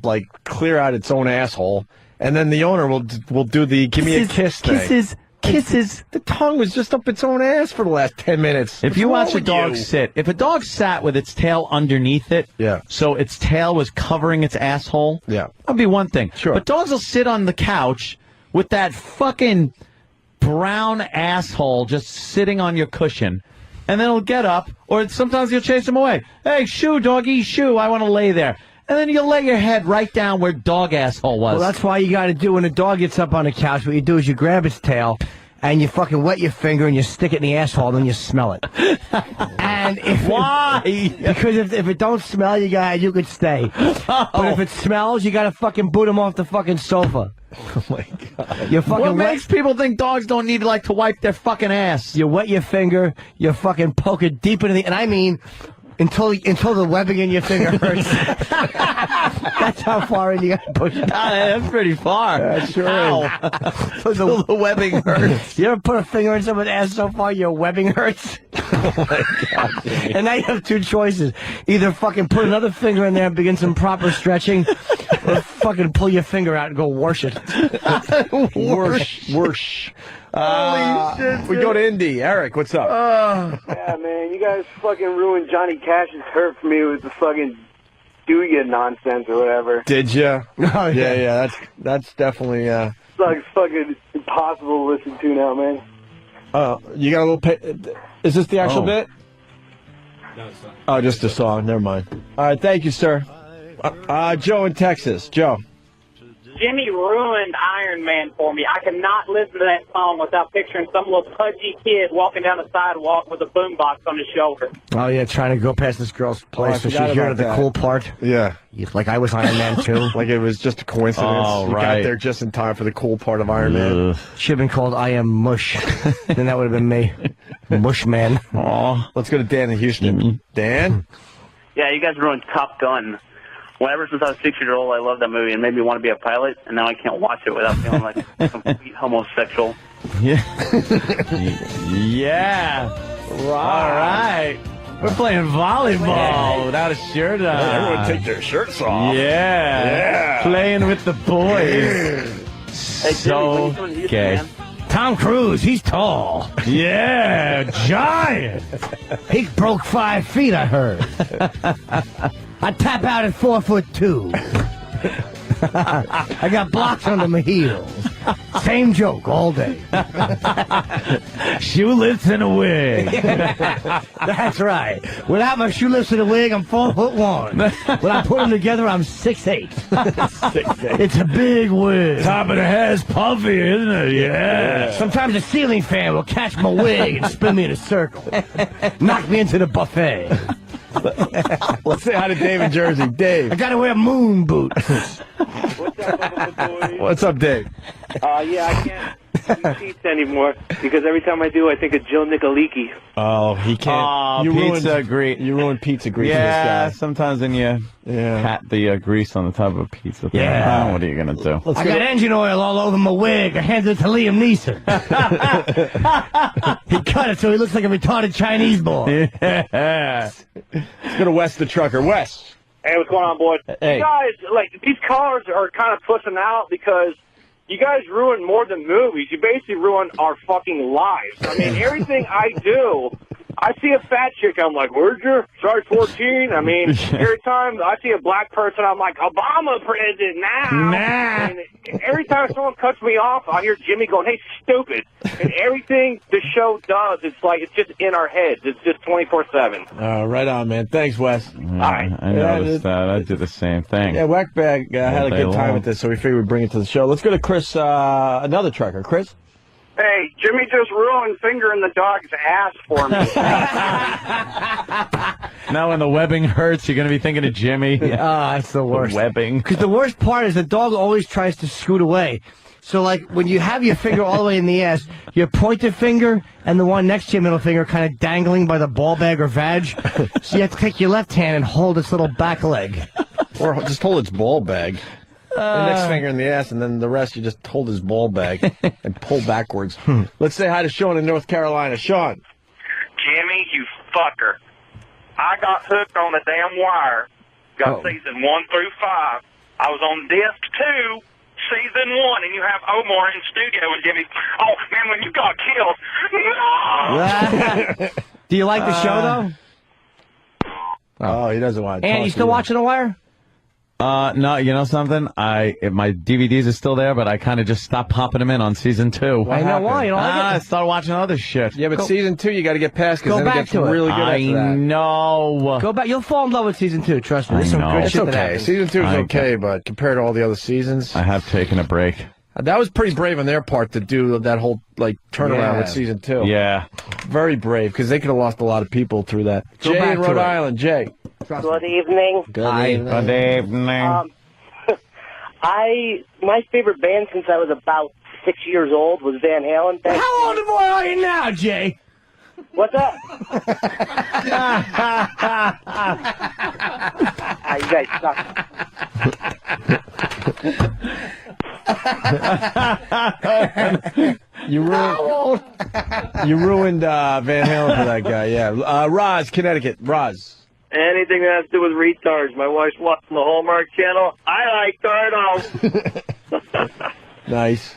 S1: clear out its own asshole, and then the owner will do the give me a kiss thing.
S2: Kisses.
S1: The tongue was just up its own ass for the last 10 minutes.
S2: If you watch a dog sit, if a dog sat with its tail underneath it, so its tail was covering its asshole, that'd be one thing.
S1: Sure.
S2: But dogs will sit on the couch with that fucking brown asshole just sitting on your cushion, and then it'll get up, or sometimes you'll chase them away. Hey, shoo, doggy, shoo, I want to lay there. And then you'll lay your head right down where dog asshole was.
S3: Well, that's why you got to do when a dog gets up on the couch. What you do is you grab its tail, and you fucking wet your finger, and you stick it in the asshole, and then you smell it. And
S2: why?
S3: Because if it don't smell, you could stay. But if it smells, you got to fucking boot him off the fucking sofa.
S1: Oh my God!
S3: You fucking
S2: what makes people think dogs don't need to wipe their fucking ass?
S3: You wet your finger, you fucking poke it deep into the, and I mean, until the webbing in your finger hurts. That's how far in you got to push it.
S2: That's pretty far.
S1: That sure is.
S2: Until the webbing hurts.
S3: You ever put a finger in someone's ass so far your webbing hurts?
S1: Oh my God!
S3: And now you have two choices: either fucking put another finger in there and begin some proper stretching, or fucking pull your finger out and go wash it.
S1: Whoosh. Holy shit! We go to Indy. Eric, what's up?
S22: Yeah, man, you guys fucking ruined Johnny Cash's hurt for me with the fucking do ya nonsense or whatever.
S1: Did you?
S22: Oh,
S1: yeah. That's definitely.
S22: It's like fucking impossible to listen to now, man.
S1: You got a little. Is this the actual bit? No, it's not. Oh, just a song. Never mind. All right, thank you, sir. Joe in Texas. Joe.
S24: Jimmy ruined Iron Man for me. I cannot listen to that song without picturing some little pudgy kid walking down the sidewalk with a boombox on his shoulder.
S3: Oh, yeah, trying to go past this girl's place so she heard the cool part.
S1: Yeah.
S3: Like I was Iron Man, too.
S1: Like it was just a coincidence.
S2: Oh,
S1: you
S2: right.
S1: got there just in time for the cool part of Iron Man.
S3: Should have been called I Am Mush. Then that would have been me. Mush Man.
S1: Aw. Let's go to Dan in Houston. Dan?
S25: Yeah, you guys ruined Top Gun. Ever since I was 6 years old, I loved that movie and made me want to be a pilot, and now I can't watch it without feeling like a complete homosexual.
S2: Yeah. All right. We're playing volleyball without a shirt on.
S1: Everyone take their shirts off.
S2: Yeah. Playing with the boys. So gay.
S3: Tom Cruise, he's tall.
S2: Yeah, giant.
S3: He broke 5 feet, I heard. I tap out at 4'2". I got blocks under my heels. Same joke all day.
S2: Shoeless and a wig.
S3: That's right. Without my shoeless and a wig, I'm 4'1". When I put them together, I'm 6'8". 6'8". It's a big wig.
S2: Top of the head's puffy, isn't it? Yeah.
S3: Sometimes a ceiling fan will catch my wig and spin me in a circle. Knock me into the buffet.
S12: Let's say hi to Dave in Jersey. Dave.
S3: I gotta wear moon boots.
S12: What's up, Dave?
S13: Yeah, I can't do Pete's anymore because every time I do, I think of Jill Nicolicki.
S12: Oh, he can't. You ruined pizza grease.
S2: Yeah,
S12: for this guy.
S2: sometimes when you pat the grease on the top of a pizza.
S3: Yeah.
S2: What are you going to do?
S3: I got engine oil all over my wig. I handed it to Liam Neeson. He cut it so he looks like a retarded Chinese boy.
S12: Yeah. Let's go to Wes the trucker. Wes.
S11: Hey, what's going on, boys?
S12: Hey.
S11: You guys, these callers are kind of pushing out because you guys ruin more than movies. You basically ruin our fucking lives. I mean, everything I do, I see a fat chick, I'm like, where's your size 14? I mean, every time I see a black person, I'm like, Obama president now. And every time someone cuts me off, I hear Jimmy going, hey, stupid. And everything the show does, it's just in our heads. It's just 24/7.
S12: Right on, man. Thanks, Wes.
S2: I noticed that. I did the same thing.
S12: Yeah, Whackbag had a
S2: day
S12: good time
S2: long.
S12: with this, so we figured we'd bring it to the show. Let's go to Chris, another trucker. Chris?
S21: Hey, Jimmy just ruined fingering the dog's ass for me.
S2: Now when the webbing hurts, you're going to be thinking of Jimmy.
S3: That's the worst.
S2: Webbing.
S3: Because the worst part is the dog always tries to scoot away. So, when you have your finger all the way in the ass, your pointer finger and the one next to your middle finger kind of dangling by the ball bag or vag. So you have to take your left hand and hold its little back leg.
S12: Or just hold its ball bag. The next finger in the ass, and then the rest you just hold his ball bag and pull backwards. Let's say hi to Sean in North Carolina. Sean.
S14: Jimmy, you fucker. I got hooked on the damn wire. Got season 1 through 5. I was on disc 2, season 1, and you have Omar in studio and Jimmy. Oh, man, when you got killed. No!
S3: Do you like the show, though?
S12: Oh, he doesn't want to
S3: And
S12: talk
S3: you
S12: to
S3: still watching The Wire?
S2: No, you know something? My DVDs are still there, but I kind of just stopped popping them in on season 2.
S3: I know why. You don't like it?
S2: I started watching other shit.
S12: Yeah, but season 2 you got to get past because then it gets really good after that.
S2: I know.
S3: Go back. You'll fall in love with season 2. Trust me. There's some good
S12: It's
S3: shit that
S12: okay.
S3: happens.
S12: Season 2 is okay, but compared to all the other seasons,
S2: I have taken a break.
S12: That was pretty brave on their part to do that whole turnaround with season 2.
S2: Yeah,
S12: very brave because they could have lost a lot of people through that. Jay in Rhode Island. Jay.
S20: Good evening.
S12: Good evening.
S20: My favorite band since I was about 6 years old was Van Halen.
S3: How old are you now, Jay?
S20: What's up? You guys suck.
S12: You ruined Van Halen for that guy. Yeah. Roz, Connecticut. Roz.
S11: Anything that has to do with retards. My wife's watching the Hallmark Channel. I like turtles.
S12: Nice.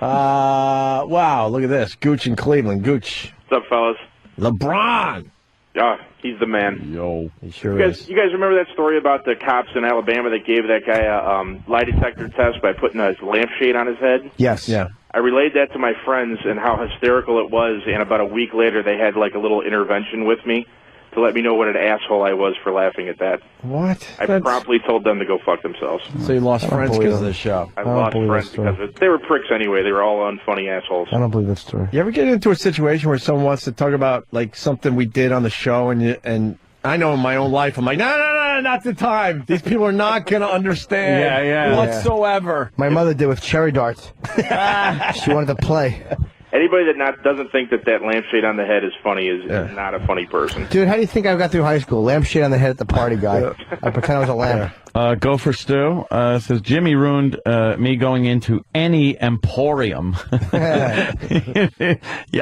S12: Wow, look at this. Gooch in Cleveland. Gooch.
S8: What's up, fellas?
S12: LeBron.
S8: Yeah, he's the man.
S12: Yo, he sure
S8: you
S12: is.
S8: guys remember that story about the cops in Alabama that gave that guy a lie detector test by putting a lampshade on his head?
S12: Yes. Yeah.
S8: I relayed that to my friends and how hysterical it was, and about a week later they had like a little intervention with me to let me know what an asshole I was for laughing at that.
S12: What?
S8: I promptly told them to go fuck themselves.
S12: So you lost friends because of the show.
S8: I lost friends because of it. They were pricks anyway. They were all unfunny assholes.
S12: I don't believe that story. You ever get into a situation where someone wants to talk about something we did on the show, and I know in my own life I'm like, no, not the time. These people are not going to understand whatsoever.
S3: My mother did with cherry darts. She wanted to play.
S8: Anybody that doesn't think that lampshade on the head is funny is not a funny person.
S3: Dude, how do you think I got through high school? Lampshade on the head at the party, guy. I pretend I was a lamp.
S2: Go for Stu. Says Jimmy ruined me going into any emporium. Yeah,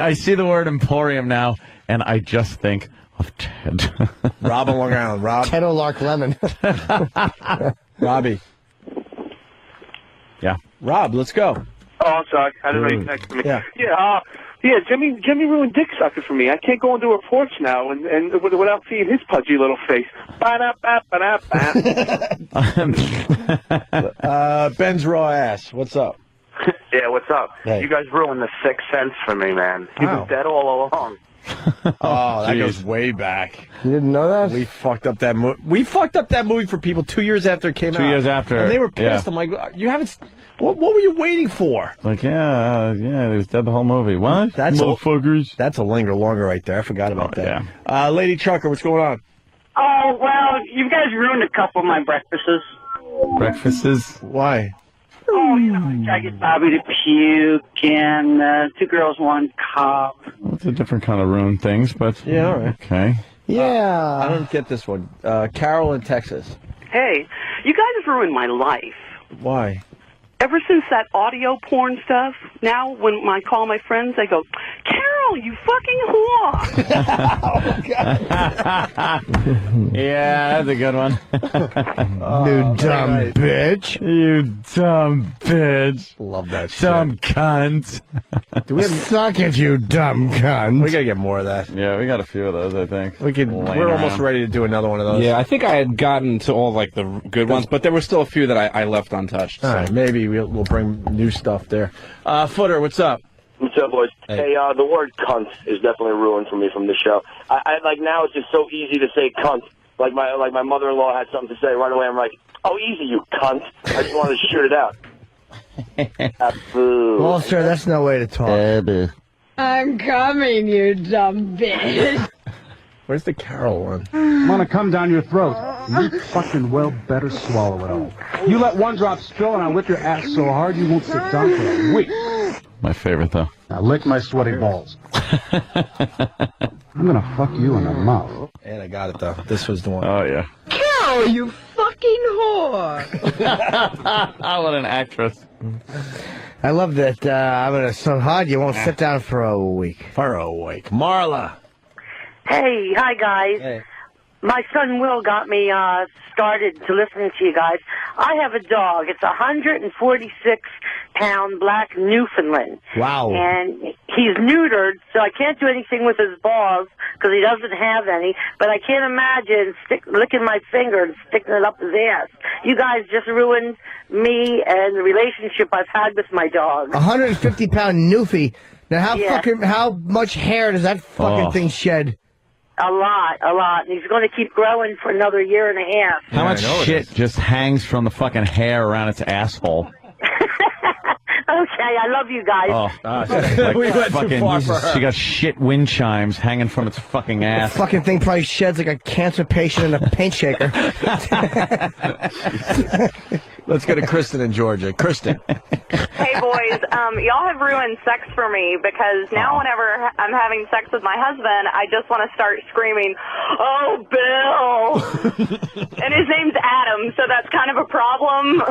S2: I see the word emporium now, and I just think of Ted.
S12: Rob on Long Island. Rob.
S3: Ted O'Lark Lemon.
S12: Robbie. Yeah. Rob, let's go.
S21: Oh, I'm sorry. I didn't know you texted me.
S12: Yeah.
S21: Yeah, Jimmy ruined dick sucker for me. I can't go into a porch now and without seeing his pudgy little face.
S12: Ben's raw ass. What's up?
S10: Yeah, what's up?
S12: Hey.
S10: You guys ruined The Sixth Sense for me, man. He was dead all along.
S1: Oh, that goes way back.
S3: You didn't know that?
S1: We fucked up that movie. We fucked up that movie for people 2 years after it came out.
S2: 2 years after.
S1: And they were pissed.
S2: Yeah.
S1: I'm like, you haven't... What were you waiting for?
S2: Like, yeah, he was dead the whole movie. What?
S1: That's
S2: motherfuckers.
S1: That's a linger longer right there. I forgot about that.
S2: Yeah.
S1: Lady Trucker, what's going on?
S24: Oh, well, you guys ruined a couple of my breakfasts.
S2: Breakfasts?
S1: Why?
S24: Oh, you know, I get Bobby to puke and 2 girls, 1 cup.
S2: Well, it's a different kind of ruin things, but...
S1: Yeah, all right.
S2: Okay.
S1: Yeah. I don't get this one. Carol in Texas.
S15: Hey, you guys ruined my life.
S1: Why?
S15: Ever since that audio porn stuff, now when I call my friends, they go, Carol, you fucking whore.
S2: Yeah, that's a good one.
S3: You dumb bitch.
S2: You dumb bitch.
S1: Love that shit.
S2: Dumb cunt.
S3: Do we suck it, you dumb cunt?
S1: We gotta get more of that.
S2: Yeah, we got a few of those, I think.
S1: We're almost ready to do another one of those.
S4: Yeah, I think I had gotten to all like the good ones, but there were still a few that I left untouched.
S1: All
S4: So.
S1: right, maybe we'll bring new stuff there. Footer, what's up?
S17: What's up, boys? Hey, the word cunt is definitely ruined for me from this show. I like now it's just so easy to say cunt. Like my mother-in-law had something to say right away. I'm like, oh, easy, you cunt. I just wanted to shoot it out. Absolutely.
S3: Well, sir, that's no way to talk.
S18: I'm coming, you dumb bitch.
S1: Where's the Carol one?
S23: I'm gonna come down your throat. You fucking well better swallow it all. You let one drop spill and I'll whip your ass so hard you won't sit down for a week.
S2: My favorite, though.
S23: Now lick my sweaty balls. I'm gonna fuck you in the mouth.
S1: And I got it, though. This was the one.
S2: Oh, yeah.
S18: Carol, you fucking whore.
S2: What an actress.
S3: I love that. I'm gonna so hard you won't sit down for a week.
S1: Marla.
S26: Hey, hi guys.
S1: Hey.
S26: My son Will got me started to listening to you guys. I have a dog. It's a 146-pound black Newfoundland.
S3: Wow.
S26: And he's neutered, so I can't do anything with his balls because he doesn't have any. But I can't imagine licking my finger and sticking it up his ass. You guys just ruined me and the relationship I've had with my dog.
S3: 150-pound Newfie. Now, how much hair does that fucking thing shed?
S26: A lot. And he's going to keep growing for another year and a half.
S2: How much shit just hangs from the fucking hair around its asshole?
S26: Okay, I love you guys.
S3: We went too
S2: fucking,
S3: far for her.
S2: She got shit wind chimes hanging from its fucking ass.
S3: The fucking thing probably sheds like a cancer patient in a paint shaker.
S1: Let's go to Kristen in Georgia. Kristen.
S27: Hey, boys. Y'all have ruined sex for me because now whenever I'm having sex with my husband, I just want to start screaming, oh, Bill. And his name's Adam, so that's kind of a problem.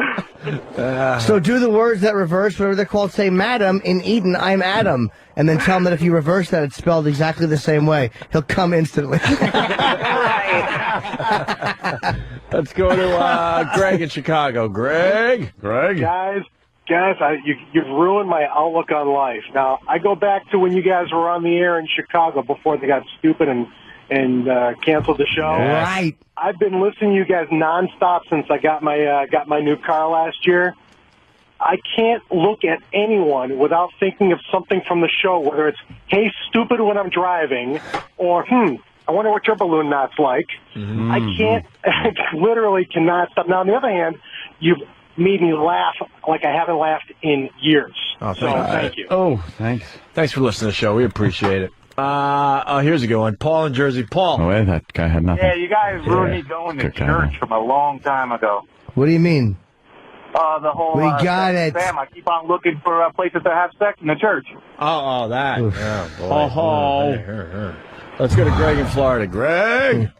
S3: So do the words that reverse, whatever they're called, say, Madam, in Eden, I'm Adam. And then tell him that if you reverse that, it's spelled exactly the same way. He'll come instantly.
S1: Let's go to Greg in Chicago. Greg?
S21: Guys, you've ruined my outlook on life. Now, I go back to when you guys were on the air in Chicago before they got stupid and canceled the show.
S3: Right.
S21: I've been listening to you guys nonstop since I got my new car last year. I can't look at anyone without thinking of something from the show, whether it's, hey, stupid when I'm driving, or, I wonder what your balloon knot's like.
S2: Mm-hmm.
S21: I can't, literally cannot stop. Now, on the other hand, you've made me laugh like I haven't laughed in years.
S1: Oh,
S21: thank you.
S2: Oh, thanks.
S1: Thanks for listening to the show. We appreciate it. Here's a good one. Paul in Jersey. Paul.
S2: Oh, wait, that guy had nothing.
S14: Yeah, you guys ruined me going to
S2: Good guy,
S14: church from a long time ago.
S3: What do you mean?
S14: The whole
S3: We got
S14: sex
S3: it.
S14: spam. I keep on looking for places to have sex in the church.
S1: Oh, that.
S3: Oof.
S1: Oh, boy. Let's go to Greg in Florida. Greg.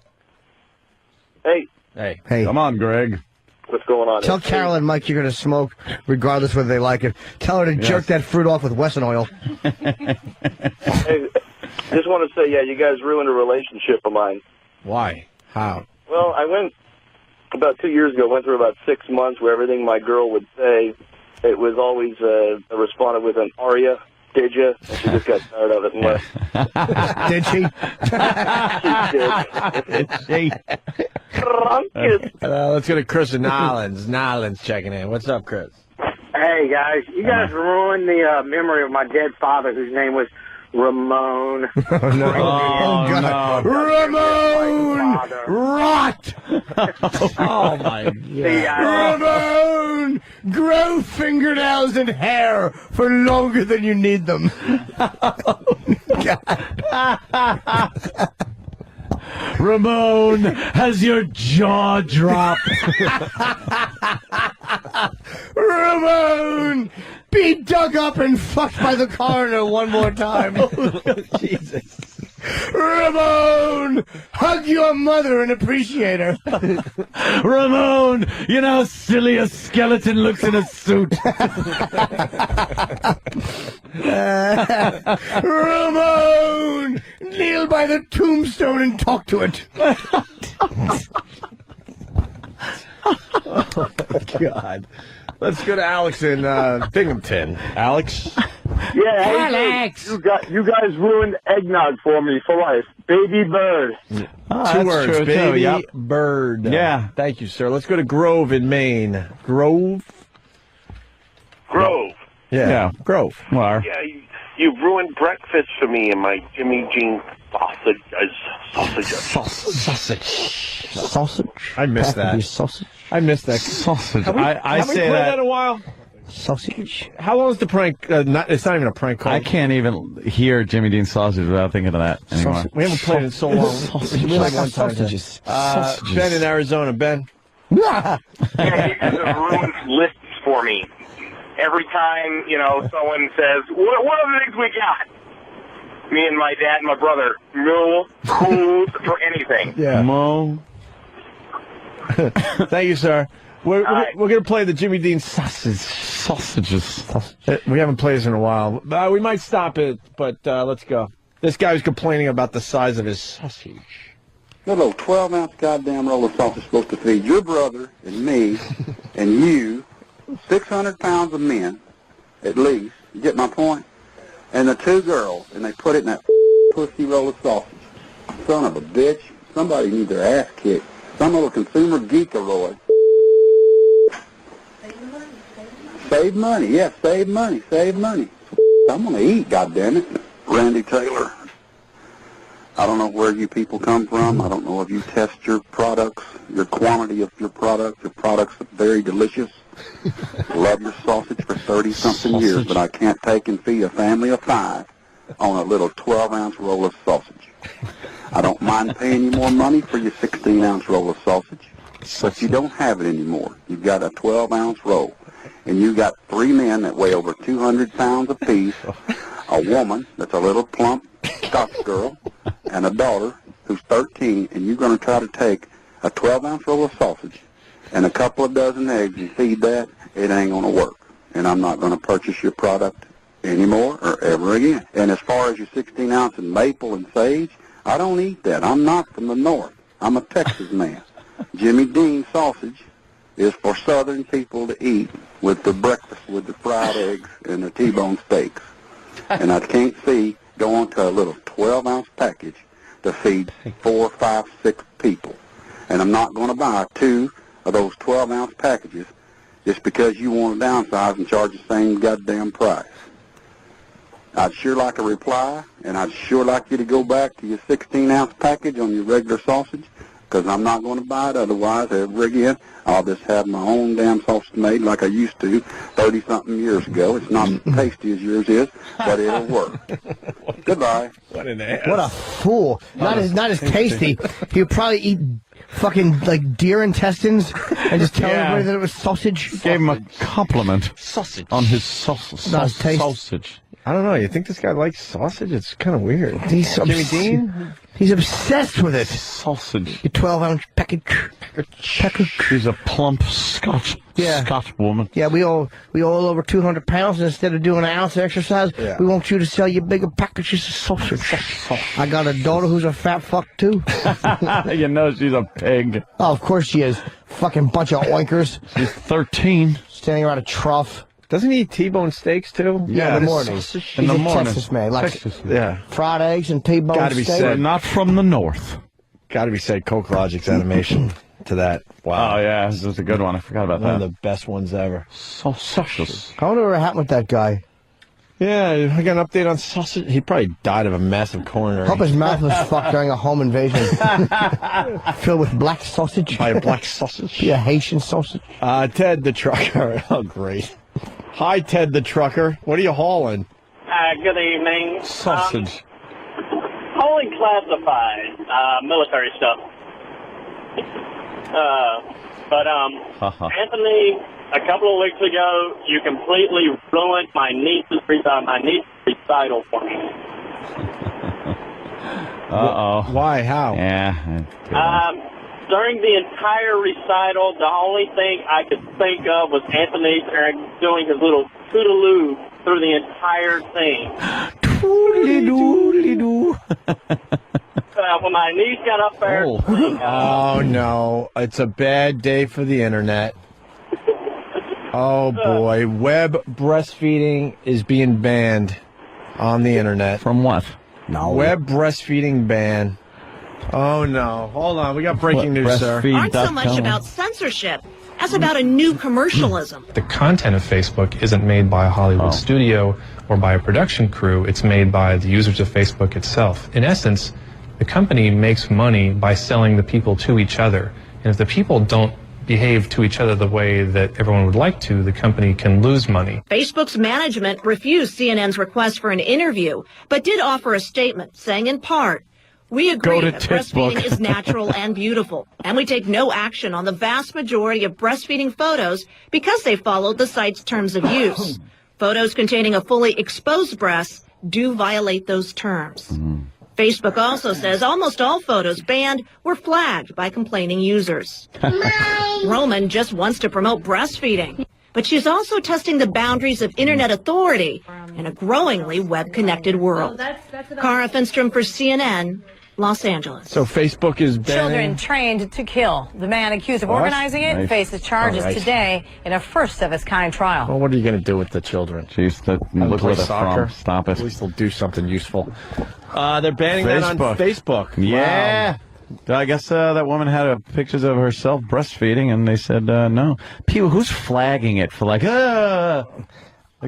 S17: Hey.
S3: Hey.
S2: Come on, Greg.
S17: What's going on?
S3: Tell Carol and Mike you're going to smoke regardless whether they like it. Tell her to jerk that fruit off with Wesson oil.
S17: Hey, just want to say, you guys ruined a relationship of mine.
S1: Why? How?
S17: Well, I went about 2 years ago, went through about 6 months where everything my girl would say, it was always responded with an Aria, did you? And she just got tired of it and left.
S3: Did she?
S17: She did.
S1: Let's go to Chris in Nolens. Nolens checking in. What's up, Chris?
S21: Hey, guys. You guys ruined the memory of my dead father, whose name was Ramon.
S12: Oh, no.
S21: Oh,
S12: God.
S21: no.
S3: Ramon! Rot!
S2: Oh, my God.
S21: See you guys.
S3: Ramon! Grow fingernails and hair for longer than you need them.
S2: Ramon, has your jaw dropped?
S3: Ramon! Be dug up and fucked by the coroner one more time.
S12: Jesus.
S3: Ramon! Hug your mother and appreciate her.
S2: Ramon, you know how silly a skeleton looks in a suit.
S3: Ramon! Kneel by the tombstone and talk to it.
S12: Oh, God. Let's go to Alex in Binghamton. Alex?
S21: Yeah, hey,
S3: Alex!
S21: You guys ruined eggnog for me for life. Baby bird.
S12: Two words,
S2: true,
S12: baby
S2: too, yep.
S12: bird.
S2: Yeah.
S12: Thank you, sir. Let's go to Grove in Maine. Grove?
S5: Grove.
S12: Yeah. Grove.
S2: Well,
S5: Yeah, you've ruined breakfast for me and my Jimmy Jean
S3: Sausage.
S12: I missed that.
S3: Sausage.
S12: I missed that.
S2: Sausage.
S12: Have we,
S2: I
S12: have we
S2: say
S12: played
S2: that.
S12: that in a while?
S3: Sausage.
S12: How long is the prank? It's not even a prank call.
S2: I can't even hear Jimmy Dean sausage without thinking of that anymore.
S12: We haven't played it in so long.
S3: Sausages.
S12: We like one time.
S3: Sausages.
S12: Ben in Arizona. Ben.
S14: Yeah, you guys have ruined lists for me. Every time, someone says, what are the things we got? Me and my dad and my brother, no rules for anything.
S12: Yeah.
S2: Mo.
S12: Thank you, sir. We're going to play the Jimmy Dean
S2: sausages.
S12: We haven't played this in a while. We might stop it, but let's go. This guy was complaining about the size of his sausage.
S6: That little 12-ounce goddamn roll of sausage is supposed to feed your brother and me and you 600 pounds of men, at least. You get my point? And the two girls, and they put it in that pussy roll of sausage. Son of a bitch. Somebody needs their ass kicked. Some little consumer geekaroid. Save money. Yeah, save money. Save money. I'm going to eat, goddammit. Randy Taylor. I don't know where you people come from. I don't know if you test your products, your quantity of your products. Your products are very delicious. Love your sausage for 30-something years, but I can't take and feed a family of 5 on a little 12-ounce roll of sausage. I don't mind paying you more money for your 16-ounce roll of sausage, but you don't have it anymore. You've got a 12-ounce roll, and you got 3 men that weigh over 200 pounds apiece, a woman that's a little plump Scotch girl, and a daughter who's 13, and you're going to try to take a 12-ounce roll of sausage and a couple of dozen eggs and feed that. It ain't going to work. And I'm not going to purchase your product anymore or ever again. And as far as your 16-ounce and maple and sage, I don't eat that. I'm not from the north. I'm a Texas man. Jimmy Dean sausage is for southern people to eat with the breakfast, with the fried eggs and the T-bone steaks. And I can't see going to a little 12-ounce package to feed 4, 5, 6 people. And I'm not going to buy 2 of those 12-ounce packages just because you want to downsize and charge the same goddamn price. I'd sure like a reply, and I'd sure like you to go back to your 16-ounce package on your regular sausage, because I'm not going to buy it otherwise ever again. I'll just have my own damn sausage made like I used to 30-something years ago. It's not as tasty as yours is, but it'll work. Goodbye.
S12: What an ass.
S3: What a fool. Not as tasty. He'd probably eat fucking like deer intestines and just tell everybody that it was sausage.
S2: Gave him a compliment.
S12: Sausage.
S2: On his sausage.
S3: Not as tasty.
S2: Sausage.
S12: I don't know. You think this guy likes sausage? It's kind of weird. Jimmy Dean?
S3: He's obsessed with it.
S2: Sausage.
S3: Your 12-ounce package.
S2: She's a plump Scotch woman.
S3: Yeah, we all over 200 pounds, and instead of doing an ounce of exercise, we want you to sell you bigger packages of sausage. I got a daughter who's a fat fuck, too.
S2: You know she's a pig.
S3: Oh, of course she is. Fucking bunch of oinkers.
S2: She's 13.
S3: Standing around a trough.
S12: Doesn't he eat T-bone steaks, too?
S3: Yeah, in the morning.
S2: In the morning.
S3: Texas man. Like
S2: Texas.
S12: Yeah.
S3: Fried eggs and T-bone
S12: Gotta be
S3: steak.
S12: said.
S2: Not from the north.
S12: Got to be said, Coke Logic's animation. to that. Wow.
S2: Oh, yeah, this was a good one. I forgot about
S12: One
S2: that.
S12: of the best ones ever.
S2: Sausages.
S3: I wonder what happened with that guy.
S12: Yeah, I got an update on sausage. He probably died of a massive coronary.
S3: Hope his mouth was fucked during a home invasion. Filled with black sausage.
S12: By a black sausage.
S3: Be a Haitian sausage.
S12: Ted the trucker. Oh, great. Hi, Ted the trucker. What are you hauling?
S24: Good evening.
S12: Sausage.
S24: Only classified military stuff. Anthony, a couple of weeks ago, you completely ruined my niece's recital for me.
S2: Uh-oh.
S12: Why? How?
S2: Yeah.
S24: During the entire recital, the only thing I could think of was Anthony doing his little toodaloo through the entire thing.
S2: Toodly-doo.
S24: When my niece got up there...
S12: Oh, no. It's a bad day for the internet. Oh, boy. Web breastfeeding is being banned on the internet.
S2: From what?
S12: No. Web breastfeeding ban. Oh, no. Hold on. We got breaking news, sir.
S7: Aren't so much about censorship as about a new commercialism.
S9: The content of Facebook isn't made by a Hollywood studio or by a production crew. It's made by the users of Facebook itself. In essence, the company makes money by selling the people to each other. And if the people don't behave to each other the way that everyone would like to, the company can lose money.
S7: Facebook's management refused CNN's request for an interview, but did offer a statement saying in part, "We agree that breastfeeding is natural and beautiful, and we take no action on the vast majority of breastfeeding photos because they followed the site's terms of use. Photos containing a fully exposed breast do violate those terms." Facebook also says almost all photos banned were flagged by complaining users. Roman just wants to promote breastfeeding, but she's also testing the boundaries of internet authority in a growingly web-connected world. Cara Finstrom for CNN, Los Angeles.
S12: So Facebook is banning...
S13: Children trained to kill. The man accused of
S12: What?
S13: organizing it
S12: Nice.
S13: faces charges
S12: All right.
S13: today in a first-of-its-kind trial.
S12: Well, what are you going to do with the children?
S2: Jeez,
S12: Look
S2: look
S12: play
S2: where they're
S12: soccer.
S2: from. Stop it.
S12: At least they'll do something useful. They're banning that on Facebook.
S2: Yeah.
S12: Wow.
S2: I guess that woman had pictures of herself breastfeeding, and they said no. People, who's flagging it for like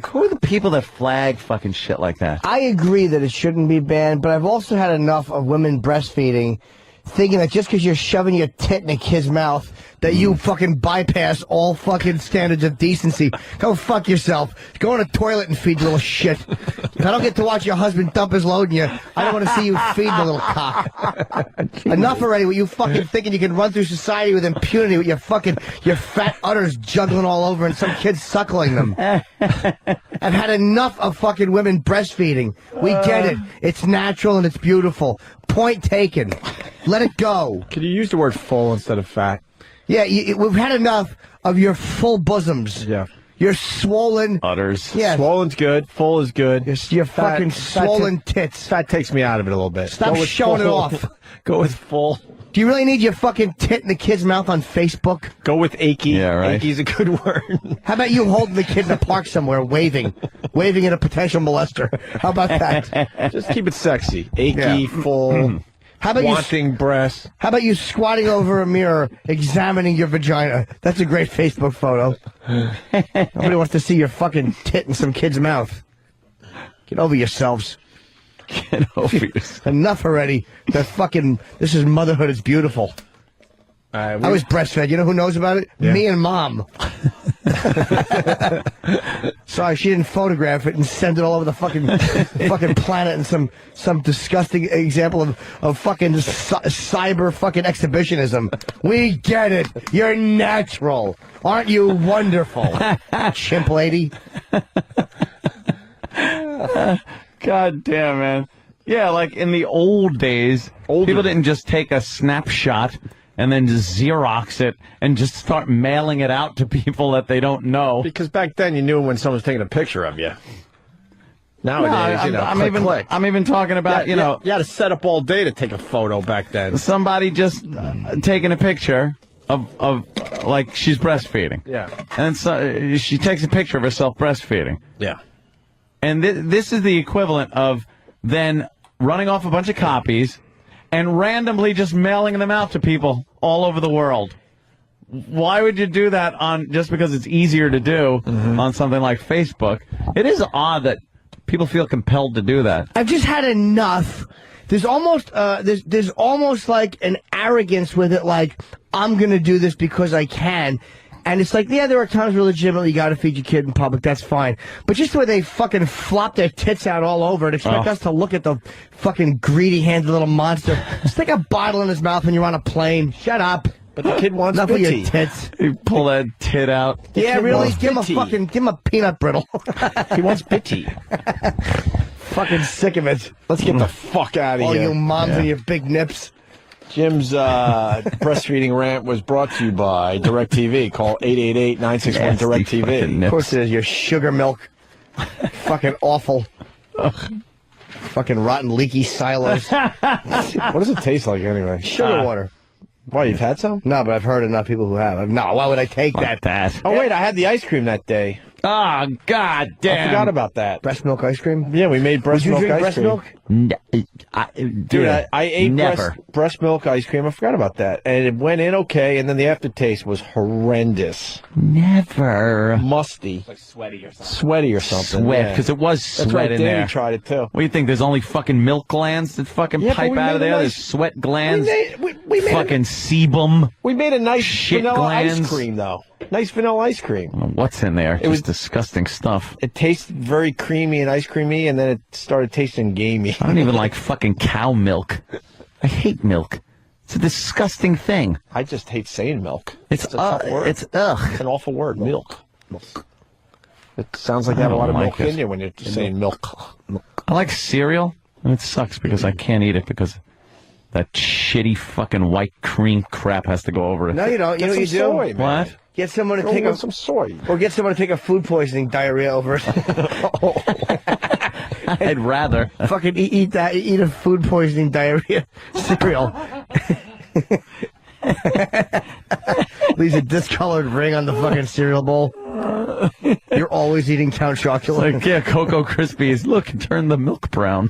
S2: who are the people that flag fucking shit like that?
S3: I agree that it shouldn't be banned, but I've also had enough of women breastfeeding thinking that just because you're shoving your tit in a kid's mouth that you fucking bypass all fucking standards of decency. Go fuck yourself. Go in a toilet and feed the little shit. If I don't get to watch your husband dump his load in you, I don't want to see you feed the little cock. Enough already with you fucking thinking you can run through society with impunity with your fat udders juggling all over and some kids suckling them. I've had enough of fucking women breastfeeding. We get it. It's natural and it's beautiful. Point taken. Let it go.
S12: Could you use the word full instead of fat?
S3: Yeah, we've had enough of your full bosoms.
S12: Yeah.
S3: Your swollen
S2: udders.
S3: Yeah.
S12: Swollen's good. Full is good.
S3: Your fucking swollen tits.
S12: Fat takes me out of it a little bit.
S3: Stop showing it off.
S12: Go with full.
S3: Do you really need your fucking tit in the kid's mouth on Facebook?
S12: Go with achy.
S2: Yeah, right.
S12: Achy's a good word.
S3: How about you holding the kid in the park somewhere, waving at a potential molester? How about that?
S12: Just keep it sexy. Achy, full.
S3: How about
S12: wanting breasts?
S3: How about you squatting over a mirror, examining your vagina? That's a great Facebook photo. Nobody wants to see your fucking tit in some kid's mouth. Get over yourselves.
S2: Get over yourself.
S3: Enough already. This is motherhood. It's beautiful. I was breastfed. You know who knows about it?
S12: Yeah.
S3: Me and Mom. Sorry, she didn't photograph it and send it all over the fucking planet in some disgusting example of fucking cyber fucking exhibitionism. We get it. You're natural. Aren't you wonderful? Chimp lady.
S2: God damn, man. Yeah, like in the old days, people didn't just take a snapshot and then just Xerox it and just start mailing it out to people that they don't know.
S12: Because back then you knew when someone was taking a picture of you. Nowadays, click.
S2: I'm even talking about,
S12: you had to set up all day to take a photo back then.
S2: Somebody just taking a picture of like she's breastfeeding.
S12: Yeah.
S2: And so she takes a picture of herself breastfeeding.
S12: Yeah.
S2: And this is the equivalent of then running off a bunch of copies and randomly just mailing them out to people all over the world. why would you do that on just because it's easier to do on something like Facebook? It is odd that people feel compelled to do that.
S3: I've just had enough. There's almost there's almost like an arrogance with it, like I'm gonna do this because I can. And it's like, yeah, there are times where legitimately you got to feed your kid in public. That's fine. But just the way they fucking flop their tits out all over and expect us to look at the fucking greedy-handed little monster. Stick a bottle in his mouth when you're on a plane. Shut up.
S12: But the kid wants
S3: enough of your tits.
S2: You pull that tit out.
S3: Yeah, really. Give him a peanut brittle.
S12: He wants bitty.
S3: Fucking sick of it.
S12: Let's get the fuck out of here.
S3: All you moms and your big nips.
S12: Jim's breastfeeding rant was brought to you by DirecTV. Call 888-961-DirecTV.
S3: Of course it is. Your sugar milk. Fucking awful. Fucking rotten, leaky silos.
S12: What does it taste like anyway?
S3: Sugar water.
S12: Why, you've had some?
S3: No, but I've heard enough people who have. No, why would I take that?
S12: Oh, wait, I had the ice cream that day.
S2: Oh, God damn.
S12: I forgot about that.
S3: Breast milk ice cream?
S12: Yeah, we made breast milk ice cream.
S3: Would you drink breast milk?
S12: Dude, I ate
S2: never.
S12: breast milk ice cream. I forgot about that. And it went in okay, and then the aftertaste was horrendous.
S2: Never.
S12: Musty.
S4: Like sweaty or something.
S12: Sweaty or something.
S2: Sweat, because it was sweat
S12: That's right,
S2: in
S12: Danny
S2: there.
S12: tried it too.
S2: What do you think? There's only fucking milk glands that fucking pipe out of there? There's sweat glands.
S12: We made
S2: fucking sebum.
S12: We made a nice
S2: Shit
S12: vanilla
S2: glands.
S12: ice cream, though. Nice vanilla ice cream.
S2: I don't know what's in there? It was disgusting stuff.
S12: It tasted very creamy and ice creamy, and then it started tasting gamey.
S2: I don't even like fucking cow milk. I hate milk. It's a disgusting thing.
S12: I just hate saying milk.
S2: It's
S12: a tough word.
S2: It's ugh.
S12: It's an awful word, milk. It sounds like you have a lot of milk in you when you're just saying milk.
S2: I like cereal, and it sucks because I can't eat it because that shitty fucking white cream crap has to go over it.
S3: No, you don't. You know what you do?
S12: Soy, man.
S2: What?
S3: Get someone to take
S12: some soy.
S3: Or get someone to take a food poisoning diarrhea over it.
S2: I'd rather.
S3: Fucking eat that. Eat a food poisoning diarrhea cereal. Leaves a discolored ring on the fucking cereal bowl. You're always eating Count Chocula.
S2: Like, yeah, Cocoa Krispies. Look, turn the milk brown.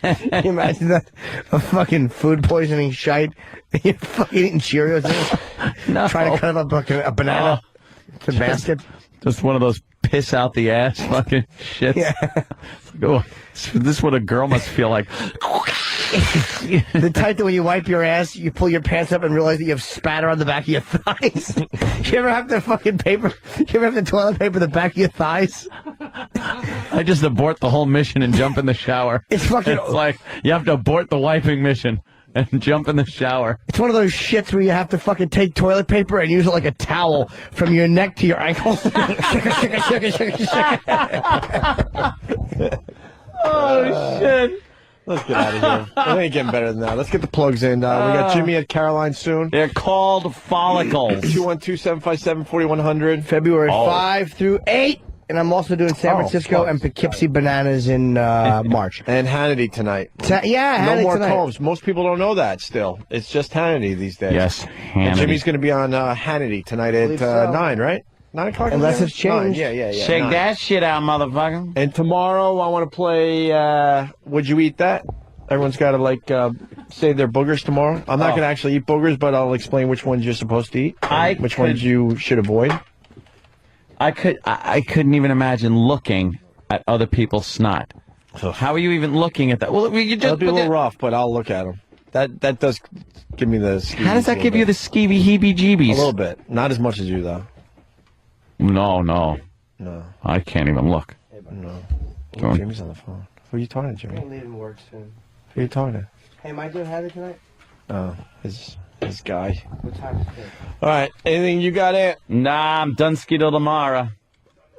S3: Can you imagine that? A fucking food poisoning shite. You're fucking eating Cheerios.
S2: No.
S3: Trying to cut up a banana. To basket.
S2: Just one of those piss out the ass fucking shit.
S3: Yeah.
S2: Oh, this is what a girl must feel like.
S3: The type that when you wipe your ass, you pull your pants up and realize that you have spatter on the back of your thighs. You ever have to fucking paper? You ever have to toilet paper the back of your thighs?
S2: I just abort the whole mission and jump in the shower.
S3: It's fucking.
S2: It's like you have to abort the wiping mission and jump in the shower.
S3: It's one of those shits where you have to fucking take toilet paper and use it like a towel from your neck to your ankles.
S2: Oh shit.
S12: Let's get out of here. It ain't getting better than that. Let's get the plugs in. We got Jimmy at Caroline soon.
S2: They're called follicles.
S12: 212-757-4100.
S3: February 5 through 8. And I'm also doing San Francisco and Poughkeepsie Bananas in March.
S12: And Hannity tonight.
S3: Yeah, Hannity
S12: no more
S3: tonight.
S12: Combs. Most people don't know that still. It's just Hannity these days.
S2: Yes,
S12: And
S2: Hannity.
S12: Jimmy's going to be on Hannity tonight at
S3: so.
S12: 9, right? 9 o'clock?
S3: Unless it's changed.
S12: 9. Yeah.
S2: Shake
S12: 9.
S2: that shit out, motherfucker.
S12: And tomorrow I want to play Would You Eat That? Everyone's got to save their boogers tomorrow. I'm not going to actually eat boogers, but I'll explain which ones you're supposed to eat. Which ones you should avoid.
S2: I couldn't even imagine looking at other people's snot. How are you even looking at that? Well, you just
S12: It'll be a little rough, but I'll look at them. That does give me the skeevies.
S2: How does that give you the skeevy heebie-jeebies?
S12: A little bit. Not as much as you, though.
S2: No. I can't even look.
S12: No. Oh, Jimmy's on the phone. Who are you talking to, Jimmy?
S3: I'm leaving work soon.
S12: Who are you talking to?
S3: Hey, am I doing Hannity tonight?
S12: Oh, his guy.
S3: What time is it?
S12: All right. Anything you got, Ant?
S2: Nah, I'm done ski till tomorrow.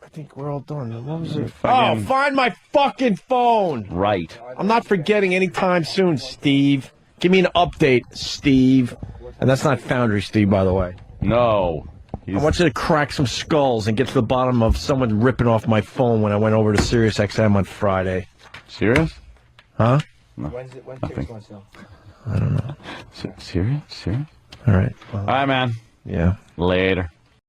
S12: I think we're all done. What was it?
S2: Fucking-
S12: Oh, find my fucking phone.
S2: Right.
S12: I'm not forgetting anytime soon, Steve. Give me an update, Steve. And that's not Foundry Steve, by the way.
S2: No.
S12: I want you to crack some skulls and get to the bottom of someone ripping off my phone when I went over to Sirius XM on Friday.
S2: Serious?
S12: Huh?
S2: No.
S3: When's
S2: Nothing.
S3: tickets on sale?
S12: I don't know.
S2: Serious?
S12: All right.
S2: All right, man.
S12: Yeah.
S2: Later.